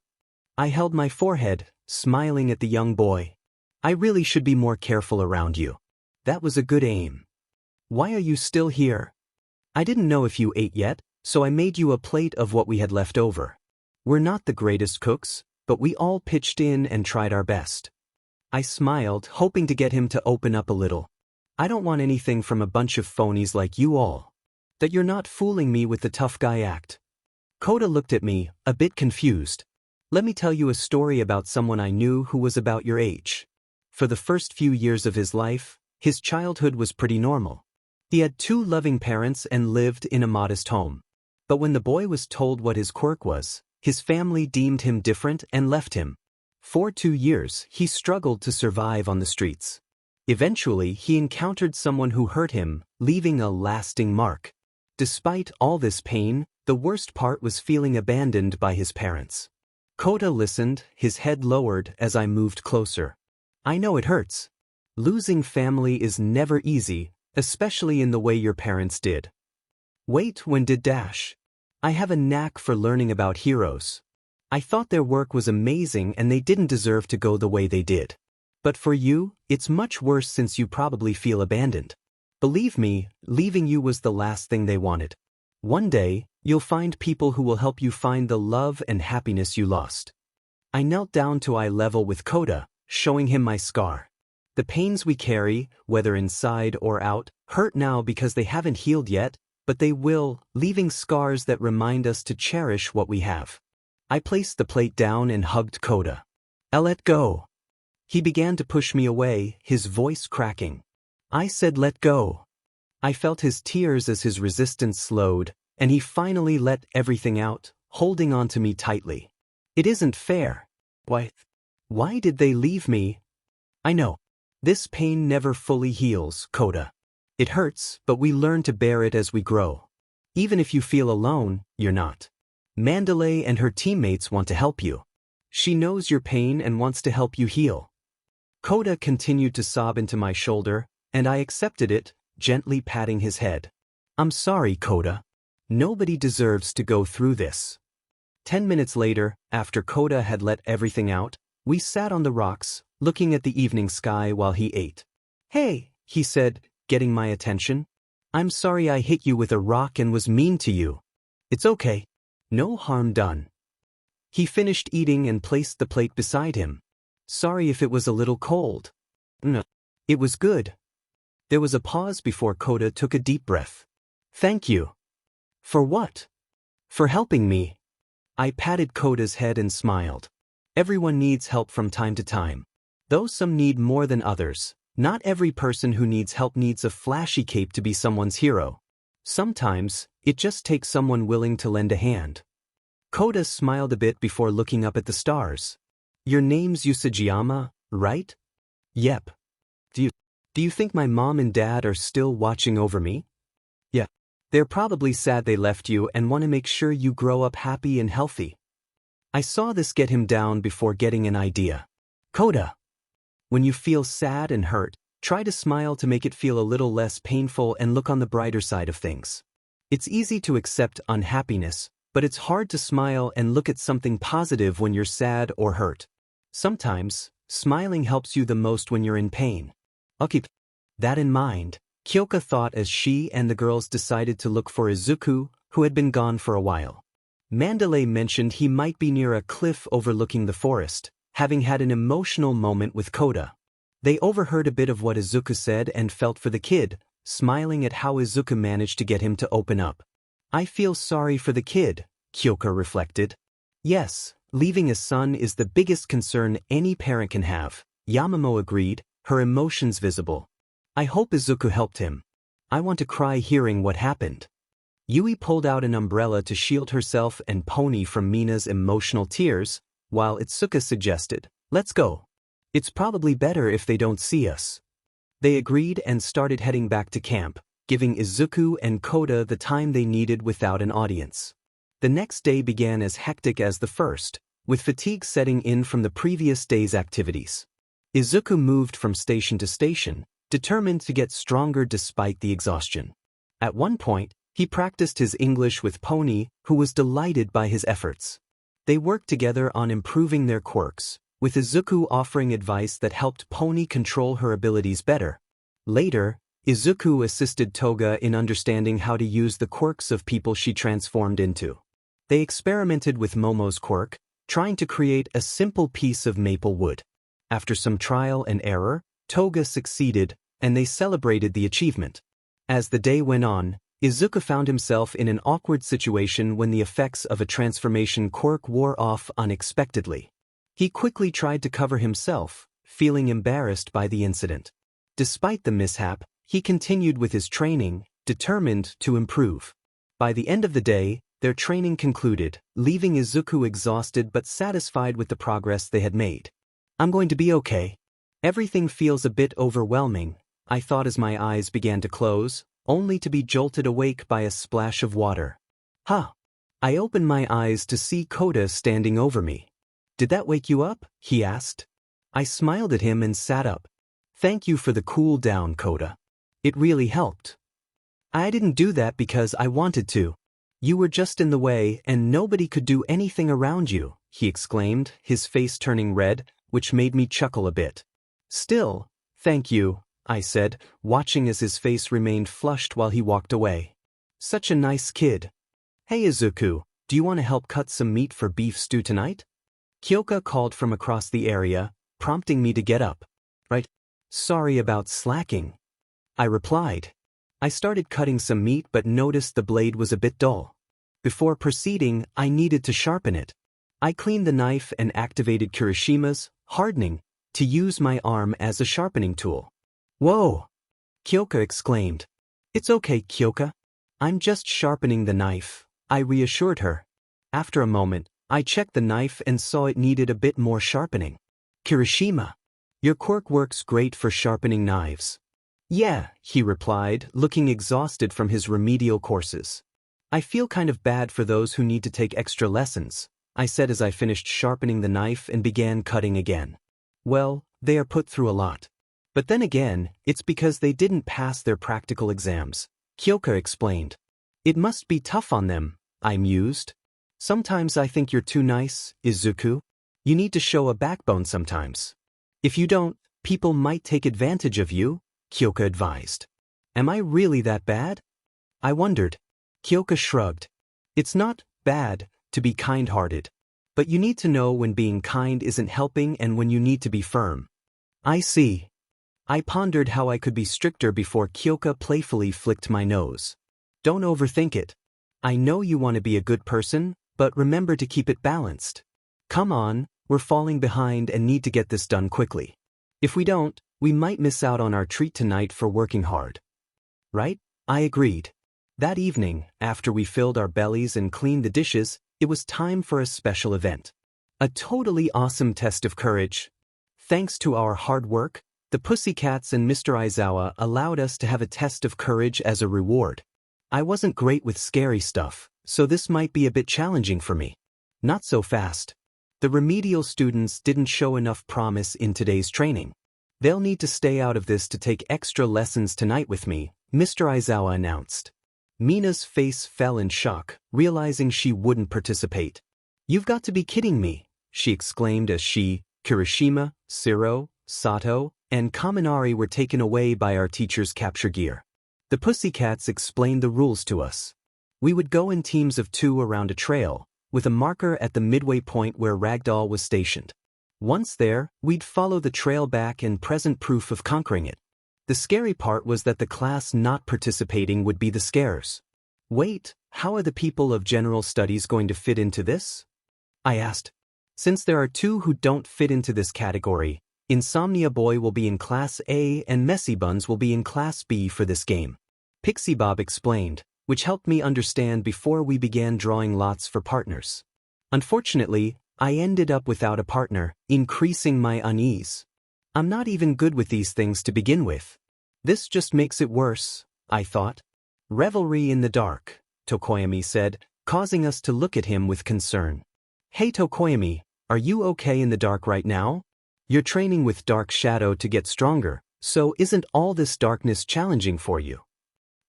I held my forehead, smiling at the young boy. I really should be more careful around you. That was a good aim. Why are you still here? I didn't know if you ate yet, so I made you a plate of what we had left over. We're not the greatest cooks, but we all pitched in and tried our best. I smiled, hoping to get him to open up a little. I don't want anything from a bunch of phonies like you all. That you're not fooling me with the tough guy act. Kota looked at me, a bit confused. Let me tell you a story about someone I knew who was about your age. For the first few years of his life, his childhood was pretty normal. He had 2 loving parents and lived in a modest home. But when the boy was told what his quirk was, his family deemed him different and left him. For 2 years, he struggled to survive on the streets. Eventually, he encountered someone who hurt him, leaving a lasting mark. Despite all this pain, the worst part was feeling abandoned by his parents. Kota listened, his head lowered as I moved closer. I know it hurts. Losing family is never easy, especially in the way your parents did. Wait, when did dash? I have a knack for learning about heroes. I thought their work was amazing and they didn't deserve to go the way they did. But for you, it's much worse since you probably feel abandoned. Believe me, leaving you was the last thing they wanted. One day, You'll find people who will help you find the love and happiness you lost. I knelt down to eye level with Koda, showing him my scar. The pains we carry, whether inside or out, hurt now because they haven't healed yet, but they will, leaving scars that remind us to cherish what we have. I placed the plate down and hugged Koda. I let go. He began to push me away, his voice cracking. I said let go. I felt his tears as his resistance slowed, and he finally let everything out, holding on to me tightly. It isn't fair. Why did they leave me? I know. This pain never fully heals, Koda. It hurts, but we learn to bear it as we grow. Even if you feel alone, you're not. Mandalay and her teammates want to help you. She knows your pain and wants to help you heal. Koda continued to sob into my shoulder, and I accepted it, gently patting his head. I'm sorry, Koda. Nobody deserves to go through this. 10 minutes later, after Koda had let everything out, we sat on the rocks, looking at the evening sky while he ate. Hey, he said, getting my attention. I'm sorry I hit you with a rock and was mean to you. It's okay. No harm done. He finished eating and placed the plate beside him. Sorry if it was a little cold. No, it was good. There was a pause before Koda took a deep breath. Thank you. For what? For helping me. I patted Koda's head and smiled. Everyone needs help from time to time. Though some need more than others, not every person who needs help needs a flashy cape to be someone's hero. Sometimes, it just takes someone willing to lend a hand. Koda smiled a bit before looking up at the stars. Your name's Usajiyama, right? Yep. Do you think my mom and dad are still watching over me? Yeah. They're probably sad they left you and want to make sure you grow up happy and healthy. I saw this get him down before getting an idea. Koda. When you feel sad and hurt, try to smile to make it feel a little less painful and look on the brighter side of things. It's easy to accept unhappiness, but it's hard to smile and look at something positive when you're sad or hurt. Sometimes, smiling helps you the most when you're in pain. I'll keep that in mind, Kyoka thought as she and the girls decided to look for Izuku, who had been gone for a while. Mandalay mentioned he might be near a cliff overlooking the forest, having had an emotional moment with Koda. They overheard a bit of what Izuku said and felt for the kid, smiling at how Izuku managed to get him to open up. I feel sorry for the kid, Kyoka reflected. Yes, leaving a son is the biggest concern any parent can have, Yamamo agreed, her emotions visible. I hope Izuku helped him. I want to cry hearing what happened. Yui pulled out an umbrella to shield herself and Pony from Mina's emotional tears, while Itsuka suggested, let's go. It's probably better if they don't see us. They agreed and started heading back to camp, giving Izuku and Koda the time they needed without an audience. The next day began as hectic as the first, with fatigue setting in from the previous day's activities. Izuku moved from station to station, determined to get stronger despite the exhaustion. At one point, he practiced his English with Pony, who was delighted by his efforts. They worked together on improving their quirks, with Izuku offering advice that helped Pony control her abilities better. Later, Izuku assisted Toga in understanding how to use the quirks of people she transformed into. They experimented with Momo's quirk, trying to create a simple piece of maple wood. After some trial and error, Toga succeeded, and they celebrated the achievement. As the day went on, Izuku found himself in an awkward situation when the effects of a transformation quirk wore off unexpectedly. He quickly tried to cover himself, feeling embarrassed by the incident. Despite the mishap, he continued with his training, determined to improve. By the end of the day, their training concluded, leaving Izuku exhausted but satisfied with the progress they had made. I'm going to be okay. Everything feels a bit overwhelming, I thought as my eyes began to close, only to be jolted awake by a splash of water. Huh. I opened my eyes to see Koda standing over me. Did that wake you up? He asked. I smiled at him and sat up. Thank you for the cool down, Koda. It really helped. I didn't do that because I wanted to. You were just in the way and nobody could do anything around you, he exclaimed, his face turning red, which made me chuckle a bit. Still, thank you, I said, watching as his face remained flushed while he walked away. Such a nice kid. Hey Izuku, do you want to help cut some meat for beef stew tonight? Kyoka called from across the area, prompting me to get up. Right. Sorry about slacking, I replied. I started cutting some meat but noticed the blade was a bit dull. Before proceeding, I needed to sharpen it. I cleaned the knife and activated Kirishima's hardening to use my arm as a sharpening tool. Whoa! Kyoka exclaimed. It's okay, Kyoka. I'm just sharpening the knife, I reassured her. After a moment, I checked the knife and saw it needed a bit more sharpening. Kirishima, your quirk works great for sharpening knives. Yeah, he replied, looking exhausted from his remedial courses. I feel kind of bad for those who need to take extra lessons, I said as I finished sharpening the knife and began cutting again. Well, they are put through a lot. But then again, it's because they didn't pass their practical exams, Kyoka explained. It must be tough on them, I mused. Sometimes I think you're too nice, Izuku. You need to show a backbone sometimes. If you don't, people might take advantage of you, Kyoka advised. Am I really that bad? I wondered. Kyoka shrugged. It's not bad to be kind-hearted. But you need to know when being kind isn't helping and when you need to be firm. I see. I pondered how I could be stricter before Kyoka playfully flicked my nose. Don't overthink it. I know you want to be a good person, but remember to keep it balanced. Come on, we're falling behind and need to get this done quickly. If we don't, we might miss out on our treat tonight for working hard. Right? I agreed. That evening, after we filled our bellies and cleaned the dishes, it was time for a special event. A totally awesome test of courage. Thanks to our hard work, the Pussycats and Mr. Aizawa allowed us to have a test of courage as a reward. I wasn't great with scary stuff, so this might be a bit challenging for me. Not so fast. The remedial students didn't show enough promise in today's training. They'll need to stay out of this to take extra lessons tonight with me, Mr. Aizawa announced. Mina's face fell in shock, realizing she wouldn't participate. You've got to be kidding me, she exclaimed as she, Kirishima, Shiro, Sato, and Kaminari were taken away by our teacher's capture gear. The Pussycats explained the rules to us. We would go in teams of 2 around a trail, with a marker at the midway point where Ragdoll was stationed. Once there, we'd follow the trail back and present proof of conquering it. The scary part was that the class not participating would be the scarers. Wait, how are the people of general studies going to fit into this? I asked. Since there are 2 who don't fit into this category, Insomnia Boy will be in Class A and Messy Buns will be in Class B for this game. Pixie Bob explained, which helped me understand before we began drawing lots for partners. Unfortunately, I ended up without a partner, increasing my unease. I'm not even good with these things to begin with. This just makes it worse, I thought. Revelry in the dark, Tokoyami said, causing us to look at him with concern. Hey Tokoyami, are you okay in the dark right now? You're training with Dark Shadow to get stronger, so isn't all this darkness challenging for you?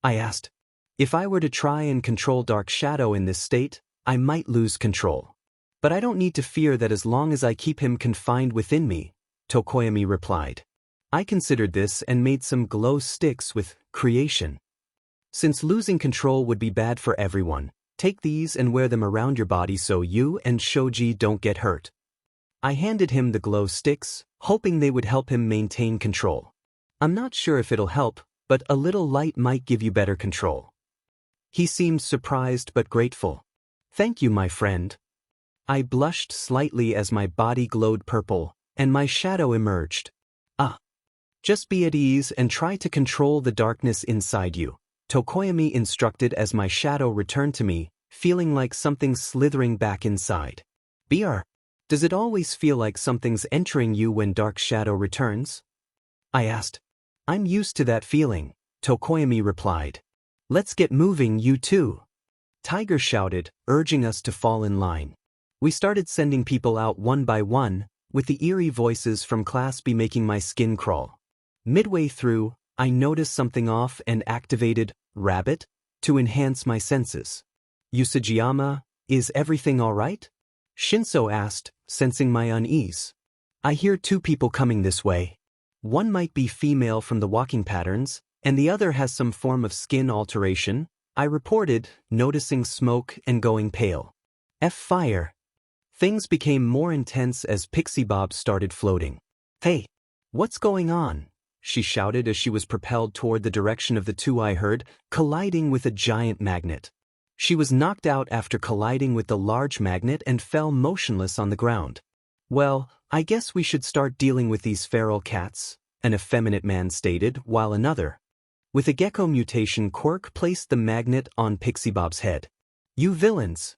I asked. If I were to try and control Dark Shadow in this state, I might lose control. But I don't need to fear that as long as I keep him confined within me, Tokoyami replied. I considered this and made some glow sticks with creation. Since losing control would be bad for everyone, take these and wear them around your body so you and Shoji don't get hurt. I handed him the glow sticks, hoping they would help him maintain control. I'm not sure if it'll help, but a little light might give you better control. He seemed surprised but grateful. Thank you, my friend. I blushed slightly as my body glowed purple, and my shadow emerged. Just be at ease and try to control the darkness inside you, Tokoyami instructed as my shadow returned to me, feeling like something slithering back inside. BR, does it always feel like something's entering you when Dark Shadow returns? I asked. I'm used to that feeling, Tokoyami replied. Let's get moving, you two. Tiger shouted, urging us to fall in line. We started sending people out one by one, with the eerie voices from Class B making my skin crawl. Midway through, I noticed something off and activated Rabbit to enhance my senses. Usajiyama, is everything all right? Shinso asked, sensing my unease. I hear 2 people coming this way. One might be female from the walking patterns, and the other has some form of skin alteration, I reported, noticing smoke and going pale. Fire. Things became more intense as Pixie Bob started floating. Hey! What's going on? She shouted as she was propelled toward the direction of the two I heard, colliding with a giant magnet. She was knocked out after colliding with the large magnet and fell motionless on the ground. Well, I guess we should start dealing with these feral cats, an effeminate man stated, while another, with a gecko mutation, Quirk placed the magnet on Pixie Bob's head. You villains!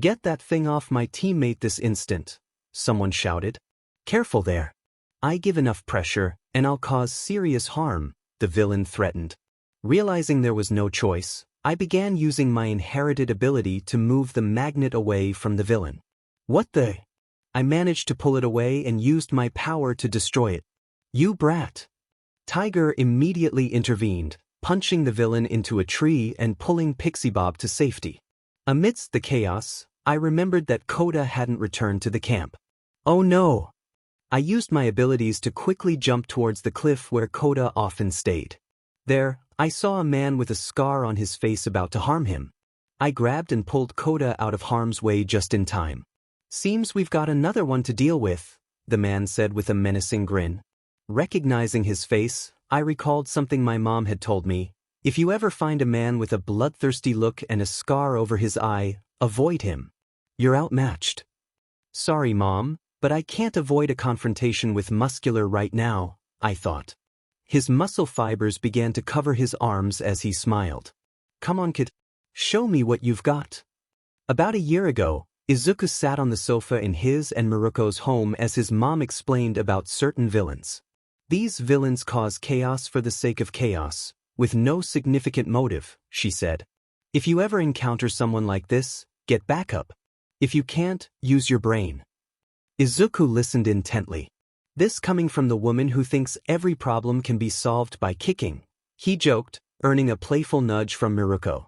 Get that thing off my teammate this instant, someone shouted. Careful there. I give enough pressure, and I'll cause serious harm, the villain threatened. Realizing there was no choice, I began using my inherited ability to move the magnet away from the villain. What the? I managed to pull it away and used my power to destroy it. You brat! Tiger immediately intervened, punching the villain into a tree and pulling Pixie Bob to safety. Amidst the chaos, I remembered that Koda hadn't returned to the camp. Oh no! I used my abilities to quickly jump towards the cliff where Koda often stayed. There, I saw a man with a scar on his face about to harm him. I grabbed and pulled Koda out of harm's way just in time. Seems we've got another one to deal with, the man said with a menacing grin. Recognizing his face, I recalled something my mom had told me. If you ever find a man with a bloodthirsty look and a scar over his eye, avoid him. You're outmatched. Sorry, Mom, but I can't avoid a confrontation with Muscular right now, I thought. His muscle fibers began to cover his arms as he smiled. Come on, kid. Show me what you've got. About a year ago, Izuku sat on the sofa in his and Miruko's home as his mom explained about certain villains. These villains cause chaos for the sake of chaos, with no significant motive, she said. If you ever encounter someone like this, get backup. If you can't, use your brain. Izuku listened intently. This coming from the woman who thinks every problem can be solved by kicking, he joked, earning a playful nudge from Miruko.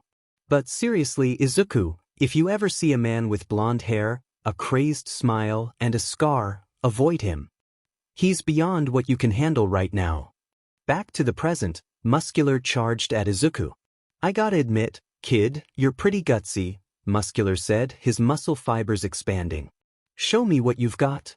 But seriously, Izuku, if you ever see a man with blonde hair, a crazed smile, and a scar, avoid him. He's beyond what you can handle right now. Back to the present, Muscular charged at Izuku. I gotta admit, kid, you're pretty gutsy, Muscular said, his muscle fibers expanding. Show me what you've got.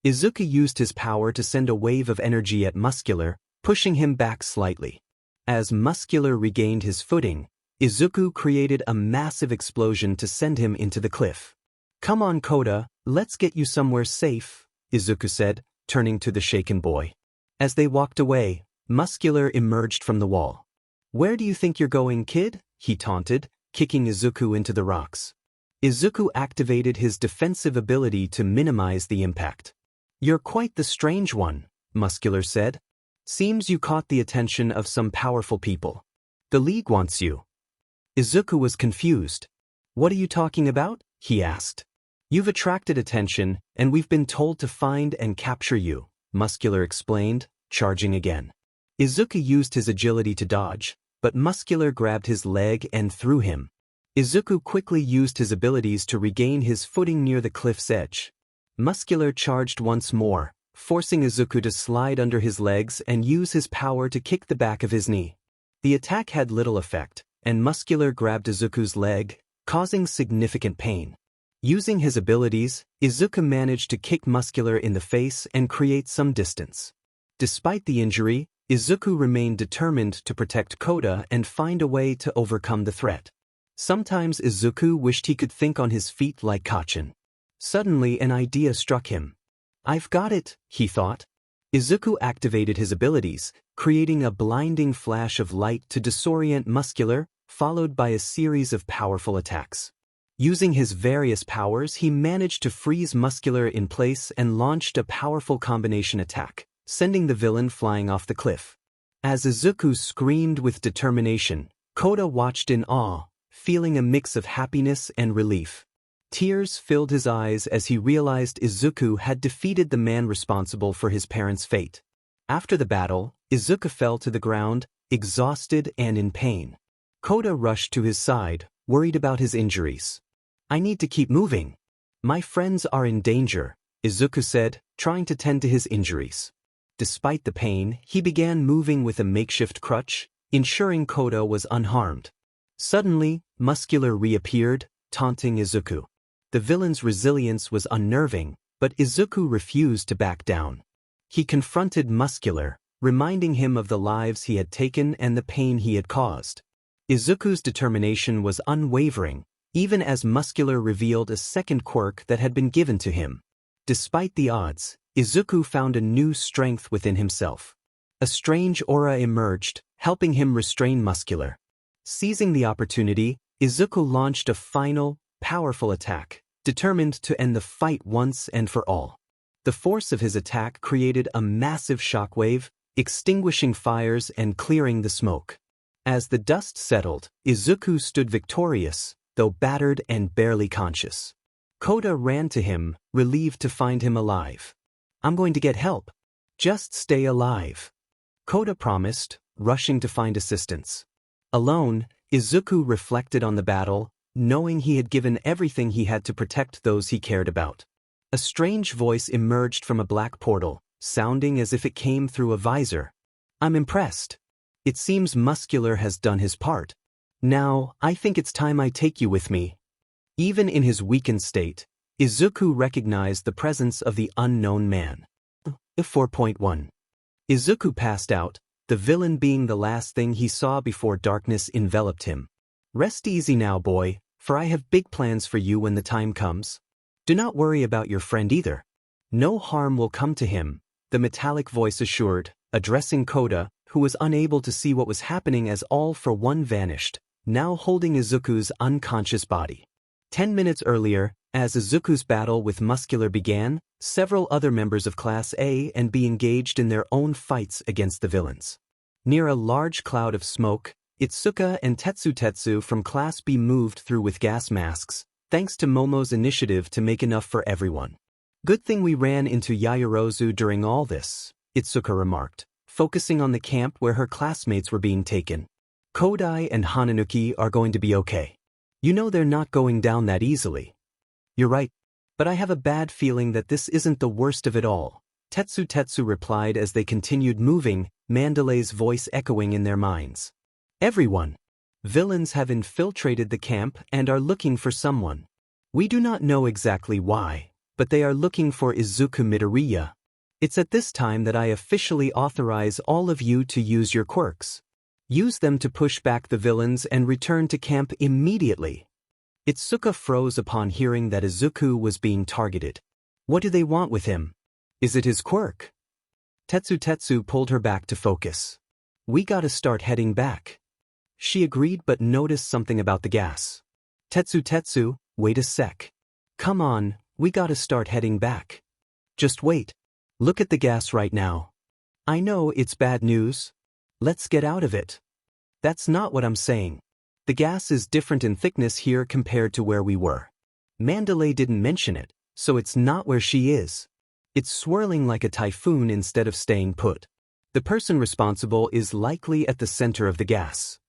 Izuku used his power to send a wave of energy at Muscular, pushing him back slightly. As Muscular regained his footing, Izuku created a massive explosion to send him into the cliff. Come on, Koda, let's get you somewhere safe, Izuku said, turning to the shaken boy. As they walked away, Muscular emerged from the wall. Where do you think you're going, kid? He taunted, kicking Izuku into the rocks. Izuku activated his defensive ability to minimize the impact. You're quite the strange one, Muscular said. Seems you caught the attention of some powerful people. The League wants you. Izuku was confused. What are you talking about? He asked. You've attracted attention, and we've been told to find and capture you, Muscular explained, charging again. Izuku used his agility to dodge, but Muscular grabbed his leg and threw him. Izuku quickly used his abilities to regain his footing near the cliff's edge. Muscular charged once more, forcing Izuku to slide under his legs and use his power to kick the back of his knee. The attack had little effect, and Muscular grabbed Izuku's leg, causing significant pain. Using his abilities, Izuku managed to kick Muscular in the face and create some distance. Despite the injury, Izuku remained determined to protect Koda and find a way to overcome the threat. Sometimes Izuku wished he could think on his feet like Kachin. Suddenly an idea struck him. I've got it, he thought. Izuku activated his abilities, creating a blinding flash of light to disorient Muscular, followed by a series of powerful attacks. Using his various powers, he managed to freeze Muscular in place and launched a powerful combination attack, sending the villain flying off the cliff. As Izuku screamed with determination, Koda watched in awe, feeling a mix of happiness and relief. Tears filled his eyes as he realized Izuku had defeated the man responsible for his parents' fate. After the battle, Izuku fell to the ground, exhausted and in pain. Koda rushed to his side, worried about his injuries. I need to keep moving. My friends are in danger, Izuku said, trying to tend to his injuries. Despite the pain, he began moving with a makeshift crutch, ensuring Koda was unharmed. Suddenly, Muscular reappeared, taunting Izuku. The villain's resilience was unnerving, but Izuku refused to back down. He confronted Muscular, reminding him of the lives he had taken and the pain he had caused. Izuku's determination was unwavering, even as Muscular revealed a second quirk that had been given to him. Despite the odds, Izuku found a new strength within himself. A strange aura emerged, helping him restrain Muscular. Seizing the opportunity, Izuku launched a final, powerful attack, determined to end the fight once and for all. The force of his attack created a massive shockwave, extinguishing fires and clearing the smoke. As the dust settled, Izuku stood victorious, though battered and barely conscious. Koda ran to him, relieved to find him alive. "I'm going to get help. Just stay alive," Koda promised, rushing to find assistance. Alone, Izuku reflected on the battle, knowing he had given everything he had to protect those he cared about. A strange voice emerged from a black portal, sounding as if it came through a visor. "I'm impressed. It seems Muscular has done his part. Now, I think it's time I take you with me." Even in his weakened state, Izuku recognized the presence of the unknown man. 4.1. Izuku passed out, the villain being the last thing he saw before darkness enveloped him. "Rest easy now, boy, for I have big plans for you when the time comes. Do not worry about your friend either. No harm will come to him," the metallic voice assured, addressing Koda, who was unable to see what was happening as all for one vanished, now holding Izuku's unconscious body. 10 minutes earlier, as Izuku's battle with Muscular began, several other members of Class A and B engaged in their own fights against the villains. Near a large cloud of smoke, Itsuka and Tetsu from Class B moved through with gas masks, thanks to Momo's initiative to make enough for everyone. "Good thing we ran into Yaoyorozu during all this," Itsuka remarked, focusing on the camp where her classmates were being taken. "Kodai and Hananuki are going to be okay. You know they're not going down that easily." "You're right, but I have a bad feeling that this isn't the worst of it all," Tetsu replied as they continued moving, Mandalay's voice echoing in their minds. "Everyone. Villains have infiltrated the camp and are looking for someone. We do not know exactly why, but they are looking for Izuku Midoriya. It's at this time that I officially authorize all of you to use your quirks. Use them to push back the villains and return to camp immediately." Itsuka froze upon hearing that Izuku was being targeted. "What do they want with him? Is it his quirk?" Tetsu pulled her back to focus. "We gotta start heading back." She agreed but noticed something about the gas. Tetsu, wait a sec. Come on, we gotta start heading back." "Just wait. Look at the gas right now. I know it's bad news. Let's get out of it." "That's not what I'm saying. The gas is different in thickness here compared to where we were. Mandalay didn't mention it, so it's not where she is. It's swirling like a typhoon instead of staying put. The person responsible is likely at the center of the gas."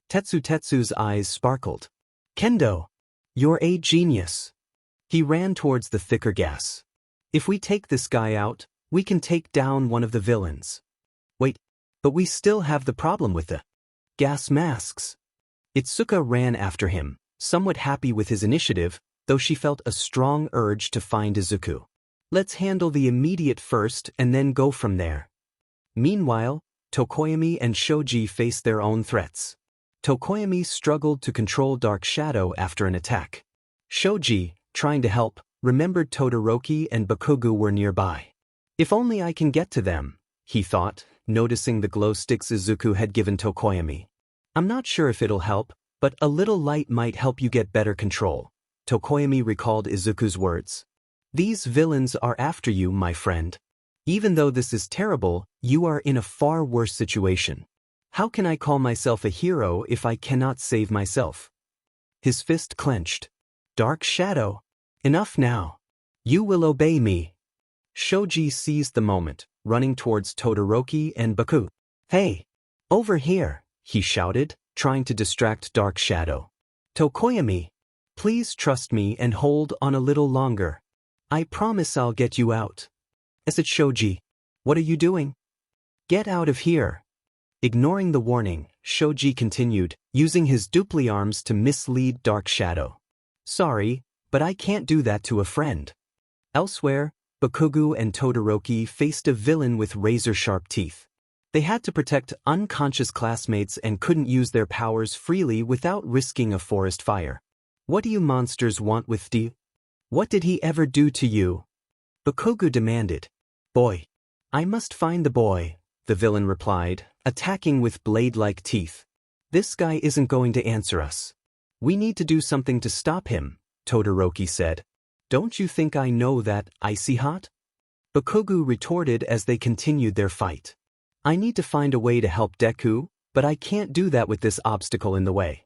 Tetsu's eyes sparkled. "Kendo, you're a genius." He ran towards the thicker gas. "If we take this guy out, we can take down one of the villains." "Wait, but we still have the problem with the gas masks." Itsuka ran after him, somewhat happy with his initiative, though she felt a strong urge to find Izuku. "Let's handle the immediate first and then go from there." Meanwhile, Tokoyami and Shoji faced their own threats. Tokoyami struggled to control Dark Shadow after an attack. Shoji, trying to help, remembered Todoroki and Bakugo were nearby. "If only I can get to them," he thought, noticing the glow sticks Izuku had given Tokoyami. "I'm not sure if it'll help, but a little light might help you get better control," Tokoyami recalled Izuku's words. "These villains are after you, my friend. Even though this is terrible, you are in a far worse situation. How can I call myself a hero if I cannot save myself?" His fist clenched. "Dark Shadow, enough now. You will obey me." Shoji seized the moment, running towards Todoroki and Bakugo. "Hey, over here," he shouted, trying to distract Dark Shadow. "Tokoyami, please trust me and hold on a little longer. I promise I'll get you out." "Is it Shoji? What are you doing?" "Get out of here." Ignoring the warning, Shoji continued, using his dupli arms to mislead Dark Shadow. Sorry, but I can't do that to a friend. Elsewhere, Bakugo and Todoroki faced a villain with razor-sharp teeth. They had to protect unconscious classmates and couldn't use their powers freely without risking a forest fire. What do you monsters want with D? What did he ever do to you? Bakugo demanded. Boy. I must find the boy, the villain replied, attacking with blade-like teeth. This guy isn't going to answer us. We need to do something to stop him, Todoroki said. Don't you think I know that, Icy Hot? Bakugo retorted as they continued their fight. I need to find a way to help Deku, but I can't do that with this obstacle in the way.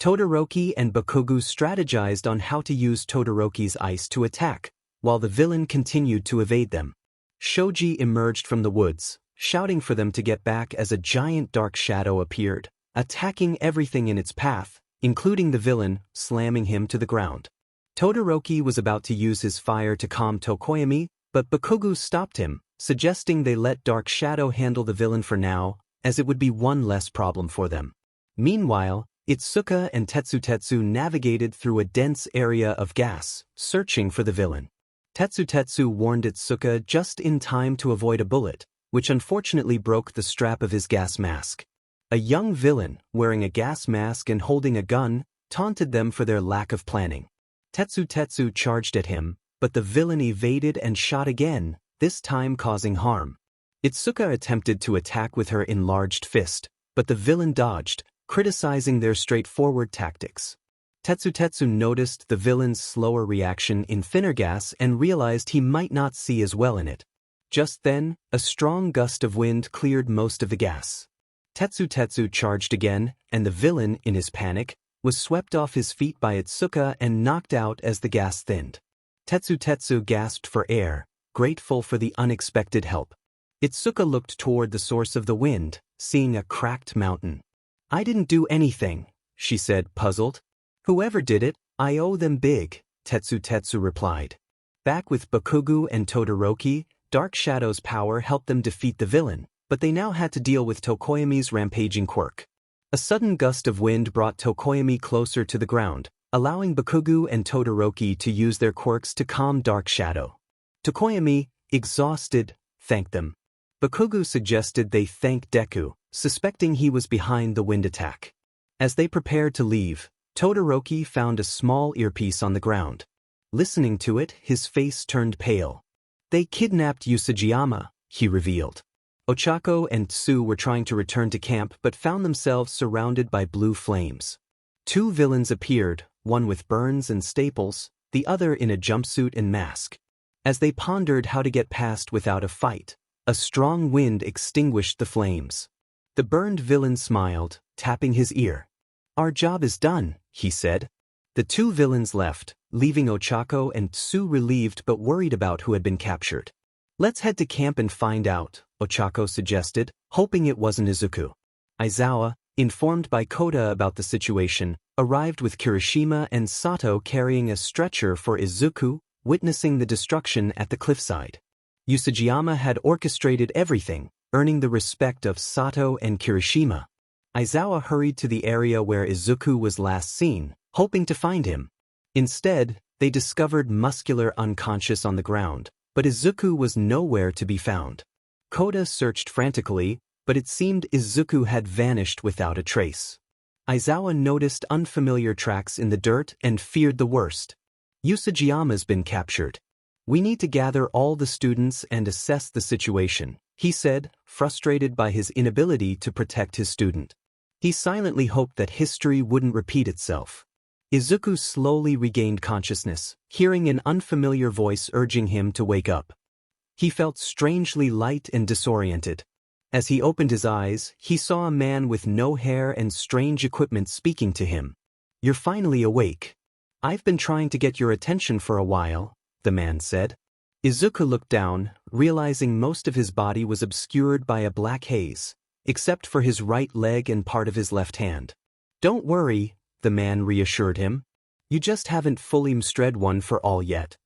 Todoroki and Bakugo strategized on how to use Todoroki's ice to attack, while the villain continued to evade them. Shoji emerged from the woods, shouting for them to get back as a giant dark shadow appeared, attacking everything in its path, including the villain, slamming him to the ground. Todoroki was about to use his fire to calm Tokoyami, but Bakugo stopped him, suggesting they let Dark Shadow handle the villain for now, as it would be one less problem for them. Meanwhile, Itsuka and Tetsu navigated through a dense area of gas, searching for the villain. Tetsu warned Itsuka just in time to avoid a bullet, which unfortunately broke the strap of his gas mask. A young villain, wearing a gas mask and holding a gun, taunted them for their lack of planning. Tetsu charged at him, but the villain evaded and shot again, this time causing harm. Itsuka attempted to attack with her enlarged fist, but the villain dodged, criticizing their straightforward tactics. Tetsu noticed the villain's slower reaction in thinner gas and realized he might not see as well in it. Just then, a strong gust of wind cleared most of the gas. Tetsu charged again, and the villain, in his panic, was swept off his feet by Itsuka and knocked out as the gas thinned. Tetsu gasped for air, grateful for the unexpected help. Itsuka looked toward the source of the wind, seeing a cracked mountain. I didn't do anything, she said, puzzled. Whoever did it, I owe them big, Tetsu replied. Back with Bakugo and Todoroki, Dark Shadow's power helped them defeat the villain, but they now had to deal with Tokoyami's rampaging quirk. A sudden gust of wind brought Tokoyami closer to the ground, allowing Bakugo and Todoroki to use their quirks to calm Dark Shadow. Tokoyami, exhausted, thanked them. Bakugo suggested they thank Deku, suspecting he was behind the wind attack. As they prepared to leave, Todoroki found a small earpiece on the ground. Listening to it, his face turned pale. They kidnapped Usajiyama, he revealed. Ochako and Tsu were trying to return to camp but found themselves surrounded by blue flames. Two villains appeared, one with burns and staples, the other in a jumpsuit and mask. As they pondered how to get past without a fight, a strong wind extinguished the flames. The burned villain smiled, tapping his ear. Our job is done, he said. The two villains left, leaving Ochako and Tsu relieved but worried about who had been captured. Let's head to camp and find out, Ochako suggested, hoping it wasn't Izuku. Aizawa, informed by Kota about the situation, arrived with Kirishima and Sato carrying a stretcher for Izuku, witnessing the destruction at the cliffside. Usajiyama had orchestrated everything, earning the respect of Sato and Kirishima. Aizawa hurried to the area where Izuku was last seen, hoping to find him. Instead, they discovered Muscular unconscious on the ground, but Izuku was nowhere to be found. Kota searched frantically, but it seemed Izuku had vanished without a trace. Aizawa noticed unfamiliar tracks in the dirt and feared the worst. Usajiyama's been captured. We need to gather all the students and assess the situation, he said, frustrated by his inability to protect his student. He silently hoped that history wouldn't repeat itself. Izuku slowly regained consciousness, hearing an unfamiliar voice urging him to wake up. He felt strangely light and disoriented. As he opened his eyes, he saw a man with no hair and strange equipment speaking to him. You're finally awake. I've been trying to get your attention for a while, the man said. Izuku looked down, realizing most of his body was obscured by a black haze, except for his right leg and part of his left hand. Don't worry, the man reassured him. You just haven't fully mstred one for all yet.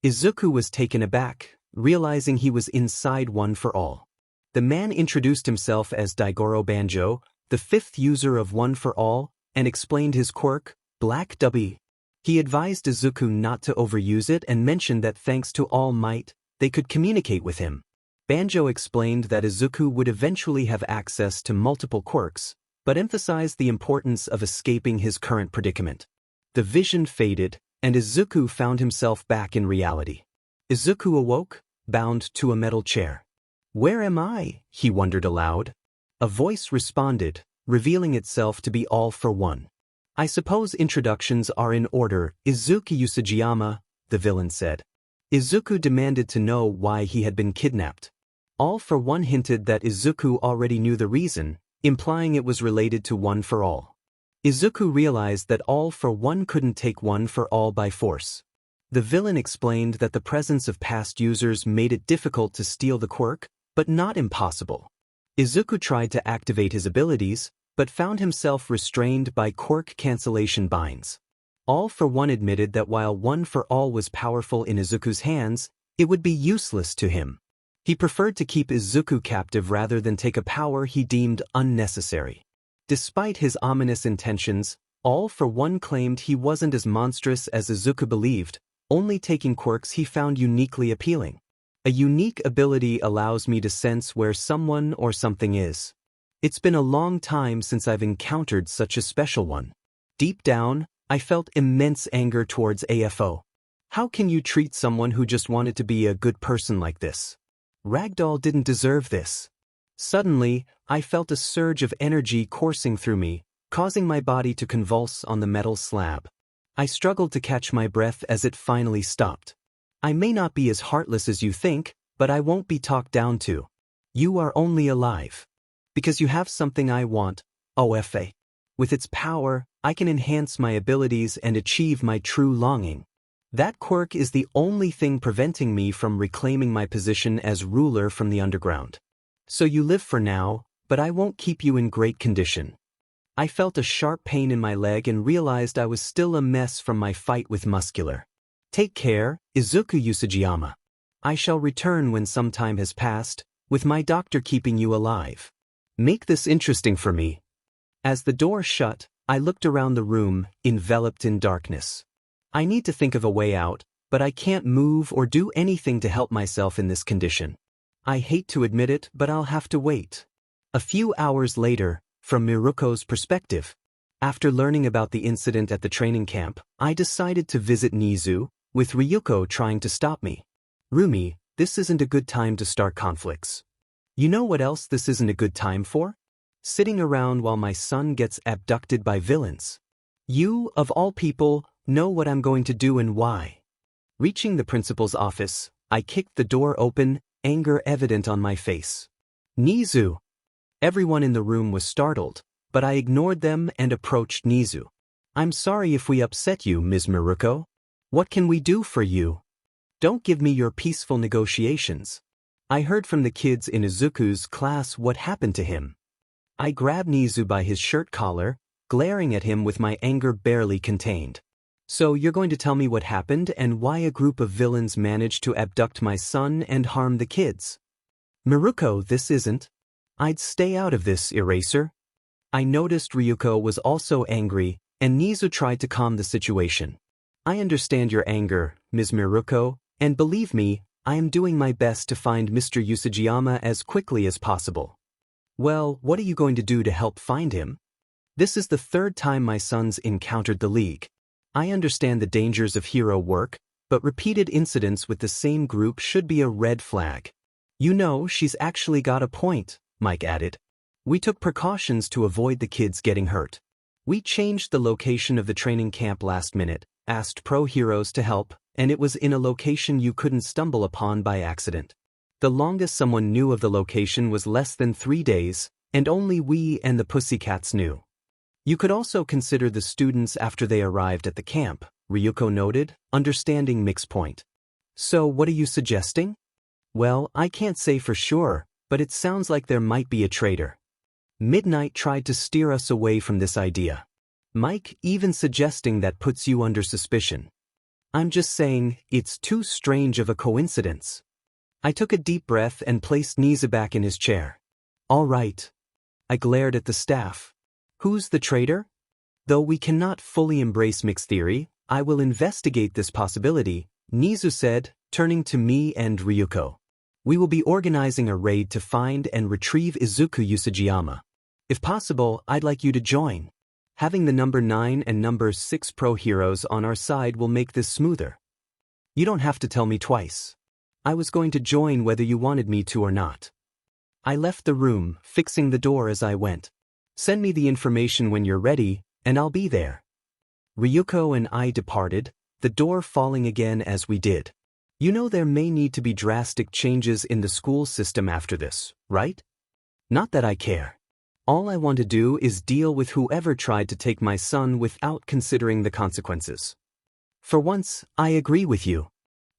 Izuku was taken aback, realizing he was inside one for all. The man introduced himself as Daigoro Banjo, the fifth user of One for All, and explained his quirk, Black W. He advised Izuku not to overuse it and mentioned that thanks to All Might, they could communicate with him. Banjo explained that Izuku would eventually have access to multiple quirks, but emphasized the importance of escaping his current predicament. The vision faded, and Izuku found himself back in reality. Izuku awoke, bound to a metal chair. "Where am I?" he wondered aloud. A voice responded, revealing itself to be All for One. "I suppose introductions are in order, Izuku Usajiyama," the villain said. Izuku demanded to know why he had been kidnapped. All for One hinted that Izuku already knew the reason, implying it was related to One for All. Izuku realized that All for One couldn't take One for All by force. The villain explained that the presence of past users made it difficult to steal the quirk, but not impossible. Izuku tried to activate his abilities, but found himself restrained by quirk cancellation binds. All for One admitted that while One for All was powerful in Izuku's hands, it would be useless to him. He preferred to keep Izuku captive rather than take a power he deemed unnecessary. Despite his ominous intentions, All for One claimed he wasn't as monstrous as Izuku believed, only taking quirks he found uniquely appealing. "A unique ability allows me to sense where someone or something is. It's been a long time since I've encountered such a special one." Deep down, I felt immense anger towards AFO. How can you treat someone who just wanted to be a good person like this? Ragdoll didn't deserve this. Suddenly, I felt a surge of energy coursing through me, causing my body to convulse on the metal slab. I struggled to catch my breath as it finally stopped. "I may not be as heartless as you think, but I won't be talked down to. You are only alive because you have something I want, OFA. With its power, I can enhance my abilities and achieve my true longing. That quirk is the only thing preventing me from reclaiming my position as ruler from the underground. So you live for now, but I won't keep you in great condition." I felt a sharp pain in my leg and realized I was still a mess from my fight with Muscular. "Take care, Izuku Usajiyama. I shall return when some time has passed, with my doctor keeping you alive. Make this interesting for me." As the door shut, I looked around the room, enveloped in darkness. I need to think of a way out, but I can't move or do anything to help myself in this condition. I hate to admit it, but I'll have to wait. A few hours later, from Miruko's perspective. After learning about the incident at the training camp, I decided to visit Nizu, with Ryuko trying to stop me. "Rumi, this isn't a good time to start conflicts. You know what else this isn't a good time for? Sitting around while my son gets abducted by villains. You, of all people, know what I'm going to do and why." Reaching the principal's office, I kicked the door open, anger evident on my face. "Nizu!" Everyone in the room was startled, but I ignored them and approached Nizu. "I'm sorry if we upset you, Ms. Miruko. What can we do for you? Don't give me your peaceful negotiations. I heard from the kids in Izuku's class what happened to him." I grabbed Nizu by his shirt collar, glaring at him with my anger barely contained. "So you're going to tell me what happened and why a group of villains managed to abduct my son and harm the kids?" "Miruko, this isn't. I'd stay out of this, Eraser." I noticed Ryuko was also angry, and Nizu tried to calm the situation. "I understand your anger, Ms. Miruko, and believe me, I am doing my best to find Mr. Usajiyama as quickly as possible." "Well, what are you going to do to help find him? This is the third time my son's encountered the League. I understand the dangers of hero work, but repeated incidents with the same group should be a red flag." "You know, she's actually got a point," Mike added. "We took precautions to avoid the kids getting hurt. We changed the location of the training camp last minute, asked pro heroes to help, and it was in a location you couldn't stumble upon by accident. The longest someone knew of the location was less than 3 days, and only we and the Pussycats knew. You could also consider the students after they arrived at the camp," Ryuko noted, understanding Mick's point. "So what are you suggesting?" "Well, I can't say for sure, but it sounds like there might be a traitor. Midnight tried to steer us away from this idea. Mike even suggesting that puts you under suspicion. I'm just saying, it's too strange of a coincidence." I took a deep breath and placed Nisa back in his chair. All right. I glared at the staff. Who's the traitor? Though we cannot fully embrace mixed theory, I will investigate this possibility, Nizu said, turning to me and Ryuko. We will be organizing a raid to find and retrieve Izuku Usajiyama. If possible, I'd like you to join. Having the number 9 and number 6 pro heroes on our side will make this smoother. You don't have to tell me twice. I was going to join whether you wanted me to or not. I left the room, fixing the door as I went. Send me the information when you're ready, and I'll be there. Ryuko and I departed, the door falling again as we did. You know there may need to be drastic changes in the school system after this, right? Not that I care. All I want to do is deal with whoever tried to take my son without considering the consequences. For once, I agree with you.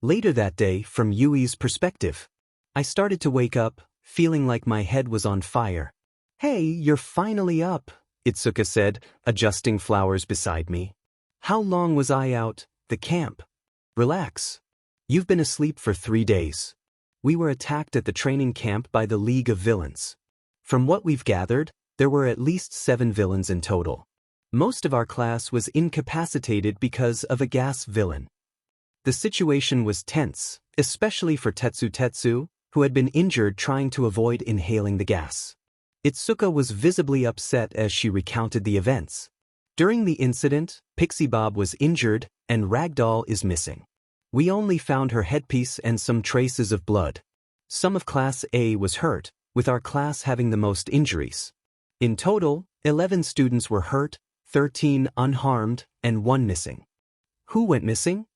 Later that day, from Yui's perspective, I started to wake up, feeling like my head was on fire. Hey, you're finally up, Itsuka said, adjusting flowers beside me. How long was I out? The camp. Relax. You've been asleep for 3 days. We were attacked at the training camp by the League of Villains. From what we've gathered, there were at least 7 villains in total. Most of our class was incapacitated because of a gas villain. The situation was tense, especially for Tetsu, who had been injured trying to avoid inhaling the gas. Itsuka was visibly upset as she recounted the events. During the incident, Pixie Bob was injured, and Ragdoll is missing. We only found her headpiece and some traces of blood. Some of Class A was hurt, with our class having the most injuries. In total, 11 students were hurt, 13 unharmed, and 1 missing. Who went missing?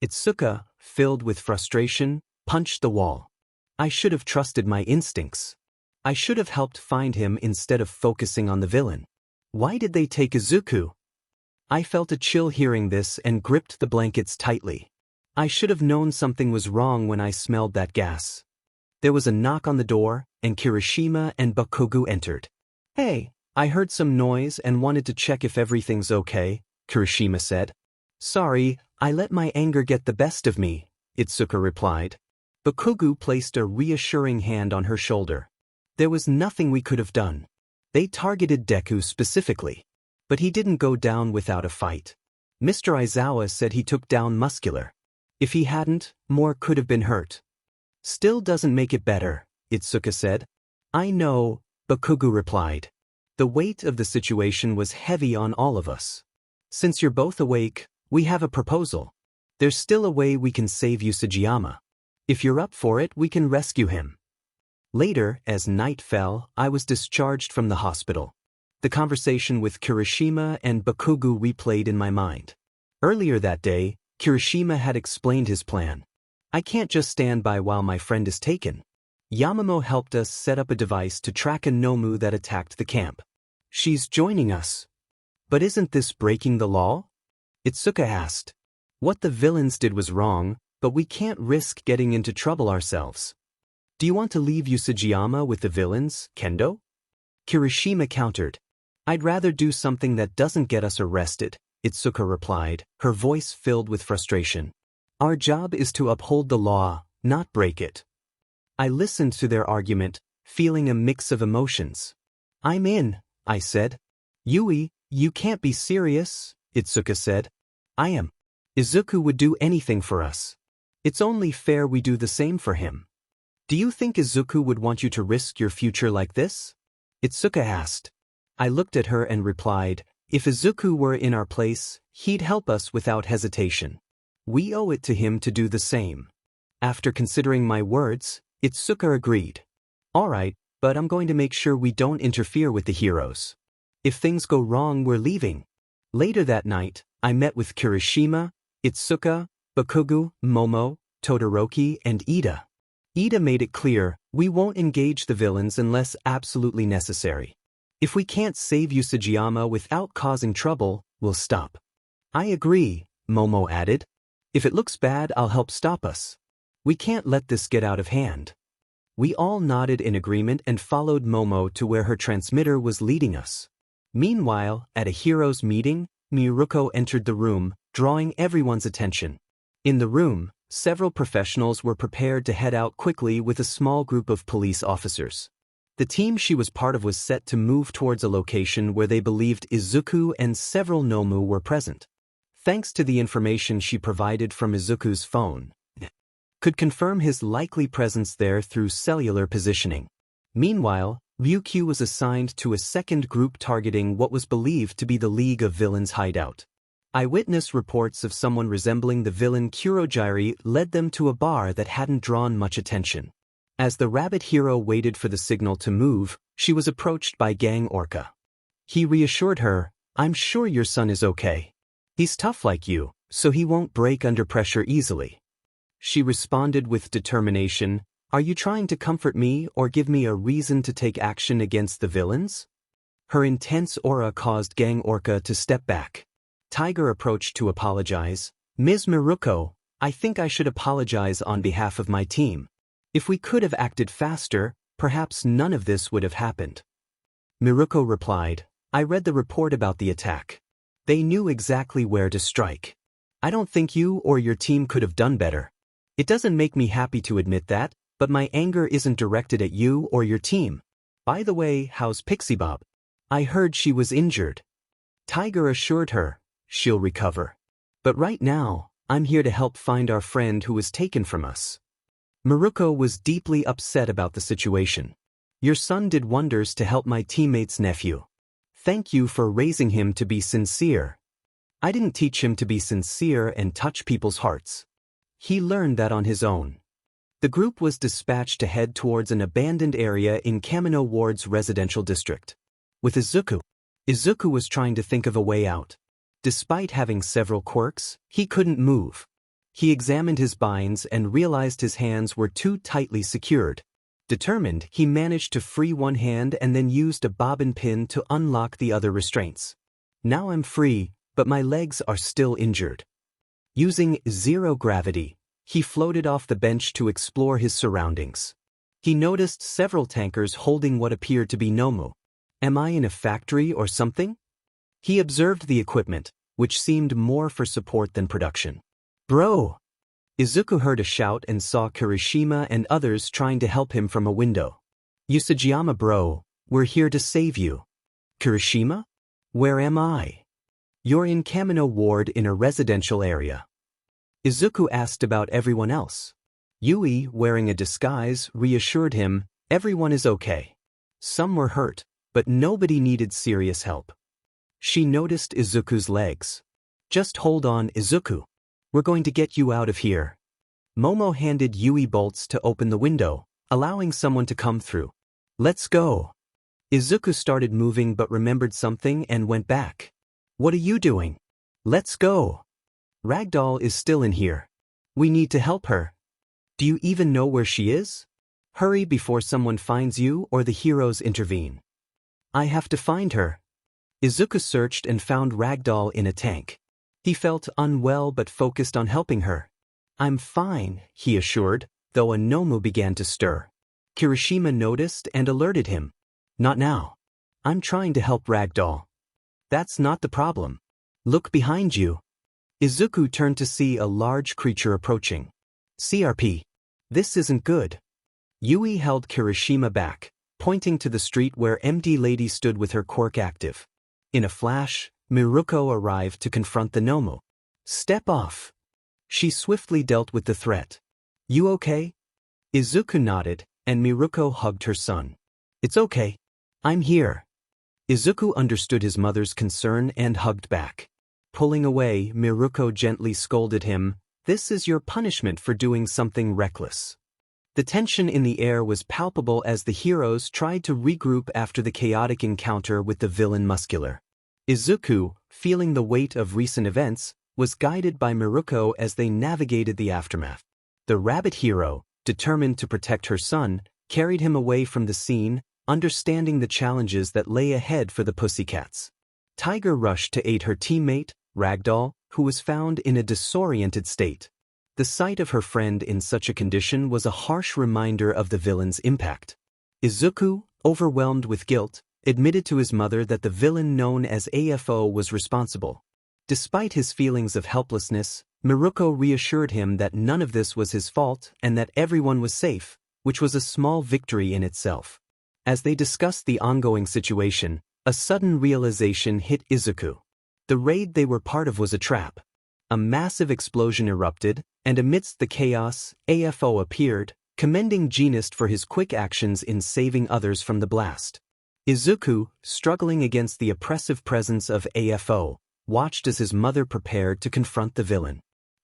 Itsuka, filled with frustration, punched the wall. I should have trusted my instincts. I should have helped find him instead of focusing on the villain. Why did they take Izuku? I felt a chill hearing this and gripped the blankets tightly. I should have known something was wrong when I smelled that gas. There was a knock on the door, and Kirishima and Bakugo entered. Hey, I heard some noise and wanted to check if everything's okay, Kirishima said. Sorry, I let my anger get the best of me, Itsuka replied. Bakugo placed a reassuring hand on her shoulder. There was nothing we could have done. They targeted Deku specifically. But he didn't go down without a fight. Mr. Aizawa said he took down Muscular. If he hadn't, more could have been hurt. Still doesn't make it better, Itsuka said. I know, Bakugo replied. The weight of the situation was heavy on all of us. Since you're both awake, we have a proposal. There's still a way we can save Usajiyama. If you're up for it, we can rescue him. Later, as night fell, I was discharged from the hospital. The conversation with Kirishima and Bakugo replayed in my mind. Earlier that day, Kirishima had explained his plan. I can't just stand by while my friend is taken. Yamamo helped us set up a device to track a Nomu that attacked the camp. She's joining us. But isn't this breaking the law? Itsuka asked. What the villains did was wrong, but we can't risk getting into trouble ourselves. Do you want to leave Usajiyama with the villains, Kendo? Kirishima countered. I'd rather do something that doesn't get us arrested, Itsuka replied, her voice filled with frustration. Our job is to uphold the law, not break it. I listened to their argument, feeling a mix of emotions. I'm in, I said. Yui, you can't be serious, Itsuka said. I am. Izuku would do anything for us. It's only fair we do the same for him. Do you think Izuku would want you to risk your future like this? Itsuka asked. I looked at her and replied, if Izuku were in our place, he'd help us without hesitation. We owe it to him to do the same. After considering my words, Itsuka agreed. All right, but I'm going to make sure we don't interfere with the heroes. If things go wrong, we're leaving. Later that night, I met with Kirishima, Itsuka, Bakugo, Momo, Todoroki, and Ida. Ida made it clear, we won't engage the villains unless absolutely necessary. If we can't save Usajiyama without causing trouble, we'll stop. I agree, Momo added. If it looks bad, I'll help stop us. We can't let this get out of hand. We all nodded in agreement and followed Momo to where her transmitter was leading us. Meanwhile, at a heroes meeting, Miruko entered the room, drawing everyone's attention. In the room, several professionals were prepared to head out quickly with a small group of police officers. The team she was part of was set to move towards a location where they believed Izuku and several Nomu were present. Thanks to the information she provided from Izuku's phone, could confirm his likely presence there through cellular positioning. Meanwhile, Ryukyu was assigned to a second group targeting what was believed to be the League of Villains hideout. Eyewitness reports of someone resembling the villain Kurogiri led them to a bar that hadn't drawn much attention. As the rabbit hero waited for the signal to move, she was approached by Gang Orca. He reassured her, "I'm sure your son is okay. He's tough like you, so he won't break under pressure easily." She responded with determination, "Are you trying to comfort me or give me a reason to take action against the villains?" Her intense aura caused Gang Orca to step back. Tiger approached to apologize. "Ms. Miruko, I think I should apologize on behalf of my team. If we could have acted faster, perhaps none of this would have happened." Miruko replied, "I read the report about the attack. They knew exactly where to strike. I don't think you or your team could have done better. It doesn't make me happy to admit that, but my anger isn't directed at you or your team. By the way, how's Pixie Bob? I heard she was injured." Tiger assured her, "She'll recover. But right now, I'm here to help find our friend who was taken from us." Miruko was deeply upset about the situation. "Your son did wonders to help my teammate's nephew. Thank you for raising him to be sincere. I didn't teach him to be sincere and touch people's hearts. He learned that on his own." The group was dispatched to head towards an abandoned area in Kamino Ward's residential district. With Izuku, Izuku was trying to think of a way out. Despite having several quirks, he couldn't move. He examined his binds and realized his hands were too tightly secured. Determined, he managed to free one hand and then used a bobbin pin to unlock the other restraints. "Now I'm free, but my legs are still injured." Using zero gravity, he floated off the bench to explore his surroundings. He noticed several tankers holding what appeared to be Nomu. "Am I in a factory or something?" He observed the equipment, which seemed more for support than production. "Bro!" Izuku heard a shout and saw Kirishima and others trying to help him from a window. "Usajiyama bro, we're here to save you." "Kirishima? Where am I?" "You're in Kamino Ward in a residential area." Izuku asked about everyone else. Yui, wearing a disguise, reassured him, "Everyone is okay. Some were hurt, but nobody needed serious help." She noticed Izuku's legs. "Just hold on, Izuku. We're going to get you out of here." Momo handed Yui bolts to open the window, allowing someone to come through. "Let's go." Izuku started moving but remembered something and went back. "What are you doing?" "Let's go. Ragdoll is still in here. We need to help her." "Do you even know where she is? Hurry before someone finds you or the heroes intervene." "I have to find her." Izuku searched and found Ragdoll in a tank. He felt unwell but focused on helping her. "I'm fine," he assured, though a Nomu began to stir. Kirishima noticed and alerted him. "Not now. I'm trying to help Ragdoll." "That's not the problem. Look behind you." Izuku turned to see a large creature approaching. "CRP. This isn't good." Yui held Kirishima back, pointing to the street where MD Lady stood with her quirk active. In a flash, Miruko arrived to confront the Nomu. "Step off." She swiftly dealt with the threat. "You okay?" Izuku nodded, and Miruko hugged her son. "It's okay. I'm here." Izuku understood his mother's concern and hugged back. Pulling away, Miruko gently scolded him, "This is your punishment for doing something reckless." The tension in the air was palpable as the heroes tried to regroup after the chaotic encounter with the villain Muscular. Izuku, feeling the weight of recent events, was guided by Miruko as they navigated the aftermath. The rabbit hero, determined to protect her son, carried him away from the scene, understanding the challenges that lay ahead for the Pussycats. Tiger rushed to aid her teammate, Ragdoll, who was found in a disoriented state. The sight of her friend in such a condition was a harsh reminder of the villain's impact. Izuku, overwhelmed with guilt, admitted to his mother that the villain known as AFO was responsible. Despite his feelings of helplessness, Miruko reassured him that none of this was his fault and that everyone was safe, which was a small victory in itself. As they discussed the ongoing situation, a sudden realization hit Izuku. The raid they were part of was a trap. A massive explosion erupted, and amidst the chaos, AFO appeared, commending Genist for his quick actions in saving others from the blast. Izuku, struggling against the oppressive presence of AFO, watched as his mother prepared to confront the villain.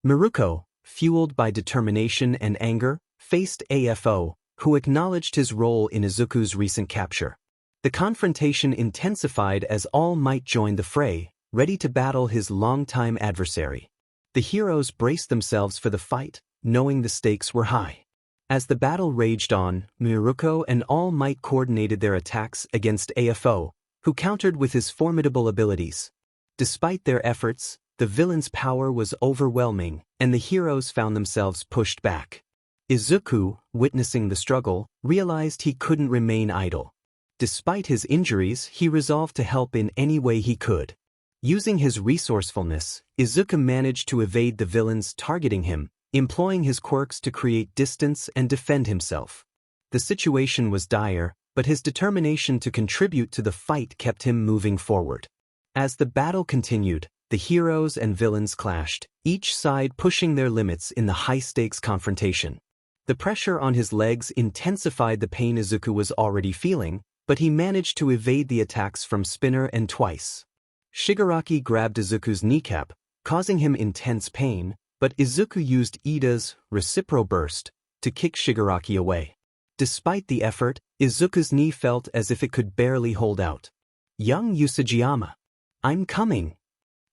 Miruko, fueled by determination and anger, faced AFO, who acknowledged his role in Izuku's recent capture. The confrontation intensified as All Might joined the fray, ready to battle his longtime adversary. The heroes braced themselves for the fight, knowing the stakes were high. As the battle raged on, Miruko and All Might coordinated their attacks against AFO, who countered with his formidable abilities. Despite their efforts, the villain's power was overwhelming, and the heroes found themselves pushed back. Izuku, witnessing the struggle, realized he couldn't remain idle. Despite his injuries, he resolved to help in any way he could. Using his resourcefulness, Izuku managed to evade the villains targeting him, employing his quirks to create distance and defend himself. The situation was dire, but his determination to contribute to the fight kept him moving forward. As the battle continued, the heroes and villains clashed, each side pushing their limits in the high-stakes confrontation. The pressure on his legs intensified the pain Izuku was already feeling, but he managed to evade the attacks from Spinner and Twice. Shigaraki grabbed Izuku's kneecap, causing him intense pain, but Izuku used Ida's Recipro Burst to kick Shigaraki away. Despite the effort, Izuku's knee felt as if it could barely hold out. Young Usajiyama. I'm coming.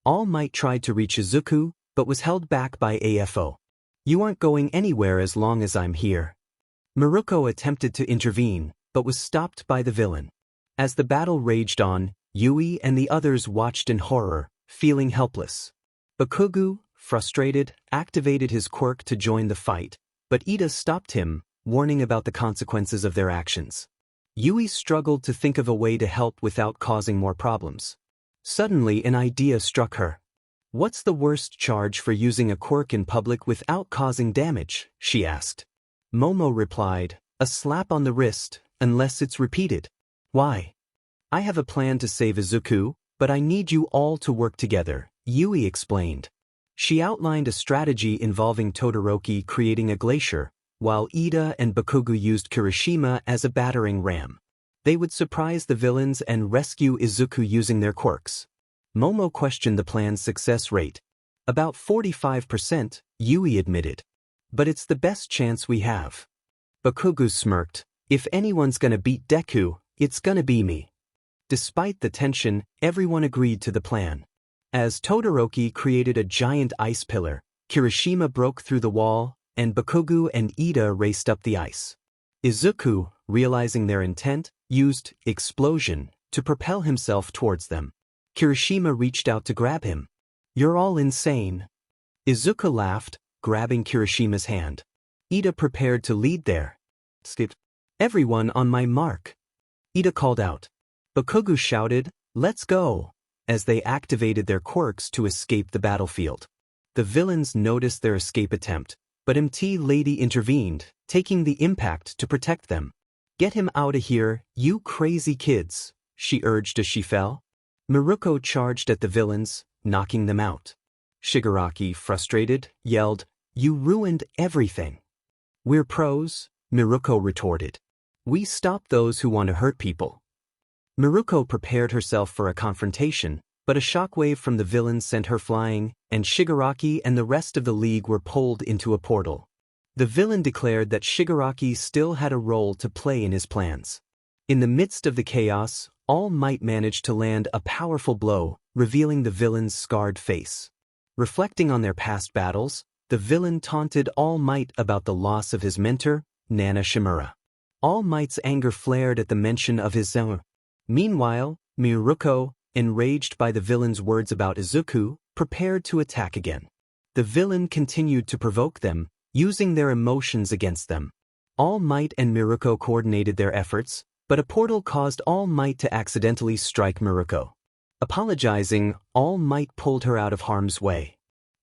All Might tried to reach Izuku, but was held back by AFO. You aren't going anywhere as long as I'm here. Miruko attempted to intervene, but was stopped by the villain. As the battle raged on, Yui and the others watched in horror, feeling helpless. Bakugo, frustrated, activated his quirk to join the fight, but Ida stopped him, warning about the consequences of their actions. Yui struggled to think of a way to help without causing more problems. Suddenly an idea struck her. What's the worst charge for using a quirk in public without causing damage? She asked. Momo replied, a slap on the wrist, unless it's repeated. Why? I have a plan to save Izuku, but I need you all to work together, Yui explained. She outlined a strategy involving Todoroki creating a glacier, while Ida and Bakugo used Kirishima as a battering ram. They would surprise the villains and rescue Izuku using their quirks. Momo questioned the plan's success rate. About 45%, Yui admitted. But it's the best chance we have. Bakugo smirked. If anyone's gonna beat Deku, it's gonna be me. Despite the tension, everyone agreed to the plan. As Todoroki created a giant ice pillar, Kirishima broke through the wall, and Bakugo and Ida raced up the ice. Izuku, realizing their intent, used explosion to propel himself towards them. Kirishima reached out to grab him. You're all insane. Izuku laughed, grabbing Kirishima's hand. Ida prepared to lead there. Skip. Everyone on my mark. Ida called out. Bakugo shouted, let's go, as they activated their quirks to escape the battlefield. The villains noticed their escape attempt, but MT Lady intervened, taking the impact to protect them. Get him out of here, you crazy kids, she urged as she fell. Miruko charged at the villains, knocking them out. Shigaraki, frustrated, yelled, you ruined everything. We're pros, Miruko retorted. We stop those who want to hurt people. Miruko prepared herself for a confrontation, but a shockwave from the villains sent her flying, and Shigaraki and the rest of the league were pulled into a portal. The villain declared that Shigaraki still had a role to play in his plans. In the midst of the chaos, All Might managed to land a powerful blow, revealing the villain's scarred face. Reflecting on their past battles, the villain taunted All Might about the loss of his mentor, Nana Shimura. All Might's anger flared at the mention of his son. Meanwhile, Miruko, enraged by the villain's words about Izuku, prepared to attack again. The villain continued to provoke them, using their emotions against them. All Might and Miruko coordinated their efforts, but a portal caused All Might to accidentally strike Miruko. Apologizing, All Might pulled her out of harm's way.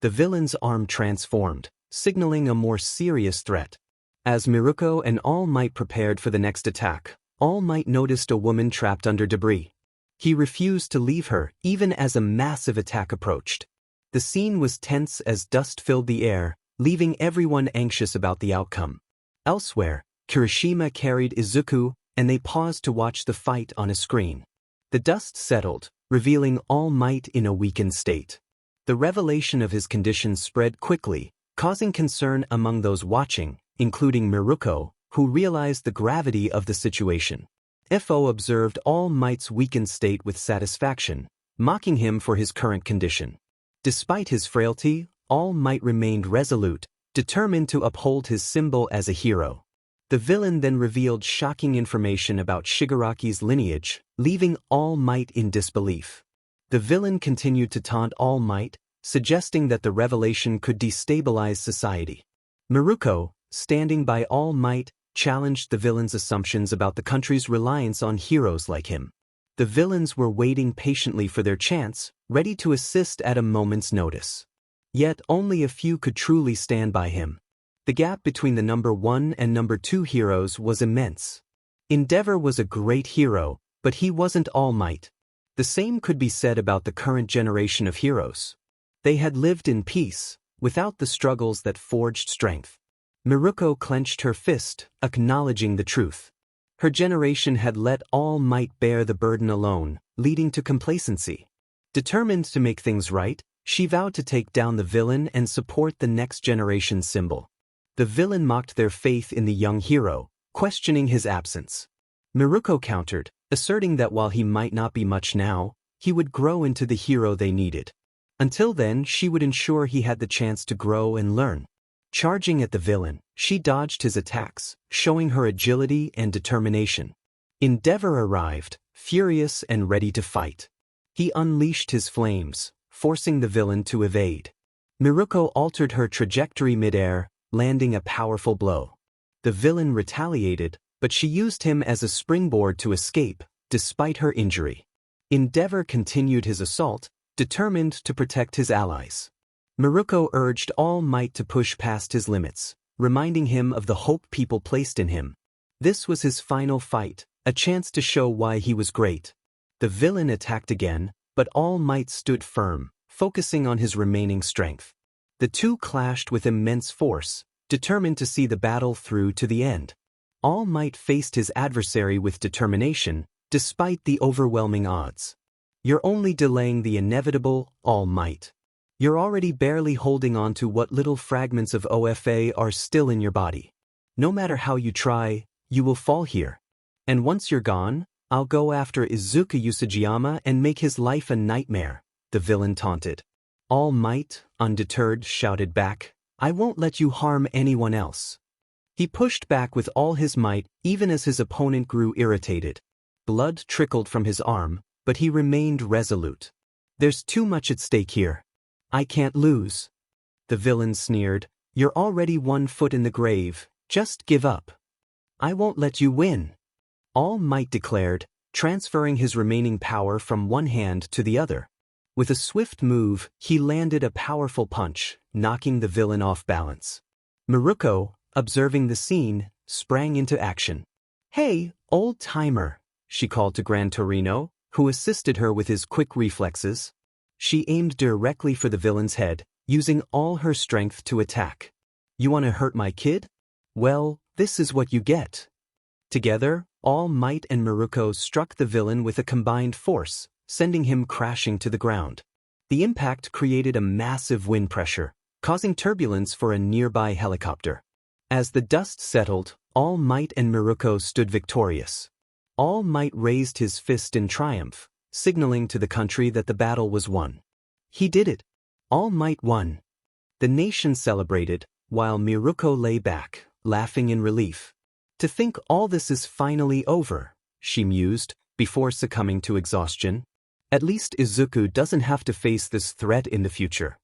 The villain's arm transformed, signaling a more serious threat. As Miruko and All Might prepared for the next attack, All Might noticed a woman trapped under debris. He refused to leave her, even as a massive attack approached. The scene was tense as dust filled the air, leaving everyone anxious about the outcome. Elsewhere, Kirishima carried Izuku, and they paused to watch the fight on a screen. The dust settled, revealing All Might in a weakened state. The revelation of his condition spread quickly, causing concern among those watching, including Miruko, who realized the gravity of the situation. FO observed All Might's weakened state with satisfaction, mocking him for his current condition. Despite his frailty, All Might remained resolute, determined to uphold his symbol as a hero. The villain then revealed shocking information about Shigaraki's lineage, leaving All Might in disbelief. The villain continued to taunt All Might, suggesting that the revelation could destabilize society. Miruko, standing by All Might, challenged the villain's assumptions about the country's reliance on heroes like him. The villains were waiting patiently for their chance, ready to assist at a moment's notice. Yet only a few could truly stand by him. The gap between the number 1 and number 2 heroes was immense. Endeavor was a great hero, but he wasn't All Might. The same could be said about the current generation of heroes. They had lived in peace, without the struggles that forged strength. Miruko clenched her fist, acknowledging the truth. Her generation had let All Might bear the burden alone, leading to complacency. Determined to make things right, she vowed to take down the villain and support the next generation's symbol. The villain mocked their faith in the young hero, questioning his absence. Miruko countered, asserting that while he might not be much now, he would grow into the hero they needed. Until then, she would ensure he had the chance to grow and learn. Charging at the villain, she dodged his attacks, showing her agility and determination. Endeavor arrived, furious and ready to fight. He unleashed his flames, forcing the villain to evade. Miruko altered her trajectory midair, landing a powerful blow. The villain retaliated, but she used him as a springboard to escape, despite her injury. Endeavor continued his assault, determined to protect his allies. Miruko urged All Might to push past his limits, reminding him of the hope people placed in him. This was his final fight, a chance to show why he was great. The villain attacked again, but All Might stood firm, focusing on his remaining strength. The two clashed with immense force, determined to see the battle through to the end. All Might faced his adversary with determination, despite the overwhelming odds. "You're only delaying the inevitable, All Might. You're already barely holding on to what little fragments of OFA are still in your body. No matter how you try, you will fall here. And once you're gone, I'll go after Izuku Usajiyama and make his life a nightmare," the villain taunted. All Might, undeterred, shouted back, "I won't let you harm anyone else." He pushed back with all his might, even as his opponent grew irritated. Blood trickled from his arm, but he remained resolute. "There's too much at stake here. I can't lose." The villain sneered, "You're already 1 foot in the grave, just give up." "I won't let you win," All Might declared, transferring his remaining power from one hand to the other. With a swift move, he landed a powerful punch, knocking the villain off balance. Miruko, observing the scene, sprang into action. "Hey, old-timer," she called to Gran Torino, who assisted her with his quick reflexes. She aimed directly for the villain's head, using all her strength to attack. "You want to hurt my kid? Well, this is what you get." Together, All Might and Miruko struck the villain with a combined force, sending him crashing to the ground. The impact created a massive wind pressure, causing turbulence for a nearby helicopter. As the dust settled, All Might and Miruko stood victorious. All Might raised his fist in triumph, signaling to the country that the battle was won. He did it. All Might won. The nation celebrated, while Miruko lay back, laughing in relief. "To think all this is finally over," she mused, before succumbing to exhaustion. "At least Izuku doesn't have to face this threat in the future."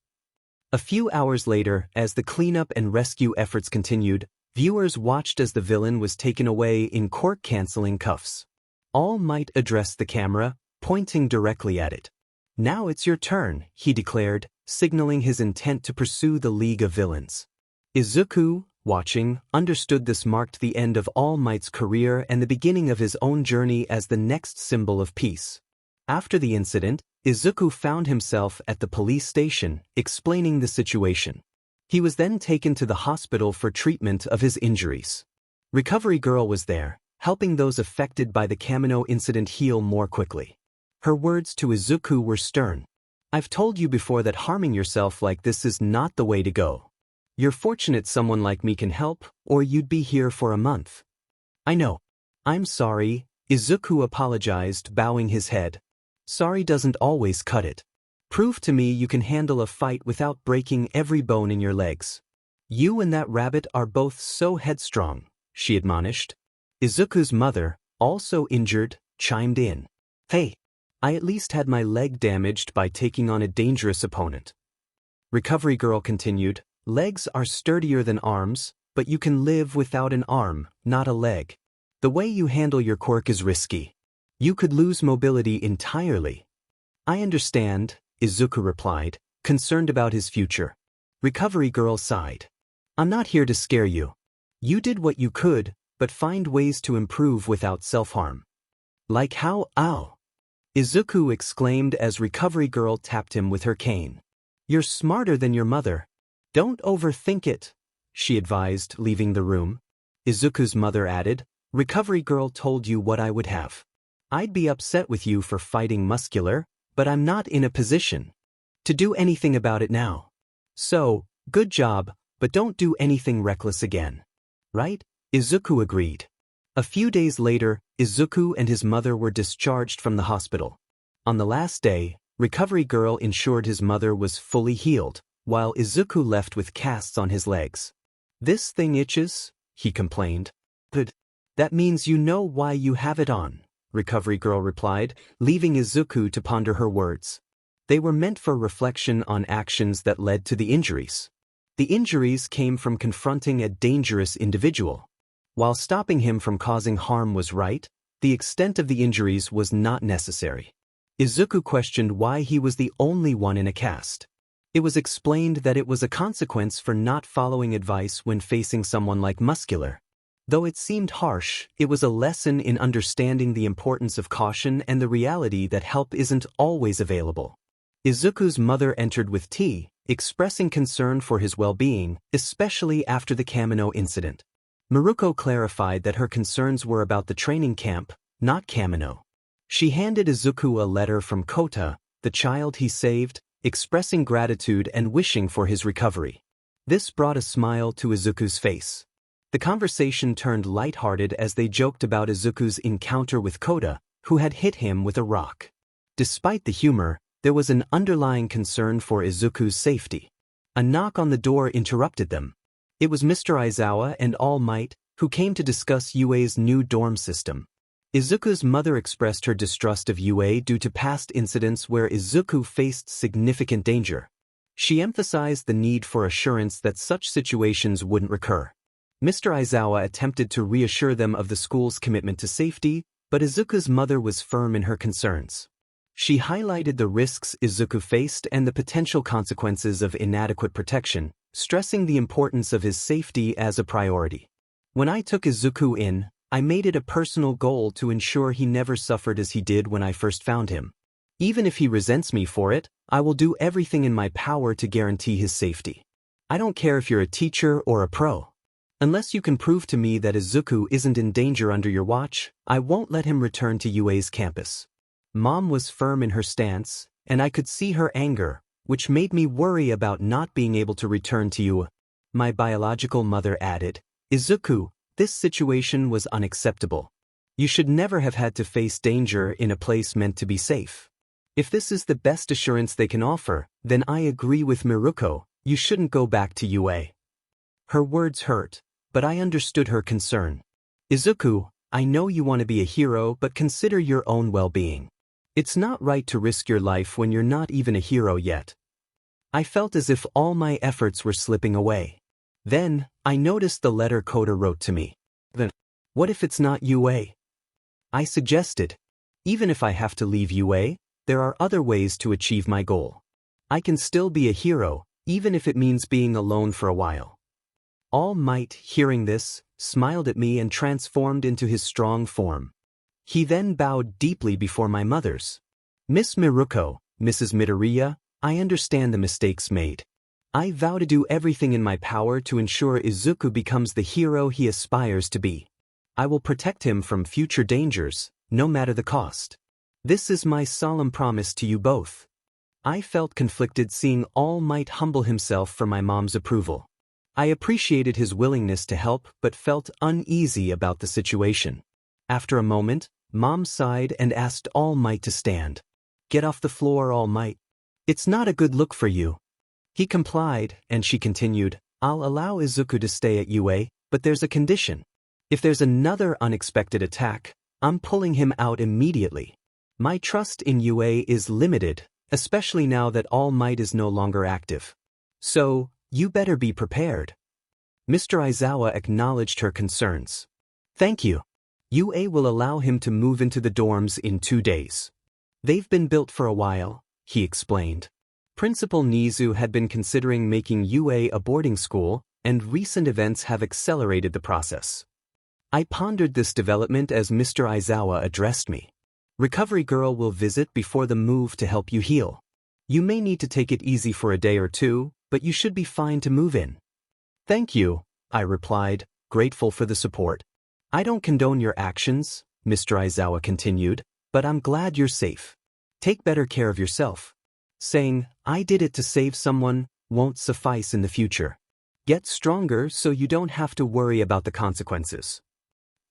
A few hours later, as the cleanup and rescue efforts continued, viewers watched as the villain was taken away in Quirk-canceling cuffs. All Might addressed the camera, pointing directly at it. Now it's your turn, he declared, signaling his intent to pursue the League of Villains. Izuku, watching, understood this marked the end of All Might's career and the beginning of his own journey as the next symbol of peace. After the incident, Izuku found himself at the police station, explaining the situation. He was then taken to the hospital for treatment of his injuries. Recovery Girl was there, helping those affected by the Kamino incident heal more quickly. Her words to Izuku were stern. "I've told you before that harming yourself like this is not the way to go. You're fortunate someone like me can help, or you'd be here for a month." "I know. I'm sorry," Izuku apologized, bowing his head. "Sorry doesn't always cut it. Prove to me you can handle a fight without breaking every bone in your legs. You and that rabbit are both so headstrong," she admonished. Izuku's mother, also injured, chimed in. "Hey, I at least had my leg damaged by taking on a dangerous opponent." Recovery Girl continued, "Legs are sturdier than arms, but you can live without an arm, not a leg. The way you handle your quirk is risky. You could lose mobility entirely." "I understand," Izuku replied, concerned about his future. Recovery Girl sighed. "I'm not here to scare you. You did what you could, but find ways to improve without self-harm." "Like how? Ow!" Izuku exclaimed as Recovery Girl tapped him with her cane. "You're smarter than your mother. Don't overthink it," she advised, leaving the room. Izuku's mother added, "Recovery Girl told you what I would have. I'd be upset with you for fighting muscular, but I'm not in a position to do anything about it now. So, good job, but don't do anything reckless again. Right?" Izuku agreed. A few days later, Izuku and his mother were discharged from the hospital. On the last day, Recovery Girl ensured his mother was fully healed, while Izuku left with casts on his legs. "This thing itches," he complained. "But that means you know why you have it on," Recovery Girl replied, leaving Izuku to ponder her words. They were meant for reflection on actions that led to the injuries. The injuries came from confronting a dangerous individual. While stopping him from causing harm was right, the extent of the injuries was not necessary. Izuku questioned why he was the only one in a cast. It was explained that it was a consequence for not following advice when facing someone like Muscular. Though it seemed harsh, it was a lesson in understanding the importance of caution and the reality that help isn't always available. Izuku's mother entered with tea, expressing concern for his well-being, especially after the Kamino incident. Miruko clarified that her concerns were about the training camp, not Kamino. She handed Izuku a letter from Kota, the child he saved, expressing gratitude and wishing for his recovery. This brought a smile to Izuku's face. The conversation turned lighthearted as they joked about Izuku's encounter with Kota, who had hit him with a rock. Despite the humor, there was an underlying concern for Izuku's safety. A knock on the door interrupted them. It was Mr. Aizawa and All Might, who came to discuss UA's new dorm system. Izuku's mother expressed her distrust of UA due to past incidents where Izuku faced significant danger. She emphasized the need for assurance that such situations wouldn't recur. Mr. Aizawa attempted to reassure them of the school's commitment to safety, but Izuku's mother was firm in her concerns. She highlighted the risks Izuku faced and the potential consequences of inadequate protection, stressing the importance of his safety as a priority. "When I took Izuku in, I made it a personal goal to ensure he never suffered as he did when I first found him. Even if he resents me for it, I will do everything in my power to guarantee his safety. I don't care if you're a teacher or a pro. Unless you can prove to me that Izuku isn't in danger under your watch, I won't let him return to UA's campus." Mom was firm in her stance, and I could see her anger, which made me worry about not being able to return to you. My biological mother added, "Izuku, this situation was unacceptable. You should never have had to face danger in a place meant to be safe. If this is the best assurance they can offer, then I agree with Miruko, you shouldn't go back to UA." Her words hurt, but I understood her concern. "Izuku, I know you want to be a hero, but consider your own well-being. It's not right to risk your life when you're not even a hero yet." I felt as if all my efforts were slipping away. Then, I noticed the letter Kota wrote to me. "What if it's not UA?" I suggested. "Even if I have to leave UA, there are other ways to achieve my goal. I can still be a hero, even if it means being alone for a while. All Might, hearing this, smiled at me and transformed into his strong form. He then bowed deeply before my mothers. Miss Miruko, Mrs. Midoriya, I understand the mistakes made. I vow to do everything in my power to ensure Izuku becomes the hero he aspires to be. I will protect him from future dangers, no matter the cost. This is my solemn promise to you both. I felt conflicted seeing All Might humble himself for my mom's approval. I appreciated his willingness to help but felt uneasy about the situation. After a moment, Mom sighed and asked All Might to stand. Get off the floor, All Might. It's not a good look for you. He complied, and she continued, I'll allow Izuku to stay at UA, but there's a condition. If there's another unexpected attack, I'm pulling him out immediately. My trust in UA is limited, especially now that All Might is no longer active. So, you better be prepared. Mr. Aizawa acknowledged her concerns. Thank you. UA will allow him to move into the dorms in 2 days. They've been built for a while, he explained. Principal Nizu had been considering making UA a boarding school, and recent events have accelerated the process. I pondered this development as Mr. Aizawa addressed me. Recovery Girl will visit before the move to help you heal. You may need to take it easy for a day or two, but you should be fine to move in. Thank you, I replied, grateful for the support. I don't condone your actions, Mr. Aizawa continued, but I'm glad you're safe. Take better care of yourself. Saying, I did it to save someone, won't suffice in the future. Get stronger so you don't have to worry about the consequences.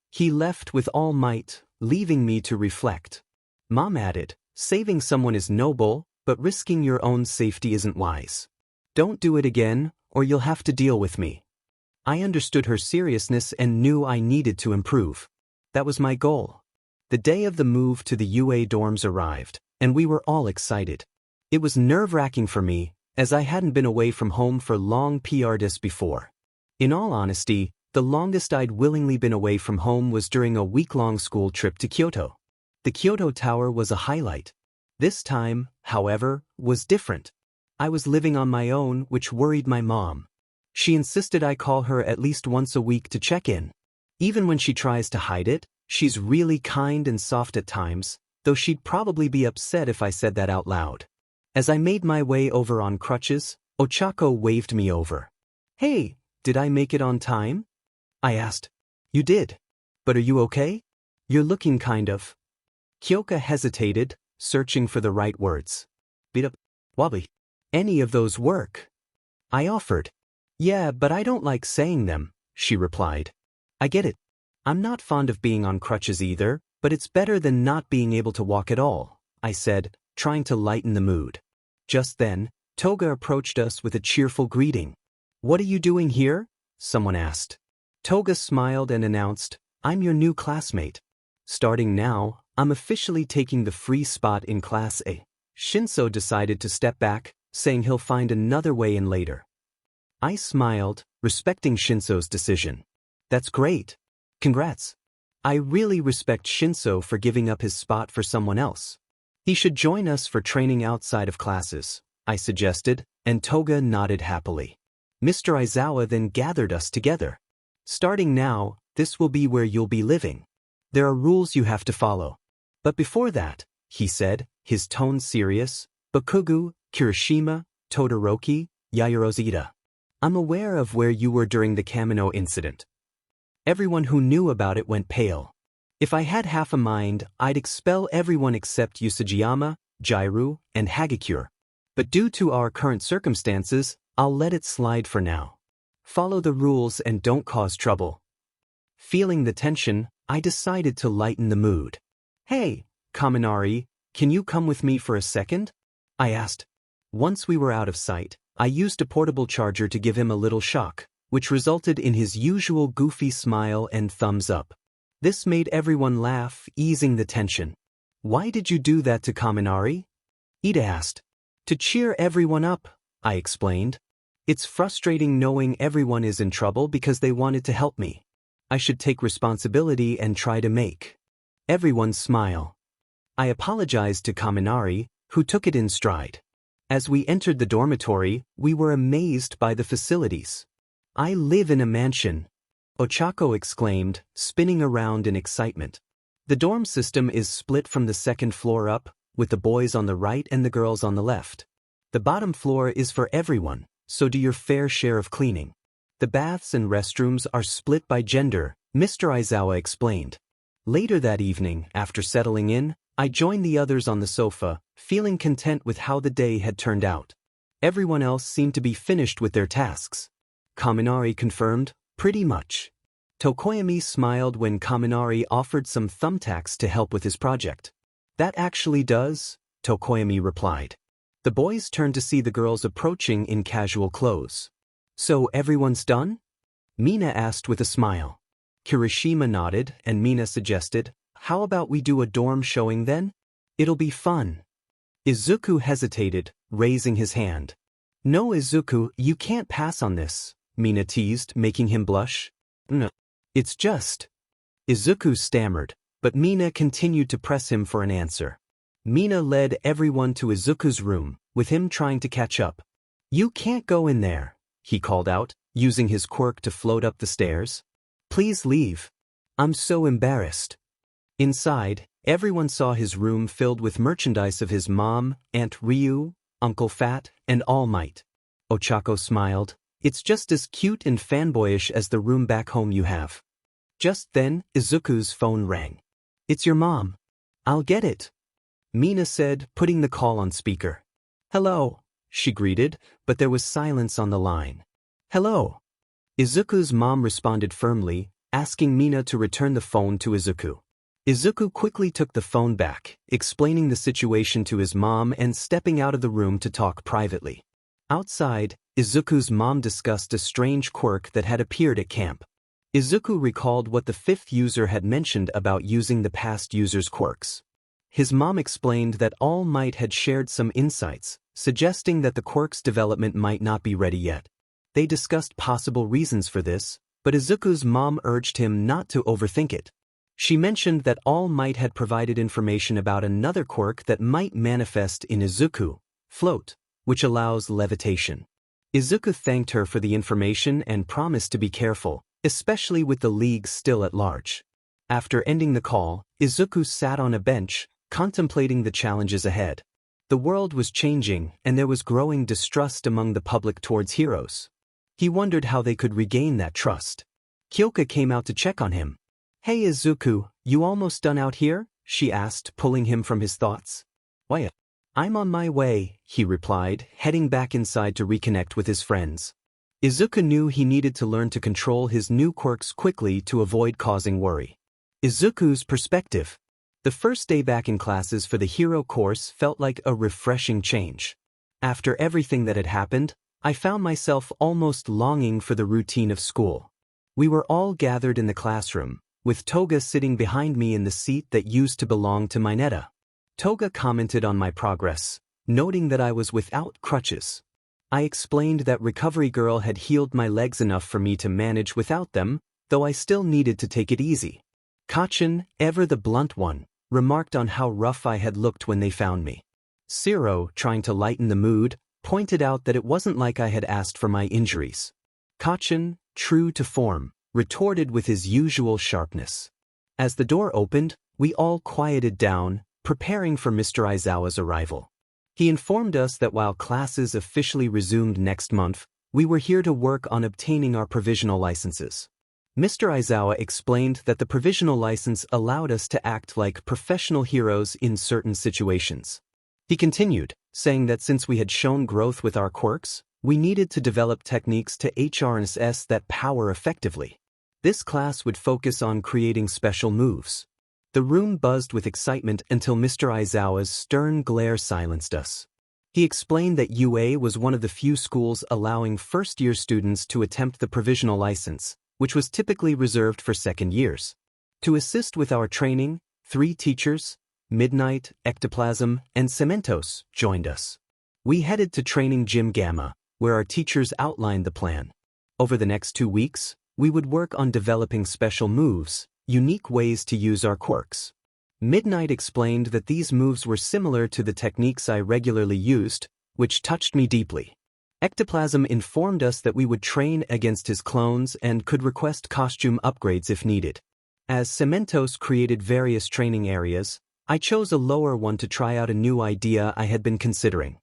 He left with All Might, leaving me to reflect. Mom added, saving someone is noble, but risking your own safety isn't wise. Don't do it again, or you'll have to deal with me. I understood her seriousness and knew I needed to improve. That was my goal. The day of the move to the UA dorms arrived, and we were all excited. It was nerve-wracking for me, as I hadn't been away from home for long PRs before. In all honesty, the longest I'd willingly been away from home was during a week-long school trip to Kyoto. The Kyoto Tower was a highlight. This time, however, was different. I was living on my own, which worried my mom. She insisted I call her at least once a week to check in. Even when she tries to hide it, she's really kind and soft at times, though she'd probably be upset if I said that out loud. As I made my way over on crutches, Ochako waved me over. Hey, did I make it on time? I asked. You did. But are you okay? You're looking kind of. Kyoka hesitated, searching for the right words. Beat up, wobbly. Any of those work. I offered. Yeah, but I don't like saying them, she replied. I get it. I'm not fond of being on crutches either, but it's better than not being able to walk at all, I said, trying to lighten the mood. Just then, Toga approached us with a cheerful greeting. What are you doing here? Someone asked. Toga smiled and announced, I'm your new classmate. Starting now, I'm officially taking the free spot in Class A. Shinso decided to step back, saying he'll find another way in later. I smiled, respecting Shinso's decision. That's great. Congrats. I really respect Shinso for giving up his spot for someone else. He should join us for training outside of classes, I suggested, and Toga nodded happily. Mr. Aizawa then gathered us together. Starting now, this will be where you'll be living. There are rules you have to follow. But before that, he said, his tone serious, Bakugo, Kirishima, Todoroki, Yairozita. I'm aware of where you were during the Kamino incident. Everyone who knew about it went pale. If I had half a mind, I'd expel everyone except Usajiyama, Jairu, and Hagakure. But due to our current circumstances, I'll let it slide for now. Follow the rules and don't cause trouble. Feeling the tension, I decided to lighten the mood. Hey, Kaminari, can you come with me for a second? I asked. Once we were out of sight, I used a portable charger to give him a little shock, which resulted in his usual goofy smile and thumbs up. This made everyone laugh, easing the tension. Why did you do that to Kaminari? Ida asked. To cheer everyone up, I explained. It's frustrating knowing everyone is in trouble because they wanted to help me. I should take responsibility and try to make everyone smile. I apologized to Kaminari, who took it in stride. As we entered the dormitory, we were amazed by the facilities. I live in a mansion, Ochako exclaimed, spinning around in excitement. The dorm system is split from the second floor up, with the boys on the right and the girls on the left. The bottom floor is for everyone, so do your fair share of cleaning. The baths and restrooms are split by gender, Mr. Aizawa explained. Later that evening, after settling in, I joined the others on the sofa, feeling content with how the day had turned out. Everyone else seemed to be finished with their tasks. Kaminari confirmed, pretty much. Tokoyami smiled when Kaminari offered some thumbtacks to help with his project. That actually does, Tokoyami replied. The boys turned to see the girls approaching in casual clothes. So everyone's done? Mina asked with a smile. Kirishima nodded, and Mina suggested, how about we do a dorm showing then? It'll be fun. Izuku hesitated, raising his hand. No, Izuku, you can't pass on this, Mina teased, making him blush. No. It's just. Izuku stammered, but Mina continued to press him for an answer. Mina led everyone to Izuku's room, with him trying to catch up. You can't go in there, he called out, using his quirk to float up the stairs. Please leave. I'm so embarrassed. Inside, everyone saw his room filled with merchandise of his mom, Aunt Ryu, Uncle Fat, and All Might. Ochako smiled. It's just as cute and fanboyish as the room back home you have. Just then, Izuku's phone rang. It's your mom. I'll get it, Mina said, putting the call on speaker. Hello, she greeted, but there was silence on the line. Hello. Izuku's mom responded firmly, asking Mina to return the phone to Izuku. Izuku quickly took the phone back, explaining the situation to his mom and stepping out of the room to talk privately. Outside, Izuku's mom discussed a strange quirk that had appeared at camp. Izuku recalled what the fifth user had mentioned about using the past user's quirks. His mom explained that All Might had shared some insights, suggesting that the quirk's development might not be ready yet. They discussed possible reasons for this, but Izuku's mom urged him not to overthink it. She mentioned that All Might had provided information about another quirk that might manifest in Izuku, Float, which allows levitation. Izuku thanked her for the information and promised to be careful, especially with the league still at large. After ending the call, Izuku sat on a bench, contemplating the challenges ahead. The world was changing, and there was growing distrust among the public towards heroes. He wondered how they could regain that trust. Kyoka came out to check on him. Hey Izuku, you almost done out here? She asked, pulling him from his thoughts. Why? I'm on my way, he replied, heading back inside to reconnect with his friends. Izuku knew he needed to learn to control his new quirks quickly to avoid causing worry. Izuku's perspective. The first day back in classes for the hero course felt like a refreshing change. After everything that had happened, I found myself almost longing for the routine of school. We were all gathered in the classroom, with Toga sitting behind me in the seat that used to belong to Mineta. Toga commented on my progress, noting that I was without crutches. I explained that Recovery Girl had healed my legs enough for me to manage without them, though I still needed to take it easy. Kachin, ever the blunt one, remarked on how rough I had looked when they found me. Siro, trying to lighten the mood, pointed out that it wasn't like I had asked for my injuries. Kachin, true to form, retorted with his usual sharpness. As the door opened, we all quieted down, preparing for Mr. Aizawa's arrival. He informed us that while classes officially resumed next month, we were here to work on obtaining our provisional licenses. Mr. Aizawa explained that the provisional license allowed us to act like professional heroes in certain situations. He continued, saying that since we had shown growth with our quirks, we needed to develop techniques to harness that power effectively. This class would focus on creating special moves. The room buzzed with excitement until Mr. Aizawa's stern glare silenced us. He explained that UA was one of the few schools allowing first-year students to attempt the provisional license, which was typically reserved for second years. To assist with our training, 3 teachers, Midnight, Ectoplasm, and Cementos, joined us. We headed to Training Gym Gamma, where our teachers outlined the plan. Over the next 2 weeks, we would work on developing special moves, unique ways to use our quirks. Midnight explained that these moves were similar to the techniques I regularly used, which touched me deeply. Ectoplasm informed us that we would train against his clones and could request costume upgrades if needed. As Cementos created various training areas, I chose a lower one to try out a new idea I had been considering.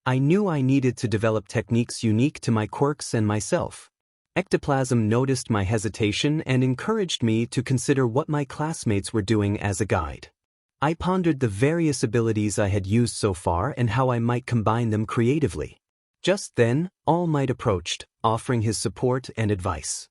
I knew I needed to develop techniques unique to my quirks and myself. Ectoplasm noticed my hesitation and encouraged me to consider what my classmates were doing as a guide. I pondered the various abilities I had used so far and how I might combine them creatively. Just then, All Might approached, offering his support and advice.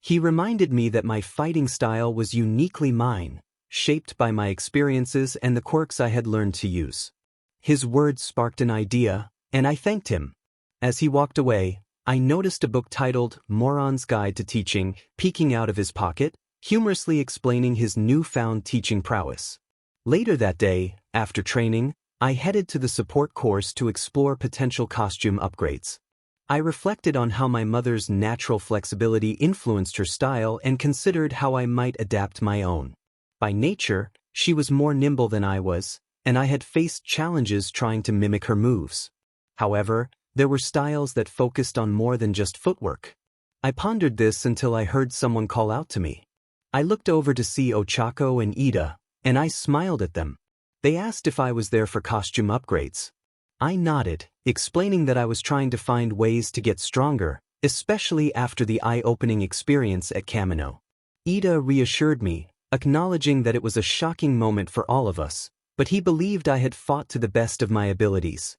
He reminded me that my fighting style was uniquely mine, shaped by my experiences and the quirks I had learned to use. His words sparked an idea, and I thanked him. As he walked away, I noticed a book titled Moron's Guide to Teaching peeking out of his pocket, humorously explaining his newfound teaching prowess. Later that day, after training, I headed to the support course to explore potential costume upgrades. I reflected on how my mother's natural flexibility influenced her style and considered how I might adapt my own. By nature, she was more nimble than I was, and I had faced challenges trying to mimic her moves. However, there were styles that focused on more than just footwork. I pondered this until I heard someone call out to me. I looked over to see Ochako and Ida, and I smiled at them. They asked if I was there for costume upgrades. I nodded, explaining that I was trying to find ways to get stronger, especially after the eye-opening experience at Kamino. Ida reassured me, acknowledging that it was a shocking moment for all of us, but he believed I had fought to the best of my abilities.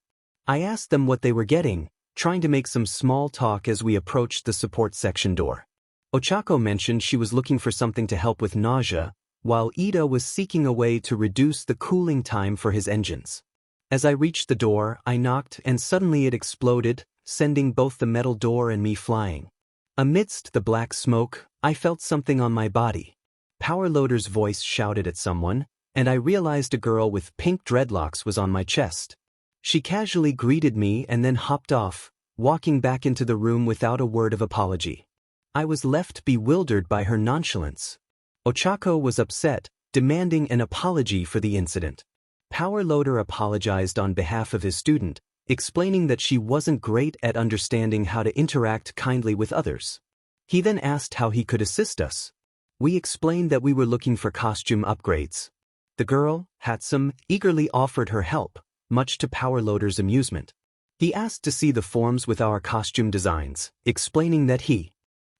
I asked them what they were getting, trying to make some small talk as we approached the support section door. Ochako mentioned she was looking for something to help with nausea, while Ida was seeking a way to reduce the cooling time for his engines. As I reached the door, I knocked and suddenly it exploded, sending both the metal door and me flying. Amidst the black smoke, I felt something on my body. Powerloader's voice shouted at someone, and I realized a girl with pink dreadlocks was on my chest. She casually greeted me and then hopped off, walking back into the room without a word of apology. I was left bewildered by her nonchalance. Ochako was upset, demanding an apology for the incident. Powerloader apologized on behalf of his student, explaining that she wasn't great at understanding how to interact kindly with others. He then asked how he could assist us. We explained that we were looking for costume upgrades. The girl, Hatsum, eagerly offered her help, much to Powerloader's amusement. He asked to see the forms with our costume designs, explaining that he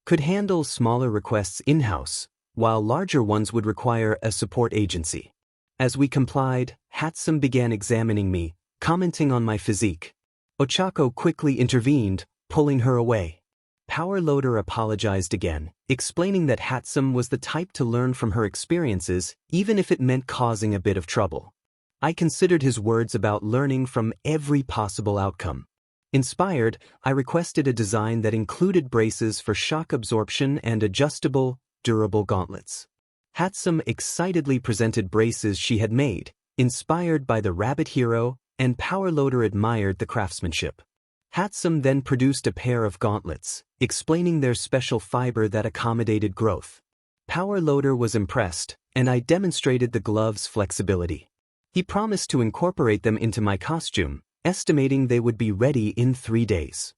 could handle smaller requests in-house, while larger ones would require a support agency. As we complied, Hatsum began examining me, commenting on my physique. Ochako quickly intervened, pulling her away. Powerloader apologized again, explaining that Hatsum was the type to learn from her experiences, even if it meant causing a bit of trouble. I considered his words about learning from every possible outcome. Inspired, I requested a design that included braces for shock absorption and adjustable, durable gauntlets. Hatsum excitedly presented braces she had made, inspired by the Rabbit Hero, and Powerloader admired the craftsmanship. Hatsum then produced a pair of gauntlets, explaining their special fiber that accommodated growth. Powerloader was impressed, and I demonstrated the gloves' flexibility. He promised to incorporate them into my costume, estimating they would be ready in 3 days.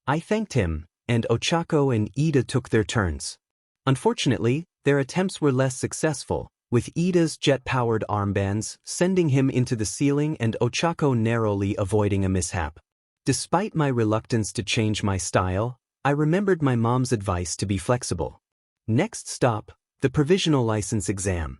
I thanked him, and Ochako and Ida took their turns. Unfortunately, their attempts were less successful, with Ida's jet-powered armbands sending him into the ceiling and Ochako narrowly avoiding a mishap. Despite my reluctance to change my style, I remembered my mom's advice to be flexible. Next stop, the provisional license exam.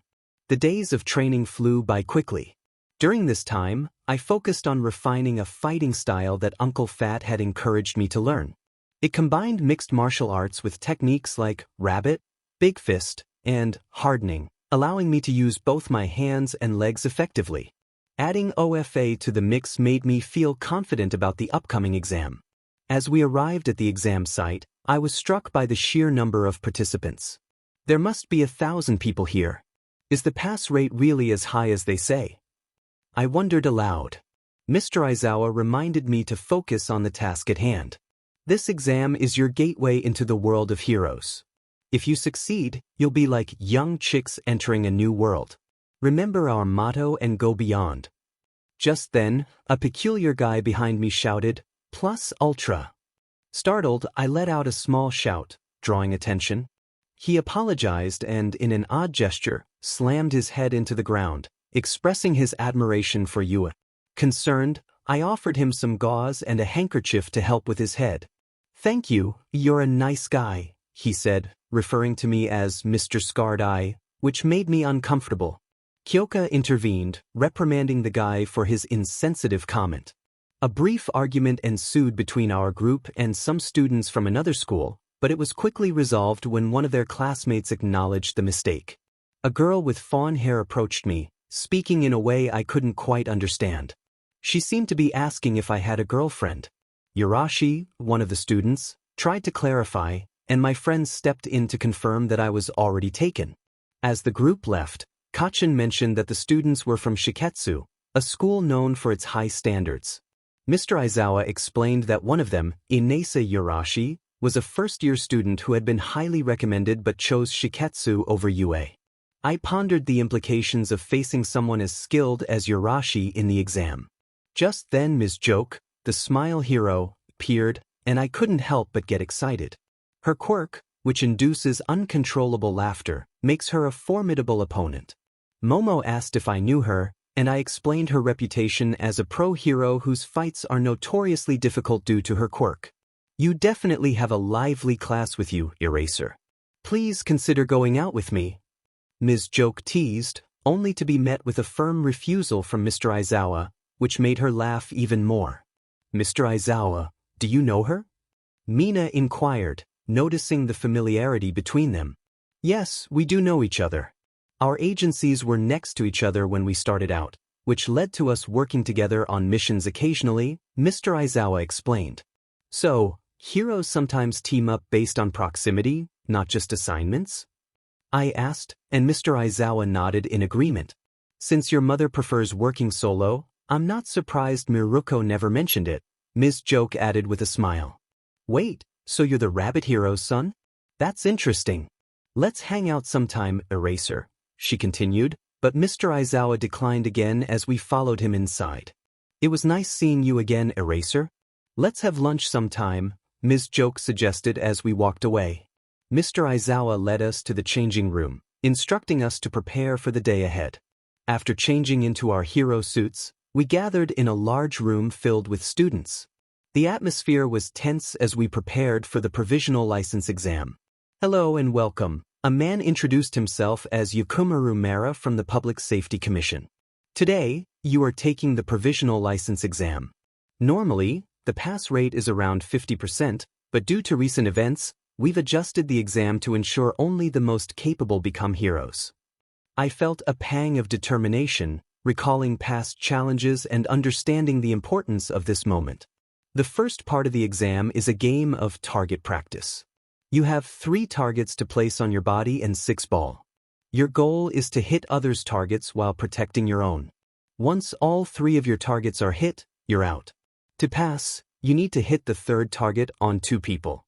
The days of training flew by quickly. During this time, I focused on refining a fighting style that Uncle Fat had encouraged me to learn. It combined mixed martial arts with techniques like rabbit, big fist, and hardening, allowing me to use both my hands and legs effectively. Adding OFA to the mix made me feel confident about the upcoming exam. As we arrived at the exam site, I was struck by the sheer number of participants. There must be 1,000 people here. Is the pass rate really as high as they say? I wondered aloud. Mr. Aizawa reminded me to focus on the task at hand. This exam is your gateway into the world of heroes. If you succeed, you'll be like young chicks entering a new world. Remember our motto and go beyond. Just then, a peculiar guy behind me shouted, "Plus Ultra." Startled, I let out a small shout, drawing attention. He apologized and, in an odd gesture, slammed his head into the ground, expressing his admiration for you. Concerned, I offered him some gauze and a handkerchief to help with his head. "Thank you, you're a nice guy," he said, referring to me as Mr. Scarred Eye, which made me uncomfortable. Kyoka intervened, reprimanding the guy for his insensitive comment. A brief argument ensued between our group and some students from another school, but it was quickly resolved when one of their classmates acknowledged the mistake. A girl with fawn hair approached me, speaking in a way I couldn't quite understand. She seemed to be asking if I had a girlfriend. Yurashi, one of the students, tried to clarify, and my friend stepped in to confirm that I was already taken. As the group left, Kachin mentioned that the students were from Shiketsu, a school known for its high standards. Mr. Aizawa explained that one of them, Inese Yurashi, was a first-year student who had been highly recommended but chose Shiketsu over UA. I pondered the implications of facing someone as skilled as Yurashi in the exam. Just then Ms. Joke, the smile hero, appeared, and I couldn't help but get excited. Her quirk, which induces uncontrollable laughter, makes her a formidable opponent. Momo asked if I knew her, and I explained her reputation as a pro hero whose fights are notoriously difficult due to her quirk. "You definitely have a lively class with you, Eraser. Please consider going out with me," Ms. Joke teased, only to be met with a firm refusal from Mr. Aizawa, which made her laugh even more. "Mr. Aizawa, do you know her?" Mina inquired, noticing the familiarity between them. "Yes, we do know each other. Our agencies were next to each other when we started out, which led to us working together on missions occasionally," Mr. Aizawa explained. "So, heroes sometimes team up based on proximity, not just assignments?" I asked, and Mr. Aizawa nodded in agreement. "Since your mother prefers working solo, I'm not surprised Miruko never mentioned it," Ms. Joke added with a smile. "Wait, so you're the rabbit hero's son? That's interesting. Let's hang out sometime, Eraser," she continued, but Mr. Aizawa declined again as we followed him inside. "It was nice seeing you again, Eraser. Let's have lunch sometime," Ms. Joke suggested as we walked away. Mr. Aizawa led us to the changing room, instructing us to prepare for the day ahead. After changing into our hero suits, we gathered in a large room filled with students. The atmosphere was tense as we prepared for the provisional license exam. "Hello and welcome," a man introduced himself as Yukumaru Mara from the Public Safety Commission. "Today, you are taking the provisional license exam. Normally, the pass rate is around 50%, but due to recent events, we've adjusted the exam to ensure only the most capable become heroes." I felt a pang of determination, recalling past challenges and understanding the importance of this moment. The first part of the exam is a game of target practice. You have 3 targets to place on your body and 6 ball. Your goal is to hit others' targets while protecting your own. Once all 3 of your targets are hit, you're out. To pass, you need to hit the 3rd target on 2 people.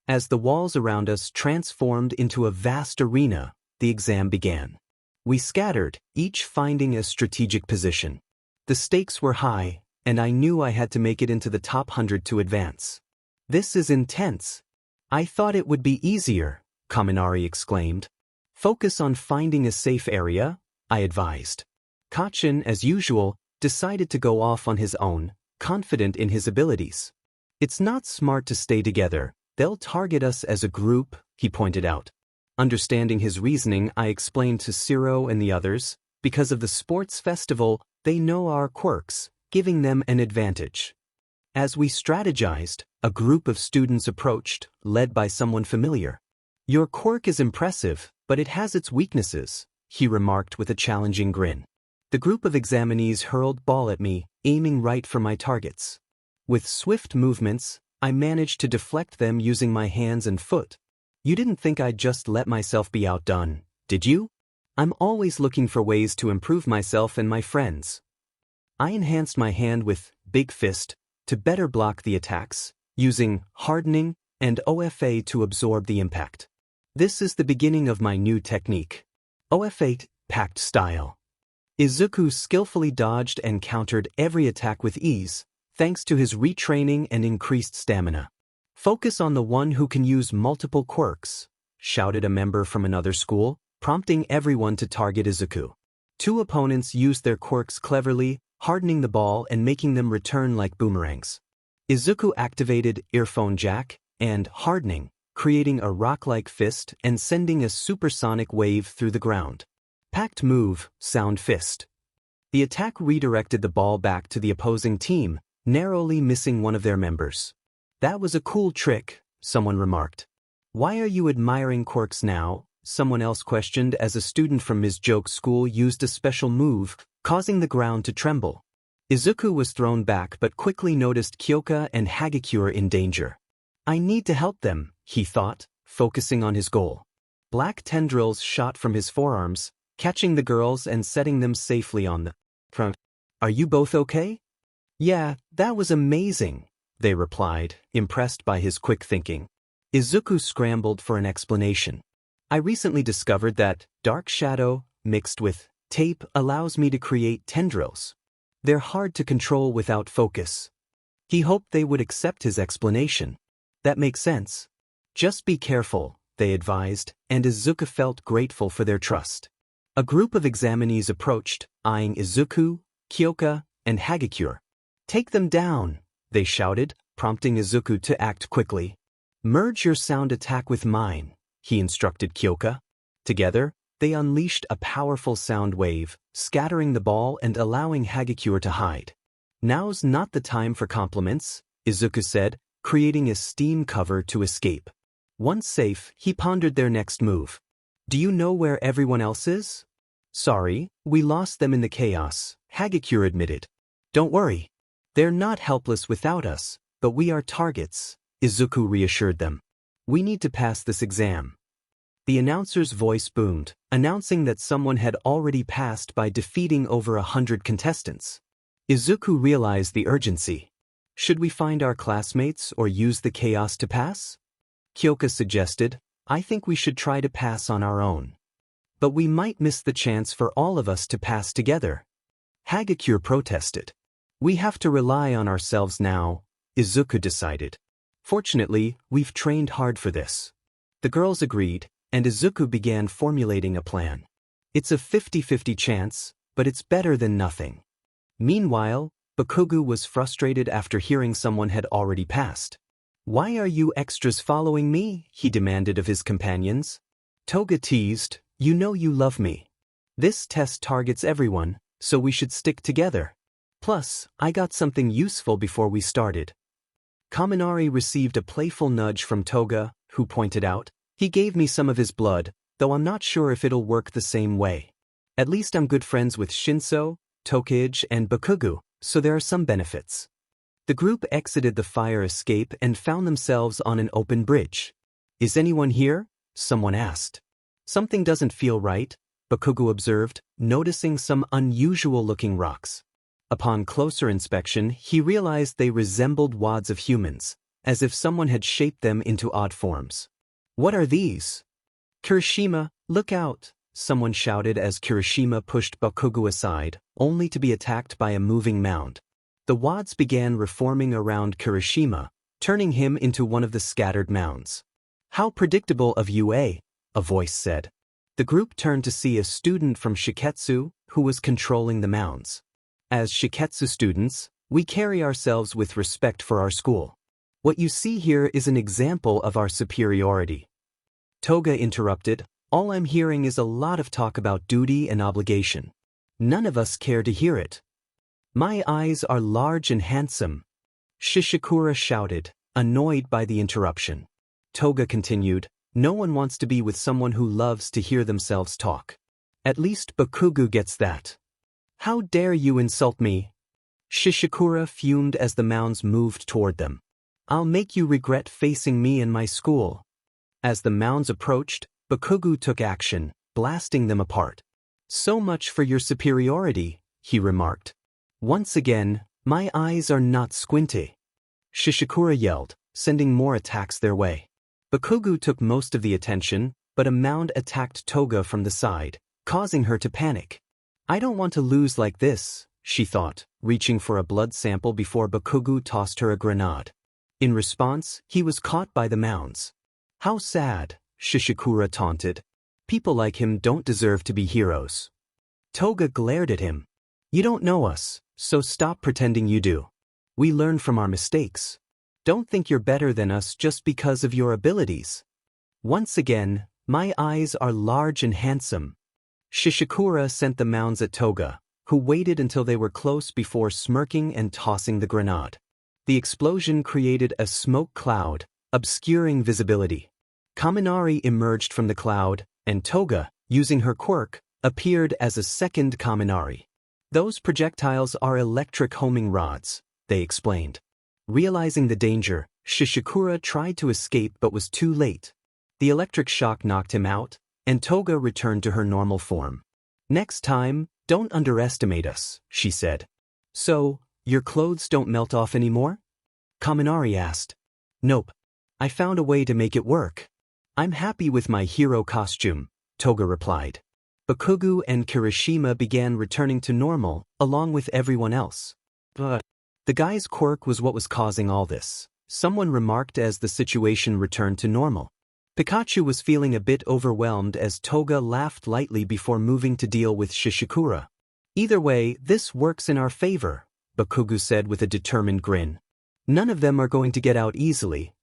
As the walls around us transformed into a vast arena, the exam began. We scattered, each finding a strategic position. The stakes were high, and I knew I had to make it into the top 100 to advance. "This is intense. I thought it would be easier," Kaminari exclaimed. "Focus on finding a safe area," I advised. Kachin, as usual, decided to go off on his own, confident in his abilities. "It's not smart to stay together. They'll target us as a group," he pointed out. Understanding his reasoning, I explained to Siro and the others, because of the sports festival, they know our quirks, giving them an advantage. As we strategized, a group of students approached, led by someone familiar. "Your quirk is impressive, but it has its weaknesses," he remarked with a challenging grin. The group of examinees hurled ball at me, aiming right for my targets. With swift movements, I managed to deflect them using my hands and foot. "You didn't think I'd just let myself be outdone, did you? I'm always looking for ways to improve myself and my friends." I enhanced my hand with Big Fist to better block the attacks, using Hardening and OFA to absorb the impact. This is the beginning of my new technique. OFA, Packed Style. Izuku skillfully dodged and countered every attack with ease, thanks to his retraining and increased stamina. Focus on the one who can use multiple quirks, shouted a member from another school, prompting everyone to target Izuku. Two opponents used their quirks cleverly, hardening the ball and making them return like boomerangs. Izuku activated Earphone Jack and Hardening, creating a rock-like fist and sending a supersonic wave through the ground. Packed Move, Sound Fist. The attack redirected the ball back to the opposing team, narrowly missing one of their members. That was a cool trick, someone remarked. Why are you admiring quirks now? Someone else questioned as a student from Ms. Joke's school used a special move, causing the ground to tremble. Izuku was thrown back but quickly noticed Kyoka and Hagakure in danger. I need to help them, he thought, focusing on his goal. Black tendrils shot from his forearms, catching the girls and setting them safely on the front. Are you both okay? Yeah, that was amazing, they replied, impressed by his quick thinking. Izuku scrambled for an explanation. I recently discovered that dark shadow, mixed with tape, allows me to create tendrils. They're hard to control without focus. He hoped they would accept his explanation. That makes sense. Just be careful, they advised, and Izuku felt grateful for their trust. A group of examinees approached, eyeing Izuku, Kyoka, and Hagakure. Take them down, they shouted, prompting Izuku to act quickly. Merge your sound attack with mine, he instructed Kyoka. Together, they unleashed a powerful sound wave, scattering the ball and allowing Hagakure to hide. Now's not the time for compliments, Izuku said, creating a steam cover to escape. Once safe, he pondered their next move. Do you know where everyone else is? Sorry, we lost them in the chaos, Hagakure admitted. Don't worry. They're not helpless without us, but we are targets, Izuku reassured them. We need to pass this exam. The announcer's voice boomed, announcing that someone had already passed by defeating over 100 contestants. Izuku realized the urgency. Should we find our classmates or use the chaos to pass? Kyoka suggested, I think we should try to pass on our own. But we might miss the chance for all of us to pass together. Hagakure protested. We have to rely on ourselves now, Izuku decided. Fortunately, we've trained hard for this. The girls agreed, and Izuku began formulating a plan. It's a 50-50 chance, but it's better than nothing. Meanwhile, Bakugo was frustrated after hearing someone had already passed. Why are you extras following me? He demanded of his companions. Toga teased, you know you love me. This test targets everyone, so we should stick together. Plus, I got something useful before we started. Kaminari received a playful nudge from Toga, who pointed out, he gave me some of his blood, though I'm not sure if it'll work the same way. At least I'm good friends with Shinso, Tokage, and Bakugo, so there are some benefits. The group exited the fire escape and found themselves on an open bridge. Is anyone here? Someone asked. Something doesn't feel right, Bakugo observed, noticing some unusual-looking rocks. Upon closer inspection, he realized they resembled wads of humans, as if someone had shaped them into odd forms. What are these? Kirishima, look out! Someone shouted as Kirishima pushed Bakugo aside, only to be attacked by a moving mound. The wads began reforming around Kirishima, turning him into one of the scattered mounds. How predictable of you, a voice said. The group turned to see a student from Shiketsu, who was controlling the mounds. As Shiketsu students, we carry ourselves with respect for our school. What you see here is an example of our superiority. Toga interrupted, all I'm hearing is a lot of talk about duty and obligation. None of us care to hear it. My eyes are large and handsome. Shishikura shouted, annoyed by the interruption. Toga continued, no one wants to be with someone who loves to hear themselves talk. At least Bakugo gets that. How dare you insult me? Shishikura fumed as the mounds moved toward them. I'll make you regret facing me in my school. As the mounds approached, Bakugo took action, blasting them apart. So much for your superiority, he remarked. Once again, my eyes are not squinty. Shishikura yelled, sending more attacks their way. Bakugo took most of the attention, but a mound attacked Toga from the side, causing her to panic. I don't want to lose like this, she thought, reaching for a blood sample before Bakugo tossed her a grenade. In response, he was caught by the mounds. How sad, Shishikura taunted. People like him don't deserve to be heroes. Toga glared at him. You don't know us, so stop pretending you do. We learn from our mistakes. Don't think you're better than us just because of your abilities. Once again, my eyes are large and handsome. Shishikura sent the mounds at Toga, who waited until they were close before smirking and tossing the grenade. The explosion created a smoke cloud, obscuring visibility. Kaminari emerged from the cloud, and Toga, using her quirk, appeared as a second Kaminari. Those projectiles are electric homing rods, they explained. Realizing the danger, Shishikura tried to escape but was too late. The electric shock knocked him out, and Toga returned to her normal form. Next time, don't underestimate us, she said. So, your clothes don't melt off anymore? Kaminari asked. Nope. I found a way to make it work. I'm happy with my hero costume, Toga replied. Bakugo and Kirishima began returning to normal, along with everyone else. But the guy's quirk was what was causing all this, someone remarked as the situation returned to normal. Pikachu was feeling a bit overwhelmed as Toga laughed lightly before moving to deal with Shishikura. Either way, this works in our favor, Bakugo said with a determined grin. None of them are going to get out easily.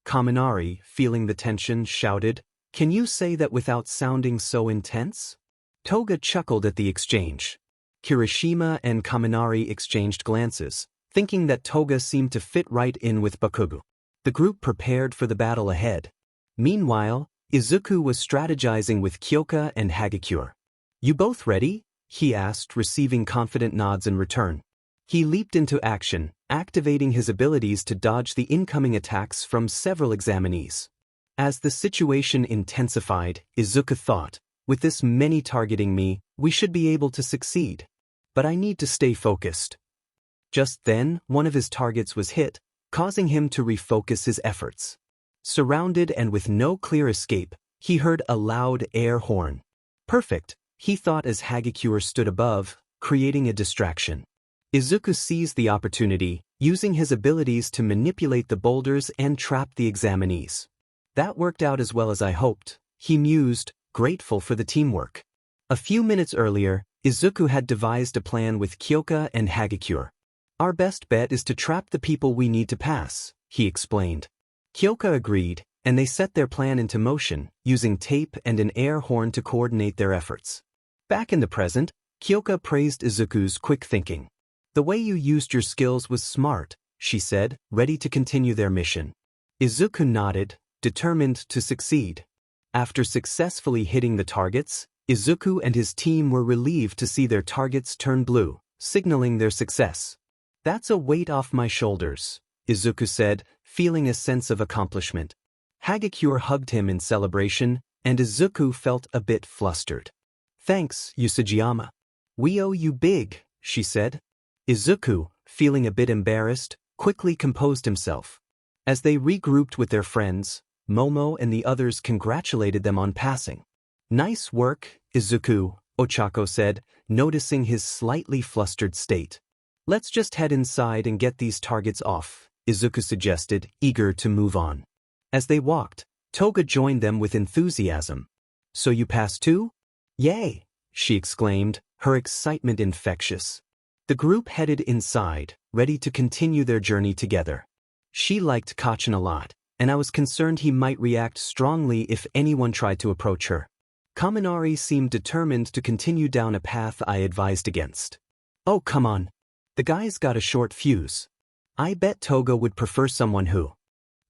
Kaminari, feeling the tension, shouted, Can you say that without sounding so intense? Toga chuckled at the exchange. Kirishima and Kaminari exchanged glances, thinking that Toga seemed to fit right in with Bakugo. The group prepared for the battle ahead. Meanwhile, Izuku was strategizing with Kyoka and Hagakure. You both ready? He asked, receiving confident nods in return. He leaped into action, activating his abilities to dodge the incoming attacks from several examinees. As the situation intensified, Izuku thought, with this many targeting me, we should be able to succeed. But I need to stay focused. Just then, one of his targets was hit, causing him to refocus his efforts. Surrounded and with no clear escape, he heard a loud air horn. Perfect, he thought as Hagakure stood above, creating a distraction. Izuku seized the opportunity, using his abilities to manipulate the boulders and trap the examinees. That worked out as well as I hoped, he mused, grateful for the teamwork. A few minutes earlier, Izuku had devised a plan with Kyoka and Hagakure. Our best bet is to trap the people we need to pass, he explained. Kyoka agreed, and they set their plan into motion, using tape and an air horn to coordinate their efforts. Back in the present, Kyoka praised Izuku's quick thinking. The way you used your skills was smart, she said, ready to continue their mission. Izuku nodded, determined to succeed. After successfully hitting the targets, Izuku and his team were relieved to see their targets turn blue, signaling their success. That's a weight off my shoulders, Izuku said, feeling a sense of accomplishment. Hagakure hugged him in celebration, and Izuku felt a bit flustered. Thanks, Usajiyama. We owe you big, she said. Izuku, feeling a bit embarrassed, quickly composed himself. As they regrouped with their friends, Momo and the others congratulated them on passing. Nice work, Izuku, Ochako said, noticing his slightly flustered state. Let's just head inside and get these targets off, Izuku suggested, eager to move on. As they walked, Toga joined them with enthusiasm. So you passed too? Yay, she exclaimed, her excitement infectious. The group headed inside, ready to continue their journey together. She liked Kacchan a lot, and I was concerned he might react strongly if anyone tried to approach her. Kaminari seemed determined to continue down a path I advised against. Oh, come on. The guy's got a short fuse. I bet Toga would prefer someone who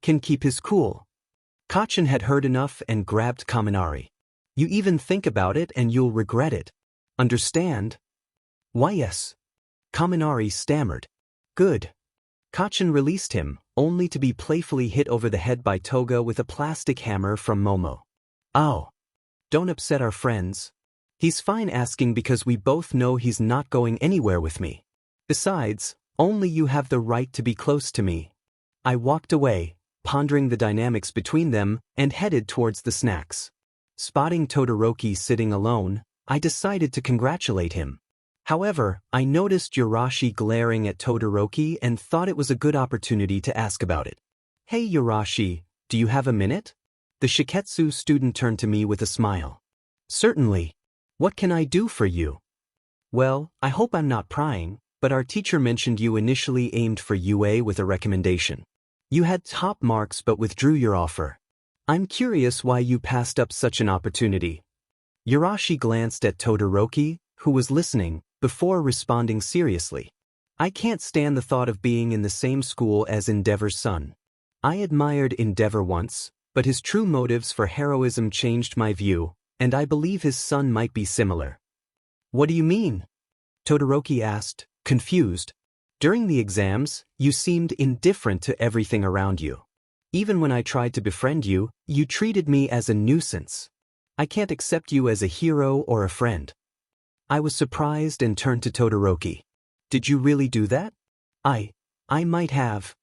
can keep his cool. Kacchan had heard enough and grabbed Kaminari. You even think about it and you'll regret it. Understand? Why yes. Kaminari stammered. Good. Kacchan released him, only to be playfully hit over the head by Toga with a plastic hammer from Momo. Oh. Don't upset our friends. He's fine asking because we both know he's not going anywhere with me. Besides, only you have the right to be close to me. I walked away, pondering the dynamics between them, and headed towards the snacks. Spotting Todoroki sitting alone, I decided to congratulate him. However, I noticed Yurashi glaring at Todoroki and thought it was a good opportunity to ask about it. Hey Yurashi, do you have a minute? The Shiketsu student turned to me with a smile. Certainly. What can I do for you? Well, I hope I'm not prying, but our teacher mentioned you initially aimed for UA with a recommendation. You had top marks but withdrew your offer. I'm curious why you passed up such an opportunity. Yurashi glanced at Todoroki, who was listening, before responding seriously. I can't stand the thought of being in the same school as Endeavor's son. I admired Endeavor once, but his true motives for heroism changed my view, and I believe his son might be similar. What do you mean? Todoroki asked, confused. During the exams, you seemed indifferent to everything around you. Even when I tried to befriend you, you treated me as a nuisance. I can't accept you as a hero or a friend. I was surprised and turned to Todoroki. Did you really do that? I might have.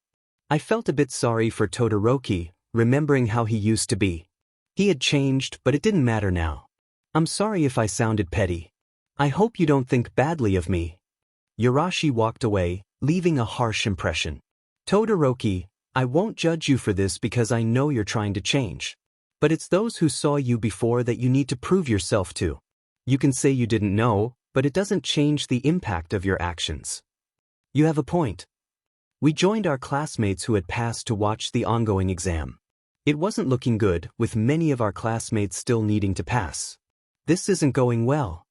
I felt a bit sorry for Todoroki, remembering how he used to be. He had changed, but it didn't matter now. I'm sorry if I sounded petty. I hope you don't think badly of me. Yurashi walked away, leaving a harsh impression. Todoroki, I won't judge you for this because I know you're trying to change. But it's those who saw you before that you need to prove yourself to. You can say you didn't know, but it doesn't change the impact of your actions. You have a point. We joined our classmates who had passed to watch the ongoing exam. It wasn't looking good, with many of our classmates still needing to pass. This isn't going well.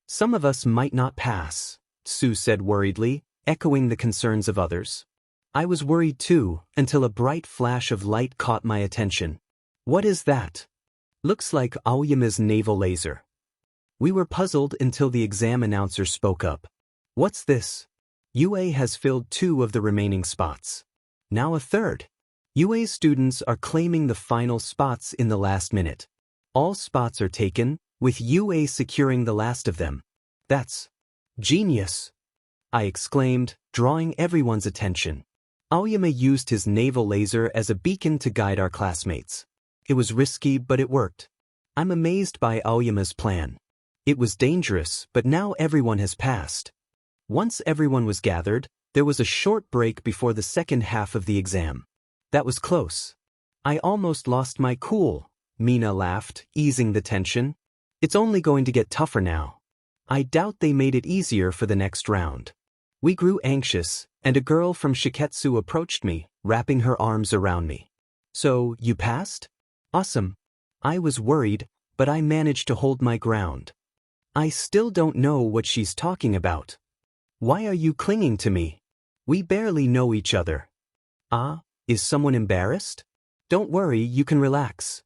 Some of us might not pass, Sue said worriedly, echoing the concerns of others. I was worried too, until a bright flash of light caught my attention. What is that? Looks like Aoyama's naval laser. We were puzzled until the exam announcer spoke up. What's this? UA has filled 2 of the remaining spots. Now a third. UA students are claiming the final spots in the last minute. All spots are taken, with UA securing the last of them. That's genius, I exclaimed, drawing everyone's attention. Aoyama used his naval laser as a beacon to guide our classmates. It was risky, but it worked. I'm amazed by Aoyama's plan. It was dangerous, but now everyone has passed. Once everyone was gathered, there was a short break before the second half of the exam. That was close. I almost lost my cool, Mina laughed, easing the tension. It's only going to get tougher now. I doubt they made it easier for the next round. We grew anxious, and a girl from Shiketsu approached me, wrapping her arms around me. So, you passed? Awesome. I was worried, but I managed to hold my ground. I still don't know what she's talking about. Why are you clinging to me? We barely know each other. Is someone embarrassed? Don't worry, you can relax.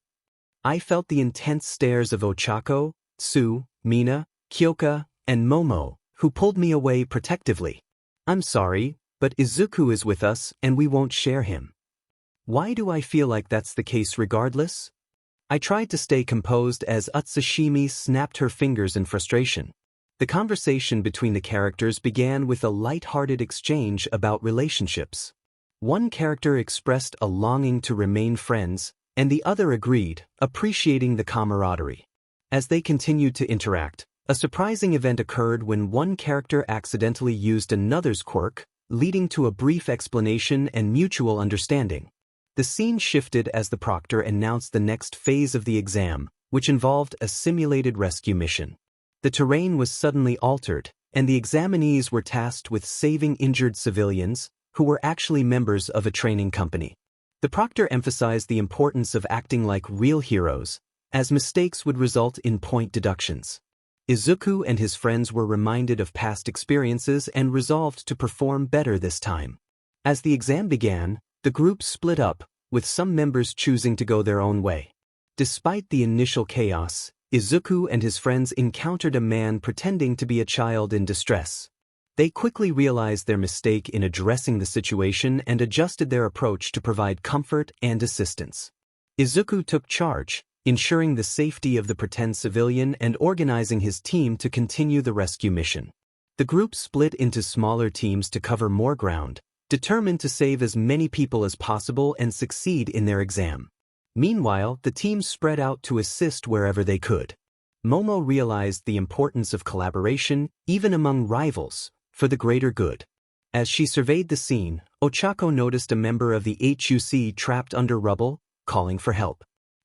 I felt the intense stares of Ochako, Sue, Mina, Kyoka, and Momo, who pulled me away protectively. I'm sorry, but Izuku is with us and we won't share him. Why do I feel like that's the case regardless? I tried to stay composed as Utsushimi snapped her fingers in frustration. The conversation between the characters began with a light-hearted exchange about relationships. One character expressed a longing to remain friends, and the other agreed, appreciating the camaraderie. As they continued to interact, a surprising event occurred when one character accidentally used another's quirk, leading to a brief explanation and mutual understanding. The scene shifted as the proctor announced the next phase of the exam, which involved a simulated rescue mission. The terrain was suddenly altered, and the examinees were tasked with saving injured civilians, who were actually members of a training company. The proctor emphasized the importance of acting like real heroes, as mistakes would result in point deductions. Izuku and his friends were reminded of past experiences and resolved to perform better this time. As the exam began, the group split up, with some members choosing to go their own way. Despite the initial chaos, Izuku and his friends encountered a man pretending to be a child in distress. They quickly realized their mistake in addressing the situation and adjusted their approach to provide comfort and assistance. Izuku took charge, ensuring the safety of the pretend civilian and organizing his team to continue the rescue mission. The group split into smaller teams to cover more ground, determined to save as many people as possible and succeed in their exam. Meanwhile, the teams spread out to assist wherever they could. Momo realized the importance of collaboration, even among rivals, for the greater good. As she surveyed the scene, Ochako noticed a member of the HUC trapped under rubble, calling for help.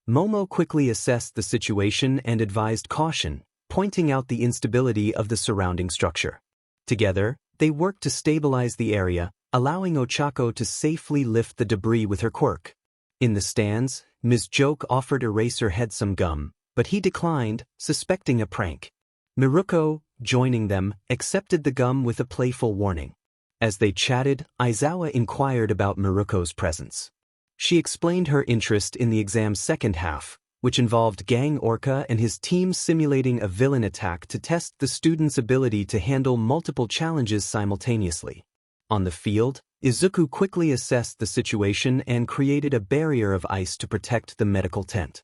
Momo quickly assessed the situation and advised caution, pointing out the instability of the surrounding structure. Together, they worked to stabilize the area, allowing Ochako to safely lift the debris with her quirk. In the stands, Ms. Joke offered Eraserhead some gum, but he declined, suspecting a prank. Miruko, joining them, accepted the gum with a playful warning. As they chatted, Aizawa inquired about Miruko's presence. She explained her interest in the exam's second half, which involved Gang Orca and his team simulating a villain attack to test the students' ability to handle multiple challenges simultaneously. On the field, Izuku quickly assessed the situation and created a barrier of ice to protect the medical tent.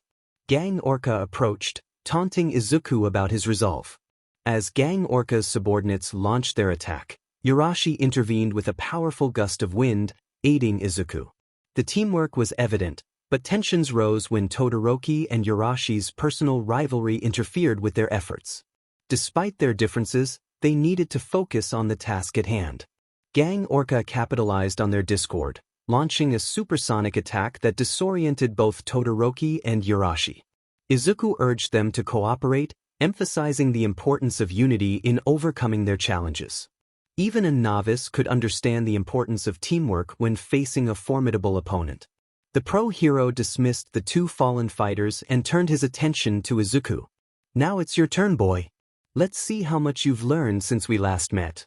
Gang Orca approached, taunting Izuku about his resolve. As Gang Orca's subordinates launched their attack, Urashi intervened with a powerful gust of wind, aiding Izuku. The teamwork was evident, but tensions rose when Todoroki and Urashi's personal rivalry interfered with their efforts. Despite their differences, they needed to focus on the task at hand. Gang Orca capitalized on their discord, launching a supersonic attack that disoriented both Todoroki and Urashi. Izuku urged them to cooperate, emphasizing the importance of unity in overcoming their challenges. Even a novice could understand the importance of teamwork when facing a formidable opponent. The pro-hero dismissed the two fallen fighters and turned his attention to Izuku. "Now it's your turn, boy. Let's see how much you've learned since we last met."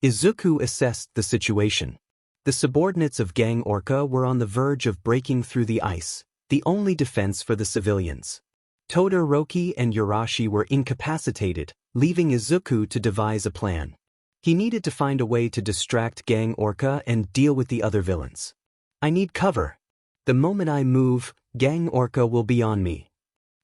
Izuku assessed the situation. The subordinates of Gang Orca were on the verge of breaking through the ice, the only defense for the civilians. Todoroki and Urashi were incapacitated, leaving Izuku to devise a plan. He needed to find a way to distract Gang Orca and deal with the other villains. "I need cover. The moment I move, Gang Orca will be on me."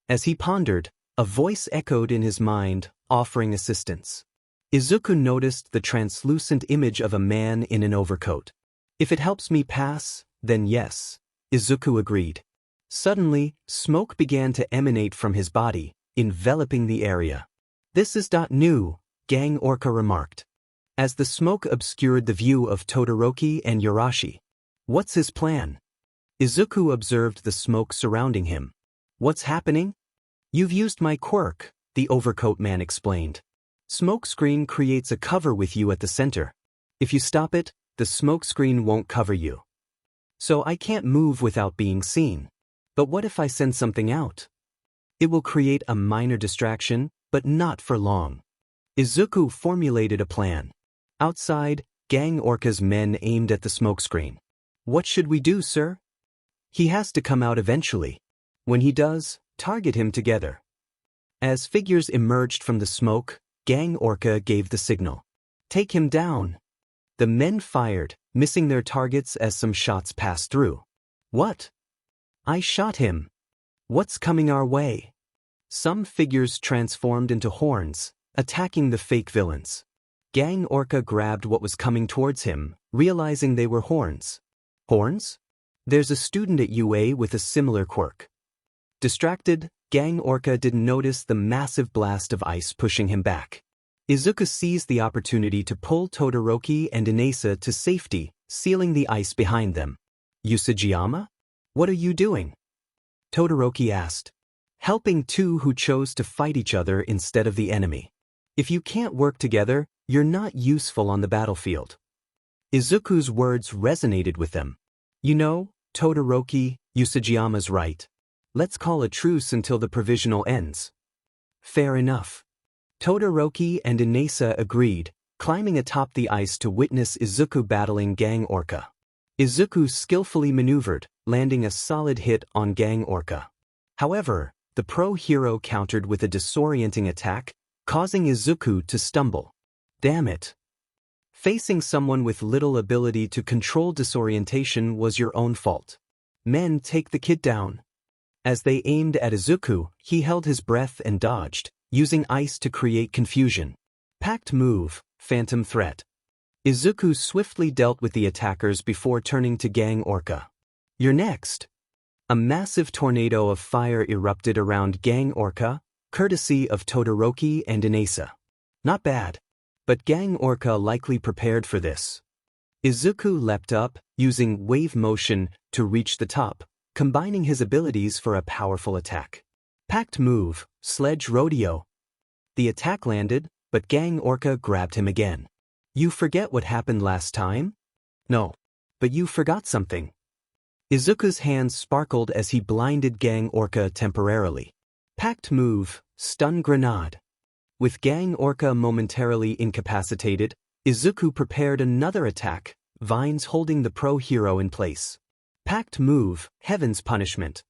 As he pondered, a voice echoed in his mind, offering assistance. Izuku noticed the translucent image of a man in an overcoat. "If it helps me pass, then yes," Izuku agreed. Suddenly, smoke began to emanate from his body, enveloping the area. "This is not new," Gang Orca remarked. As the smoke obscured the view of Todoroki and Urashi. "What's his plan?" Izuku observed the smoke surrounding him. "What's happening?" "You've used my quirk," the overcoat man explained. "Smokescreen creates a cover with you at the center. If you stop it, the smokescreen won't cover you. So I can't move without being seen. But what if I send something out? It will create a minor distraction, but not for long." Izuku formulated a plan. Outside, Gang Orca's men aimed at the smokescreen. "What should we do, sir?" "He has to come out eventually. When he does, target him together." As figures emerged from the smoke, Gang Orca gave the signal. "Take him down." The men fired, missing their targets as some shots passed through. "What?" "I shot him." "What's coming our way?" Some figures transformed into horns, attacking the fake villains. Gang Orca grabbed what was coming towards him, realizing they were horns. "Horns? There's a student at UA with a similar quirk." Distracted, Gang Orca didn't notice the massive blast of ice pushing him back. Izuku seized the opportunity to pull Todoroki and Inesa to safety, sealing the ice behind them. "Usajiyama? What are you doing?" Todoroki asked. "Helping two who chose to fight each other instead of the enemy. If you can't work together, you're not useful on the battlefield." Izuku's words resonated with them. "You know, Todoroki, Usajiyama's right. Let's call a truce until the provisional ends." "Fair enough." Todoroki and Inesa agreed, climbing atop the ice to witness Izuku battling Gang Orca. Izuku skillfully maneuvered, landing a solid hit on Gang Orca. However, the pro-hero countered with a disorienting attack, causing Izuku to stumble. Damn it. Facing someone with little ability to control disorientation was your own fault. "Men, take the kid down." As they aimed at Izuku, he held his breath and dodged, using ice to create confusion. Packed move, phantom threat. Izuku swiftly dealt with the attackers before turning to Gang Orca. "You're next." A massive tornado of fire erupted around Gang Orca, courtesy of Todoroki and Inasa. Not bad. But Gang Orca likely prepared for this. Izuku leapt up, using wave motion to reach the top, combining his abilities for a powerful attack. Packed move, Sledge Rodeo. The attack landed, but Gang Orca grabbed him again. You forget what happened last time? No. But you forgot something. Izuku's hands sparkled as he blinded Gang Orca temporarily. Packed move, Stun Grenade. With Gang Orca momentarily incapacitated, Izuku prepared another attack, vines holding the pro-hero in place. Packed move, Heaven's Punishment.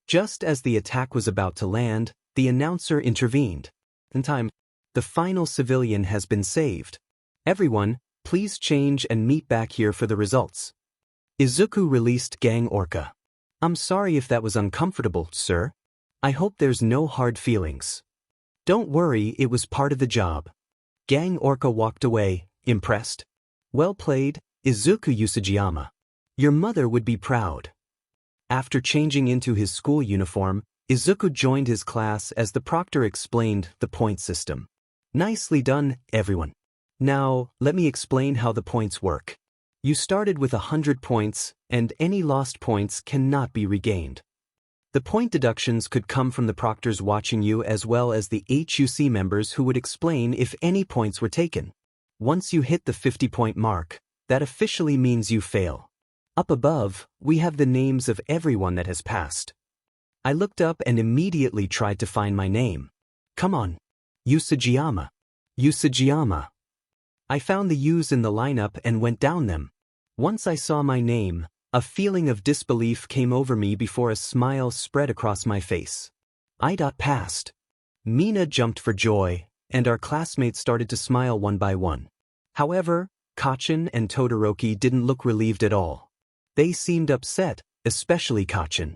Just as the attack was about to land, the announcer intervened. In time, the final civilian has been saved. Everyone, please change and meet back here for the results. Izuku released Gang Orca. I'm sorry if that was uncomfortable, sir. I hope there's no hard feelings. Don't worry, it was part of the job. Gang Orca walked away, impressed. Well played, Izuku Usajiyama. Your mother would be proud. After changing into his school uniform, Izuku joined his class as the proctor explained the point system. Nicely done, everyone. Now, let me explain how the points work. You started with 100 points, and any lost points cannot be regained. The point deductions could come from the proctors watching you as well as the HUC members who would explain if any points were taken. Once you hit the 50-point mark, that officially means you fail. Up above, we have the names of everyone that has passed. I looked up and immediately tried to find my name. Come on. Usajiyama. Usajiyama. I found the U's in the lineup and went down them. Once I saw my name, a feeling of disbelief came over me before a smile spread across my face. I passed. Mina jumped for joy, and our classmates started to smile one by one. However, Kachin and Todoroki didn't look relieved at all. They seemed upset, especially Kachin.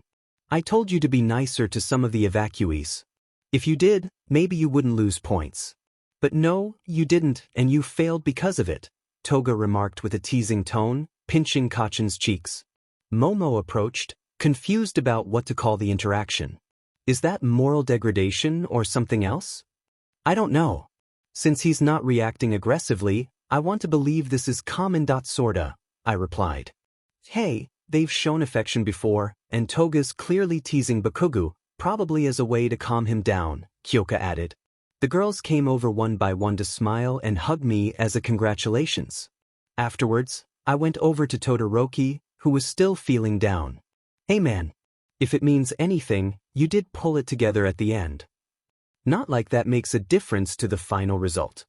I told you to be nicer to some of the evacuees. If you did, maybe you wouldn't lose points. But no, you didn't, and you failed because of it, Toga remarked with a teasing tone, pinching Kachin's cheeks. Momo approached, confused about what to call the interaction. Is that moral degradation or something else? I don't know. Since he's not reacting aggressively, I want to believe this is common. Sorta, I replied. Hey, they've shown affection before, and Toga's clearly teasing Bakugo, probably as a way to calm him down, Kyoka added. The girls came over one by one to smile and hug me as a congratulations. Afterwards, I went over to Todoroki, who was still feeling down. Hey man, if it means anything, you did pull it together at the end. Not like that makes a difference to the final result.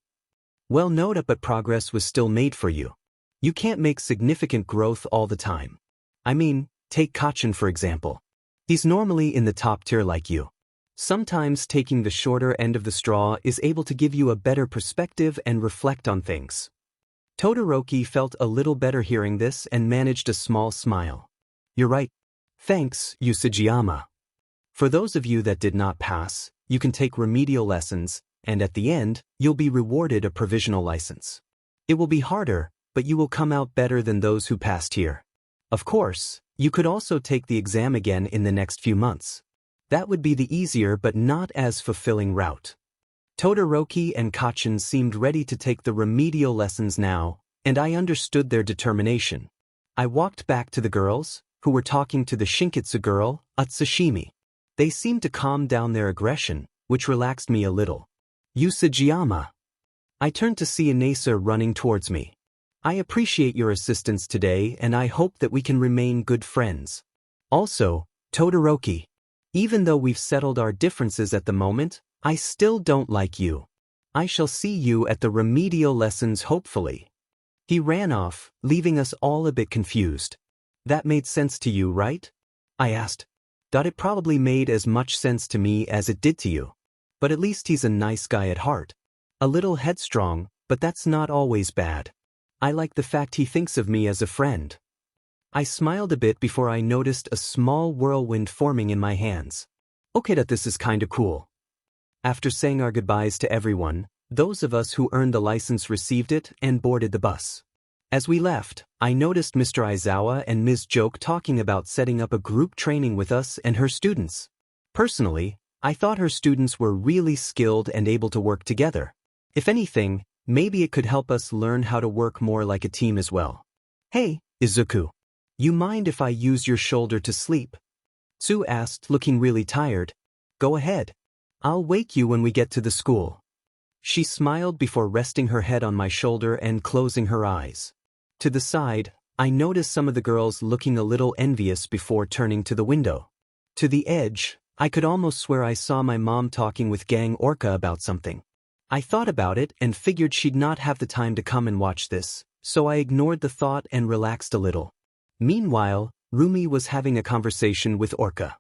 Well, note but progress was still made for you. You can't make significant growth all the time. I mean, take Kachin for example. He's normally in the top tier like you. Sometimes taking the shorter end of the straw is able to give you a better perspective and reflect on things. Todoroki felt a little better hearing this and managed a small smile. You're right. Thanks, Usajiyama. For those of you that did not pass, you can take remedial lessons, and at the end, you'll be rewarded a provisional license. It will be harder, but you will come out better than those who passed here. Of course, you could also take the exam again in the next few months. That would be the easier but not as fulfilling route. Todoroki and Kachin seemed ready to take the remedial lessons now, and I understood their determination. I walked back to the girls, who were talking to the Shinkitsu girl, Utsushimi. They seemed to calm down their aggression, which relaxed me a little. Usajiyama. I turned to see Inasa running towards me. I appreciate your assistance today and I hope that we can remain good friends. Also, Todoroki. Even though we've settled our differences at the moment, I still don't like you. I shall see you at the remedial lessons hopefully. He ran off, leaving us all a bit confused. That made sense to you, right? I asked. It probably made as much sense to me as it did to you. But at least he's a nice guy at heart. A little headstrong, but that's not always bad. I like the fact he thinks of me as a friend. I smiled a bit before I noticed a small whirlwind forming in my hands. Okay, this is kinda cool. After saying our goodbyes to everyone, those of us who earned the license received it and boarded the bus. As we left, I noticed Mr. Aizawa and Ms. Joke talking about setting up a group training with us and her students. Personally, I thought her students were really skilled and able to work together. If anything, maybe it could help us learn how to work more like a team as well. Hey, Izuku. You mind if I use your shoulder to sleep? Tsu asked, looking really tired. Go ahead. I'll wake you when we get to the school. She smiled before resting her head on my shoulder and closing her eyes. To the side, I noticed some of the girls looking a little envious before turning to the window. To the edge, I could almost swear I saw my mom talking with Gang Orca about something. I thought about it and figured she'd not have the time to come and watch this, so I ignored the thought and relaxed a little. Meanwhile, Rumi was having a conversation with Orca.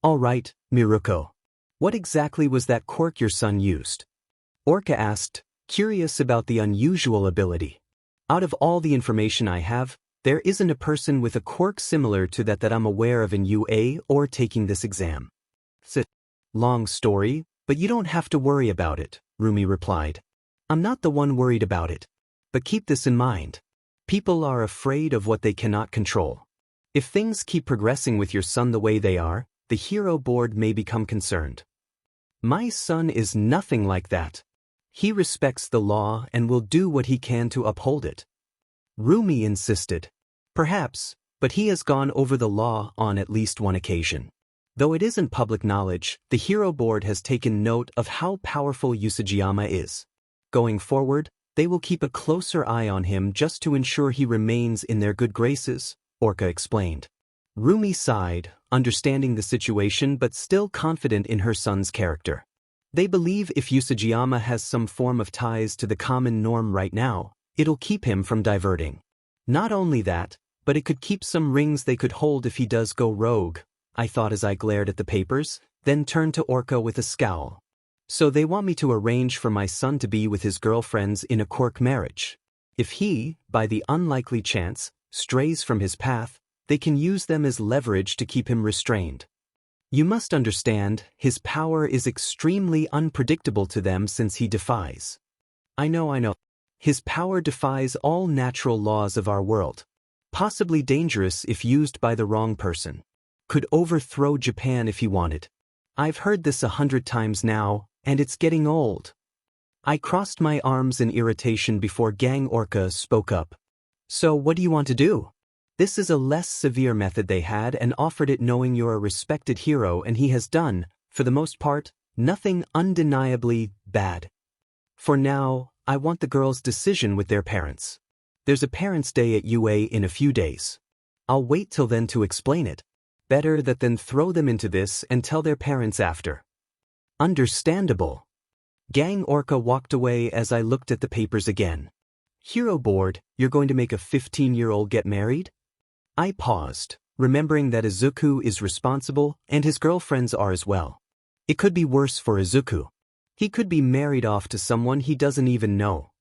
All right, Miruko. What exactly was that quirk your son used? Orca asked, curious about the unusual ability. Out of all the information I have, there isn't a person with a quirk similar to that I'm aware of in UA or taking this exam. Long story, but you don't have to worry about it, Rumi replied. I'm not the one worried about it. But keep this in mind. People are afraid of what they cannot control. If things keep progressing with your son the way they are, the hero board may become concerned. My son is nothing like that. He respects the law and will do what he can to uphold it. Rumi insisted. Perhaps, but he has gone over the law on at least one occasion. Though it isn't public knowledge, the hero board has taken note of how powerful Usajiyama is. Going forward, they will keep a closer eye on him just to ensure he remains in their good graces, Orca explained. Rumi sighed, understanding the situation but still confident in her son's character. They believe if Usajiyama has some form of ties to the common norm right now, it'll keep him from diverting. Not only that, but it could keep some rings they could hold if he does go rogue, I thought as I glared at the papers, then turned to Orca with a scowl. So they want me to arrange for my son to be with his girlfriends in a quirk marriage. If he, by the unlikely chance, strays from his path, they can use them as leverage to keep him restrained. You must understand, his power is extremely unpredictable to them since he defies. I know. His power defies all natural laws of our world. Possibly dangerous if used by the wrong person. Could overthrow Japan if he wanted. I've heard this 100 times now, and it's getting old. I crossed my arms in irritation before Gang Orca spoke up. So what do you want to do? This is a less severe method they had and offered it knowing you're a respected hero and he has done, for the most part, nothing undeniably bad. For now, I want the girls' decision with their parents. There's a parents' day at UA in a few days. I'll wait till then to explain it. Better that than throw them into this and tell their parents after. Understandable. Gang Orca walked away as I looked at the papers again. Hero board, you're going to make a 15-year-old get married? I paused, remembering that Izuku is responsible and his girlfriends are as well. It could be worse for Izuku. He could be married off to someone he doesn't even know.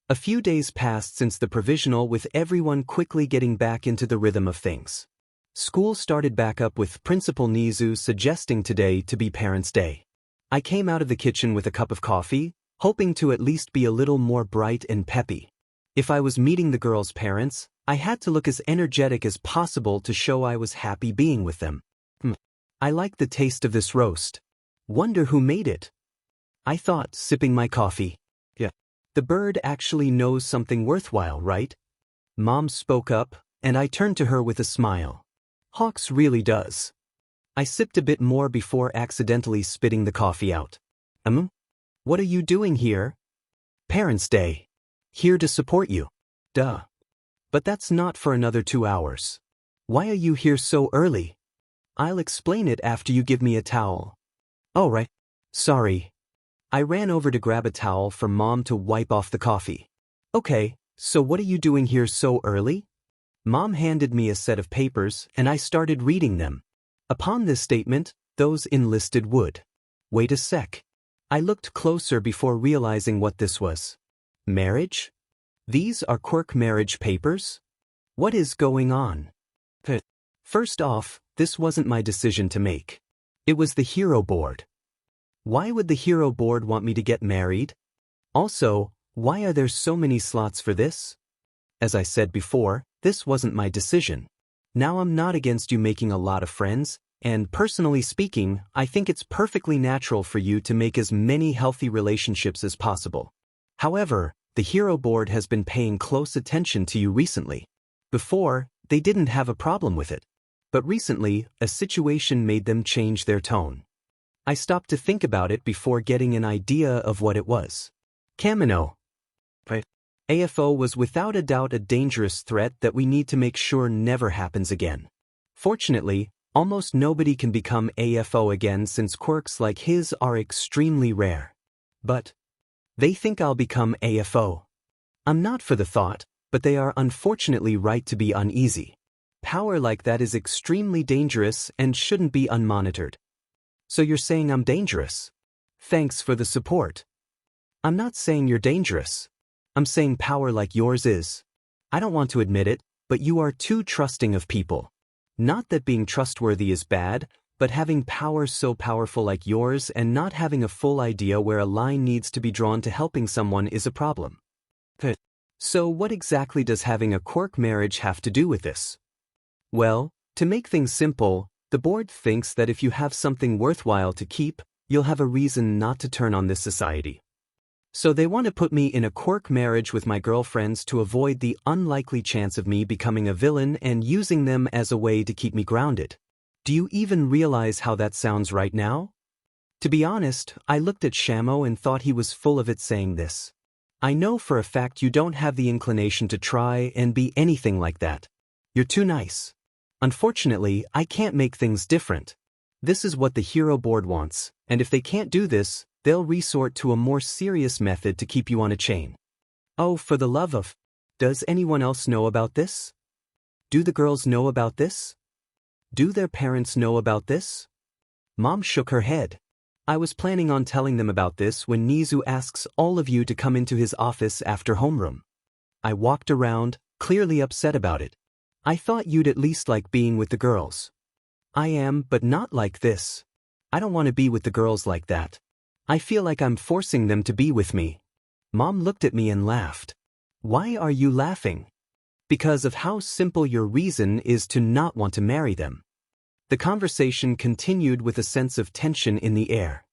A few days passed since the provisional with everyone quickly getting back into the rhythm of things. School started back up with Principal Nizu suggesting today to be Parents' Day. I came out of the kitchen with a cup of coffee, hoping to at least be a little more bright and peppy. If I was meeting the girls' parents, I had to look as energetic as possible to show I was happy being with them. I like the taste of this roast. Wonder who made it? I thought, sipping my coffee. Yeah. The bird actually knows something worthwhile, right? Mom spoke up, and I turned to her with a smile. Hawks really does. I sipped a bit more before accidentally spitting the coffee out. What are you doing here? Parents' Day. Here to support you. Duh. But that's not for another 2 hours. Why are you here so early? I'll explain it after you give me a towel. Oh, right. Sorry. I ran over to grab a towel for Mom to wipe off the coffee. Okay, so what are you doing here so early? Mom handed me a set of papers and I started reading them. Upon this statement, those enlisted would. Wait a sec. I looked closer before realizing what this was. Marriage? These are quirk marriage papers? What is going on? First off, this wasn't my decision to make. It was the hero board. Why would the hero board want me to get married? Also, why are there so many slots for this? As I said before, this wasn't my decision. Now I'm not against you making a lot of friends, And personally speaking, I think it's perfectly natural for you to make as many healthy relationships as possible. However, the Hero Board has been paying close attention to you recently. Before, they didn't have a problem with it. But recently, a situation made them change their tone. I stopped to think about it before getting an idea of what it was. Kamino. AFO was without a doubt a dangerous threat that we need to make sure never happens again. Fortunately, almost nobody can become AFO again since quirks like his are extremely rare. But they think I'll become AFO. I'm not for the thought, but they are unfortunately right to be uneasy. Power like that is extremely dangerous and shouldn't be unmonitored. So you're saying I'm dangerous? Thanks for the support. I'm not saying you're dangerous. I'm saying power like yours is. I don't want to admit it, but you are too trusting of people. Not that being trustworthy is bad, but having power so powerful like yours and not having a full idea where a line needs to be drawn to helping someone is a problem. So what exactly does having a quirk marriage have to do with this? Well, to make things simple, the board thinks that if you have something worthwhile to keep, you'll have a reason not to turn on this society. So they want to put me in a quirk marriage with my girlfriends to avoid the unlikely chance of me becoming a villain and using them as a way to keep me grounded. Do you even realize how that sounds right now? To be honest, I looked at Shamo and thought he was full of it saying this. I know for a fact you don't have the inclination to try and be anything like that. You're too nice. Unfortunately, I can't make things different. This is what the Hero Board wants, and if they can't do this, they'll resort to a more serious method to keep you on a chain. Oh, for the love of... Does anyone else know about this? Do the girls know about this? Do their parents know about this? Mom shook her head. I was planning on telling them about this when Nizu asks all of you to come into his office after homeroom. I walked around, clearly upset about it. I thought you'd at least like being with the girls. I am, but not like this. I don't want to be with the girls like that. I feel like I'm forcing them to be with me. Mom looked at me and laughed. Why are you laughing? Because of how simple your reason is to not want to marry them. The conversation continued with a sense of tension in the air.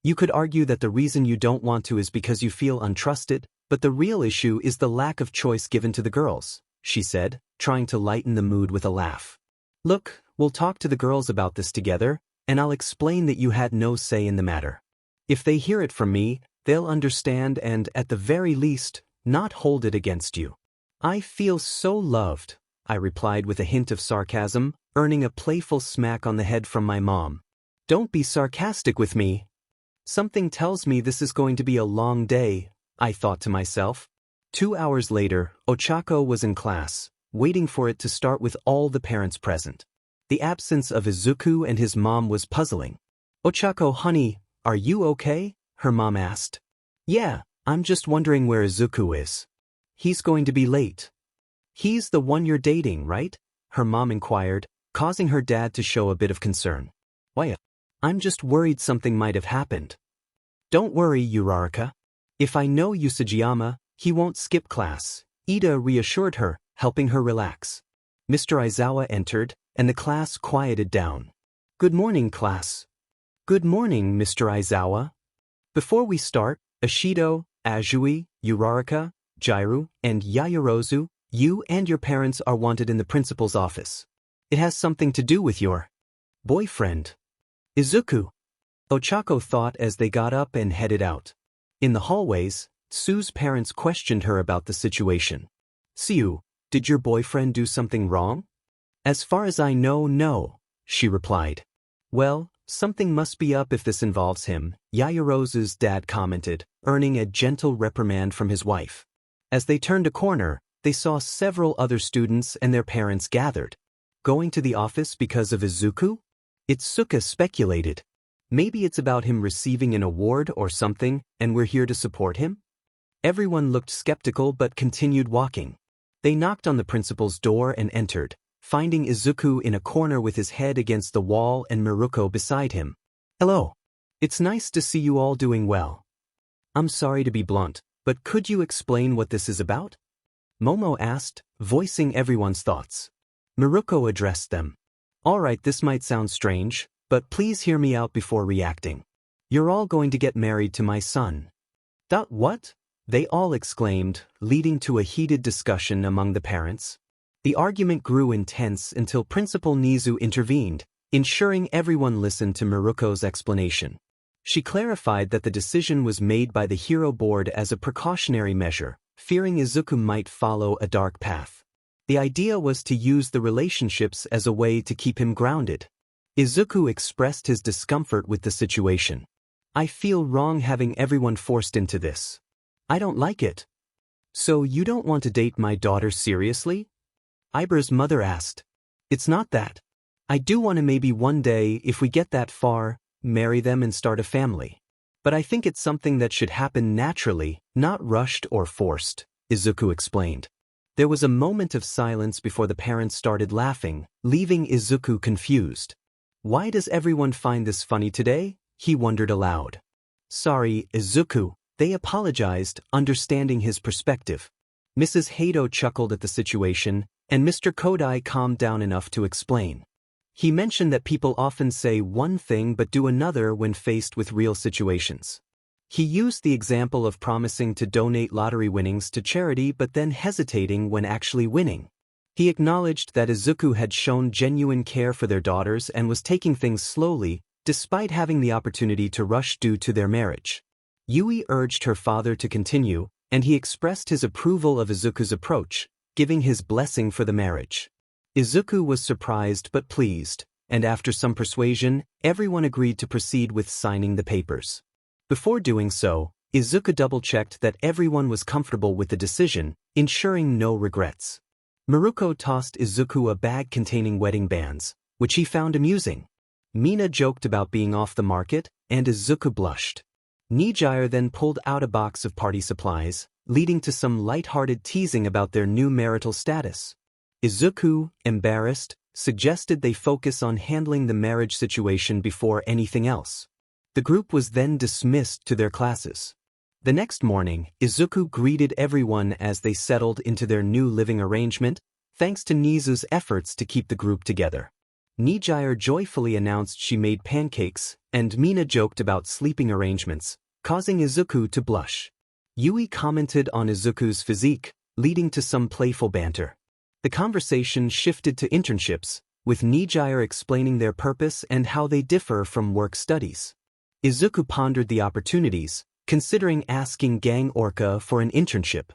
You could argue that the reason you don't want to is because you feel untrusted, but the real issue is the lack of choice given to the girls, she said, trying to lighten the mood with a laugh. Look, we'll talk to the girls about this together, and I'll explain that you had no say in the matter. If they hear it from me, they'll understand and, at the very least, not hold it against you. I feel so loved, I replied with a hint of sarcasm, earning a playful smack on the head from my mom. Don't be sarcastic with me. Something tells me this is going to be a long day, I thought to myself. 2 hours later, Ochako was in class, waiting for it to start with all the parents present. The absence of Izuku and his mom was puzzling. Ochako, honey, are you okay? Her mom asked. Yeah, I'm just wondering where Izuku is. He's going to be late. He's the one you're dating, right? Her mom inquired, causing her dad to show a bit of concern. Why? I'm just worried something might have happened. Don't worry, Uraraka. If I know Usajiyama, he won't skip class, Ida reassured her, helping her relax. Mr. Aizawa entered, and the class quieted down. Good morning, class. Good morning, Mr. Aizawa. Before we start, Ashido, Azui, Uraraka, Jairu, and Yayarozu, you and your parents are wanted in the principal's office. It has something to do with your boyfriend, Izuku. Ochako thought as they got up and headed out. In the hallways, Sue's parents questioned her about the situation. Sue, did your boyfriend do something wrong? As far as I know, no, she replied. Well, something must be up if this involves him, Yayarozu's dad commented, earning a gentle reprimand from his wife. As they turned a corner, they saw several other students and their parents gathered. Going to the office because of Izuku? Itsuka speculated. Maybe it's about him receiving an award or something, and we're here to support him? Everyone looked skeptical but continued walking. They knocked on the principal's door and entered, finding Izuku in a corner with his head against the wall and Miruko beside him. Hello. It's nice to see you all doing well. I'm sorry to be blunt, but could you explain what this is about? Momo asked, voicing everyone's thoughts. Miruko addressed them. Alright, this might sound strange, but please hear me out before reacting. You're all going to get married to my son. What? They all exclaimed, leading to a heated discussion among the parents. The argument grew intense until Principal Nizu intervened, ensuring everyone listened to Miruko's explanation. She clarified that the decision was made by the hero board as a precautionary measure, fearing Izuku might follow a dark path. The idea was to use the relationships as a way to keep him grounded. Izuku expressed his discomfort with the situation. I feel wrong having everyone forced into this. I don't like it. So you don't want to date my daughter seriously? Iber's mother asked. It's not that. I do want to maybe one day, if we get that far, marry them and start a family. But I think it's something that should happen naturally, not rushed or forced, Izuku explained. There was a moment of silence before the parents started laughing, leaving Izuku confused. Why does everyone find this funny today? He wondered aloud. Sorry, Izuku, they apologized, understanding his perspective. Mrs. Hideout chuckled at the situation, and Mr. Kodai calmed down enough to explain. He mentioned that people often say one thing but do another when faced with real situations. He used the example of promising to donate lottery winnings to charity but then hesitating when actually winning. He acknowledged that Izuku had shown genuine care for their daughters and was taking things slowly, despite having the opportunity to rush due to their marriage. Yui urged her father to continue, and he expressed his approval of Izuku's approach, giving his blessing for the marriage. Izuku was surprised but pleased, and after some persuasion, everyone agreed to proceed with signing the papers. Before doing so, Izuku double-checked that everyone was comfortable with the decision, ensuring no regrets. Miruko tossed Izuku a bag containing wedding bands, which he found amusing. Mina joked about being off the market, and Izuku blushed. Nijire then pulled out a box of party supplies, leading to some light-hearted teasing about their new marital status. Izuku, embarrassed, suggested they focus on handling the marriage situation before anything else. The group was then dismissed to their classes. The next morning, Izuku greeted everyone as they settled into their new living arrangement, thanks to Nizu's efforts to keep the group together. Nijire joyfully announced she made pancakes, and Mina joked about sleeping arrangements, causing Izuku to blush. Yui commented on Izuku's physique, leading to some playful banter. The conversation shifted to internships, with Nijire explaining their purpose and how they differ from work studies. Izuku pondered the opportunities, considering asking Gang Orca for an internship.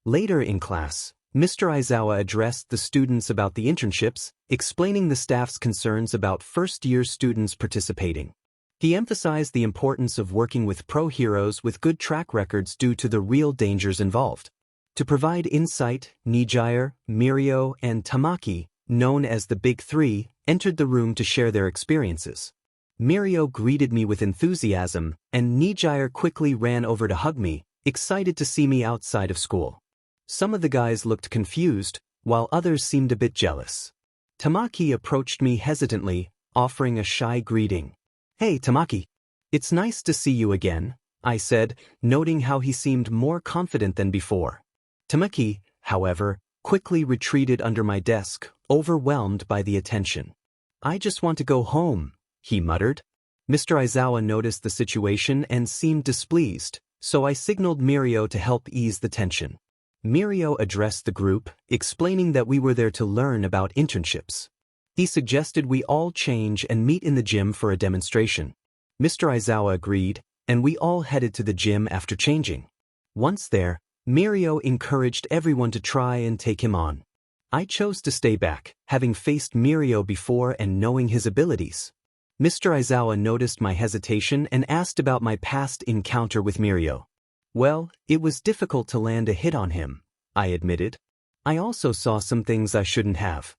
Later in class, Mr. Aizawa addressed the students about the internships, explaining the staff's concerns about first-year students participating. He emphasized the importance of working with pro heroes with good track records due to the real dangers involved. To provide insight, Nijire, Mirko, and Tamaki, known as the Big Three, entered the room to share their experiences. Mirko greeted me with enthusiasm, and Nijire quickly ran over to hug me, excited to see me outside of school. Some of the guys looked confused, while others seemed a bit jealous. Tamaki approached me hesitantly, offering a shy greeting. Hey Tamaki. It's nice to see you again, I said, noting how he seemed more confident than before. Tamaki, however, quickly retreated under my desk, overwhelmed by the attention. I just want to go home, he muttered. Mr. Aizawa noticed the situation and seemed displeased, so I signaled Mirko to help ease the tension. Mirko addressed the group, explaining that we were there to learn about internships. He suggested we all change and meet in the gym for a demonstration. Mr. Aizawa agreed, and we all headed to the gym after changing. Once there, Mirko encouraged everyone to try and take him on. I chose to stay back, having faced Mirko before and knowing his abilities. Mr. Aizawa noticed my hesitation and asked about my past encounter with Mirko. Well, it was difficult to land a hit on him, I admitted. I also saw some things I shouldn't have.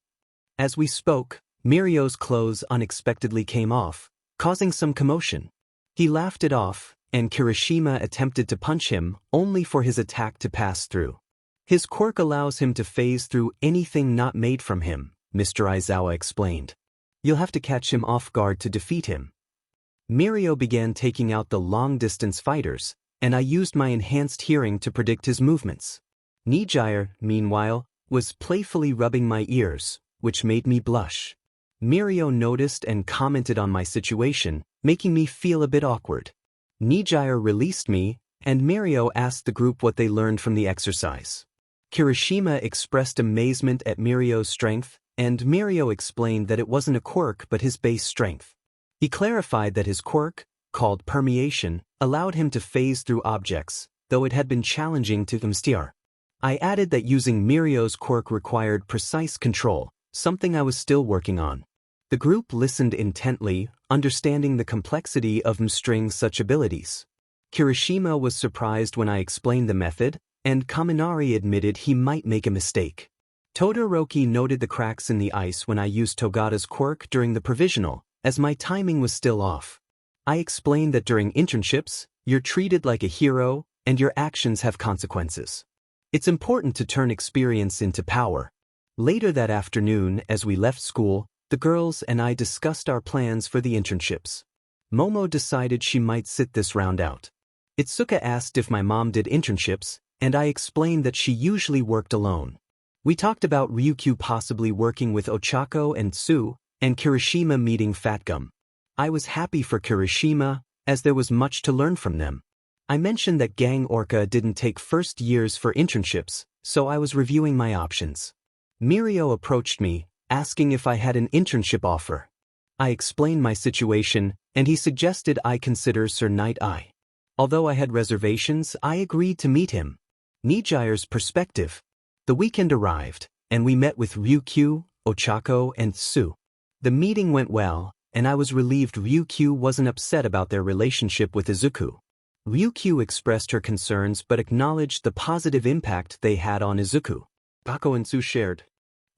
As we spoke, Mirko's clothes unexpectedly came off, causing some commotion. He laughed it off, and Kirishima attempted to punch him, only for his attack to pass through. His quirk allows him to phase through anything not made from him, Mr. Aizawa explained. You'll have to catch him off guard to defeat him. Mirko began taking out the long-distance fighters, and I used my enhanced hearing to predict his movements. Nijire, meanwhile, was playfully rubbing my ears, which made me blush. Mirio noticed and commented on my situation, making me feel a bit awkward. Nijire released me, and Mirio asked the group what they learned from the exercise. Kirishima expressed amazement at Mirio's strength, and Mirio explained that it wasn't a quirk but his base strength. He clarified that his quirk, called permeation, allowed him to phase through objects, though it had been challenging to steer. I added that using Mirio's quirk required precise control, something I was still working on. The group listened intently, understanding the complexity of mastering such abilities. Kirishima was surprised when I explained the method, and Kaminari admitted he might make a mistake. Todoroki noted the cracks in the ice when I used Togata's quirk during the provisional, as my timing was still off. I explained that during internships, you're treated like a hero, and your actions have consequences. It's important to turn experience into power. Later that afternoon, as we left school, the girls and I discussed our plans for the internships. Momo decided she might sit this round out. Itsuka asked if my mom did internships, and I explained that she usually worked alone. We talked about Ryukyu possibly working with Ochako and Tsu, and Kirishima meeting Fatgum. I was happy for Kirishima, as there was much to learn from them. I mentioned that Gang Orca didn't take first years for internships, so I was reviewing my options. Mirio approached me, asking if I had an internship offer. I explained my situation, and he suggested I consider Sir Night-Eye. Although I had reservations, I agreed to meet him. Nijire's perspective. The weekend arrived, and we met with Ryukyu, Ochako, and Tsu. The meeting went well, and I was relieved Ryukyu wasn't upset about their relationship with Izuku. Ryukyu expressed her concerns but acknowledged the positive impact they had on Izuku. Bako and Tsu shared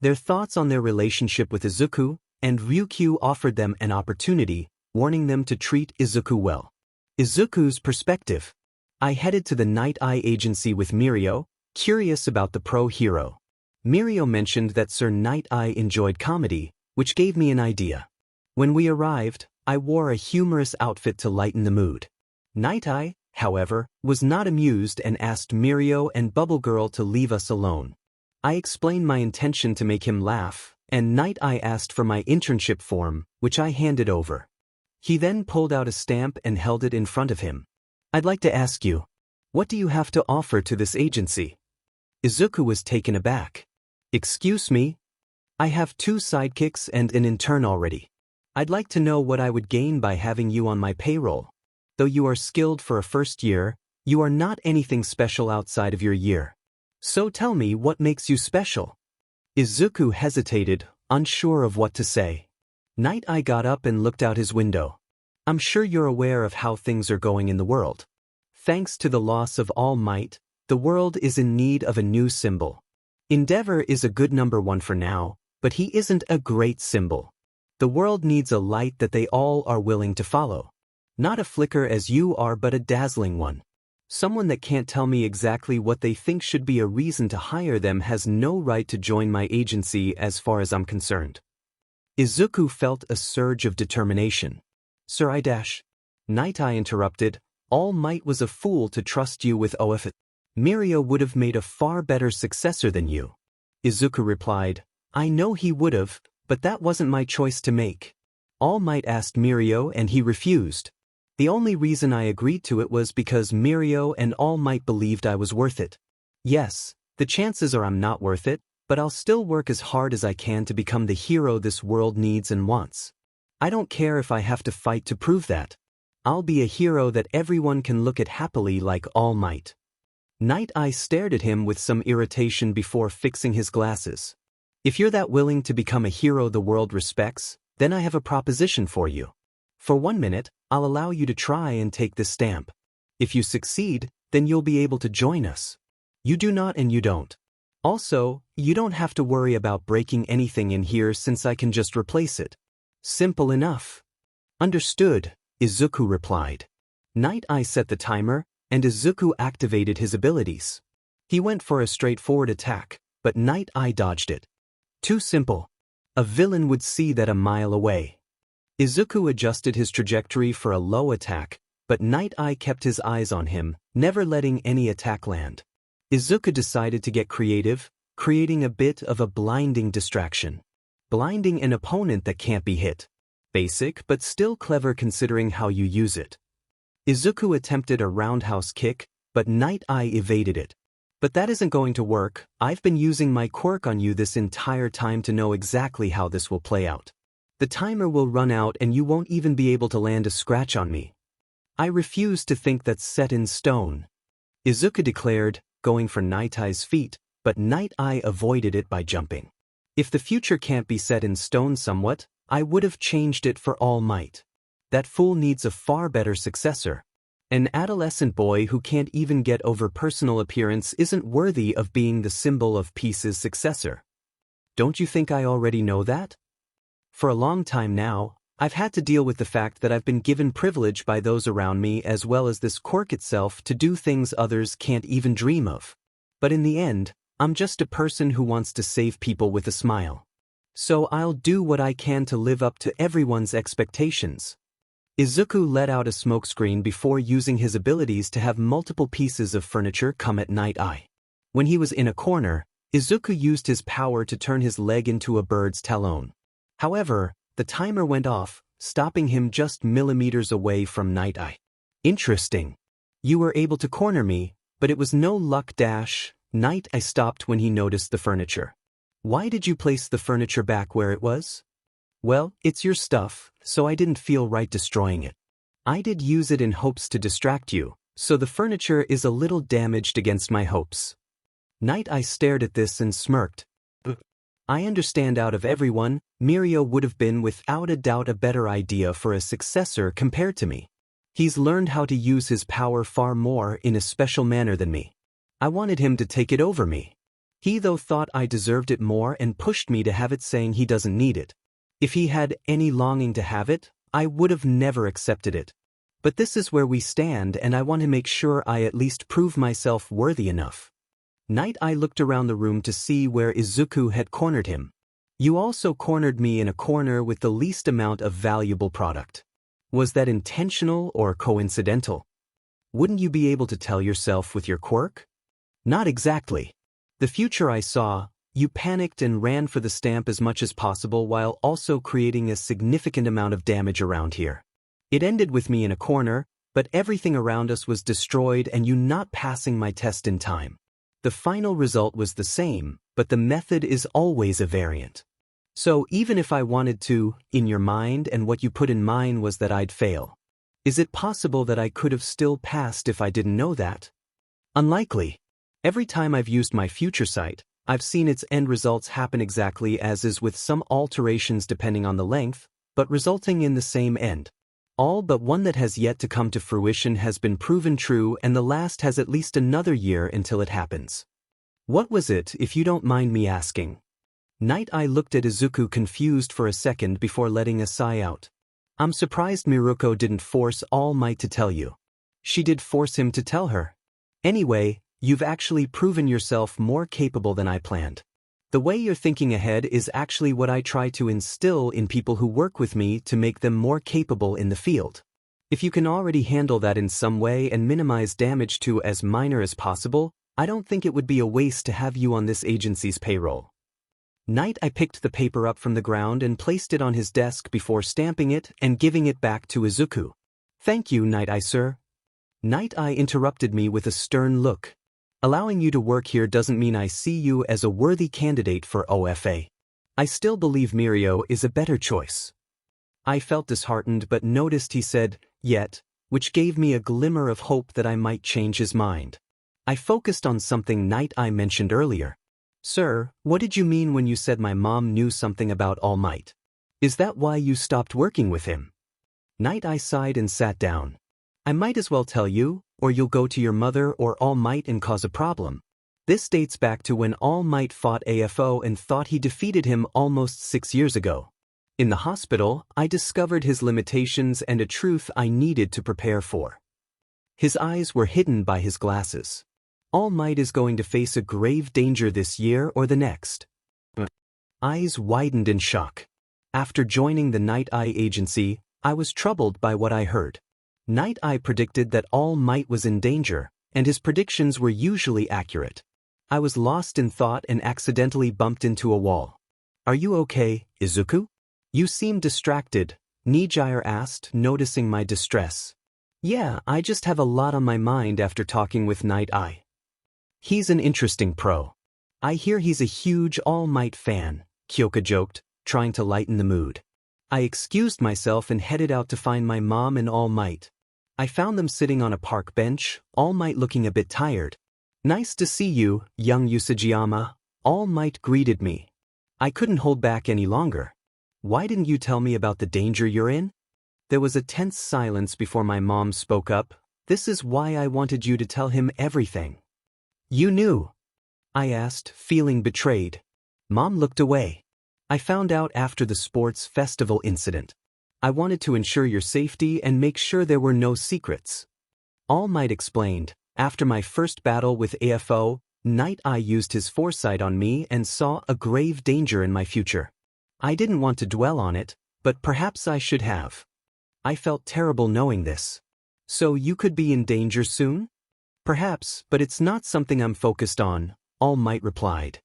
their thoughts on their relationship with Izuku, and Ryukyu offered them an opportunity, warning them to treat Izuku well. Izuku's perspective. I headed to the Night-Eye agency with Mirio, curious about the pro-hero. Mirio mentioned that Sir Night-Eye enjoyed comedy, which gave me an idea. When we arrived, I wore a humorous outfit to lighten the mood. Night-Eye, however, was not amused and asked Mirio and Bubble Girl to leave us alone. I explained my intention to make him laugh, and Night-Eye asked for my internship form, which I handed over. He then pulled out a stamp and held it in front of him. I'd like to ask you, what do you have to offer to this agency? Izuku was taken aback. Excuse me? I have 2 sidekicks and an intern already. I'd like to know what I would gain by having you on my payroll. Though you are skilled for a first year, you are not anything special outside of your year. So tell me what makes you special. Izuku hesitated, unsure of what to say. Night-Eye got up and looked out his window. I'm sure you're aware of how things are going in the world. Thanks to the loss of All Might, the world is in need of a new symbol. Endeavor is a good number 1 for now, but he isn't a great symbol. The world needs a light that they all are willing to follow. Not a flicker as you are, but a dazzling one. Someone that can't tell me exactly what they think should be a reason to hire them has no right to join my agency as far as I'm concerned. Izuku felt a surge of determination. Sir Night-Eye interrupted, All Might was a fool to trust you with OF. Mirio would have made a far better successor than you. Izuku replied, I know he would have, but that wasn't my choice to make. All Might asked Mirio and he refused. The only reason I agreed to it was because Mirio and All Might believed I was worth it. Yes, the chances are I'm not worth it, but I'll still work as hard as I can to become the hero this world needs and wants. I don't care if I have to fight to prove that. I'll be a hero that everyone can look at happily like All Might. Night-Eye stared at him with some irritation before fixing his glasses. If you're that willing to become a hero the world respects, then I have a proposition for you. For 1 minute, I'll allow you to try and take this stamp. If you succeed, then you'll be able to join us. You do not and you don't. Also, you don't have to worry about breaking anything in here since I can just replace it. Simple enough. Understood, Izuku replied. Night-Eye set the timer, and Izuku activated his abilities. He went for a straightforward attack, but Night-Eye dodged it. Too simple. A villain would see that a mile away. Izuku adjusted his trajectory for a low attack, but Night-Eye kept his eyes on him, never letting any attack land. Izuku decided to get creative, creating a bit of a blinding distraction. blinding an opponent that can't be hit. Basic, but still clever considering how you use it. Izuku attempted a roundhouse kick, but Night Eye evaded it. But that isn't going to work. I've been using my quirk on you this entire time to know exactly how this will play out. The timer will run out and you won't even be able to land a scratch on me. I refuse to think that's set in stone. Izuku declared, going for Night Eye's feet, but Night Eye avoided it by jumping. If the future can't be set in stone somewhat, I would have changed it for All Might. That fool needs a far better successor. An adolescent boy who can't even get over personal appearance isn't worthy of being the symbol of peace's successor. Don't you think I already know that? For a long time now, I've had to deal with the fact that I've been given privilege by those around me as well as this quirk itself to do things others can't even dream of. But in the end, I'm just a person who wants to save people with a smile. So I'll do what I can to live up to everyone's expectations. Izuku let out a smokescreen before using his abilities to have multiple pieces of furniture come at Night Eye. When he was in a corner, Izuku used his power to turn his leg into a bird's talon. However, the timer went off, stopping him just millimeters away from Night Eye. Interesting. You were able to corner me, but it was no luck dash. Night Eye stopped when he noticed the furniture. Why did you place the furniture back where it was? Well, it's your stuff, so I didn't feel right destroying it. I did use it in hopes to distract you, so the furniture is a little damaged against my hopes. Night Eye stared at this and smirked. I understand out of everyone, Mirko would have been without a doubt a better idea for a successor compared to me. He's learned how to use his power far more in a special manner than me. I wanted him to take it over me. He though thought I deserved it more and pushed me to have it, saying he doesn't need it. If he had any longing to have it, I would have never accepted it. But this is where we stand and I want to make sure I at least prove myself worthy enough. Night Eye looked around the room to see where Izuku had cornered him. You also cornered me in a corner with the least amount of valuable product. Was that intentional or coincidental? Wouldn't you be able to tell yourself with your quirk? Not exactly. The future I saw, you panicked and ran for the stamp as much as possible while also creating a significant amount of damage around here. It ended with me in a corner, but everything around us was destroyed and you not passing my test in time. The final result was the same, but the method is always a variant. So even if I wanted to, in your mind and what you put in mine was that I'd fail. Is it possible that I could have still passed if I didn't know that? Unlikely. Every time I've used my future sight, I've seen its end results happen exactly as is with some alterations depending on the length, but resulting in the same end. All but one that has yet to come to fruition has been proven true and the last has at least another year until it happens. What was it, if you don't mind me asking? Night Eye looked at Izuku confused for a second before letting a sigh out. I'm surprised Miruko didn't force All Might to tell you. She did force him to tell her. Anyway, you've actually proven yourself more capable than I planned. The way you're thinking ahead is actually what I try to instill in people who work with me to make them more capable in the field. If you can already handle that in some way and minimize damage to as minor as possible, I don't think it would be a waste to have you on this agency's payroll. Night Eye picked the paper up from the ground and placed it on his desk before stamping it and giving it back to Izuku. Thank you, Night Eye, sir. Night Eye interrupted me with a stern look. Allowing you to work here doesn't mean I see you as a worthy candidate for OFA. I still believe Mirko is a better choice. I felt disheartened but noticed he said, yet, which gave me a glimmer of hope that I might change his mind. I focused on something Night Eye mentioned earlier. Sir, what did you mean when you said my mom knew something about All Might? Is that why you stopped working with him? Night Eye sighed and sat down. I might as well tell you, or you'll go to your mother or All Might and cause a problem. This dates back to when All Might fought AFO and thought he defeated him almost 6 years ago. In the hospital, I discovered his limitations and a truth I needed to prepare for. His eyes were hidden by his glasses. All Might is going to face a grave danger this year or the next. Eyes widened in shock. After joining the Night Eye agency, I was troubled by what I heard. Night Eye predicted that All Might was in danger, and his predictions were usually accurate. I was lost in thought and accidentally bumped into a wall. Are you okay, Izuku? You seem distracted, Nijire asked, noticing my distress. Yeah, I just have a lot on my mind after talking with Night Eye. He's an interesting pro. I hear he's a huge All Might fan, Kyoka joked, trying to lighten the mood. I excused myself and headed out to find my mom and All Might. I found them sitting on a park bench, All Might looking a bit tired. Nice to see you, young Usajiyama, All Might greeted me. I couldn't hold back any longer. Why didn't you tell me about the danger you're in? There was a tense silence before my mom spoke up. This is why I wanted you to tell him everything. You knew? I asked, feeling betrayed. Mom looked away. I found out after the sports festival incident. I wanted to ensure your safety and make sure there were no secrets. All Might explained, after my first battle with AFO, Night Eye used his foresight on me and saw a grave danger in my future. I didn't want to dwell on it, but perhaps I should have. I felt terrible knowing this. So you could be in danger soon? Perhaps, but it's not something I'm focused on, All Might replied.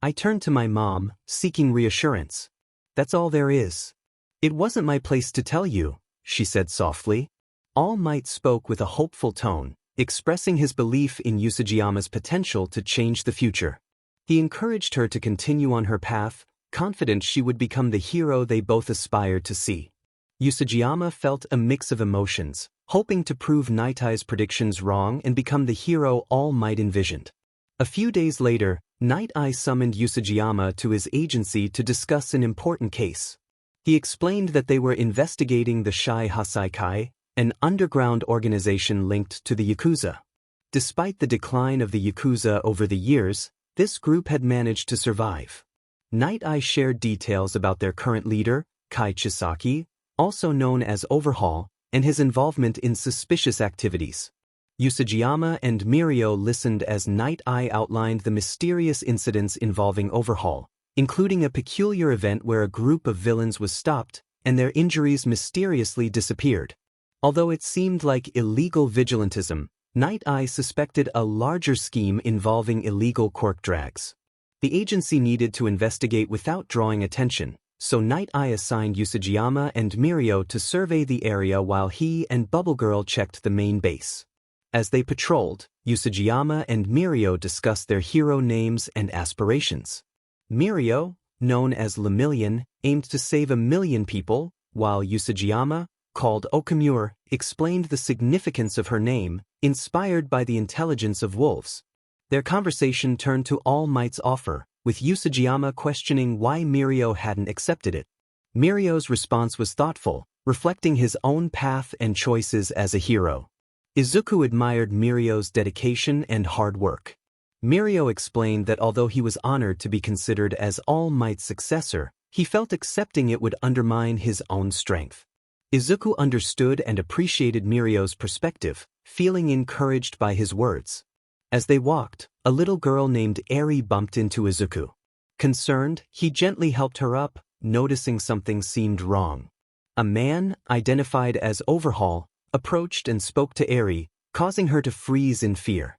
I turned to my mom, seeking reassurance. That's all there is. It wasn't my place to tell you, she said softly. All Might spoke with a hopeful tone, expressing his belief in Usajiyama's potential to change the future. He encouraged her to continue on her path, confident she would become the hero they both aspired to see. Usajiyama felt a mix of emotions, hoping to prove Night Eye's predictions wrong and become the hero All Might envisioned. A few days later, Night Eye summoned Usajiyama to his agency to discuss an important case. He explained that they were investigating the Haiikai, an underground organization linked to the Yakuza. Despite the decline of the Yakuza over the years, this group had managed to survive. Night Eye shared details about their current leader, Kai Chisaki, also known as Overhaul, and his involvement in suspicious activities. Usajiyama and Miruko listened as Night Eye outlined the mysterious incidents involving Overhaul, including a peculiar event where a group of villains was stopped and their injuries mysteriously disappeared. Although it seemed like illegal vigilantism, Night Eye suspected a larger scheme involving illegal Quirk drags. The agency needed to investigate without drawing attention, so Night Eye assigned Usajiyama and Miruko to survey the area while he and Bubble Girl checked the main base. As they patrolled, Usajiyama and Miruko discussed their hero names and aspirations. Miruko, known as Lemillion, aimed to save 1,000,000 people, while Usajiyama, called Okamura, explained the significance of her name, inspired by the intelligence of wolves. Their conversation turned to All Might's offer, with Usajiyama questioning why Miruko hadn't accepted it. Miruko's response was thoughtful, reflecting his own path and choices as a hero. Izuku admired Miruko's dedication and hard work. Miruko explained that although he was honored to be considered as All Might's successor, he felt accepting it would undermine his own strength. Izuku understood and appreciated Miruko's perspective, feeling encouraged by his words. As they walked, a little girl named Ary bumped into Izuku. Concerned, he gently helped her up, noticing something seemed wrong. A man, identified as Overhaul, approached and spoke to Ary, causing her to freeze in fear.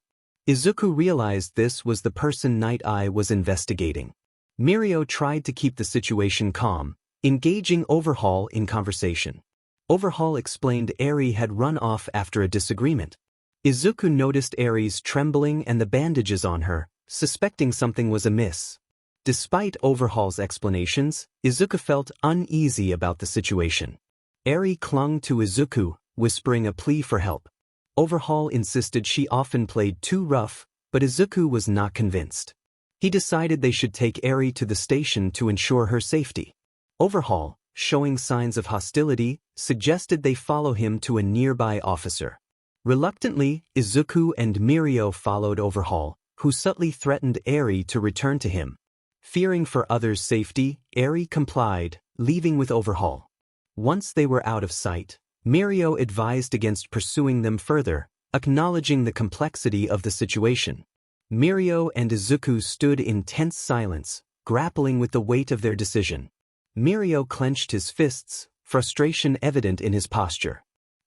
Izuku realized this was the person Night Eye was investigating. Miruko tried to keep the situation calm, engaging Overhaul in conversation. Overhaul explained Ary had run off after a disagreement. Izuku noticed Ary's trembling and the bandages on her, suspecting something was amiss. Despite Overhaul's explanations, Izuku felt uneasy about the situation. Ary clung to Izuku, whispering a plea for help. Overhaul insisted she often played too rough, but Izuku was not convinced. He decided they should take Ary to the station to ensure her safety. Overhaul, showing signs of hostility, suggested they follow him to a nearby officer. Reluctantly, Izuku and Miruko followed Overhaul, who subtly threatened Ary to return to him. Fearing for others' safety, Ary complied, leaving with Overhaul. Once they were out of sight, Miruko advised against pursuing them further, acknowledging the complexity of the situation. Miruko and Izuku stood in tense silence, grappling with the weight of their decision. Miruko clenched his fists, frustration evident in his posture.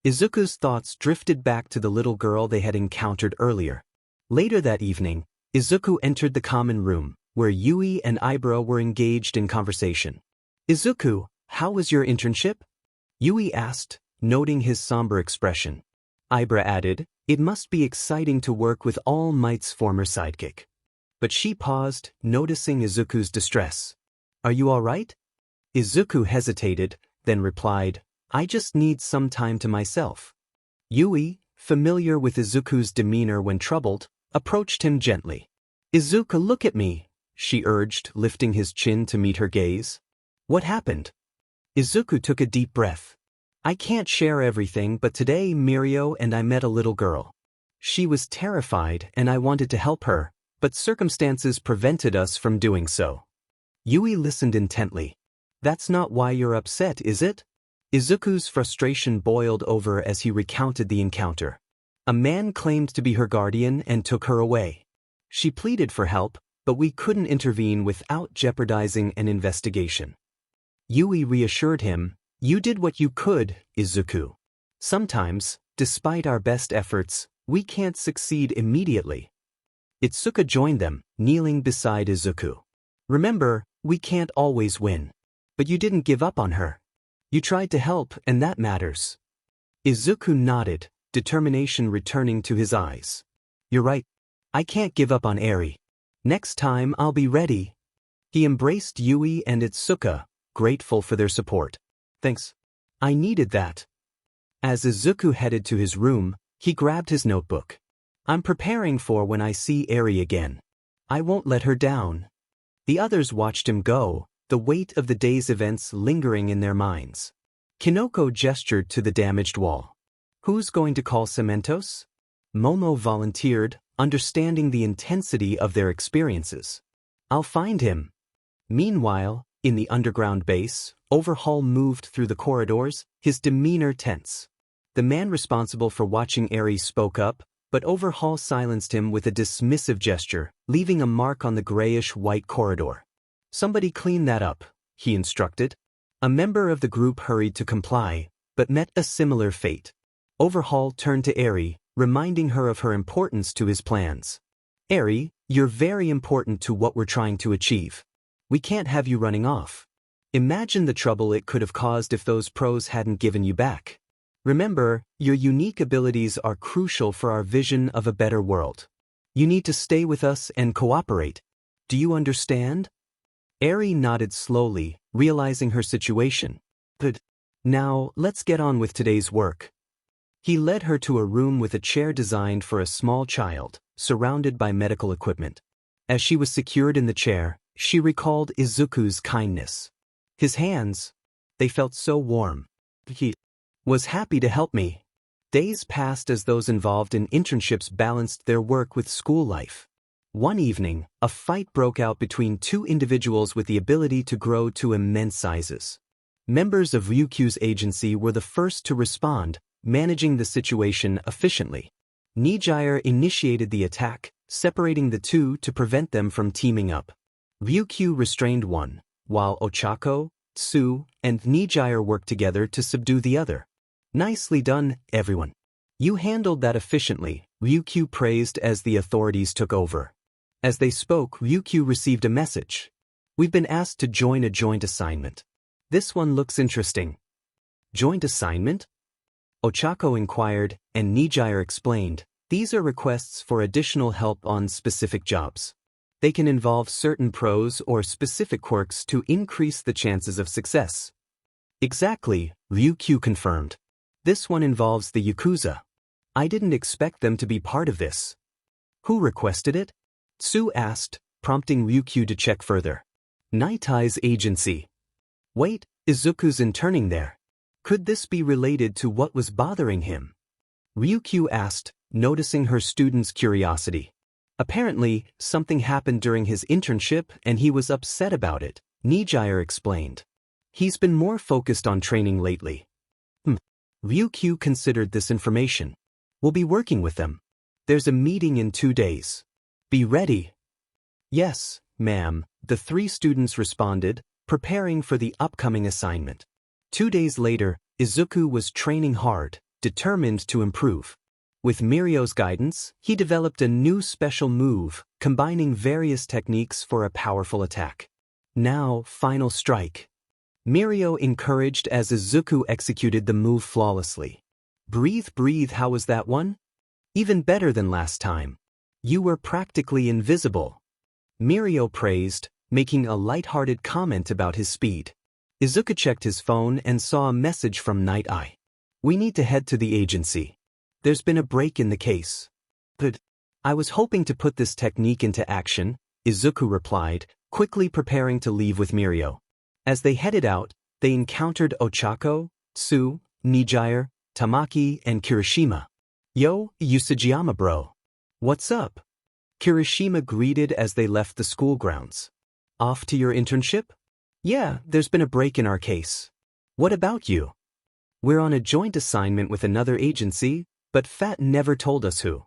Izuku's thoughts drifted back to the little girl they had encountered earlier. Later that evening, Izuku entered the common room, where Yui and Ibra were engaged in conversation. "Izuku, how was your internship?" Yui asked, noting his somber expression. Ibra added, "It must be exciting to work with All Might's former sidekick." But she paused, noticing Izuku's distress. "Are you all right?" Izuku hesitated, then replied, "I just need some time to myself." Yui, familiar with Izuku's demeanor when troubled, approached him gently. "Izuku, look at me," she urged, lifting his chin to meet her gaze. "What happened?" Izuku took a deep breath. "I can't share everything, but today Mirko and I met a little girl. She was terrified and I wanted to help her, but circumstances prevented us from doing so." Yui listened intently. "That's not why you're upset, is it?" Izuku's frustration boiled over as he recounted the encounter. A man claimed to be her guardian and took her away. She pleaded for help, but we couldn't intervene without jeopardizing an investigation. Yui reassured him, "You did what you could, Izuku. Sometimes, despite our best efforts, we can't succeed immediately." Itsuka joined them, kneeling beside Izuku. "Remember, we can't always win. But you didn't give up on her. You tried to help, and that matters." Izuku nodded, determination returning to his eyes. "You're right. I can't give up on Ary. Next time I'll be ready." He embraced Yui and Itsuka, grateful for their support. "Thanks. I needed that." As Izuku headed to his room, he grabbed his notebook. "I'm preparing for when I see Ary again. I won't let her down." The others watched him go, the weight of the day's events lingering in their minds. Kinoko gestured to the damaged wall. "Who's going to call Cementos?" Momo volunteered, understanding the intensity of their experiences. "I'll find him." Meanwhile, in the underground base, Overhaul moved through the corridors, his demeanor tense. The man responsible for watching Ary spoke up, but Overhaul silenced him with a dismissive gesture, leaving a mark on the grayish-white corridor. "Somebody clean that up," he instructed. A member of the group hurried to comply, but met a similar fate. Overhaul turned to Ary, reminding her of her importance to his plans. "Ary, you're very important to what we're trying to achieve. We can't have you running off. Imagine the trouble it could have caused if those pros hadn't given you back. Remember, your unique abilities are crucial for our vision of a better world. You need to stay with us and cooperate. Do you understand?" Ary nodded slowly, realizing her situation. "Good. Now, let's get on with today's work." He led her to a room with a chair designed for a small child, surrounded by medical equipment. As she was secured in the chair, she recalled Izuku's kindness. His hands, they felt so warm. He was happy to help me. Days passed as those involved in internships balanced their work with school life. One evening, a fight broke out between two individuals with the ability to grow to immense sizes. Members of Ryukyu's agency were the first to respond, managing the situation efficiently. Nijire initiated the attack, separating the two to prevent them from teaming up. Ryukyu restrained one, while Ochako, Tsu, and Nijire worked together to subdue the other. "Nicely done, everyone. You handled that efficiently," Ryukyu praised as the authorities took over. As they spoke, Ryukyu received a message. "We've been asked to join a joint assignment. This one looks interesting." "Joint assignment?" Ochako inquired, and Nijire explained, "These are requests for additional help on specific jobs. They can involve certain pros or specific quirks to increase the chances of success." "Exactly," Ryukyu confirmed. "This one involves the Yakuza. I didn't expect them to be part of this." "Who requested it?" Tsu asked, prompting Ryukyu to check further. "Naitai's agency." "Wait, Izuku's interning there. Could this be related to what was bothering him?" Ryukyu asked, noticing her student's curiosity. "Apparently, something happened during his internship and he was upset about it," Nijire explained. "He's been more focused on training lately." Ryukyu considered this information. "We'll be working with them. There's a meeting in 2 days. Be ready." "Yes, ma'am," the 3 students responded, preparing for the upcoming assignment. 2 days later, Izuku was training hard, determined to improve. With Mirio's guidance, he developed a new special move, combining various techniques for a powerful attack. Now, final strike. Miruko encouraged as Izuku executed the move flawlessly. Breathe, how was that one? Even better than last time. You were practically invisible. Miruko praised, making a light-hearted comment about his speed. Izuku checked his phone and saw a message from Night Eye. We need to head to the agency. There's been a break in the case. But I was hoping to put this technique into action, Izuku replied, quickly preparing to leave with Miruko. As they headed out, they encountered Ochako, Tsu, Nijire, Tamaki, and Kirishima. Yo, Usajiyama bro. What's up? Kirishima greeted as they left the school grounds. Off to your internship? Yeah, there's been a break in our case. What about you? We're on a joint assignment with another agency, but Fat never told us who.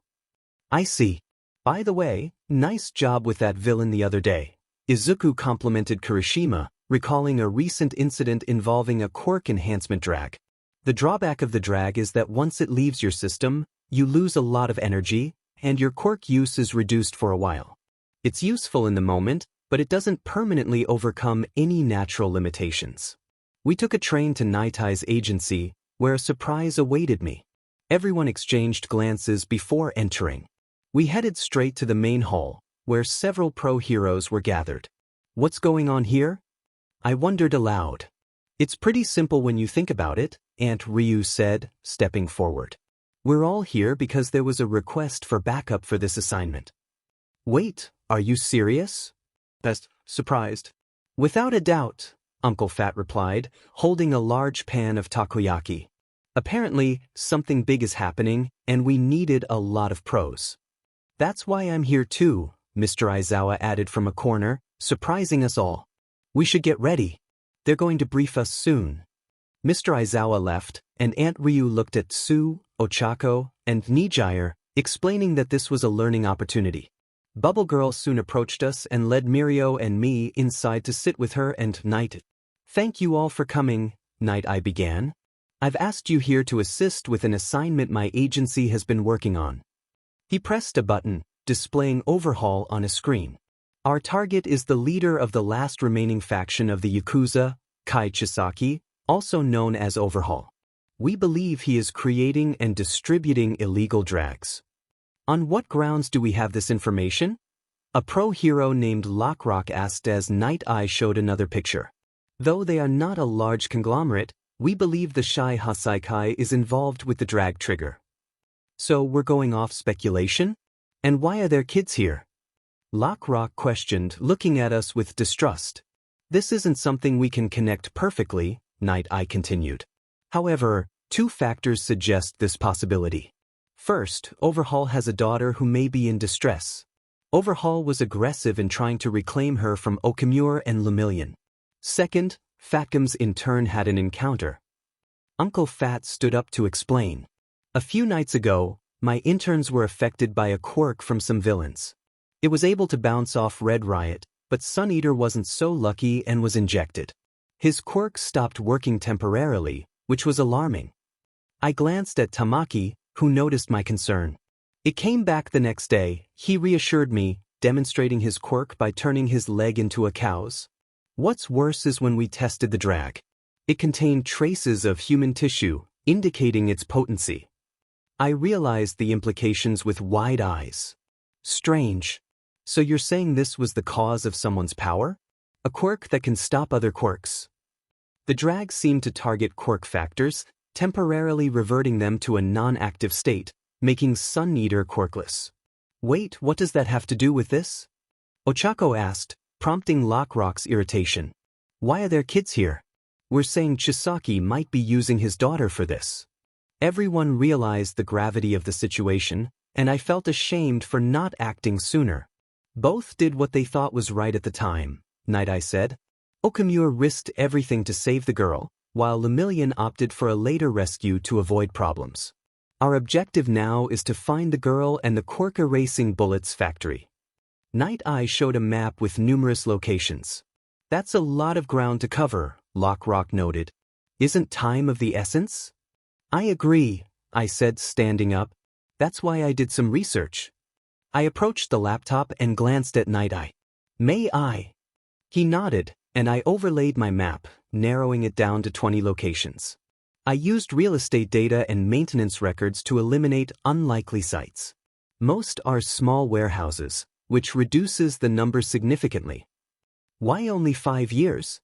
I see. By the way, nice job with that villain the other day. Izuku complimented Kirishima, recalling a recent incident involving a quirk enhancement drag. The drawback of the drag is that once it leaves your system, you lose a lot of energy, and your quirk use is reduced for a while. It's useful in the moment, but it doesn't permanently overcome any natural limitations. We took a train to Nitai's agency, where a surprise awaited me. Everyone exchanged glances before entering. We headed straight to the main hall, where several pro-heroes were gathered. What's going on here? I wondered aloud. It's pretty simple when you think about it, Aunt Ryu said, stepping forward. We're all here because there was a request for backup for this assignment. Wait, are you serious? Best surprised. Without a doubt, Uncle Fat replied, holding a large pan of takoyaki. Apparently, something big is happening, and we needed a lot of pros. That's why I'm here too, Mr. Aizawa added from a corner, surprising us all. We should get ready. They're going to brief us soon. Mr. Aizawa left, and Aunt Ryu looked at Tsu, Ochako, and Nijire, explaining that this was a learning opportunity. Bubble Girl soon approached us and led Miruko and me inside to sit with her and Night. Thank you all for coming, Night Eye began. I've asked you here to assist with an assignment my agency has been working on. He pressed a button, displaying Overhaul on a screen. Our target is the leader of the last remaining faction of the Yakuza, Kai Chisaki, also known as Overhaul. We believe he is creating and distributing illegal drags. On what grounds do we have this information? A pro-hero named Lockrock asked as Night Eye showed another picture. Though they are not a large conglomerate, we believe the Shy Haiikai is involved with the drag trigger. So we're going off speculation? And why are there kids here? Lockrock questioned, looking at us with distrust. This isn't something we can connect perfectly, Night Eye continued. However, two factors suggest this possibility. First, Overhaul has a daughter who may be in distress. Overhaul was aggressive in trying to reclaim her from Okamura and Lemillion. Second, Fatgum's in turn had an encounter. Uncle Fat stood up to explain. A few nights ago, my interns were affected by a quirk from some villains. It was able to bounce off Red Riot, but Sun Eater wasn't so lucky and was injected. His quirk stopped working temporarily, which was alarming. I glanced at Tamaki, who noticed my concern. It came back the next day. He reassured me, demonstrating his quirk by turning his leg into a cow's. What's worse is when we tested the drag. It contained traces of human tissue, indicating its potency. I realized the implications with wide eyes. Strange. So you're saying this was the cause of someone's power? A quirk that can stop other quirks. The drag seemed to target quirk factors, temporarily reverting them to a non-active state, making Sun Eater quirkless. Wait, what does that have to do with this? Ochako asked, prompting Lockrock's irritation. Why are there kids here? We're saying Chisaki might be using his daughter for this. Everyone realized the gravity of the situation, and I felt ashamed for not acting sooner. Both did what they thought was right at the time, Night Eye said. Okamura risked everything to save the girl, while Lemillion opted for a later rescue to avoid problems. Our objective now is to find the girl and the quirk erasing bullets factory. Night Eye showed a map with numerous locations. That's a lot of ground to cover, Lockrock noted. Isn't time of the essence? I agree, I said, standing up. That's why I did some research. I approached the laptop and glanced at Night Eye. May I? He nodded, and I overlaid my map, narrowing it down to 20 locations. I used real estate data and maintenance records to eliminate unlikely sites. Most are small warehouses, which reduces the number significantly. Why only 5 years?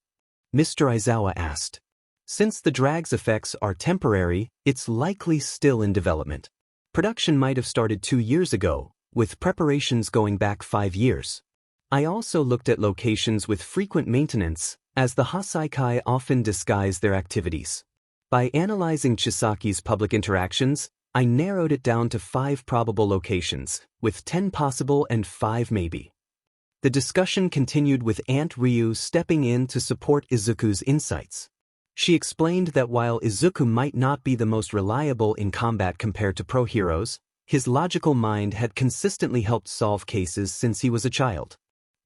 Mr. Aizawa asked. Since the drag's effects are temporary, it's likely still in development. Production might have started 2 years ago, with preparations going back 5 years. I also looked at locations with frequent maintenance, as the Haiikai often disguise their activities. By analyzing Chisaki's public interactions, I narrowed it down to 5 probable locations, with 10 possible and 5 maybe. The discussion continued with Aunt Ryu stepping in to support Izuku's insights. She explained that while Izuku might not be the most reliable in combat compared to pro heroes, his logical mind had consistently helped solve cases since he was a child.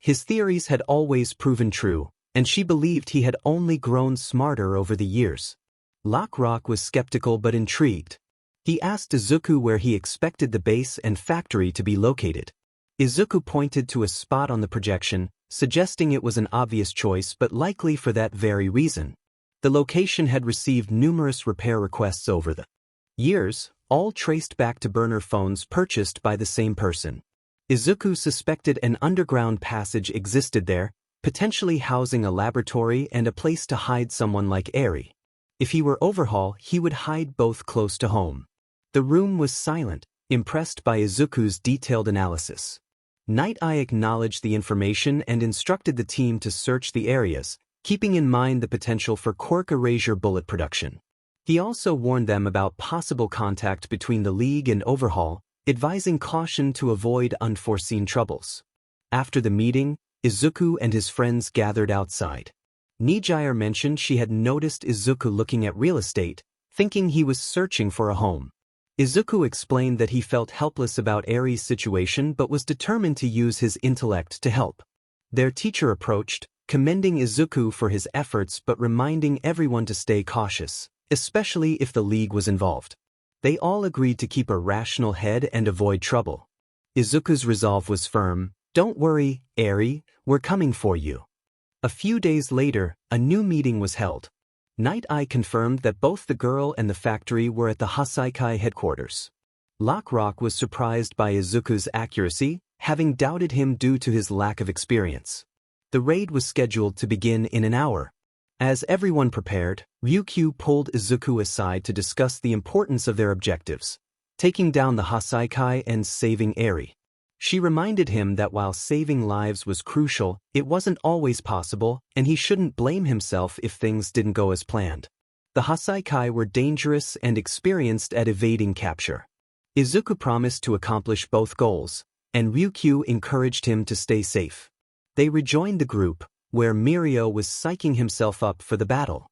His theories had always proven true, and she believed he had only grown smarter over the years. Lockrock was skeptical but intrigued. He asked Izuku where he expected the base and factory to be located. Izuku pointed to a spot on the projection, suggesting it was an obvious choice but likely for that very reason. The location had received numerous repair requests over the years, all traced back to burner phones purchased by the same person. Izuku suspected an underground passage existed there, potentially housing a laboratory and a place to hide someone like Ary. If he were Overhaul, he would hide both close to home. The room was silent, impressed by Izuku's detailed analysis. Night Eye acknowledged the information and instructed the team to search the areas, keeping in mind the potential for Quirk erasure bullet production. He also warned them about possible contact between the League and Overhaul, advising caution to avoid unforeseen troubles. After the meeting, Izuku and his friends gathered outside. Nijire mentioned she had noticed Izuku looking at real estate, thinking he was searching for a home. Izuku explained that he felt helpless about Ary's situation but was determined to use his intellect to help. Their teacher approached, commending Izuku for his efforts but reminding everyone to stay cautious, especially if the League was involved. They all agreed to keep a rational head and avoid trouble. Izuku's resolve was firm. Don't worry, Ary, we're coming for you. A few days later, a new meeting was held. Night Eye confirmed that both the girl and the factory were at the Haiikai headquarters. Lockrock was surprised by Izuku's accuracy, having doubted him due to his lack of experience. The raid was scheduled to begin in an hour. As everyone prepared, Ryukyu pulled Izuku aside to discuss the importance of their objectives, taking down the Haiikai and saving Ary. She reminded him that while saving lives was crucial, it wasn't always possible, and he shouldn't blame himself if things didn't go as planned. The Haiikai were dangerous and experienced at evading capture. Izuku promised to accomplish both goals, and Ryukyu encouraged him to stay safe. They rejoined the group, where Miruko was psyching himself up for the battle.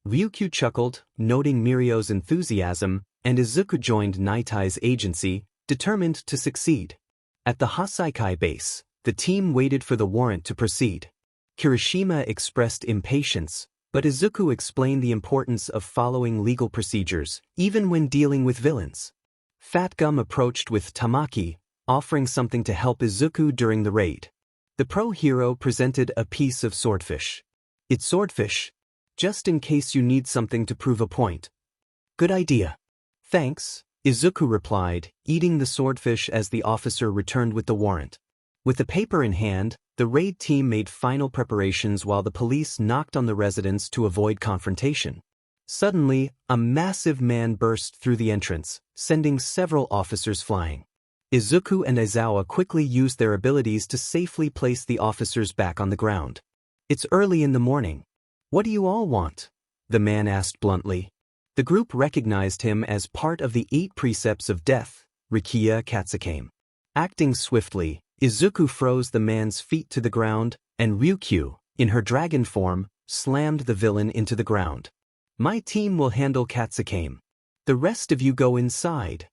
Ryukyu chuckled, noting Miruko's enthusiasm, and Izuku joined Night Eye's agency, determined to succeed. At the Haiikai base, the team waited for the warrant to proceed. Kirishima expressed impatience, but Izuku explained the importance of following legal procedures, even when dealing with villains. Fatgum approached with Tamaki, offering something to help Izuku during the raid. The pro hero presented a piece of swordfish. It's swordfish. Just in case you need something to prove a point. Good idea. Thanks, Izuku replied, eating the swordfish as the officer returned with the warrant. With the paper in hand, the raid team made final preparations while the police knocked on the residence to avoid confrontation. Suddenly, a massive man burst through the entrance, sending several officers flying. Izuku and Aizawa quickly used their abilities to safely place the officers back on the ground. It's early in the morning. What do you all want? The man asked bluntly. The group recognized him as part of the 8 precepts of death, Rikiya Katsuki. Acting swiftly, Izuku froze the man's feet to the ground, and Ryukyu, in her dragon form, slammed the villain into the ground. My team will handle Katsuki. The rest of you go inside.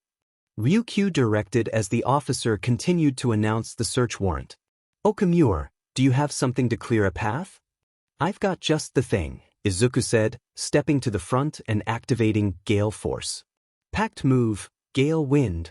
Ryukyu directed as the officer continued to announce the search warrant. Okamura, do you have something to clear a path? I've got just the thing, Izuku said, stepping to the front and activating Gale Force. Pact move, Gale Wind.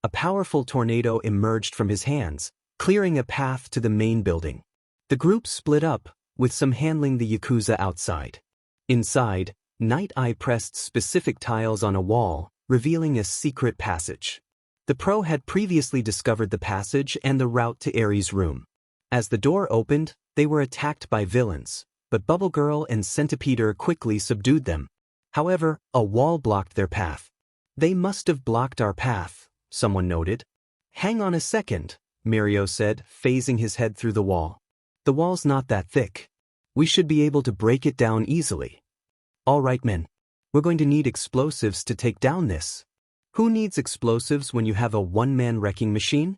A powerful tornado emerged from his hands, clearing a path to the main building. The group split up, with some handling the Yakuza outside. Inside, Night-Eye pressed specific tiles on a wall, revealing a secret passage. The pro had previously discovered the passage and the route to Ary's room. As the door opened, they were attacked by villains, but Bubble Girl and Centipeder quickly subdued them. However, a wall blocked their path. "They must have blocked our path," someone noted. "Hang on a second," Mirko said, phasing his head through the wall. "The wall's not that thick. We should be able to break it down easily." "All right, men. We're going to need explosives to take down this." "Who needs explosives when you have a one-man wrecking machine?"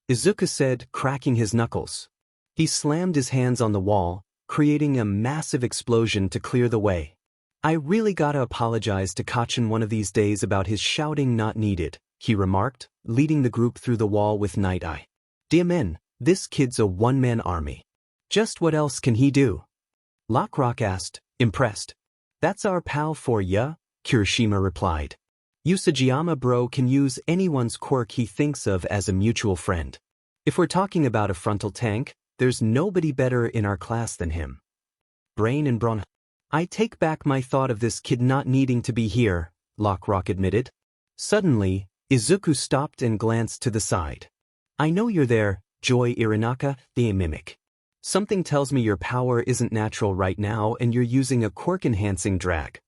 Izuku said, cracking his knuckles. He slammed his hands on the wall, creating a massive explosion to clear the way. "I really gotta apologize to Kachin one of these days about his shouting not needed," he remarked, leading the group through the wall with Night-Eye. "Dear men, this kid's a one-man army. Just what else can he do?" Lockrock asked, impressed. "That's our pal for ya," Kirishima replied. "Usajiyama bro can use anyone's quirk he thinks of as a mutual friend. If we're talking about a frontal tank, there's nobody better in our class than him." Brain and Brawn. "I take back my thought of this kid not needing to be here," Lockrock admitted. Suddenly, Izuku stopped and glanced to the side. "I know you're there, Joy Irinaka, the mimic. Something tells me your power isn't natural right now and you're using a quirk-enhancing drag."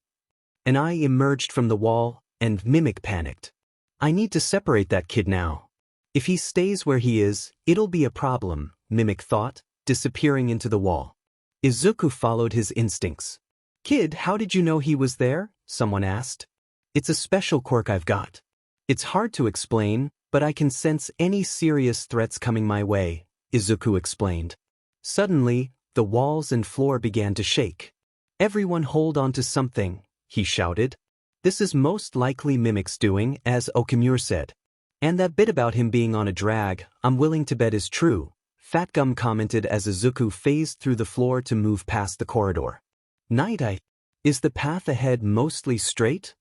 An eye emerged from the wall, and Mimic panicked. "I need to separate that kid now. If he stays where he is, it'll be a problem," Mimic thought, disappearing into the wall. Izuku followed his instincts. "Kid, how did you know he was there?" someone asked. "It's a special quirk I've got. It's hard to explain, but I can sense any serious threats coming my way," Izuku explained. Suddenly, the walls and floor began to shake. "Everyone hold on to something," he shouted. "This is most likely Mimic's doing, as Okamura said. And that bit about him being on a drag, I'm willing to bet is true," Fatgum commented as Izuku phased through the floor to move past the corridor. "Night-Eye, is the path ahead mostly straight?"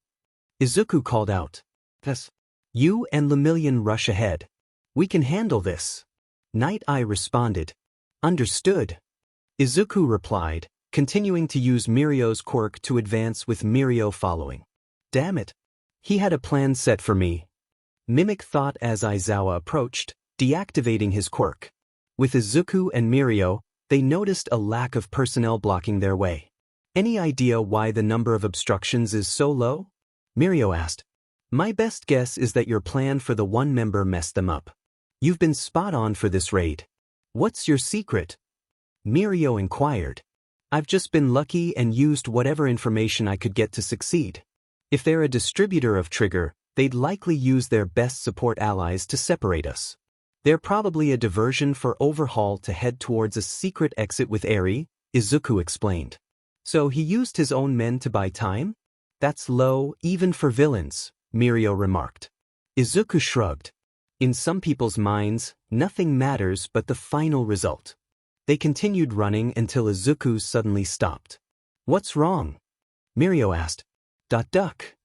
Izuku called out. "Yes. You and Lemillion rush ahead. We can handle this." Night-Eye responded. "Understood." Izuku replied, continuing to use Mirio's quirk to advance with Mirio following. "Damn it. He had a plan set for me," Mimic thought as Aizawa approached, deactivating his quirk. With Izuku and Mirio, they noticed a lack of personnel blocking their way. "Any idea why the number of obstructions is so low?" Mirio asked. "My best guess is that your plan for the one member messed them up. You've been spot on for this raid. What's your secret?" Mirio inquired. "I've just been lucky and used whatever information I could get to succeed. If they're a distributor of trigger, they'd likely use their best support allies to separate us. They're probably a diversion for Overhaul to head towards a secret exit with Ary," Izuku explained. "So he used his own men to buy time? That's low, even for villains," Mirio remarked. Izuku shrugged. "In some people's minds, nothing matters but the final result." They continued running until Izuku suddenly stopped. "What's wrong?" Mirio asked. "Duck."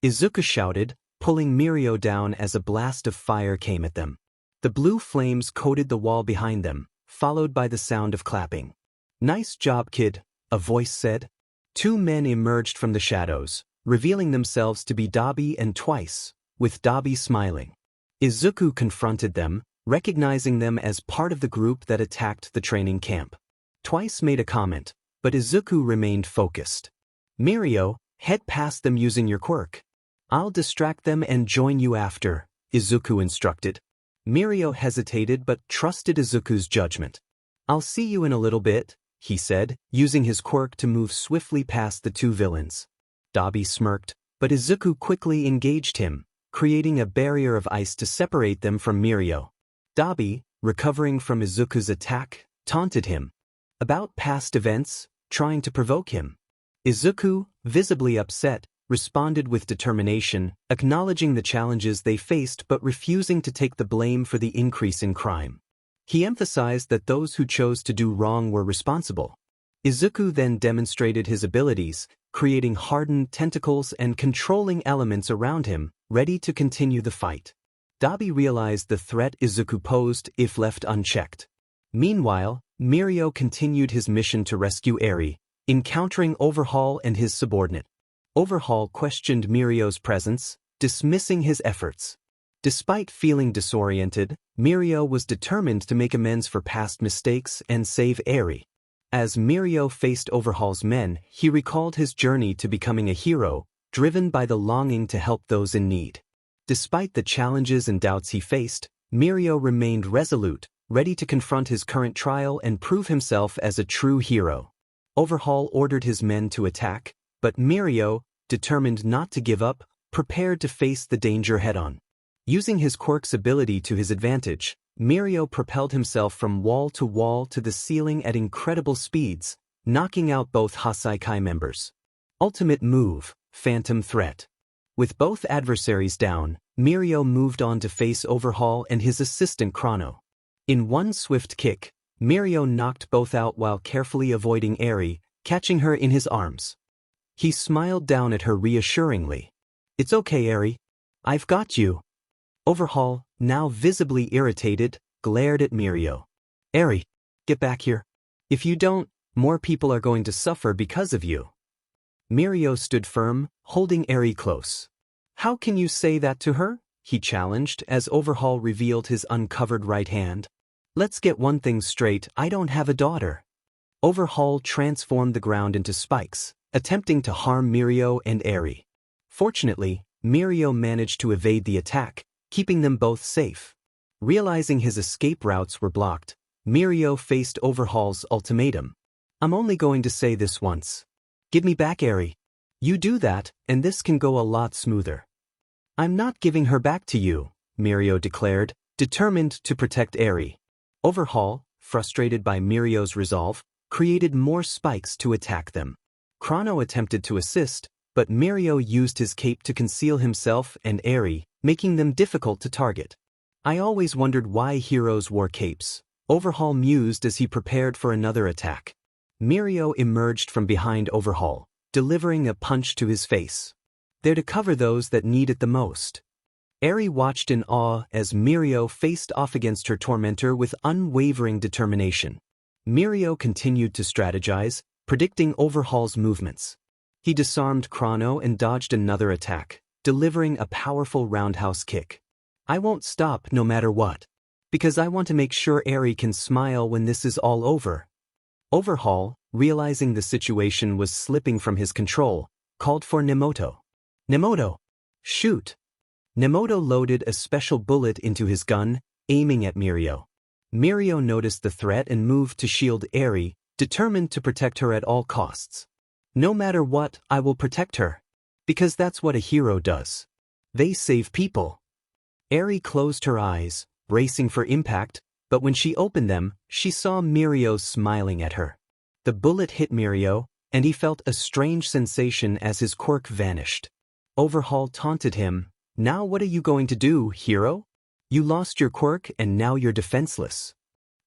Izuku shouted, pulling Mirio down as a blast of fire came at them. The blue flames coated the wall behind them, followed by the sound of clapping. "Nice job, kid," a voice said. Two men emerged from the shadows, revealing themselves to be Dabi and Twice, with Dabi smiling. Izuku confronted them, recognizing them as part of the group that attacked the training camp. Twice made a comment, but Izuku remained focused. "Mirio, head past them using your quirk. I'll distract them and join you after," Izuku instructed. Mirio hesitated but trusted Izuku's judgment. "I'll see you in a little bit," he said, using his quirk to move swiftly past the two villains. Dabi smirked, but Izuku quickly engaged him, creating a barrier of ice to separate them from Mirio. Dabi, recovering from Izuku's attack, taunted him about past events, trying to provoke him. Izuku, visibly upset, responded with determination, acknowledging the challenges they faced but refusing to take the blame for the increase in crime. He emphasized that those who chose to do wrong were responsible. Izuku then demonstrated his abilities, creating hardened tentacles and controlling elements around him, ready to continue the fight. Dabi realized the threat Izuku posed if left unchecked. Meanwhile, Mirko continued his mission to rescue Ary, encountering Overhaul and his subordinate. Overhaul questioned Mirko's presence, dismissing his efforts. Despite feeling disoriented, Mirko was determined to make amends for past mistakes and save Ary. As Mirko faced Overhaul's men, he recalled his journey to becoming a hero, driven by the longing to help those in need. Despite the challenges and doubts he faced, Mirko remained resolute, ready to confront his current trial and prove himself as a true hero. Overhaul ordered his men to attack, but Mirko, determined not to give up, prepared to face the danger head-on. Using his Quirk's ability to his advantage, Mirko propelled himself from wall to the ceiling at incredible speeds, knocking out both Haiikai members. Ultimate move, Phantom Threat. With both adversaries down, Mirko moved on to face Overhaul and his assistant Chrono. In one swift kick, Mirko knocked both out while carefully avoiding Ary, catching her in his arms. He smiled down at her reassuringly. "It's okay, Ary. I've got you." Overhaul, now visibly irritated, glared at Mirko. "Ary, get back here. If you don't, more people are going to suffer because of you." Mirko stood firm, holding Ary close. "How can you say that to her?" he challenged as Overhaul revealed his uncovered right hand. "Let's get one thing straight, I don't have a daughter." Overhaul transformed the ground into spikes, attempting to harm Mirko and Ary. Fortunately, Mirko managed to evade the attack, keeping them both safe. Realizing his escape routes were blocked, Mirko faced Overhaul's ultimatum. "I'm only going to say this once. Give me back Ary. You do that, and this can go a lot smoother." "I'm not giving her back to you," Mirko declared, determined to protect Ary. Overhaul, frustrated by Mirko's resolve, created more spikes to attack them. Chrono attempted to assist, but Mirko used his cape to conceal himself and Ary, making them difficult to target. "I always wondered why heroes wore capes," Overhaul mused as he prepared for another attack. Mirko emerged from behind Overhaul, delivering a punch to his face. There to cover those that need it the most. Ary watched in awe as Mirko faced off against her tormentor with unwavering determination. Mirko continued to strategize, predicting Overhaul's movements. He disarmed Chrono and dodged another attack, delivering a powerful roundhouse kick. "I won't stop no matter what. Because I want to make sure Ary can smile when this is all over." Overhaul, realizing the situation was slipping from his control, called for Nemoto. "Nemoto, shoot!" Nemoto loaded a special bullet into his gun, aiming at Mirko. Mirko noticed the threat and moved to shield Ary, determined to protect her at all costs. "No matter what, I will protect her. Because that's what a hero does. They save people." Ary closed her eyes, bracing for impact, but when she opened them, she saw Mirko smiling at her. The bullet hit Mirko, and he felt a strange sensation as his quirk vanished. Overhaul taunted him, "Now what are you going to do, hero? You lost your quirk and now you're defenseless."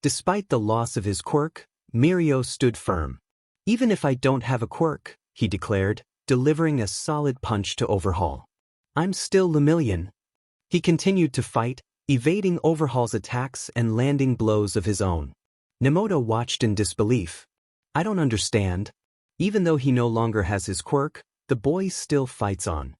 Despite the loss of his quirk, Mirko stood firm. "Even if I don't have a quirk," he declared, delivering a solid punch to Overhaul. "I'm still Lemillion." He continued to fight, evading Overhaul's attacks and landing blows of his own. Nemoto watched in disbelief. "I don't understand." Even though he no longer has his quirk, the boy still fights on.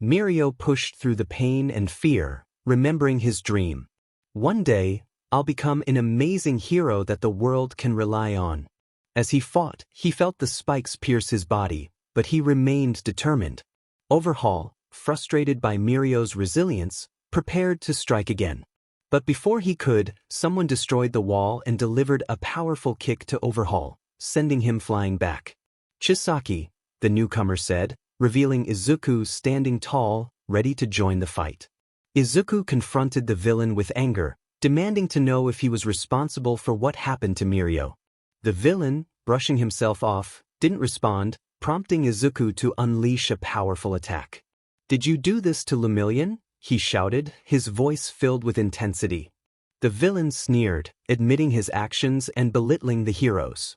Mirko pushed through the pain and fear, remembering his dream. "One day, I'll become an amazing hero that the world can rely on." As he fought, he felt the spikes pierce his body, but he remained determined. Overhaul, frustrated by Mirko's resilience, prepared to strike again. But before he could, someone destroyed the wall and delivered a powerful kick to Overhaul, sending him flying back. "Chisaki," the newcomer said, revealing Izuku standing tall, ready to join the fight. Izuku confronted the villain with anger, demanding to know if he was responsible for what happened to Mirko. The villain, brushing himself off, didn't respond, prompting Izuku to unleash a powerful attack. "Did you do this to Lemillion?" he shouted, his voice filled with intensity. The villain sneered, admitting his actions and belittling the heroes.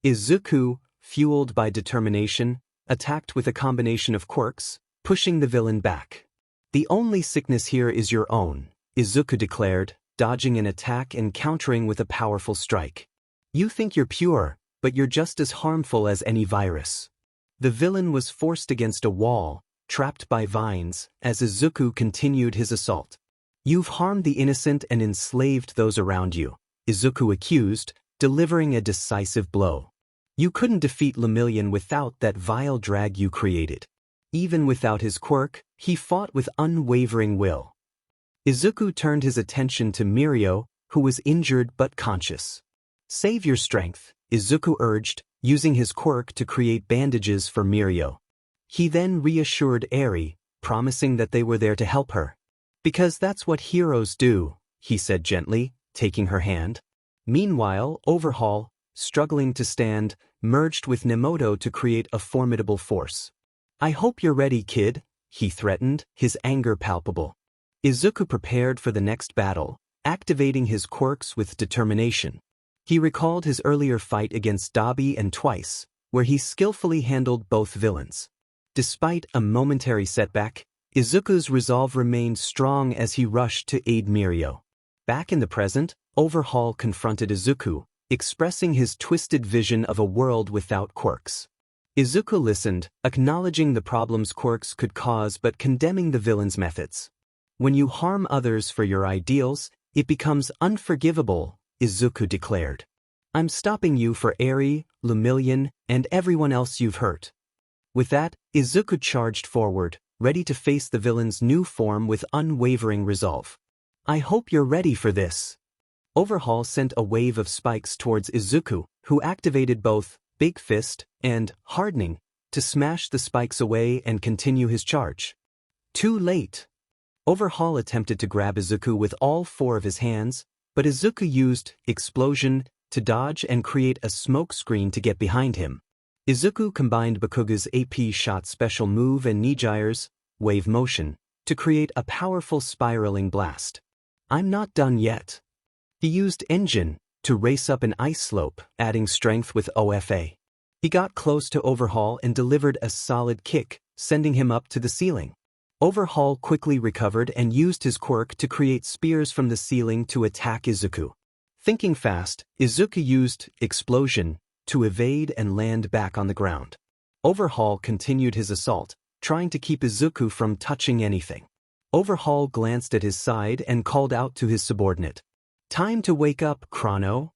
Izuku, fueled by determination, attacked with a combination of quirks, pushing the villain back. The only sickness here is your own, Izuku declared, dodging an attack and countering with a powerful strike. You think you're pure, but you're just as harmful as any virus. The villain was forced against a wall, trapped by vines, as Izuku continued his assault. You've harmed the innocent and enslaved those around you, Izuku accused, delivering a decisive blow. You couldn't defeat Lemillion without that vile drag you created. Even without his quirk, he fought with unwavering will. Izuku turned his attention to Mirko, who was injured but conscious. Save your strength, Izuku urged, using his quirk to create bandages for Mirko. He then reassured Ary, promising that they were there to help her. Because that's what heroes do, he said gently, taking her hand. Meanwhile, Overhaul, struggling to stand, merged with Nemoto to create a formidable force. I hope you're ready, kid, he threatened, his anger palpable. Izuku prepared for the next battle, activating his quirks with determination. He recalled his earlier fight against Dabi and Twice, where he skillfully handled both villains. Despite a momentary setback, Izuku's resolve remained strong as he rushed to aid Mirko. Back in the present, Overhaul confronted Izuku, expressing his twisted vision of a world without quirks. Izuku listened, acknowledging the problems quirks could cause but condemning the villain's methods. When you harm others for your ideals, it becomes unforgivable, Izuku declared. I'm stopping you for Ary, Lemillion, and everyone else you've hurt. With that, Izuku charged forward, ready to face the villain's new form with unwavering resolve. I hope you're ready for this. Overhaul sent a wave of spikes towards Izuku, who activated both Big Fist and Hardening to smash the spikes away and continue his charge. Too late. Overhaul attempted to grab Izuku with all four of his hands, but Izuku used Explosion to dodge and create a smoke screen to get behind him. Izuku combined Bakugo's AP shot special move and Nijire's Wave Motion to create a powerful spiraling blast. I'm not done yet. He used Engine to race up an ice slope, adding strength with OFA. He got close to Overhaul and delivered a solid kick, sending him up to the ceiling. Overhaul quickly recovered and used his quirk to create spears from the ceiling to attack Izuku. Thinking fast, Izuku used Explosion to evade and land back on the ground. Overhaul continued his assault, trying to keep Izuku from touching anything. Overhaul glanced at his side and called out to his subordinate. Time to wake up, Chrono.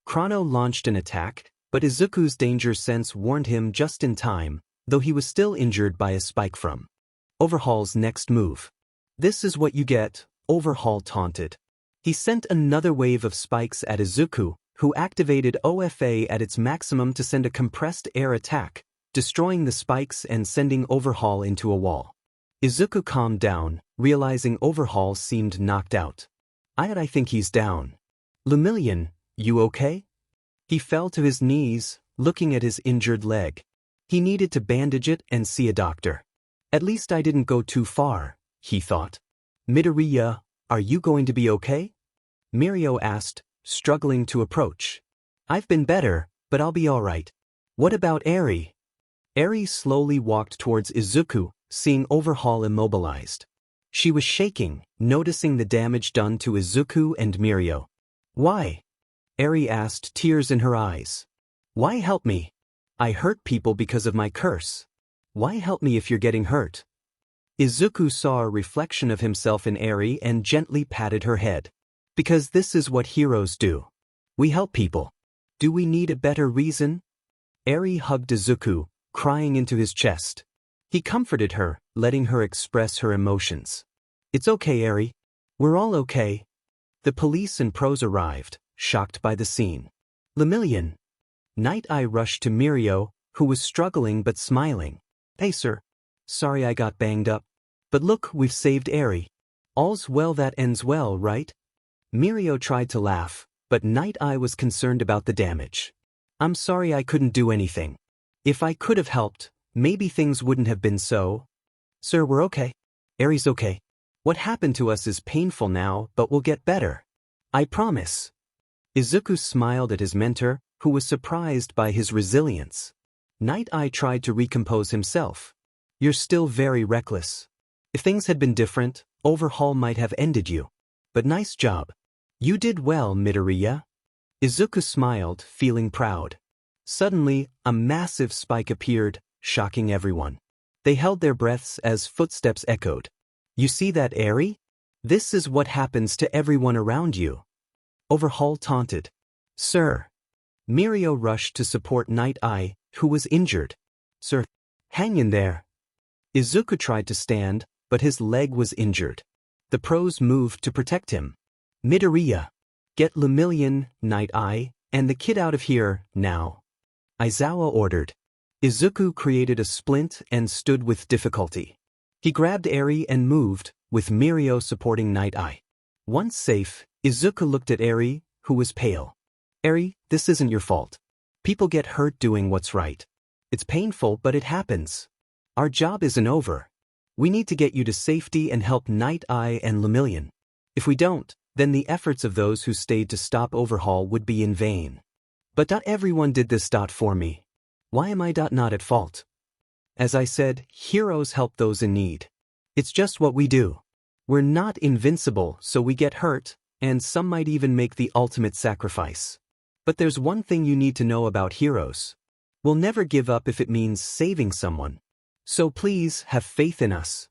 Chrono launched an attack, but Izuku's danger sense warned him just in time, though he was still injured by a spike from Overhaul's next move. This is what you get, Overhaul taunted. He sent another wave of spikes at Izuku, who activated OFA at its maximum to send a compressed air attack, destroying the spikes and sending Overhaul into a wall. Izuku calmed down, realizing Overhaul seemed knocked out. I think he's down. Lemillion, you okay? He fell to his knees, looking at his injured leg. He needed to bandage it and see a doctor. At least I didn't go too far, he thought. Midoriya, are you going to be okay? Mirko asked, struggling to approach. I've been better, but I'll be all right. What about Ary? Ary slowly walked towards Izuku, seeing Overhaul immobilized. She was shaking, noticing the damage done to Izuku and Mirko. Why? Ary asked, tears in her eyes. Why help me? I hurt people because of my curse. Why help me if you're getting hurt? Izuku saw a reflection of himself in Ary and gently patted her head. Because this is what heroes do. We help people. Do we need a better reason? Ary hugged Izuku, crying into his chest. He comforted her, letting her express her emotions. It's okay, Ary. We're all okay. The police and pros arrived, shocked by the scene. Lemillion. Night Eye rushed to Mirko, who was struggling but smiling. Hey, sir. Sorry I got banged up. But look, we've saved Ary. All's well that ends well, right? Mirko tried to laugh, but Night Eye was concerned about the damage. I'm sorry I couldn't do anything. If I could have helped, maybe things wouldn't have been so. Sir, we're okay. Ary's okay. What happened to us is painful now, but we'll get better. I promise. Izuku smiled at his mentor, who was surprised by his resilience. Night Eye tried to recompose himself. You're still very reckless. If things had been different, Overhaul might have ended you. But nice job. You did well, Midoriya. Izuku smiled, feeling proud. Suddenly, a massive spike appeared, shocking everyone. They held their breaths as footsteps echoed. You see that, Ary? This is what happens to everyone around you. Overhaul taunted. Sir. Miruko rushed to support Night Eye, who was injured. Sir, hang in there. Izuku tried to stand, but his leg was injured. The pros moved to protect him. Midoriya. Get Lemillion, Night Eye, and the kid out of here, now. Aizawa ordered. Izuku created a splint and stood with difficulty. He grabbed Ary and moved, with Miruko supporting Night Eye. Once safe, Izuku looked at Ary, who was pale. Ary, this isn't your fault. People get hurt doing what's right. It's painful, but it happens. Our job isn't over. We need to get you to safety and help Night Eye and Lemillion. If we don't, then the efforts of those who stayed to stop Overhaul would be in vain. But not everyone did this for me. Why am I not at fault? As I said, heroes help those in need. It's just what we do. We're not invincible, so we get hurt, and some might even make the ultimate sacrifice. But there's one thing you need to know about heroes. We'll never give up if it means saving someone. So please have faith in us.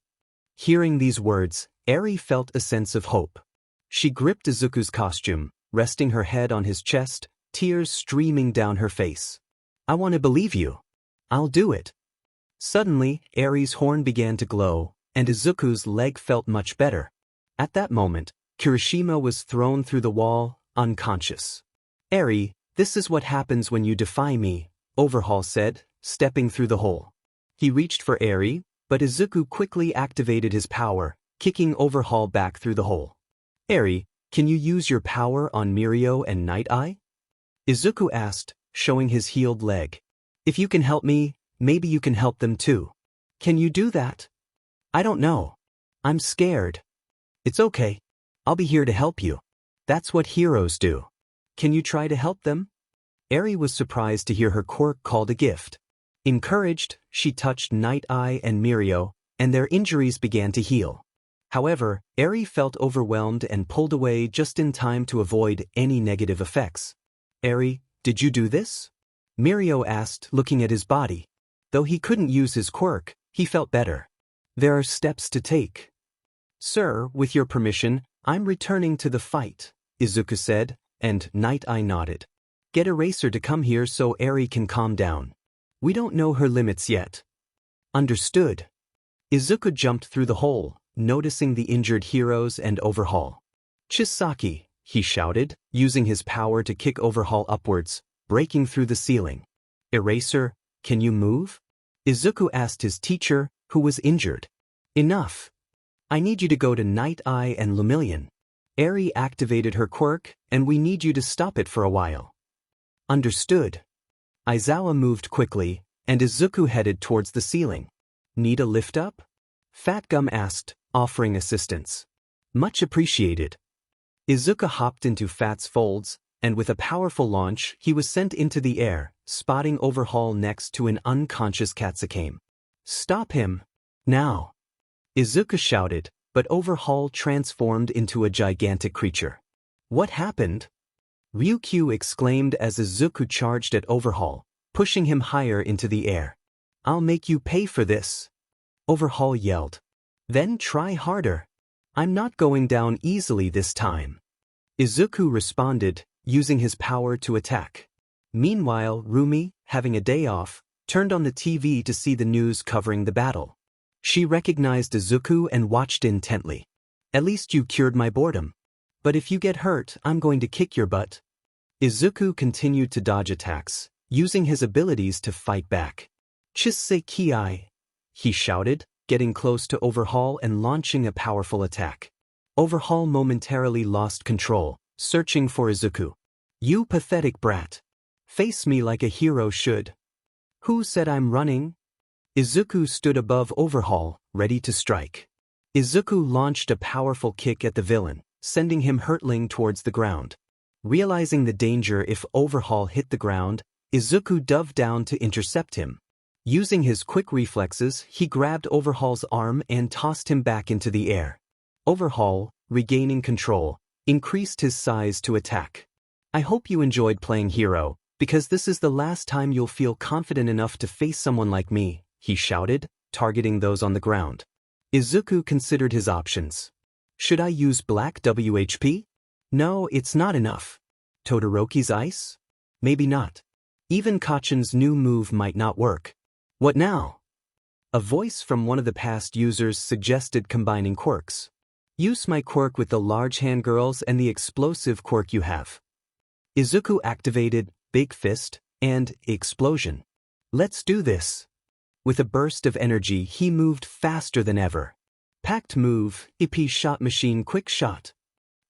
Hearing these words, Ary felt a sense of hope. She gripped Izuku's costume, resting her head on his chest, tears streaming down her face. I want to believe you. I'll do it. Suddenly, Ary's horn began to glow, and Izuku's leg felt much better. At that moment, Kirishima was thrown through the wall, unconscious. Ary, this is what happens when you defy me, Overhaul said, stepping through the hole. He reached for Ary, but Izuku quickly activated his power, kicking Overhaul back through the hole. Ary, can you use your power on Miruko and Night Eye? Izuku asked, showing his healed leg. If you can help me, maybe you can help them too. Can you do that? I don't know. I'm scared. It's okay. I'll be here to help you. That's what heroes do. Can you try to help them? Ary was surprised to hear her quirk called a gift. Encouraged, she touched Night Eye and Miruko, and their injuries began to heal. However, Ary felt overwhelmed and pulled away just in time to avoid any negative effects. Ary, did you do this? Miruko asked, looking at his body. Though he couldn't use his quirk, he felt better. There are steps to take. Sir, with your permission, I'm returning to the fight, Izuku said, and Night Eye nodded. Get Eraser to come here so Ary can calm down. We don't know her limits yet. Understood. Izuku jumped through the hole, noticing the injured heroes and Overhaul. Chisaki, he shouted, using his power to kick Overhaul upwards, breaking through the ceiling. Eraser, can you move? Izuku asked his teacher, who was injured. Enough. I need you to go to Night Eye and Lemillion. Ary activated her quirk, and we need you to stop it for a while. Understood. Aizawa moved quickly, and Izuku headed towards the ceiling. Need a lift up? Fatgum asked, offering assistance. Much appreciated. Izuku hopped into Fat's folds, and with a powerful launch, he was sent into the air, spotting Overhaul next to an unconscious Katsuki. Stop him! Now! Izuku shouted, but Overhaul transformed into a gigantic creature. What happened? Ryukyu exclaimed as Izuku charged at Overhaul, pushing him higher into the air. I'll make you pay for this. Overhaul yelled. Then try harder. I'm not going down easily this time. Izuku responded, using his power to attack. Meanwhile, Rumi, having a day off, turned on the TV to see the news covering the battle. She recognized Izuku and watched intently. At least you cured my boredom. But if you get hurt, I'm going to kick your butt. Izuku continued to dodge attacks, using his abilities to fight back. Chiseki, he shouted, getting close to Overhaul and launching a powerful attack. Overhaul momentarily lost control, searching for Izuku. You pathetic brat. Face me like a hero should. Who said I'm running? Izuku stood above Overhaul, ready to strike. Izuku launched a powerful kick at the villain, sending him hurtling towards the ground. Realizing the danger if Overhaul hit the ground, Izuku dove down to intercept him. Using his quick reflexes, he grabbed Overhaul's arm and tossed him back into the air. Overhaul, regaining control, increased his size to attack. I hope you enjoyed playing hero, because this is the last time you'll feel confident enough to face someone like me, he shouted, targeting those on the ground. Izuku considered his options. Should I use black WHP? No, it's not enough. Todoroki's ice? Maybe not. Even Kachan's new move might not work. What now? A voice from one of the past users suggested combining quirks. Use my quirk with the large hand girls and the explosive quirk you have. Izuku activated Big Fist and Explosion. Let's do this. With a burst of energy, he moved faster than ever. Packed move, IP Shot Machine Quick Shot.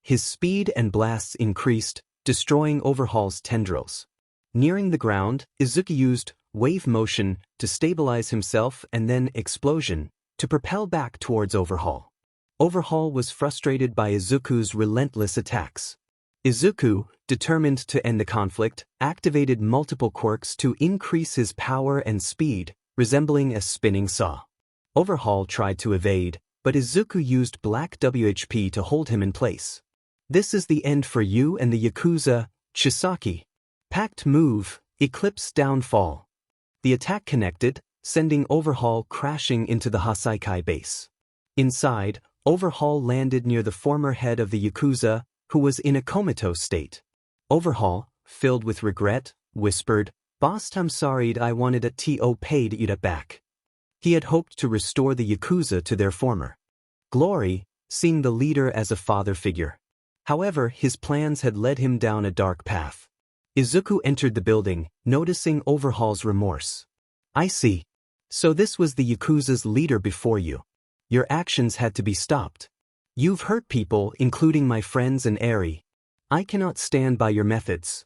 His speed and blasts increased, destroying Overhaul's tendrils. Nearing the ground, Izuku used Wave Motion to stabilize himself and then Explosion to propel back towards Overhaul. Overhaul was frustrated by Izuku's relentless attacks. Izuku, determined to end the conflict, activated multiple quirks to increase his power and speed, resembling a spinning saw. Overhaul tried to evade, but Izuku used black WHP to hold him in place. This is the end for you and the Yakuza, Chisaki. Packed move, Eclipse Downfall. The attack connected, sending Overhaul crashing into the Haiikai base. Inside, Overhaul landed near the former head of the Yakuza, who was in a comatose state. Overhaul, filled with regret, whispered, "Boss, I'm sorry, I wanted a to pay to eat it back." He had hoped to restore the Yakuza to their former glory, seeing the leader as a father figure. However, his plans had led him down a dark path. Izuku entered the building, noticing Overhaul's remorse. I see. So this was the Yakuza's leader before you. Your actions had to be stopped. You've hurt people, including my friends and Ary. I cannot stand by your methods.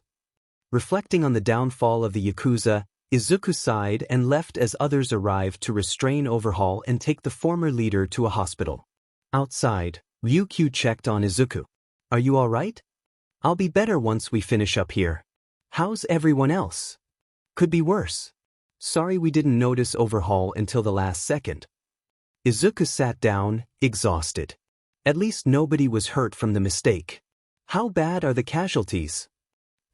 Reflecting on the downfall of the Yakuza, Izuku sighed and left as others arrived to restrain Overhaul and take the former leader to a hospital. Outside, Ryukyu checked on Izuku. Are you all right? I'll be better once we finish up here. How's everyone else? Could be worse. Sorry we didn't notice Overhaul until the last second. Izuku sat down, exhausted. At least nobody was hurt from the mistake. How bad are the casualties?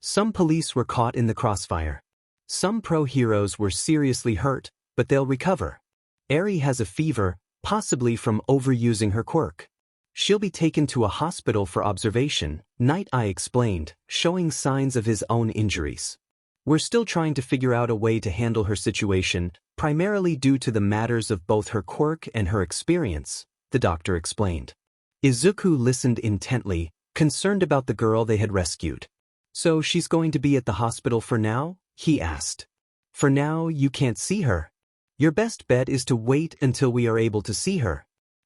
Some police were caught in the crossfire. Some pro-heroes were seriously hurt, but they'll recover. Ary has a fever, possibly from overusing her quirk. She'll be taken to a hospital for observation, Night Eye explained, showing signs of his own injuries. We're still trying to figure out a way to handle her situation, primarily due to the matters of both her quirk and her experience, the doctor explained. Izuku listened intently, concerned about the girl they had rescued. So she's going to be at the hospital for now? He asked. For now, you can't see her. Your best bet is to wait until we are able to see her.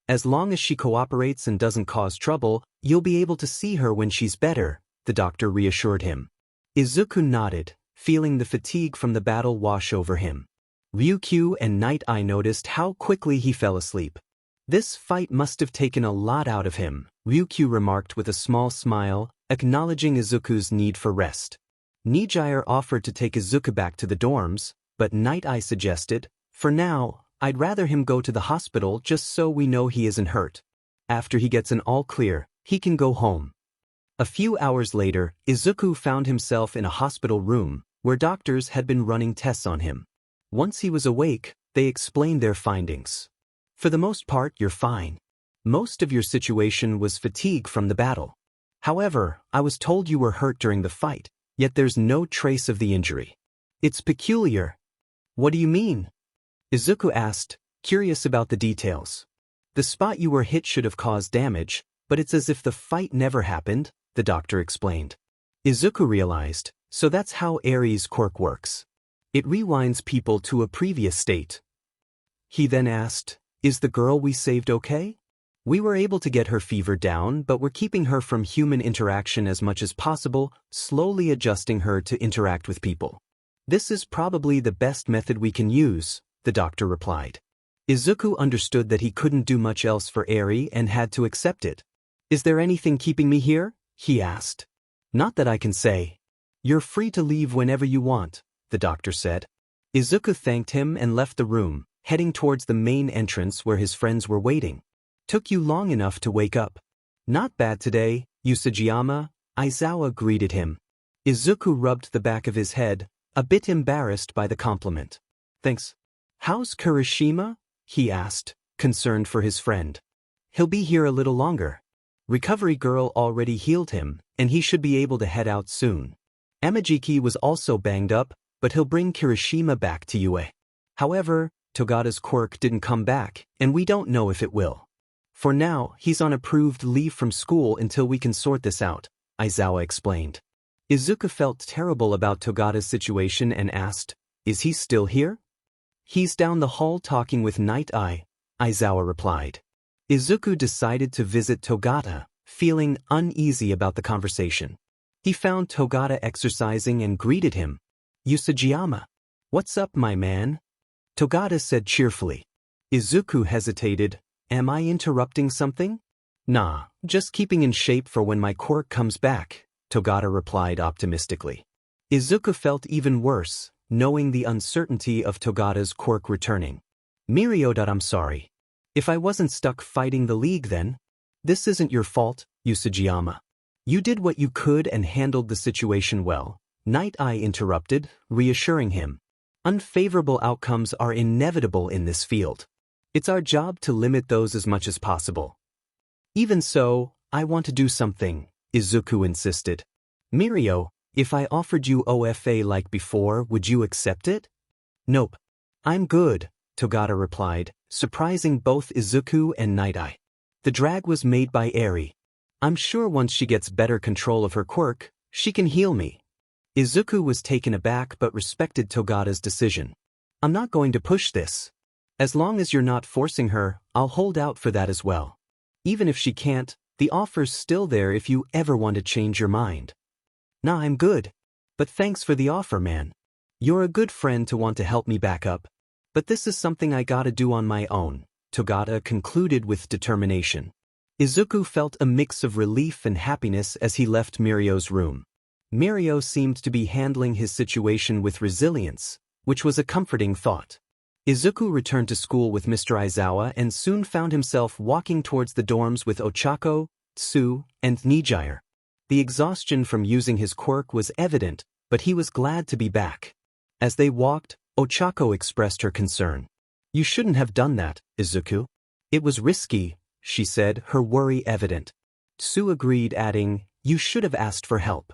As long as she cooperates and doesn't cause trouble, you'll be able to see her when she's better, the doctor reassured him. Izuku nodded, feeling the fatigue from the battle wash over him. Ryukyu and Night Eye noticed how quickly he fell asleep. This fight must have taken a lot out of him, Ryukyu remarked with a small smile, acknowledging Izuku's need for rest. Nijire offered to take Izuku back to the dorms, but Night Eye suggested, for now, I'd rather him go to the hospital just so we know he isn't hurt. After he gets an all clear, he can go home. A few hours later, Izuku found himself in a hospital room, where doctors had been running tests on him. Once he was awake, they explained their findings. For the most part, you're fine. Most of your situation was fatigue from the battle. However, I was told you were hurt during the fight, yet there's no trace of the injury. It's peculiar. What do you mean? Izuku asked, curious about the details. The spot you were hit should have caused damage, but it's as if the fight never happened, the doctor explained. Izuku realized, so that's how Ary's quirk works. It rewinds people to a previous state. He then asked, is the girl we saved okay? We were able to get her fever down, but we're keeping her from human interaction as much as possible, slowly adjusting her to interact with people. This is probably the best method we can use, the doctor replied. Izuku understood that he couldn't do much else for Ary and had to accept it. Is there anything keeping me here? He asked. Not that I can say. You're free to leave whenever you want, the doctor said. Izuku thanked him and left the room, heading towards the main entrance where his friends were waiting. Took you long enough to wake up. Not bad today, Usajiyama, Aizawa greeted him. Izuku rubbed the back of his head, a bit embarrassed by the compliment. Thanks. How's Kirishima? He asked, concerned for his friend. He'll be here a little longer. Recovery girl already healed him, and he should be able to head out soon. Amajiki was also banged up, but he'll bring Kirishima back to UA. However, Togata's quirk didn't come back, and we don't know if it will. For now, he's on approved leave from school until we can sort this out, Aizawa explained. Izuku felt terrible about Togata's situation and asked, Is he still here? He's down the hall talking with Night Eye, Aizawa replied. Izuku decided to visit Togata, feeling uneasy about the conversation. He found Togata exercising and greeted him. Usajiyama. What's up, my man? Togata said cheerfully. Izuku hesitated. Am I interrupting something? Nah, just keeping in shape for when my quirk comes back, Togata replied optimistically. Izuku felt even worse, knowing the uncertainty of Togata's quirk returning. Mirko, I'm sorry. If I wasn't stuck fighting the league then? This isn't your fault, Usajiyama. You did what you could and handled the situation well, Night Eye interrupted, reassuring him. Unfavorable outcomes are inevitable in this field. It's our job to limit those as much as possible. Even so, I want to do something, Izuku insisted. Mirko, if I offered you OFA like before, would you accept it? Nope. I'm good, Togata replied, surprising both Izuku and Night Eye. The drag was made by Ary. I'm sure once she gets better control of her quirk, she can heal me. Izuku was taken aback but respected Togata's decision. I'm not going to push this. As long as you're not forcing her, I'll hold out for that as well. Even if she can't, the offer's still there if you ever want to change your mind. Nah, I'm good. But thanks for the offer, man. You're a good friend to want to help me back up. But this is something I gotta do on my own, Togata concluded with determination. Izuku felt a mix of relief and happiness as he left Mirio's room. Miruko seemed to be handling his situation with resilience, which was a comforting thought. Izuku returned to school with Mr. Aizawa and soon found himself walking towards the dorms with Ochako, Tsu, and Nijire. The exhaustion from using his quirk was evident, but he was glad to be back. As they walked, Ochako expressed her concern. You shouldn't have done that, Izuku. It was risky, she said, her worry evident. Tsu agreed, adding, You should have asked for help.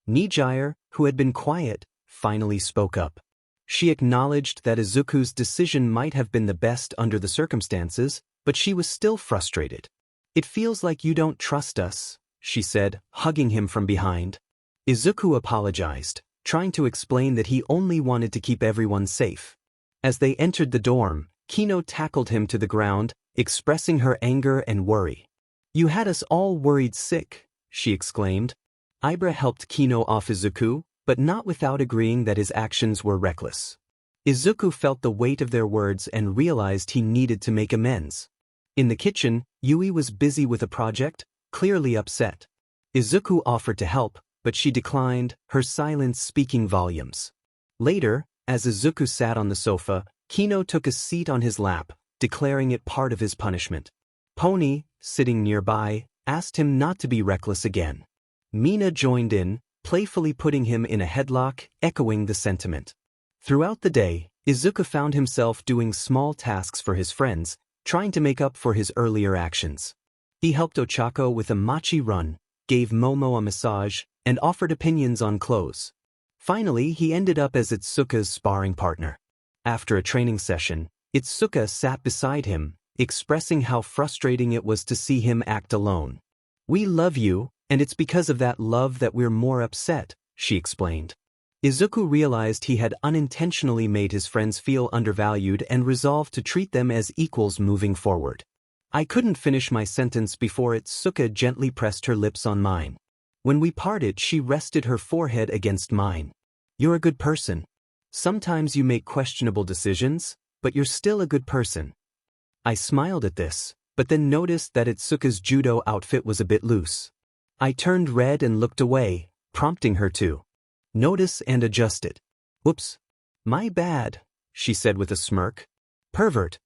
Nijire, who had been quiet, finally spoke up. She acknowledged that Izuku's decision might have been the best under the circumstances, but she was still frustrated. It feels like you don't trust us, she said, hugging him from behind. Izuku apologized, trying to explain that he only wanted to keep everyone safe. As they entered the dorm, Kino tackled him to the ground, expressing her anger and worry. You had us all worried sick, she exclaimed. Ibra helped Kino off Izuku, but not without agreeing that his actions were reckless. Izuku felt the weight of their words and realized he needed to make amends. In the kitchen, Yui was busy with a project, clearly upset. Izuku offered to help, but she declined, her silence speaking volumes. Later, as Izuku sat on the sofa, Kino took a seat on his lap, declaring it part of his punishment. Pony, sitting nearby, asked him not to be reckless again. Mina joined in, playfully putting him in a headlock, echoing the sentiment. Throughout the day, Izuku found himself doing small tasks for his friends, trying to make up for his earlier actions. He helped Ochako with a machi run, gave Momo a massage, and offered opinions on clothes. Finally, he ended up as Itsuka's sparring partner. After a training session, Itsuka sat beside him, expressing how frustrating it was to see him act alone. We love you, and it's because of that love that we're more upset, she explained. Izuku realized he had unintentionally made his friends feel undervalued and resolved to treat them as equals moving forward. I couldn't finish my sentence before Itsuka gently pressed her lips on mine. When we parted, she rested her forehead against mine. You're a good person. Sometimes you make questionable decisions, but you're still a good person. I smiled at this, but then noticed that Itsuka's judo outfit was a bit loose. I turned red and looked away, prompting her to notice and adjust it. Whoops. My bad, she said with a smirk. Pervert.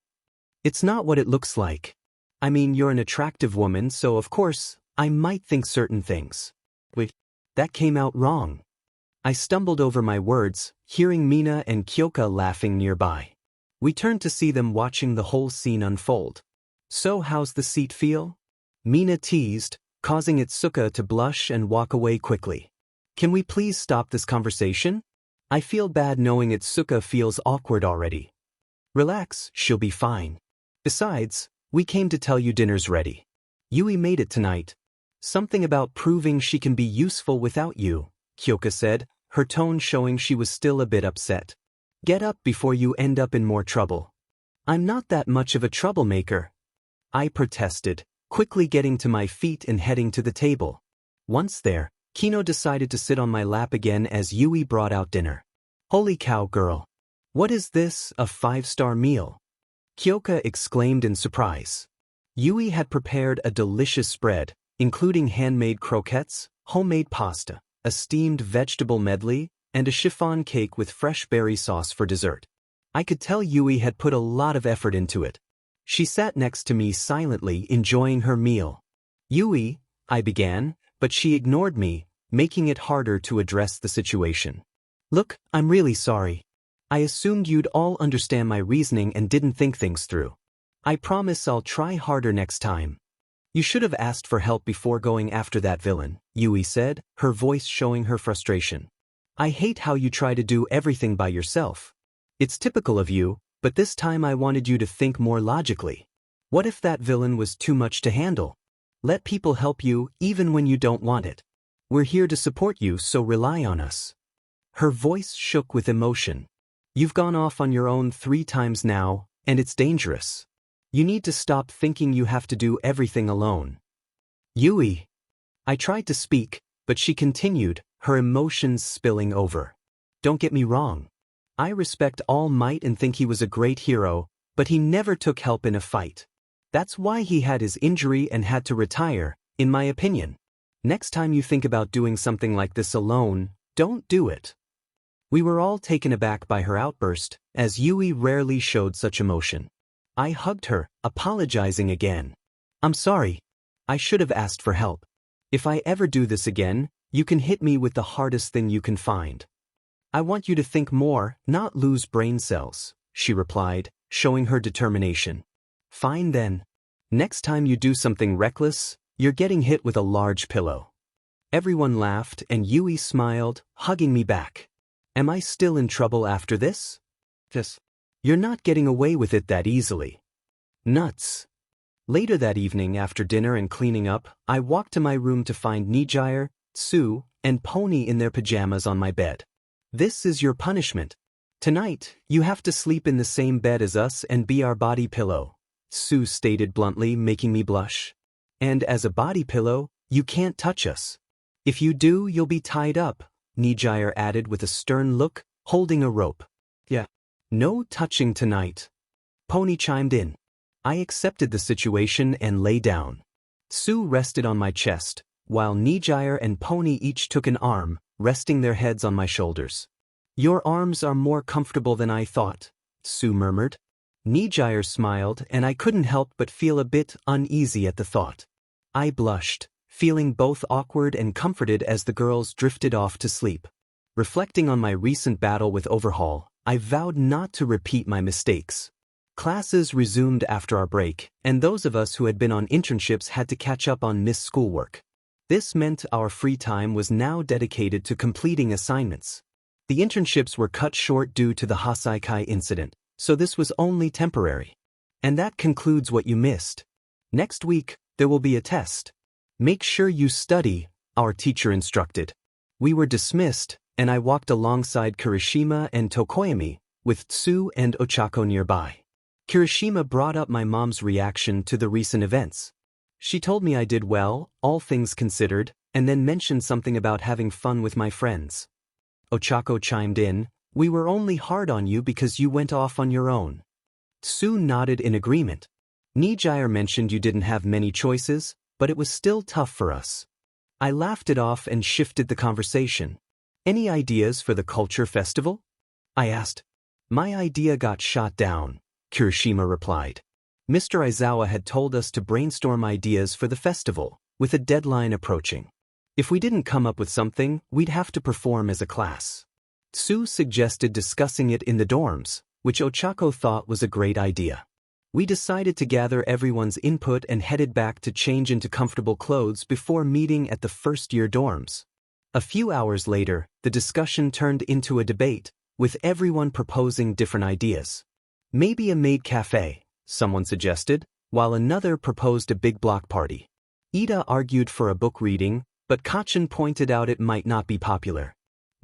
It's not what it looks like. I mean, you're an attractive woman, so of course, I might think certain things. Wait, that came out wrong. I stumbled over my words, hearing Mina and Kyoka laughing nearby. We turned to see them watching the whole scene unfold. So how's the seat feel? Mina teased, causing Itsuka to blush and walk away quickly. Can we please stop this conversation? I feel bad knowing Itsuka feels awkward already. Relax, she'll be fine. Besides, we came to tell you dinner's ready. Yui made it tonight. Something about proving she can be useful without you, Kyoka said, her tone showing she was still a bit upset. Get up before you end up in more trouble. I'm not that much of a troublemaker. I protested, quickly getting to my feet and heading to the table. Once there, Kino decided to sit on my lap again as Yui brought out dinner. Holy cow, girl. What is this, a 5-star meal? Kyoka exclaimed in surprise. Yui had prepared a delicious spread, including handmade croquettes, homemade pasta, a steamed vegetable medley, and a chiffon cake with fresh berry sauce for dessert. I could tell Yui had put a lot of effort into it. She sat next to me silently, enjoying her meal. Yui, I began, but she ignored me, making it harder to address the situation. Look, I'm really sorry. I assumed you'd all understand my reasoning and didn't think things through. I promise I'll try harder next time. You should have asked for help before going after that villain, Yui said, her voice showing her frustration. I hate how you try to do everything by yourself. It's typical of you, but this time I wanted you to think more logically. What if that villain was too much to handle? Let people help you even when you don't want it. We're here to support you, so rely on us. Her voice shook with emotion. You've gone off on your own 3 times now, and it's dangerous. You need to stop thinking you have to do everything alone. Yui. I tried to speak, but she continued, her emotions spilling over. Don't get me wrong. I respect All Might and think he was a great hero, but he never took help in a fight. That's why he had his injury and had to retire, in my opinion. Next time you think about doing something like this alone, don't do it. We were all taken aback by her outburst, as Yui rarely showed such emotion. I hugged her, apologizing again. I'm sorry. I should have asked for help. If I ever do this again, you can hit me with the hardest thing you can find. I want you to think more, not lose brain cells, she replied, showing her determination. Fine then. Next time you do something reckless, you're getting hit with a large pillow. Everyone laughed and Yui smiled, hugging me back. Am I still in trouble after this? Yes. You're not getting away with it that easily. Nuts. Later that evening after dinner and cleaning up, I walked to my room to find Nijire, Tsu, and Pony in their pajamas on my bed. This is your punishment. Tonight, you have to sleep in the same bed as us and be our body pillow, Tsu stated bluntly, making me blush. And as a body pillow, you can't touch us. If you do, you'll be tied up, Nijire added with a stern look, holding a rope. Yeah. No touching tonight. Pony chimed in. I accepted the situation and lay down. Tsu rested on my chest, while Nijire and Pony each took an arm, resting their heads on my shoulders. Your arms are more comfortable than I thought, Tsu murmured. Nijire smiled and I couldn't help but feel a bit uneasy at the thought. I blushed, feeling both awkward and comforted as the girls drifted off to sleep. Reflecting on my recent battle with Overhaul, I vowed not to repeat my mistakes. Classes resumed after our break, and those of us who had been on internships had to catch up on missed schoolwork. This meant our free time was now dedicated to completing assignments. The internships were cut short due to the Haiikai incident, so this was only temporary. And that concludes what you missed. Next week, there will be a test. Make sure you study, our teacher instructed. We were dismissed, and I walked alongside Kirishima and Tokoyami, with Tsu and Ochako nearby. Kirishima brought up my mom's reaction to the recent events. She told me I did well, all things considered, and then mentioned something about having fun with my friends. Ochako chimed in, we were only hard on you because you went off on your own. Tsu nodded in agreement. Nijire mentioned you didn't have many choices, but it was still tough for us. I laughed it off and shifted the conversation. Any ideas for the culture festival? I asked. My idea got shot down, Kirishima replied. Mr. Aizawa had told us to brainstorm ideas for the festival, with a deadline approaching. If we didn't come up with something, we'd have to perform as a class. Tsu suggested discussing it in the dorms, which Ochako thought was a great idea. We decided to gather everyone's input and headed back to change into comfortable clothes before meeting at the first-year dorms. A few hours later, the discussion turned into a debate, with everyone proposing different ideas. Maybe a maid cafe, someone suggested, while another proposed a big block party. Ida argued for a book reading, but Kachin pointed out it might not be popular.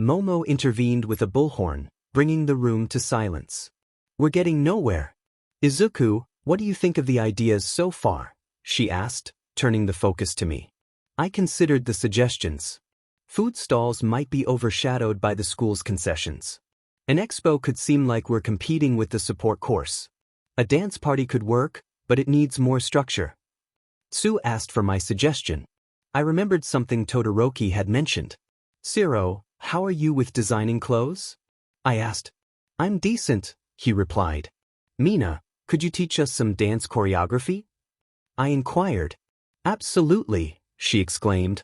Momo intervened with a bullhorn, bringing the room to silence. We're getting nowhere. Izuku, what do you think of the ideas so far? She asked, turning the focus to me. I considered the suggestions. Food stalls might be overshadowed by the school's concessions. An expo could seem like we're competing with the support course. A dance party could work, but it needs more structure. Tsu asked for my suggestion. I remembered something Todoroki had mentioned. Zero, how are you with designing clothes? I asked. I'm decent, he replied. Mina, could you teach us some dance choreography? I inquired. Absolutely, she exclaimed.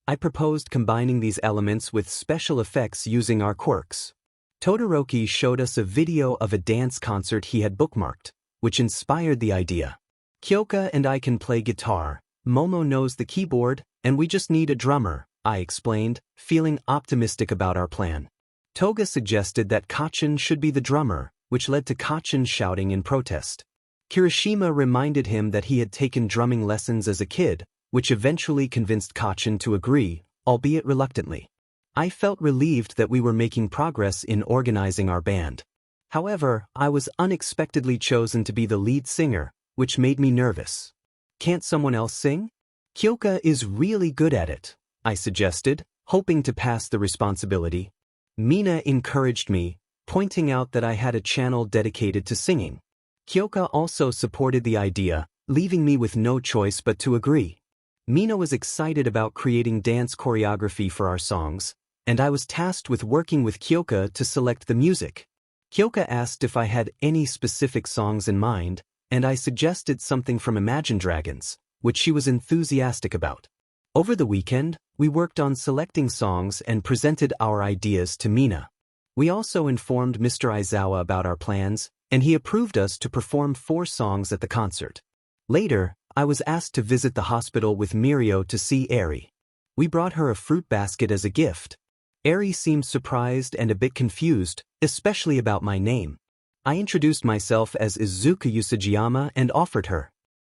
I proposed combining these elements with special effects using our quirks. Todoroki showed us a video of a dance concert he had bookmarked, which inspired the idea. Kyoka and I can play guitar, Momo knows the keyboard, and we just need a drummer, I explained, feeling optimistic about our plan. Toga suggested that Kachin should be the drummer, which led to Kachin shouting in protest. Kirishima reminded him that he had taken drumming lessons as a kid, which eventually convinced Kachin to agree, albeit reluctantly. I felt relieved that we were making progress in organizing our band. However, I was unexpectedly chosen to be the lead singer, which made me nervous. Can't someone else sing? Kyoka is really good at it, I suggested, hoping to pass the responsibility. Mina encouraged me, pointing out that I had a channel dedicated to singing. Kyoka also supported the idea, leaving me with no choice but to agree. Mina was excited about creating dance choreography for our songs, and I was tasked with working with Kyoka to select the music. Kyoka asked if I had any specific songs in mind, and I suggested something from Imagine Dragons, which she was enthusiastic about. Over the weekend, we worked on selecting songs and presented our ideas to Mina. We also informed Mr. Aizawa about our plans, and he approved us to perform 4 songs at the concert. Later, I was asked to visit the hospital with Mirko to see Ary. We brought her a fruit basket as a gift. Ary seemed surprised and a bit confused, especially about my name. I introduced myself as Izuku Usajiyama and offered her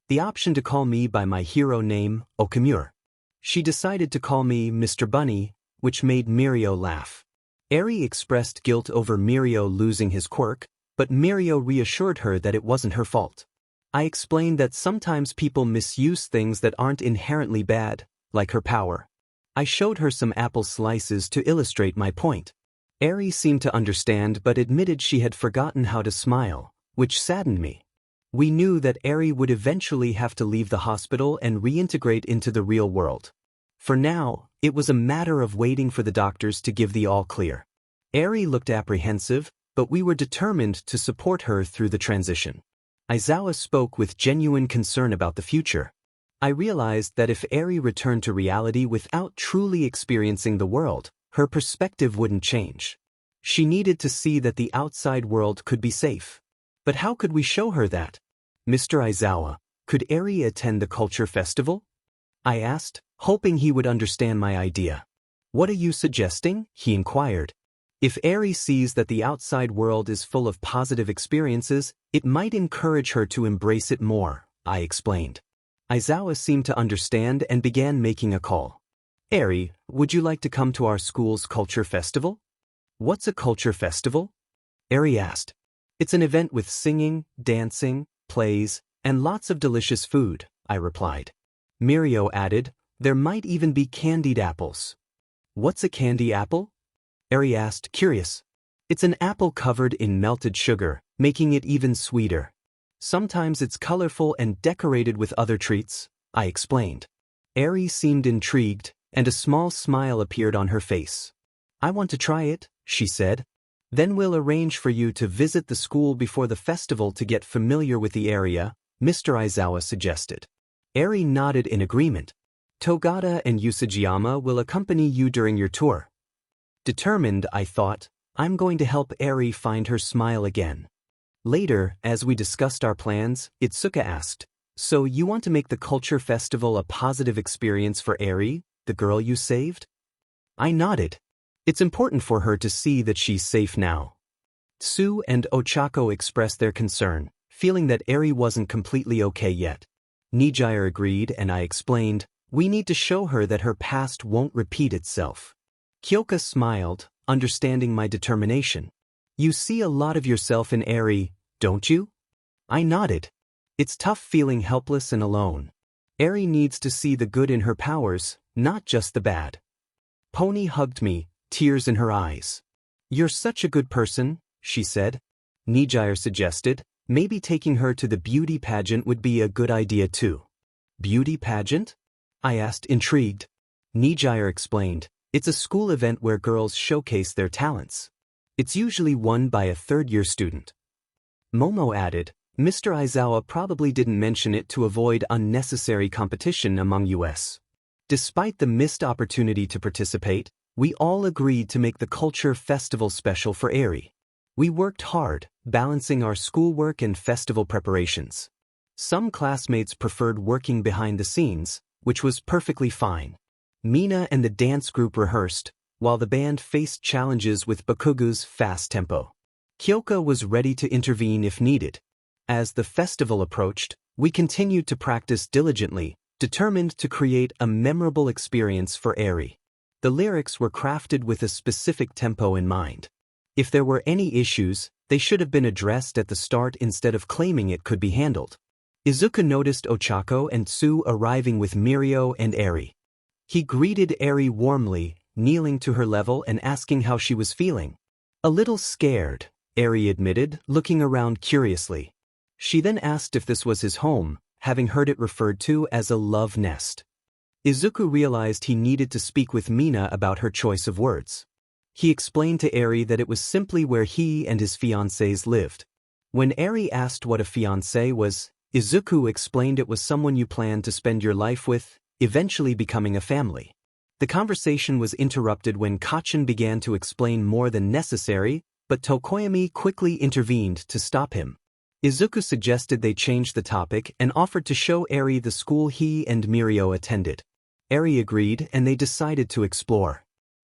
the option to call me by my hero name, Okamura. She decided to call me Mr. Bunny, which made Mirko laugh. Ary expressed guilt over Mirko losing his quirk, but Mirko reassured her that it wasn't her fault. I explained that sometimes people misuse things that aren't inherently bad, like her power. I showed her some apple slices to illustrate my point. Ary seemed to understand but admitted she had forgotten how to smile, which saddened me. We knew that Ary would eventually have to leave the hospital and reintegrate into the real world. For now, it was a matter of waiting for the doctors to give the all-clear. Ary looked apprehensive, but we were determined to support her through the transition. Aizawa spoke with genuine concern about the future. I realized that if Ary returned to reality without truly experiencing the world, her perspective wouldn't change. She needed to see that the outside world could be safe. But how could we show her that? Mr. Aizawa, could Ary attend the culture festival? I asked, hoping he would understand my idea. What are you suggesting? He inquired. If Ary sees that the outside world is full of positive experiences, it might encourage her to embrace it more, I explained. Aizawa seemed to understand and began making a call. Ary, would you like to come to our school's culture festival? What's a culture festival? Ary asked. It's an event with singing, dancing, plays, and lots of delicious food, I replied. Mirko added, there might even be candied apples. What's a candy apple? Ary asked, curious. It's an apple covered in melted sugar, making it even sweeter. Sometimes it's colorful and decorated with other treats, I explained. Ary seemed intrigued, and a small smile appeared on her face. I want to try it, she said. Then we'll arrange for you to visit the school before the festival to get familiar with the area, Mr. Aizawa suggested. Ary nodded in agreement. Togata and Usajiyama will accompany you during your tour. Determined, I thought, I'm going to help Ary find her smile again. Later, as we discussed our plans, Itsuka asked, "So you want to make the culture festival a positive experience for Ary, the girl you saved?" I nodded. It's important for her to see that she's safe now. Tsu and Ochako expressed their concern, feeling that Ary wasn't completely okay yet. Nijire agreed and I explained, we need to show her that her past won't repeat itself. Kyoka smiled, understanding my determination. You see a lot of yourself in Ary, don't you? I nodded. It's tough feeling helpless and alone. Ary needs to see the good in her powers, not just the bad. Pony hugged me, tears in her eyes. You're such a good person, she said. Nijire suggested, maybe taking her to the beauty pageant would be a good idea too. Beauty pageant? I asked, intrigued. Nijire explained, it's a school event where girls showcase their talents. It's usually won by a third-year student. Momo added, Mr. Aizawa probably didn't mention it to avoid unnecessary competition among us. Despite the missed opportunity to participate, we all agreed to make the culture festival special for Ary. We worked hard, balancing our schoolwork and festival preparations. Some classmates preferred working behind the scenes, which was perfectly fine. Mina and the dance group rehearsed, while the band faced challenges with Bakugo's fast tempo. Kyoka was ready to intervene if needed. As the festival approached, we continued to practice diligently, determined to create a memorable experience for Ary. The lyrics were crafted with a specific tempo in mind. If there were any issues, they should have been addressed at the start instead of claiming it could be handled. Izuku noticed Ochako and Tsu arriving with Miruko and Ary. He greeted Ary warmly, kneeling to her level and asking how she was feeling. A little scared, Ary admitted, looking around curiously. She then asked if this was his home, having heard it referred to as a love nest. Izuku realized he needed to speak with Mina about her choice of words. He explained to Ary that it was simply where he and his fiancés lived. When Ary asked what a fiancé was, Izuku explained it was someone you plan to spend your life with, eventually becoming a family. The conversation was interrupted when Kacchan began to explain more than necessary, but Tokoyami quickly intervened to stop him. Izuku suggested they change the topic and offered to show Ary the school he and Miruko attended. Ary agreed and they decided to explore.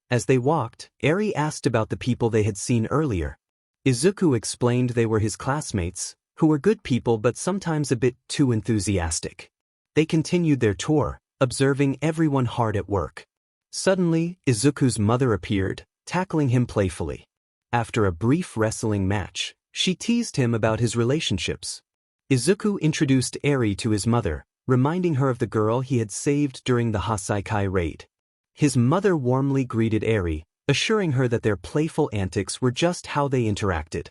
As they walked, Ary asked about the people they had seen earlier. Izuku explained they were his classmates, who were good people but sometimes a bit too enthusiastic. They continued their tour, observing everyone hard at work. Suddenly, Izuku's mother appeared, tackling him playfully. After a brief wrestling match, she teased him about his relationships. Izuku introduced Ary to his mother, reminding her of the girl he had saved during the Haiikai raid. His mother warmly greeted Ary, assuring her that their playful antics were just how they interacted.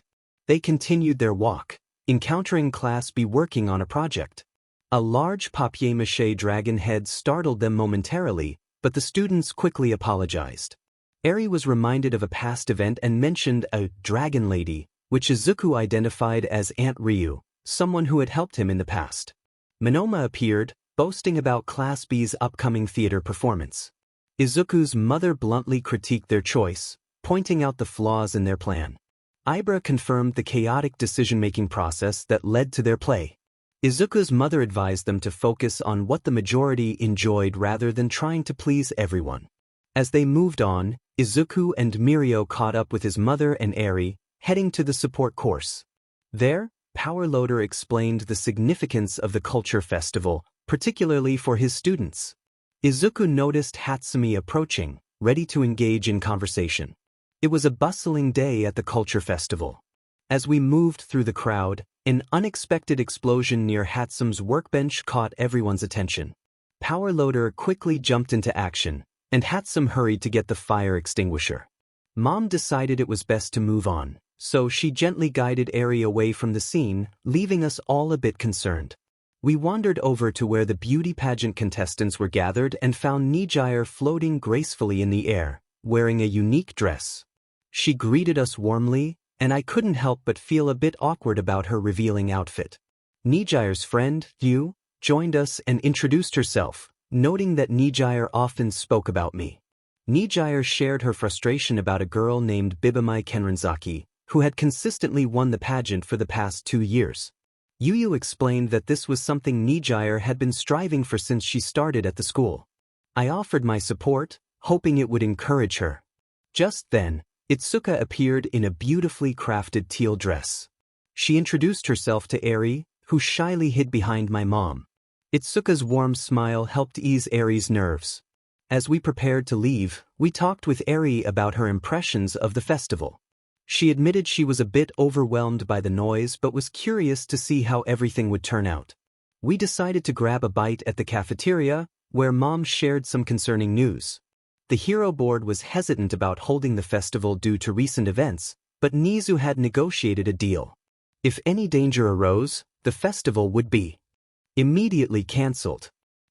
They continued their walk, encountering Class B working on a project. A large papier-mâché dragon head startled them momentarily, but the students quickly apologized. Ary was reminded of a past event and mentioned a dragon lady, which Izuku identified as Aunt Ryu, someone who had helped him in the past. Monoma appeared, boasting about Class B's upcoming theater performance. Izuku's mother bluntly critiqued their choice, pointing out the flaws in their plan. Ibra confirmed the chaotic decision-making process that led to their play. Izuku's mother advised them to focus on what the majority enjoyed rather than trying to please everyone. As they moved on, Izuku and Miruko caught up with his mother and Ary, heading to the support course. There, Power Loader explained the significance of the culture festival, particularly for his students. Izuku noticed Hatsumi approaching, ready to engage in conversation. It was a bustling day at the culture festival. As we moved through the crowd, an unexpected explosion near Hatsume's workbench caught everyone's attention. Power Loader quickly jumped into action, and Hatsume hurried to get the fire extinguisher. Mom decided it was best to move on, so she gently guided Ary away from the scene, leaving us all a bit concerned. We wandered over to where the beauty pageant contestants were gathered and found Nijire floating gracefully in the air, wearing a unique dress. She greeted us warmly, and I couldn't help but feel a bit awkward about her revealing outfit. Nijire's friend, Yu, joined us and introduced herself, noting that Nijire often spoke about me. Nijire shared her frustration about a girl named BGMI Kenranzaki, who had consistently won the pageant for the past 2 years. Yu explained that this was something Nijire had been striving for since she started at the school. I offered my support, hoping it would encourage her. Just then, Itsuka appeared in a beautifully crafted teal dress. She introduced herself to Ary, who shyly hid behind my mom. Itsuka's warm smile helped ease Ary's nerves. As we prepared to leave, we talked with Ary about her impressions of the festival. She admitted she was a bit overwhelmed by the noise but was curious to see how everything would turn out. We decided to grab a bite at the cafeteria, where Mom shared some concerning news. The Hero Board was hesitant about holding the festival due to recent events, but Nizu had negotiated a deal. If any danger arose, the festival would be immediately cancelled.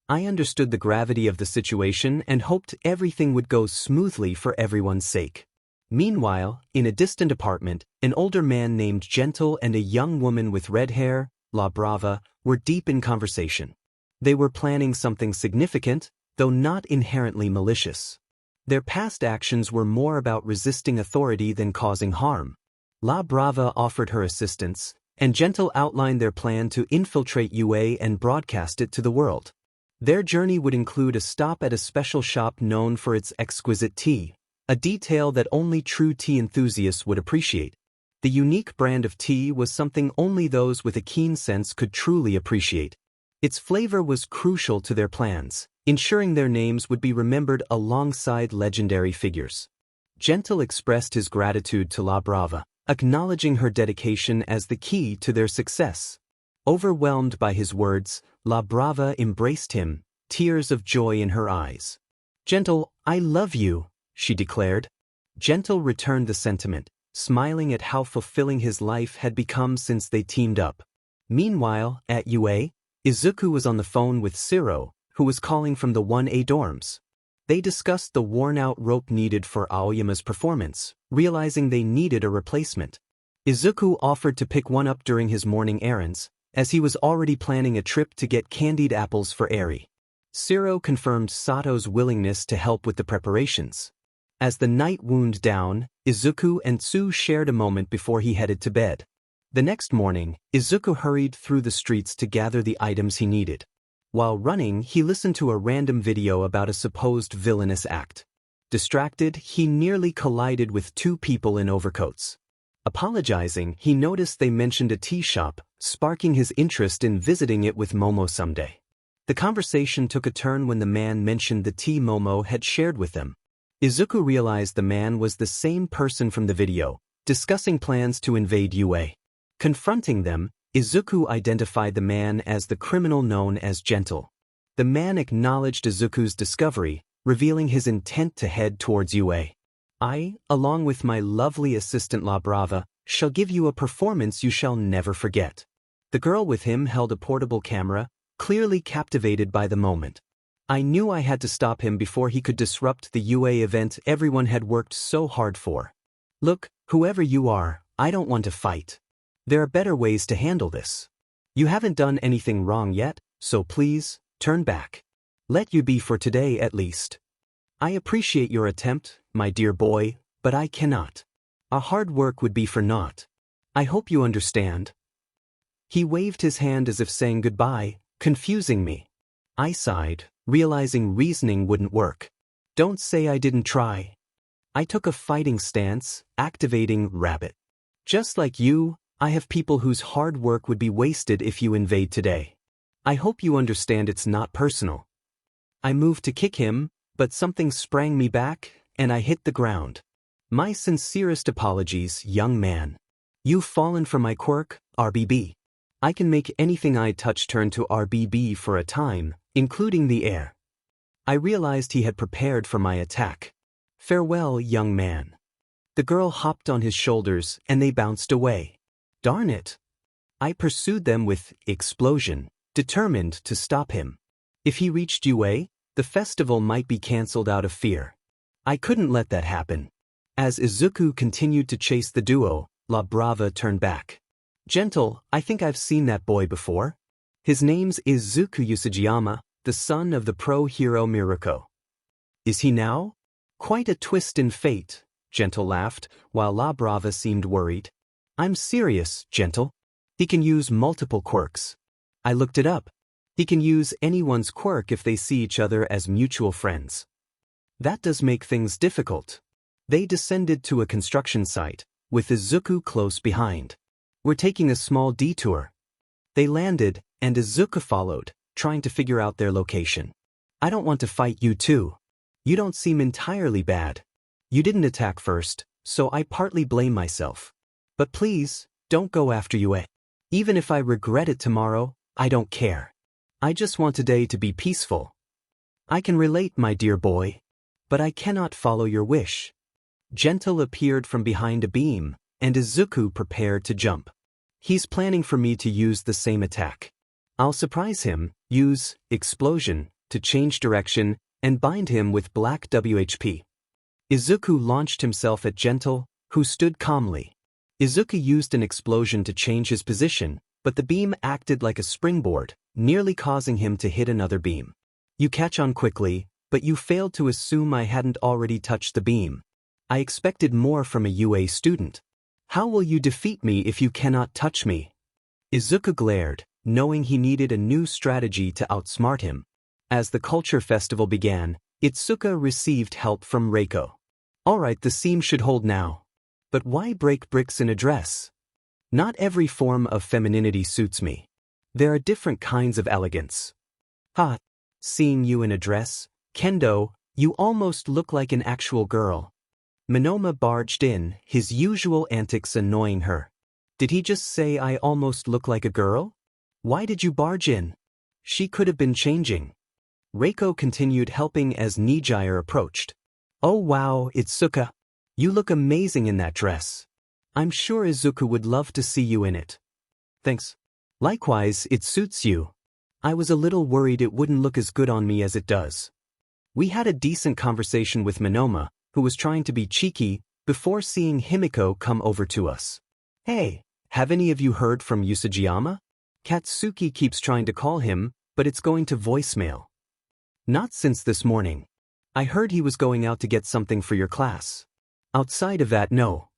I understood the gravity of the situation and hoped everything would go smoothly for everyone's sake. Meanwhile, in a distant apartment, an older man named Gentle and a young woman with red hair, La Brava, were deep in conversation. They were planning something significant, though not inherently malicious. Their past actions were more about resisting authority than causing harm. La Brava offered her assistance, and Gentle outlined their plan to infiltrate UA and broadcast it to the world. Their journey would include a stop at a special shop known for its exquisite tea, a detail that only true tea enthusiasts would appreciate. The unique brand of tea was something only those with a keen sense could truly appreciate. Its flavor was crucial to their plans, ensuring their names would be remembered alongside legendary figures. Gentle expressed his gratitude to La Brava, acknowledging her dedication as the key to their success. Overwhelmed by his words, La Brava embraced him, tears of joy in her eyes. "Gentle, I love you," she declared. Gentle returned the sentiment, smiling at how fulfilling his life had become since they teamed up. Meanwhile, at UA, Izuku was on the phone with Siro, who was calling from the 1A dorms. They discussed the worn-out rope needed for Aoyama's performance, realizing they needed a replacement. Izuku offered to pick one up during his morning errands, as he was already planning a trip to get candied apples for Ary. Siro confirmed Sato's willingness to help with the preparations. As the night wound down, Izuku and Tsu shared a moment before he headed to bed. The next morning, Izuku hurried through the streets to gather the items he needed. While running, he listened to a random video about a supposed villainous act. Distracted, he nearly collided with 2 people in overcoats. Apologizing, he noticed they mentioned a tea shop, sparking his interest in visiting it with Momo someday. The conversation took a turn when the man mentioned the tea Momo had shared with them. Izuku realized the man was the same person from the video, discussing plans to invade UA. Confronting them, Izuku identified the man as the criminal known as Gentle. The man acknowledged Izuku's discovery, revealing his intent to head towards UA. "I, along with my lovely assistant La Brava, shall give you a performance you shall never forget." The girl with him held a portable camera, clearly captivated by the moment. I knew I had to stop him before he could disrupt the UA event everyone had worked so hard for. "Look, whoever you are, I don't want to fight. There are better ways to handle this. You haven't done anything wrong yet, so please, turn back. Let you be for today at least. I appreciate your attempt, my dear boy, but I cannot. Our hard work would be for naught. I hope you understand." He waved his hand as if saying goodbye, confusing me. I sighed, realizing reasoning wouldn't work. Don't say I didn't try. I took a fighting stance, activating Rabbit. "Just like you, I have people whose hard work would be wasted if you invade today. I hope you understand it's not personal." I moved to kick him, but something sprang me back, and I hit the ground. "My sincerest apologies, young man. You've fallen for my quirk, RBB. I can make anything I touch turn to RBB for a time, including the air." I realized he had prepared for my attack. "Farewell, young man." The girl hopped on his shoulders, and they bounced away. Darn it. I pursued them with Explosion, determined to stop him. If he reached UA, the festival might be cancelled out of fear. I couldn't let that happen. As Izuku continued to chase the duo, La Brava turned back. Gentle, I think I've seen that boy before. His name's Izuku Usajiyama, the son of the pro-hero Miruko. Is he now? Quite a twist in fate, Gentle laughed, while La Brava seemed worried. I'm serious, Gentle. He can use multiple quirks. I looked it up. He can use anyone's quirk if they see each other as mutual friends. That does make things difficult. They descended to a construction site, with Izuku close behind. We're taking a small detour. They landed, and Izuku followed, trying to figure out their location. I don't want to fight you too. You don't seem entirely bad. You didn't attack first, so I partly blame myself. But please, don't go after Yue. Even if I regret it tomorrow, I don't care. I just want today to be peaceful. I can relate, my dear boy. But I cannot follow your wish. Gentle appeared from behind a beam, and Izuku prepared to jump. He's planning for me to use the same attack. I'll surprise him, use Explosion to change direction, and bind him with black WHP. Izuku launched himself at Gentle, who stood calmly. Izuku used an explosion to change his position, but the beam acted like a springboard, nearly causing him to hit another beam. You catch on quickly, but you failed to assume I hadn't already touched the beam. I expected more from a UA student. How will you defeat me if you cannot touch me? Izuku glared, knowing he needed a new strategy to outsmart him. As the culture festival began, Itsuka received help from Reiko. Alright, the seam should hold now. But why break bricks in a dress? Not every form of femininity suits me. There are different kinds of elegance. Ha! Seeing you in a dress, Kendo, you almost look like an actual girl. Monoma barged in, his usual antics annoying her. Did he just say I almost look like a girl? Why did you barge in? She could have been changing. Reiko continued helping as Nijire approached. Oh wow, Itsuka. You look amazing in that dress. I'm sure Izuku would love to see you in it. Thanks. Likewise, it suits you. I was a little worried it wouldn't look as good on me as it does. We had a decent conversation with Monoma, who was trying to be cheeky, before seeing Himiko come over to us. Hey, have any of you heard from Usajiyama? Katsuki keeps trying to call him, but it's going to voicemail. Not since this morning. I heard he was going out to get something for your class. Outside of that, no.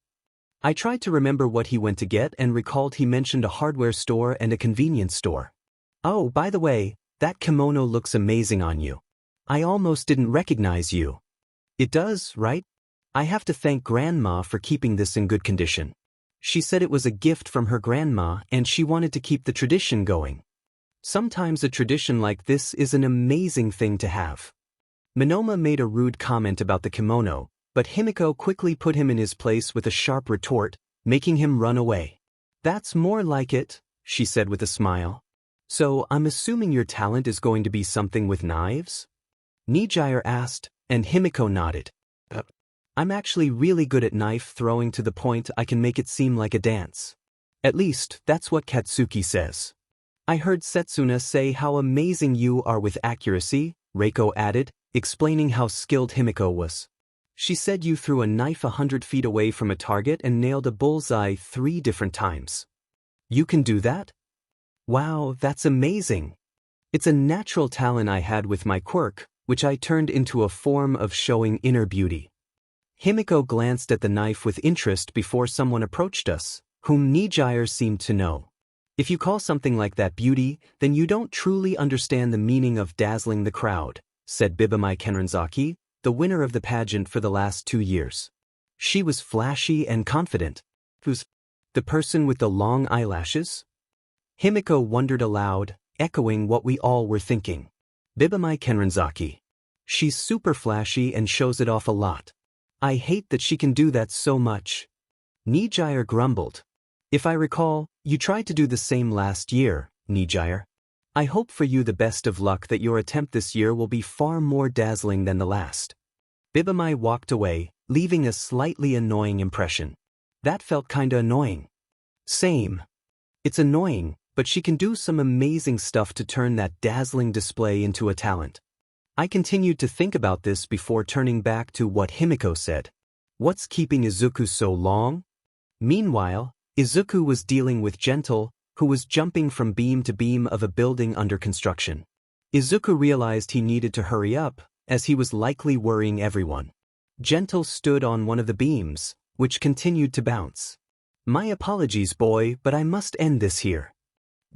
I tried to remember what he went to get and recalled he mentioned a hardware store and a convenience store. Oh, by the way, that kimono looks amazing on you. I almost didn't recognize you. It does, right? I have to thank Grandma for keeping this in good condition. She said it was a gift from her grandma and she wanted to keep the tradition going. Sometimes a tradition like this is an amazing thing to have. Monoma made a rude comment about the kimono, but Himiko quickly put him in his place with a sharp retort, making him run away. That's more like it, she said with a smile. So I'm assuming your talent is going to be something with knives? Nijire asked, and Himiko nodded. I'm actually really good at knife throwing to the point I can make it seem like a dance. At least, that's what Katsuki says. I heard Setsuna say how amazing you are with accuracy, Reiko added, explaining how skilled Himiko was. She said you threw a knife 100 feet away from a target and nailed a bullseye 3 different times. You can do that? Wow, that's amazing. It's a natural talent I had with my quirk, which I turned into a form of showing inner beauty. Himiko glanced at the knife with interest before someone approached us, whom Nijire seemed to know. If you call something like that beauty, then you don't truly understand the meaning of dazzling the crowd, said Bibamai Kenranzaki, the winner of the pageant for the last 2 years. She was flashy and confident. Who's the person with the long eyelashes? Himiko wondered aloud, echoing what we all were thinking. Bibamai Kenranzaki. She's super flashy and shows it off a lot. I hate that she can do that so much. Nijire grumbled. If I recall, you tried to do the same last year, Nijire. I hope for you the best of luck that your attempt this year will be far more dazzling than the last. Bibamai walked away, leaving a slightly annoying impression. That felt kinda annoying. Same. It's annoying, but she can do some amazing stuff to turn that dazzling display into a talent. I continued to think about this before turning back to what Himiko said. What's keeping Izuku so long? Meanwhile, Izuku was dealing with Gentle, who was jumping from beam to beam of a building under construction. Izuku realized he needed to hurry up, as he was likely worrying everyone. Gentle stood on one of the beams, which continued to bounce. My apologies, boy, but I must end this here.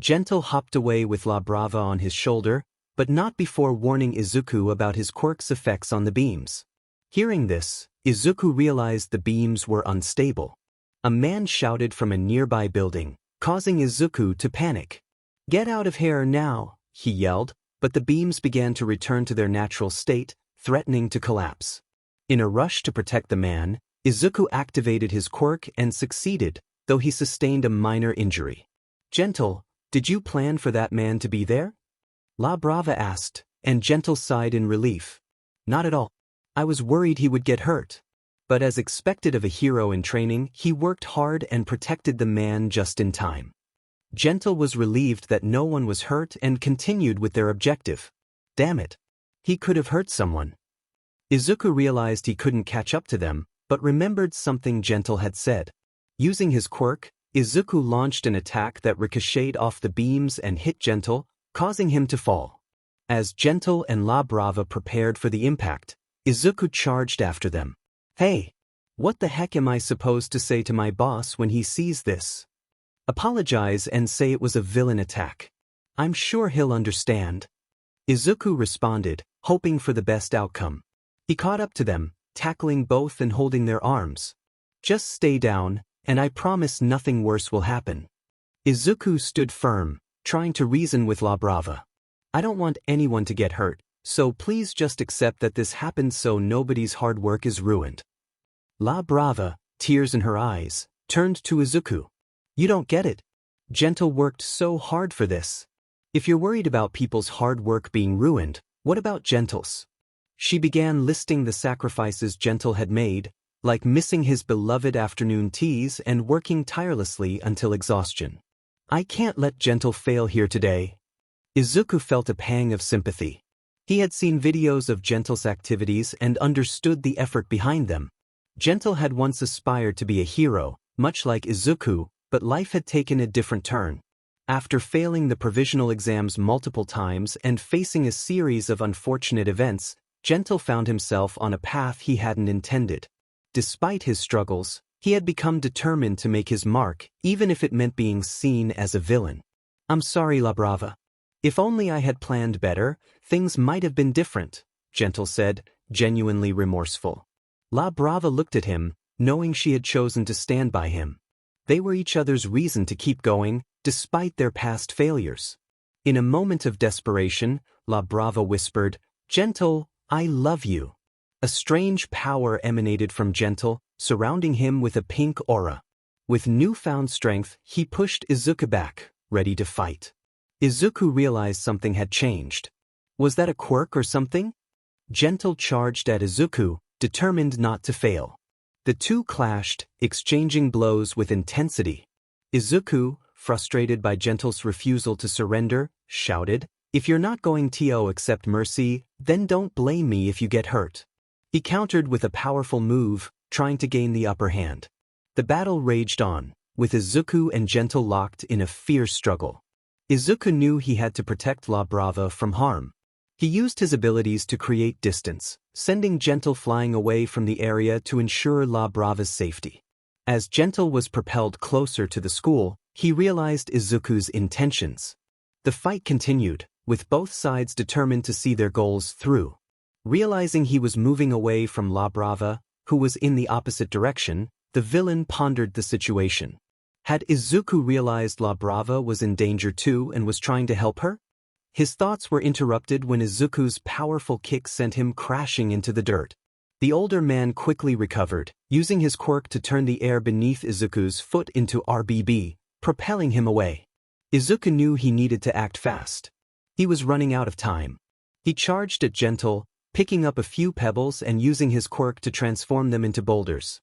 Gentle hopped away with La Brava on his shoulder, but not before warning Izuku about his quirk's effects on the beams. Hearing this, Izuku realized the beams were unstable. A man shouted from a nearby building, causing Izuku to panic. Get out of here now, he yelled, but the beams began to return to their natural state, threatening to collapse. In a rush to protect the man, Izuku activated his quirk and succeeded, though he sustained a minor injury. Gentle, did you plan for that man to be there? La Brava asked, and Gentle sighed in relief. Not at all. I was worried he would get hurt. But as expected of a hero in training, he worked hard and protected the man just in time. Gentle was relieved that no one was hurt and continued with their objective. Damn it. He could have hurt someone. Izuku realized he couldn't catch up to them, but remembered something Gentle had said. Using his quirk, Izuku launched an attack that ricocheted off the beams and hit Gentle, causing him to fall. As Gentle and La Brava prepared for the impact, Izuku charged after them. Hey! What the heck am I supposed to say to my boss when he sees this? Apologize and say it was a villain attack. I'm sure he'll understand. Izuku responded, hoping for the best outcome. He caught up to them, tackling both and holding their arms. Just stay down, and I promise nothing worse will happen. Izuku stood firm, trying to reason with La Brava. I don't want anyone to get hurt, so please just accept that this happened so nobody's hard work is ruined. La Brava, tears in her eyes, turned to Izuku. You don't get it. Gentle worked so hard for this. If you're worried about people's hard work being ruined, what about Gentle's? She began listing the sacrifices Gentle had made, like missing his beloved afternoon teas and working tirelessly until exhaustion. I can't let Gentle fail here today. Izuku felt a pang of sympathy. He had seen videos of Gentle's activities and understood the effort behind them. Gentle had once aspired to be a hero, much like Izuku, but life had taken a different turn. After failing the provisional exams multiple times and facing a series of unfortunate events, Gentle found himself on a path he hadn't intended. Despite his struggles, he had become determined to make his mark, even if it meant being seen as a villain. I'm sorry, La Brava. If only I had planned better, things might have been different, Gentle said, genuinely remorseful. La Brava looked at him, knowing she had chosen to stand by him. They were each other's reason to keep going, despite their past failures. In a moment of desperation, La Brava whispered, Gentle, I love you. A strange power emanated from Gentle, surrounding him with a pink aura. With newfound strength, he pushed Izuku back, ready to fight. Izuku realized something had changed. Was that a quirk or something? Gentle charged at Izuku, determined not to fail. The two clashed, exchanging blows with intensity. Izuku, frustrated by Gentle's refusal to surrender, shouted, If you're not going to accept mercy, then don't blame me if you get hurt. He countered with a powerful move, trying to gain the upper hand. The battle raged on, with Izuku and Gentle locked in a fierce struggle. Izuku knew he had to protect La Brava from harm. He used his abilities to create distance, sending Gentle flying away from the area to ensure La Brava's safety. As Gentle was propelled closer to the school, he realized Izuku's intentions. The fight continued, with both sides determined to see their goals through. Realizing he was moving away from La Brava, who was in the opposite direction, the villain pondered the situation. Had Izuku realized La Brava was in danger too and was trying to help her? His thoughts were interrupted when Izuku's powerful kick sent him crashing into the dirt. The older man quickly recovered, using his quirk to turn the air beneath Izuku's foot into RBB, propelling him away. Izuku knew he needed to act fast. He was running out of time. He charged at Gentle, picking up a few pebbles and using his quirk to transform them into boulders.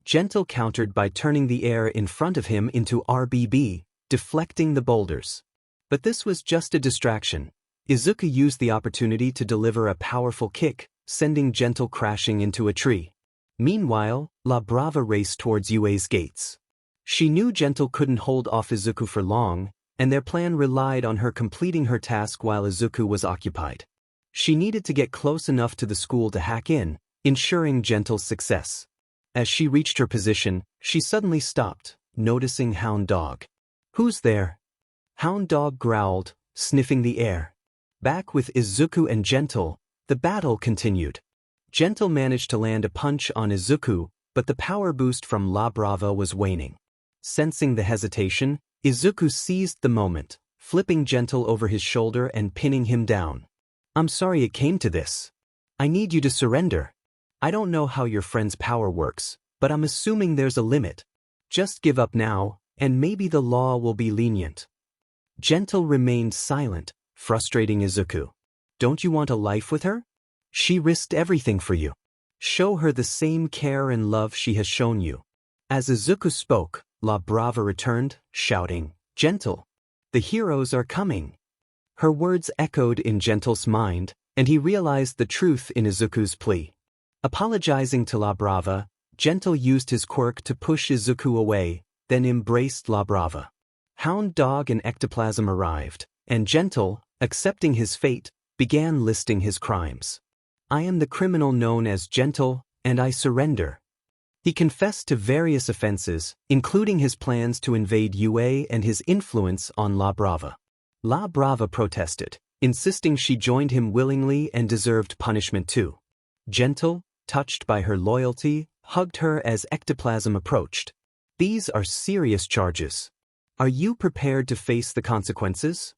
Gentle countered by turning the air in front of him into RBB, deflecting the boulders. But this was just a distraction. Izuku used the opportunity to deliver a powerful kick, sending Gentle crashing into a tree. Meanwhile, La Brava raced towards UA's gates. She knew Gentle couldn't hold off Izuku for long, and their plan relied on her completing her task while Izuku was occupied. She needed to get close enough to the school to hack in, ensuring Gentle's success. As she reached her position, she suddenly stopped, noticing Hound Dog. "Who's there?" Hound Dog growled, sniffing the air. Back with Izuku and Gentle, the battle continued. Gentle managed to land a punch on Izuku, but the power boost from La Brava was waning. Sensing the hesitation, Izuku seized the moment, flipping Gentle over his shoulder and pinning him down. "I'm sorry it came to this. I need you to surrender. I don't know how your friend's power works, but I'm assuming there's a limit. Just give up now, and maybe the law will be lenient." Gentle remained silent, frustrating Izuku. "Don't you want a life with her? She risked everything for you. Show her the same care and love she has shown you." As Izuku spoke, La Brava returned, shouting, "Gentle! The heroes are coming!" Her words echoed in Gentle's mind, and he realized the truth in Izuku's plea. Apologizing to La Brava, Gentle used his quirk to push Izuku away, then embraced La Brava. Hound Dog and Ectoplasm arrived, and Gentle, accepting his fate, began listing his crimes. "I am the criminal known as Gentle, and I surrender." He confessed to various offenses, including his plans to invade UA and his influence on La Brava. La Brava protested, insisting she joined him willingly and deserved punishment too. Gentle, touched by her loyalty, hugged her as Ectoplasm approached. "These are serious charges. Are you prepared to face the consequences?"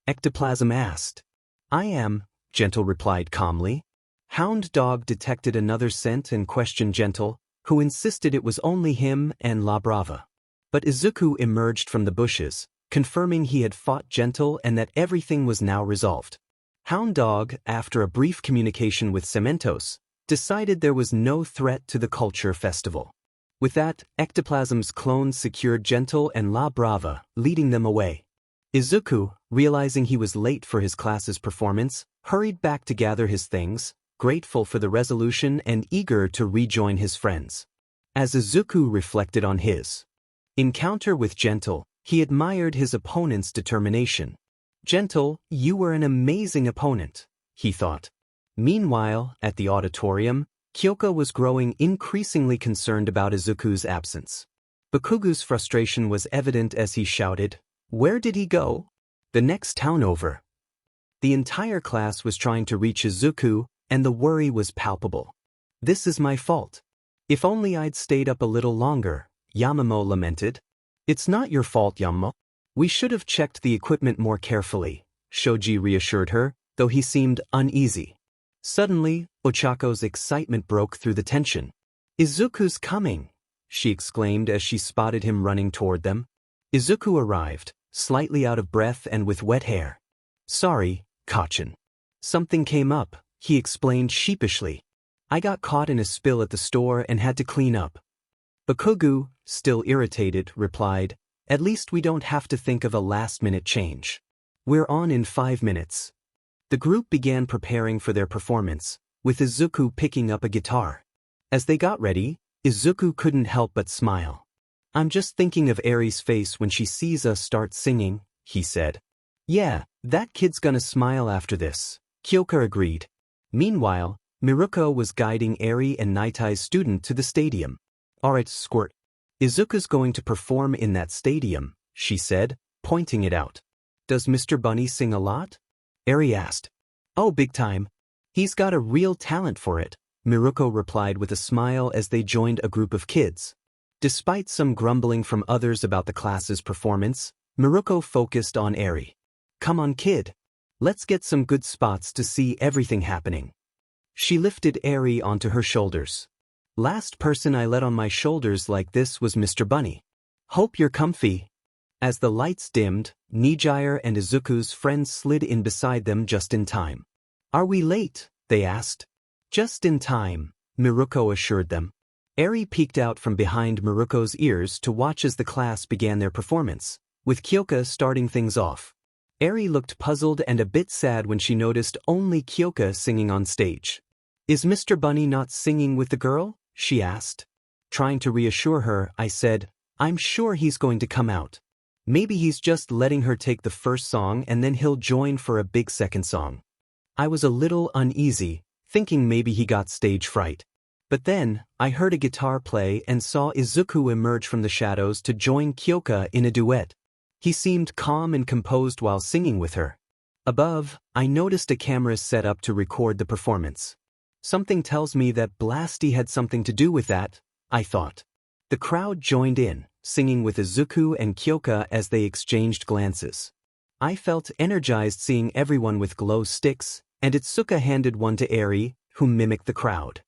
Ectoplasm asked. "I am," Gentle replied calmly. Hound Dog detected another scent and questioned Gentle, who insisted it was only him and La Brava. But Izuku emerged from the bushes, confirming he had fought Gentle and that everything was now resolved. Hound Dog, after a brief communication with Cementos, decided there was no threat to the culture festival. With that, Ectoplasm's clones secured Gentle and La Brava, leading them away. Izuku, realizing he was late for his class's performance, hurried back to gather his things, grateful for the resolution and eager to rejoin his friends. As Izuku reflected on his encounter with Gentle, he admired his opponent's determination. "Gentle, you were an amazing opponent," he thought. Meanwhile, at the auditorium, Kyoko was growing increasingly concerned about Izuku's absence. Bakugo's frustration was evident as he shouted, "Where did he go?" The next town over. The entire class was trying to reach Izuku, and the worry was palpable. "This is my fault. If only I'd stayed up a little longer," Yamamo lamented. "It's not your fault, Yamamo. We should have checked the equipment more carefully," Shoji reassured her, though he seemed uneasy. Suddenly, Ochako's excitement broke through the tension. "Izuku's coming!" she exclaimed as she spotted him running toward them. Izuku arrived, slightly out of breath and with wet hair. "Sorry, Kachin. Something came up," he explained sheepishly. "I got caught in a spill at the store and had to clean up." Bakugo, still irritated, replied, "At least we don't have to think of a last-minute change. We're on in 5 minutes." The group began preparing for their performance, with Izuku picking up a guitar. As they got ready, Izuku couldn't help but smile. "I'm just thinking of Ary's face when she sees us start singing," he said. "Yeah, that kid's gonna smile after this," Kyoko agreed. Meanwhile, Miruko was guiding Ary and Naitai's student to the stadium. "Alright, Squirt. Izuku's going to perform in that stadium," she said, pointing it out. "Does Mr. Bunny sing a lot?" Ary asked. "Oh, big time. He's got a real talent for it," Miruko replied with a smile as they joined a group of kids. Despite some grumbling from others about the class's performance, Miruko focused on Ary. "Come on, kid. Let's get some good spots to see everything happening." She lifted Ary onto her shoulders. "Last person I let on my shoulders like this was Mr. Bunny. Hope you're comfy." As the lights dimmed, Nijire and Izuku's friends slid in beside them just in time. "Are we late?" they asked. "Just in time," Miruko assured them. Ary peeked out from behind Miruko's ears to watch as the class began their performance, with Kyoka starting things off. Ary looked puzzled and a bit sad when she noticed only Kyoka singing on stage. "Is Mr. Bunny not singing with the girl?" she asked. Trying to reassure her, I said, I'm sure he's going to come out. Maybe he's just letting her take the first song and then he'll join for a big second song. I was a little uneasy, thinking maybe he got stage fright. But then, I heard a guitar play and saw Izuku emerge from the shadows to join Kyoka in a duet. He seemed calm and composed while singing with her. Above, I noticed a camera set up to record the performance. Something tells me that Blasty had something to do with that, I thought. The crowd joined in, singing with Izuku and Kyoka as they exchanged glances. I felt energized seeing everyone with glow sticks, and Itsuka handed one to Ary, who mimicked the crowd.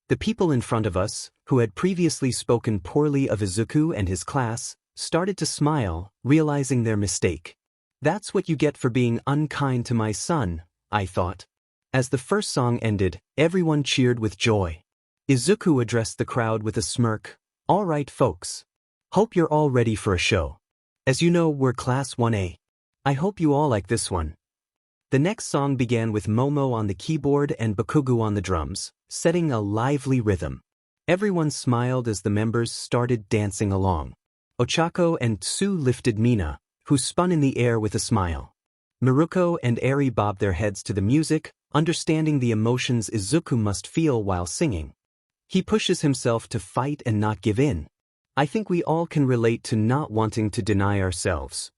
The people in front of us, who had previously spoken poorly of Izuku and his class, started to smile, realizing their mistake. That's what you get for being unkind to my son, I thought. As the first song ended, everyone cheered with joy. Izuku addressed the crowd with a smirk. All right, folks. Hope you're all ready for a show. As you know, we're Class 1A. I hope you all like this one. The next song began with Momo on the keyboard and Bakugo on the drums, setting a lively rhythm. Everyone smiled as the members started dancing along. Ochako and Tsu lifted Mina, who spun in the air with a smile. Miruko and Ary bobbed their heads to the music, understanding the emotions Izuku must feel while singing. He pushes himself to fight and not give in. I think we all can relate to not wanting to deny ourselves.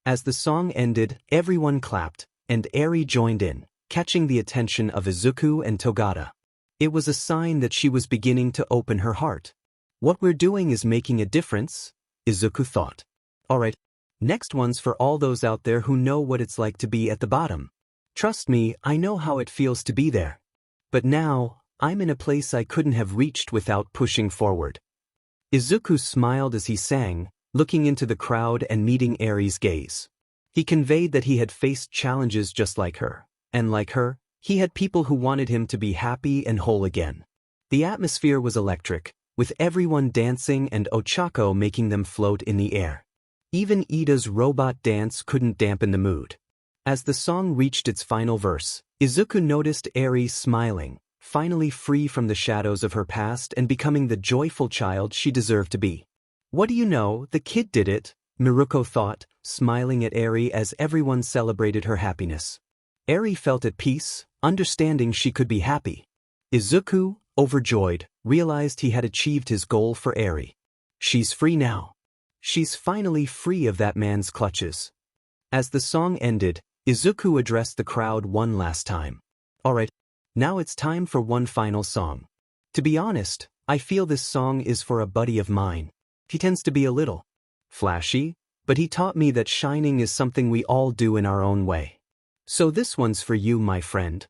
As the song ended, everyone clapped, and Ary joined in, catching the attention of Izuku and Togata. It was a sign that she was beginning to open her heart. What we're doing is making a difference, Izuku thought. Alright, next one's for all those out there who know what it's like to be at the bottom. Trust me, I know how it feels to be there. But now, I'm in a place I couldn't have reached without pushing forward. Izuku smiled as he sang, looking into the crowd and meeting Ary's gaze. He conveyed that he had faced challenges just like her, and like her, he had people who wanted him to be happy and whole again. The atmosphere was electric, with everyone dancing and Ochako making them float in the air. Even Ida's robot dance couldn't dampen the mood. As the song reached its final verse, Izuku noticed Ary smiling, finally free from the shadows of her past and becoming the joyful child she deserved to be. What do you know, the kid did it, Miruko thought, smiling at Ary as everyone celebrated her happiness. Ary felt at peace, understanding she could be happy. Izuku, overjoyed, realized he had achieved his goal for Ary. She's free now. She's finally free of that man's clutches. As the song ended, Izuku addressed the crowd one last time. Alright, now it's time for one final song. To be honest, I feel this song is for a buddy of mine. He tends to be a little flashy, but he taught me that shining is something we all do in our own way. So this one's for you, my friend.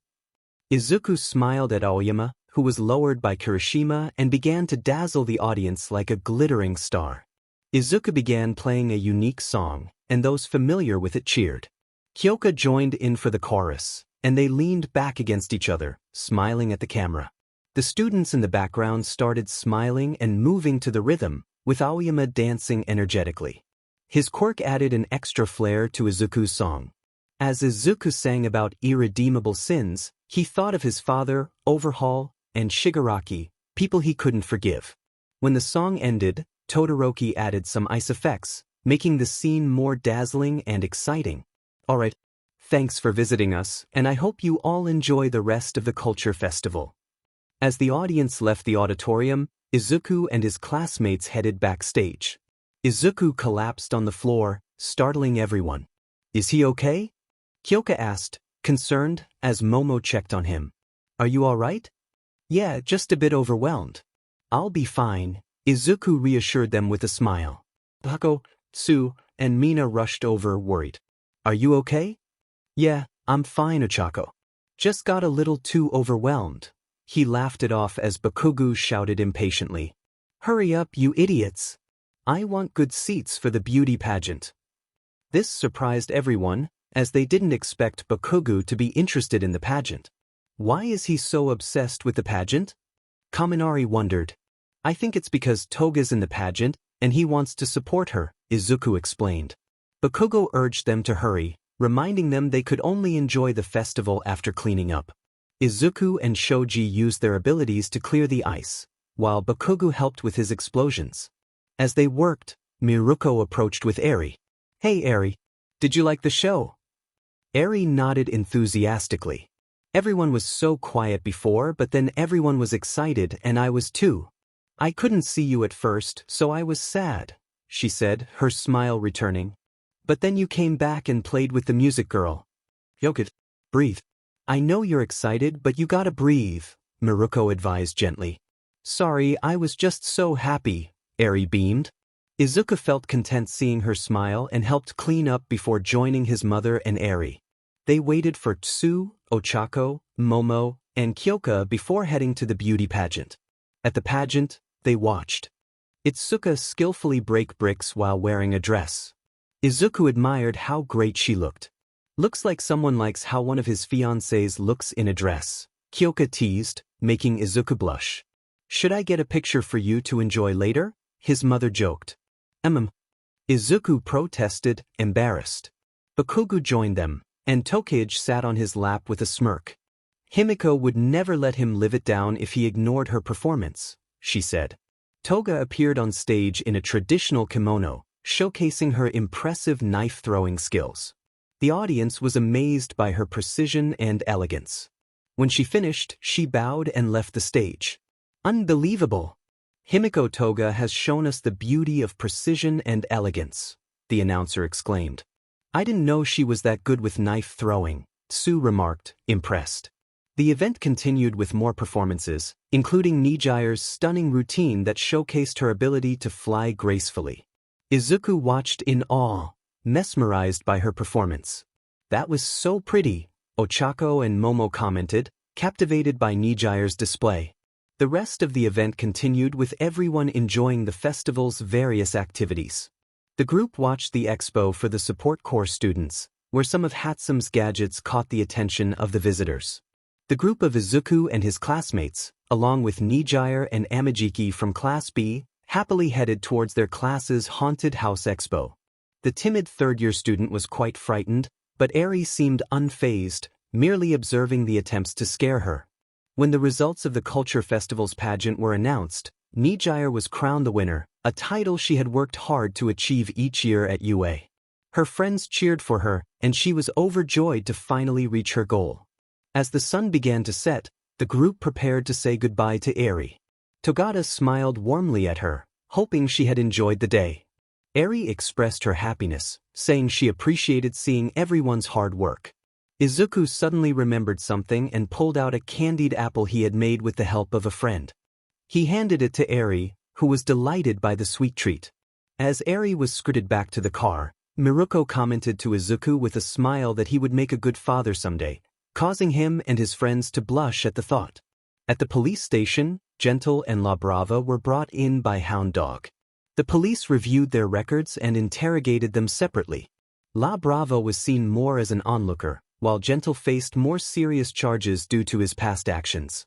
Izuku smiled at Aoyama, who was lowered by Kirishima and began to dazzle the audience like a glittering star. Izuku began playing a unique song, and those familiar with it cheered. Kyoka joined in for the chorus, and they leaned back against each other, smiling at the camera. The students in the background started smiling and moving to the rhythm, with Aoyama dancing energetically. His quirk added an extra flair to Izuku's song. As Izuku sang about irredeemable sins, he thought of his father, Overhaul, and Shigaraki, people he couldn't forgive. When the song ended, Todoroki added some ice effects, making the scene more dazzling and exciting. Alright, thanks for visiting us, and I hope you all enjoy the rest of the Culture Festival. As the audience left the auditorium, Izuku and his classmates headed backstage. Izuku collapsed on the floor, startling everyone. Is he okay? Kyoka asked, concerned, as Momo checked on him. Are you alright? Yeah, just a bit overwhelmed. I'll be fine, Izuku reassured them with a smile. Bako, Tsu, and Mina rushed over, worried. Are you okay? Yeah, I'm fine, Ochako. Just got a little too overwhelmed. He laughed it off as Bakugo shouted impatiently. Hurry up, you idiots! I want good seats for the beauty pageant. This surprised everyone, as they didn't expect Bakugo to be interested in the pageant. Why is he so obsessed with the pageant? Kaminari wondered. I think it's because Toga's in the pageant, and he wants to support her, Izuku explained. Bakugo urged them to hurry, reminding them they could only enjoy the festival after cleaning up. Izuku and Shoji used their abilities to clear the ice, while Bakugo helped with his explosions. As they worked, Miruko approached with Ary. "Hey Ary, did you like the show?" Ary nodded enthusiastically. "Everyone was so quiet before, but then everyone was excited and I was too. I couldn't see you at first, so I was sad," she said, her smile returning. "But then you came back and played with the music girl." "Yokit, breathe. I know you're excited, but you gotta breathe," Miruko advised gently. "Sorry, I was just so happy," Ary beamed. Izuku felt content seeing her smile and helped clean up before joining his mother and Ary. They waited for Tsu, Ochako, Momo, and Kyoka before heading to the beauty pageant. At the pageant, they watched Itsuka skillfully break bricks while wearing a dress. Izuku admired how great she looked. "Looks like someone likes how one of his fiancées looks in a dress," Kyoka teased, making Izuku blush. "Should I get a picture for you to enjoy later?" his mother joked. Izuku protested, embarrassed. Bakugo joined them, and Tokage sat on his lap with a smirk. "Himiko would never let him live it down if he ignored her performance," she said. Toga appeared on stage in a traditional kimono, showcasing her impressive knife-throwing skills. The audience was amazed by her precision and elegance. When she finished, she bowed and left the stage. "Unbelievable! Himiko Toga has shown us the beauty of precision and elegance," the announcer exclaimed. "I didn't know she was that good with knife throwing," Tsu remarked, impressed. The event continued with more performances, including Nijire's stunning routine that showcased her ability to fly gracefully. Izuku watched in awe, mesmerized by her performance. "That was so pretty," Ochako and Momo commented, captivated by Nijire's display. The rest of the event continued with everyone enjoying the festival's various activities. The group watched the expo for the support corps students, where some of Hatsume's gadgets caught the attention of the visitors. The group of Izuku and his classmates, along with Nijire and Amajiki from Class B, happily headed towards their class's haunted house expo. The timid third-year student was quite frightened, but Ary seemed unfazed, merely observing the attempts to scare her. When the results of the Culture Festival's pageant were announced, Nijire was crowned the winner, a title she had worked hard to achieve each year at UA. Her friends cheered for her, and she was overjoyed to finally reach her goal. As the sun began to set, the group prepared to say goodbye to Ary. Togata smiled warmly at her, hoping she had enjoyed the day. Ary expressed her happiness, saying she appreciated seeing everyone's hard work. Izuku suddenly remembered something and pulled out a candied apple he had made with the help of a friend. He handed it to Ary, who was delighted by the sweet treat. As Ary was scooted back to the car, Miruko commented to Izuku with a smile that he would make a good father someday, causing him and his friends to blush at the thought. At the police station, Gentle and La Brava were brought in by Hound Dog. The police reviewed their records and interrogated them separately. La Brava was seen more as an onlooker, while Gentle faced more serious charges due to his past actions.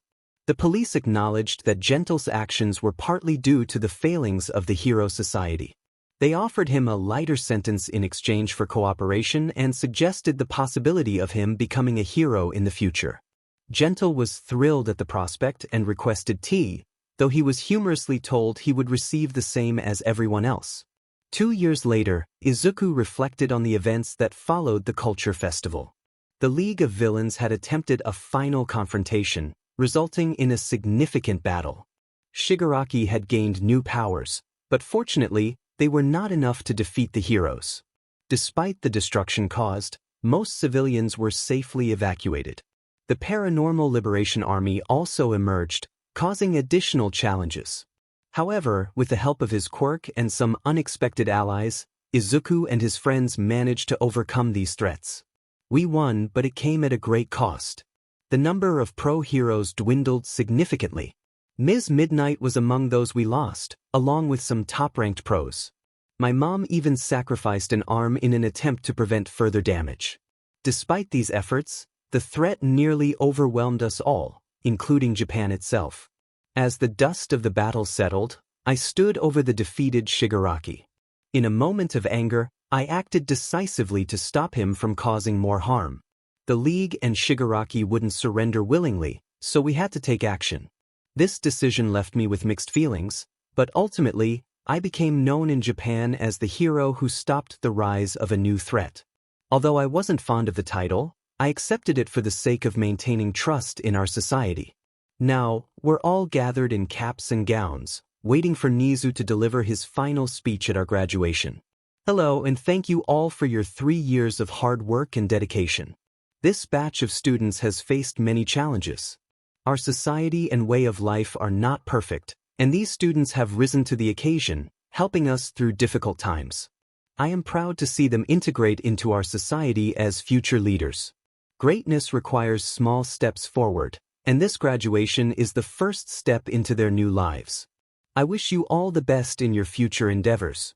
The police acknowledged that Gentle's actions were partly due to the failings of the Hero Society. They offered him a lighter sentence in exchange for cooperation and suggested the possibility of him becoming a hero in the future. Gentle was thrilled at the prospect and requested tea, though he was humorously told he would receive the same as everyone else. 2 years later, Izuku reflected on the events that followed the Culture Festival. The League of Villains had attempted a final confrontation, resulting in a significant battle. Shigaraki had gained new powers, but fortunately, they were not enough to defeat the heroes. Despite the destruction caused, most civilians were safely evacuated. The Paranormal Liberation Army also emerged, causing additional challenges. However, with the help of his Quirk and some unexpected allies, Izuku and his friends managed to overcome these threats. We won, but it came at a great cost. The number of pro-heroes dwindled significantly. Ms. Midnight was among those we lost, along with some top-ranked pros. My mom even sacrificed an arm in an attempt to prevent further damage. Despite these efforts, the threat nearly overwhelmed us all, including Japan itself. As the dust of the battle settled, I stood over the defeated Shigaraki. In a moment of anger, I acted decisively to stop him from causing more harm. The League and Shigaraki wouldn't surrender willingly, so we had to take action. This decision left me with mixed feelings, but ultimately, I became known in Japan as the hero who stopped the rise of a new threat. Although I wasn't fond of the title, I accepted it for the sake of maintaining trust in our society. Now, we're all gathered in caps and gowns, waiting for Nizu to deliver his final speech at our graduation. Hello, and thank you all for your 3 years of hard work and dedication. This batch of students has faced many challenges. Our society and way of life are not perfect, and these students have risen to the occasion, helping us through difficult times. I am proud to see them integrate into our society as future leaders. Greatness requires small steps forward, and this graduation is the first step into their new lives. I wish you all the best in your future endeavors.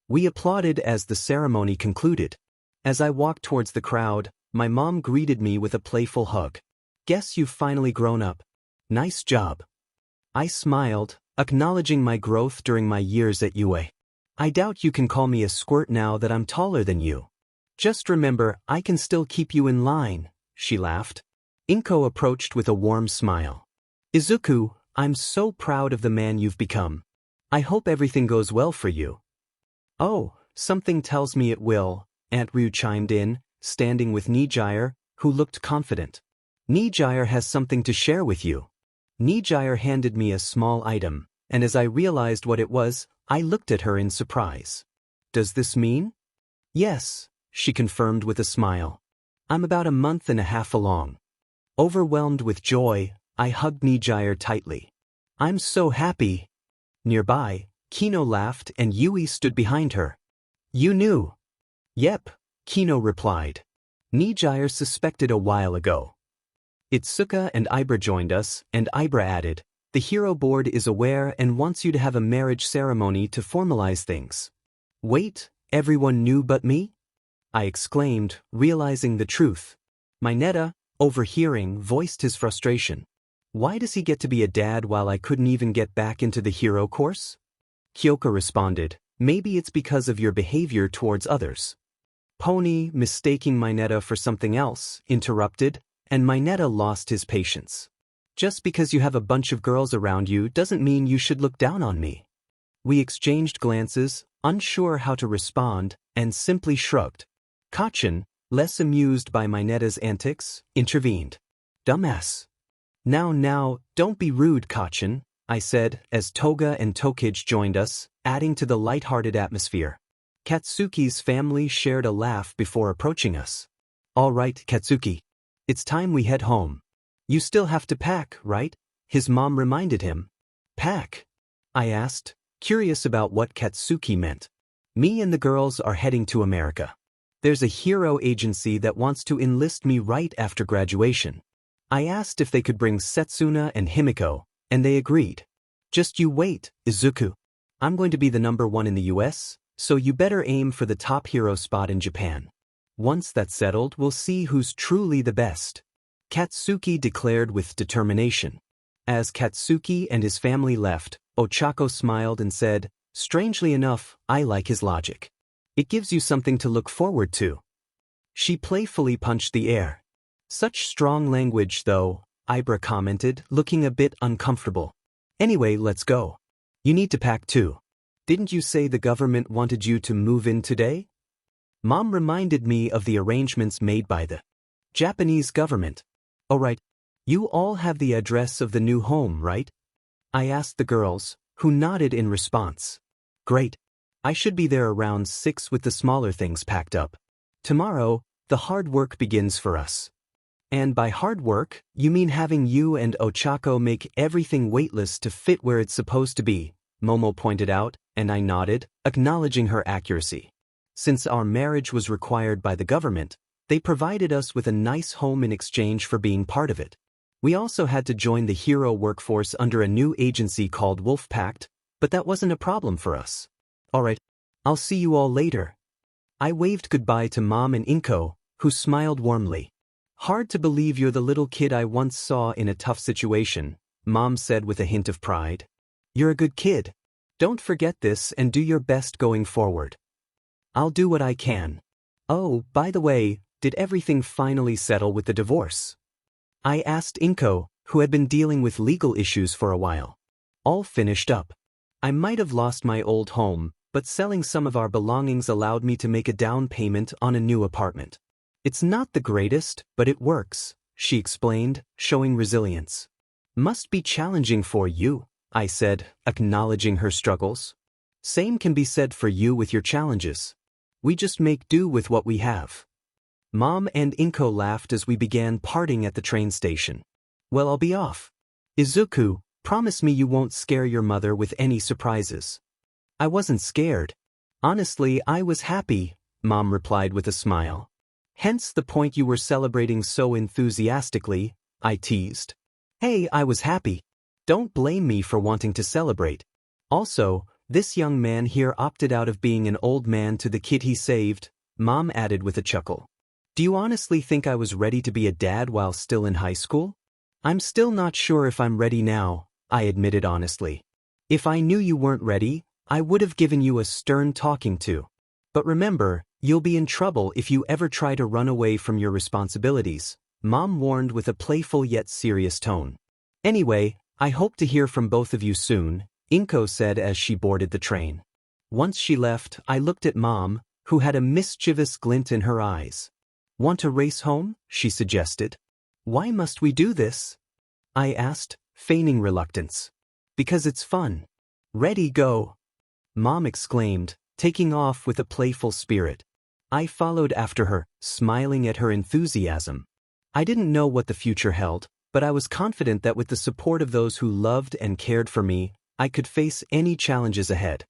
We applauded as the ceremony concluded. As I walked towards the crowd, my mom greeted me with a playful hug. Guess you've finally grown up. Nice job. I smiled, acknowledging my growth during my years at UA. I doubt you can call me a squirt now that I'm taller than you. Just remember, I can still keep you in line, she laughed. Inko approached with a warm smile. Izuku, I'm so proud of the man you've become. I hope everything goes well for you. Oh, something tells me it will, Aunt Ryu chimed in, standing with Nijire, who looked confident. Nijire has something to share with you. Nijire handed me a small item, and as I realized what it was, I looked at her in surprise. Does this mean? Yes, she confirmed with a smile. I'm about a month and a half along. Overwhelmed with joy, I hugged Nijire tightly. I'm so happy. Nearby, Kino laughed and Yui stood behind her. You knew? Yep, Kino replied. Nijire suspected a while ago. Itsuka and Ibra joined us, and Ibra added, the hero board is aware and wants you to have a marriage ceremony to formalize things. Wait, everyone knew but me? I exclaimed, realizing the truth. Mineta, overhearing, voiced his frustration. Why does he get to be a dad while I couldn't even get back into the hero course? Kyoka responded, maybe it's because of your behavior towards others. Pony, mistaking Mineta for something else, interrupted, and Mineta lost his patience. Just because you have a bunch of girls around you doesn't mean you should look down on me. We exchanged glances, unsure how to respond, and simply shrugged. Kachin, less amused by Mineta's antics, intervened. Dumbass. Now, don't be rude, Kachin, I said, as Toga and Tokage joined us, adding to the light-hearted atmosphere. Katsuki's family shared a laugh before approaching us. All right, Katsuki. It's time we head home. You still have to pack, right? His mom reminded him. Pack? I asked, curious about what Katsuki meant. Me and the girls are heading to America. There's a hero agency that wants to enlist me right after graduation. I asked if they could bring Setsuna and Himiko, and they agreed. Just you wait, Izuku. I'm going to be the #1 in the US, so you better aim for the top hero spot in Japan. Once that's settled, we'll see who's truly the best. Katsuki declared with determination. As Katsuki and his family left, Ochako smiled and said, strangely enough, I like his logic. It gives you something to look forward to. She playfully punched the air. Such strong language, though, Ibra commented, looking a bit uncomfortable. Anyway, let's go. You need to pack too. Didn't you say the government wanted you to move in today? Mom reminded me of the arrangements made by the Japanese government. Oh right, you all have the address of the new home, right? I asked the girls, who nodded in response. Great. I should be there around 6 with the smaller things packed up. Tomorrow, the hard work begins for us. And by hard work, you mean having you and Ochako make everything weightless to fit where it's supposed to be, Momo pointed out, and I nodded, acknowledging her accuracy. Since our marriage was required by the government, they provided us with a nice home in exchange for being part of it. We also had to join the hero workforce under a new agency called Wolf Pact, but that wasn't a problem for us. Alright, I'll see you all later. I waved goodbye to Mom and Inko, who smiled warmly. Hard to believe you're the little kid I once saw in a tough situation, Mom said with a hint of pride. You're a good kid. Don't forget this and do your best going forward. I'll do what I can. Oh, by the way, did everything finally settle with the divorce? I asked Inko, who had been dealing with legal issues for a while. All finished up. I might have lost my old home, but selling some of our belongings allowed me to make a down payment on a new apartment. It's not the greatest, but it works, she explained, showing resilience. Must be challenging for you, I said, acknowledging her struggles. Same can be said for you with your challenges. We just make do with what we have. Mom and Inko laughed as we began parting at the train station. Well, I'll be off. Izuku, promise me you won't scare your mother with any surprises. I wasn't scared. Honestly, I was happy, Mom replied with a smile. Hence the point you were celebrating so enthusiastically, I teased. Hey, I was happy. Don't blame me for wanting to celebrate. Also, this young man here opted out of being an old man to the kid he saved, Mom added with a chuckle. Do you honestly think I was ready to be a dad while still in high school? I'm still not sure if I'm ready now, I admitted honestly. If I knew you weren't ready, I would have given you a stern talking to. But remember, you'll be in trouble if you ever try to run away from your responsibilities, Mom warned with a playful yet serious tone. Anyway, I hope to hear from both of you soon, Inko said as she boarded the train. Once she left, I looked at Mom, who had a mischievous glint in her eyes. Want to race home? She suggested. Why must we do this? I asked, feigning reluctance. Because it's fun. Ready, go. Mom exclaimed, taking off with a playful spirit. I followed after her, smiling at her enthusiasm. I didn't know what the future held, but I was confident that with the support of those who loved and cared for me, I could face any challenges ahead.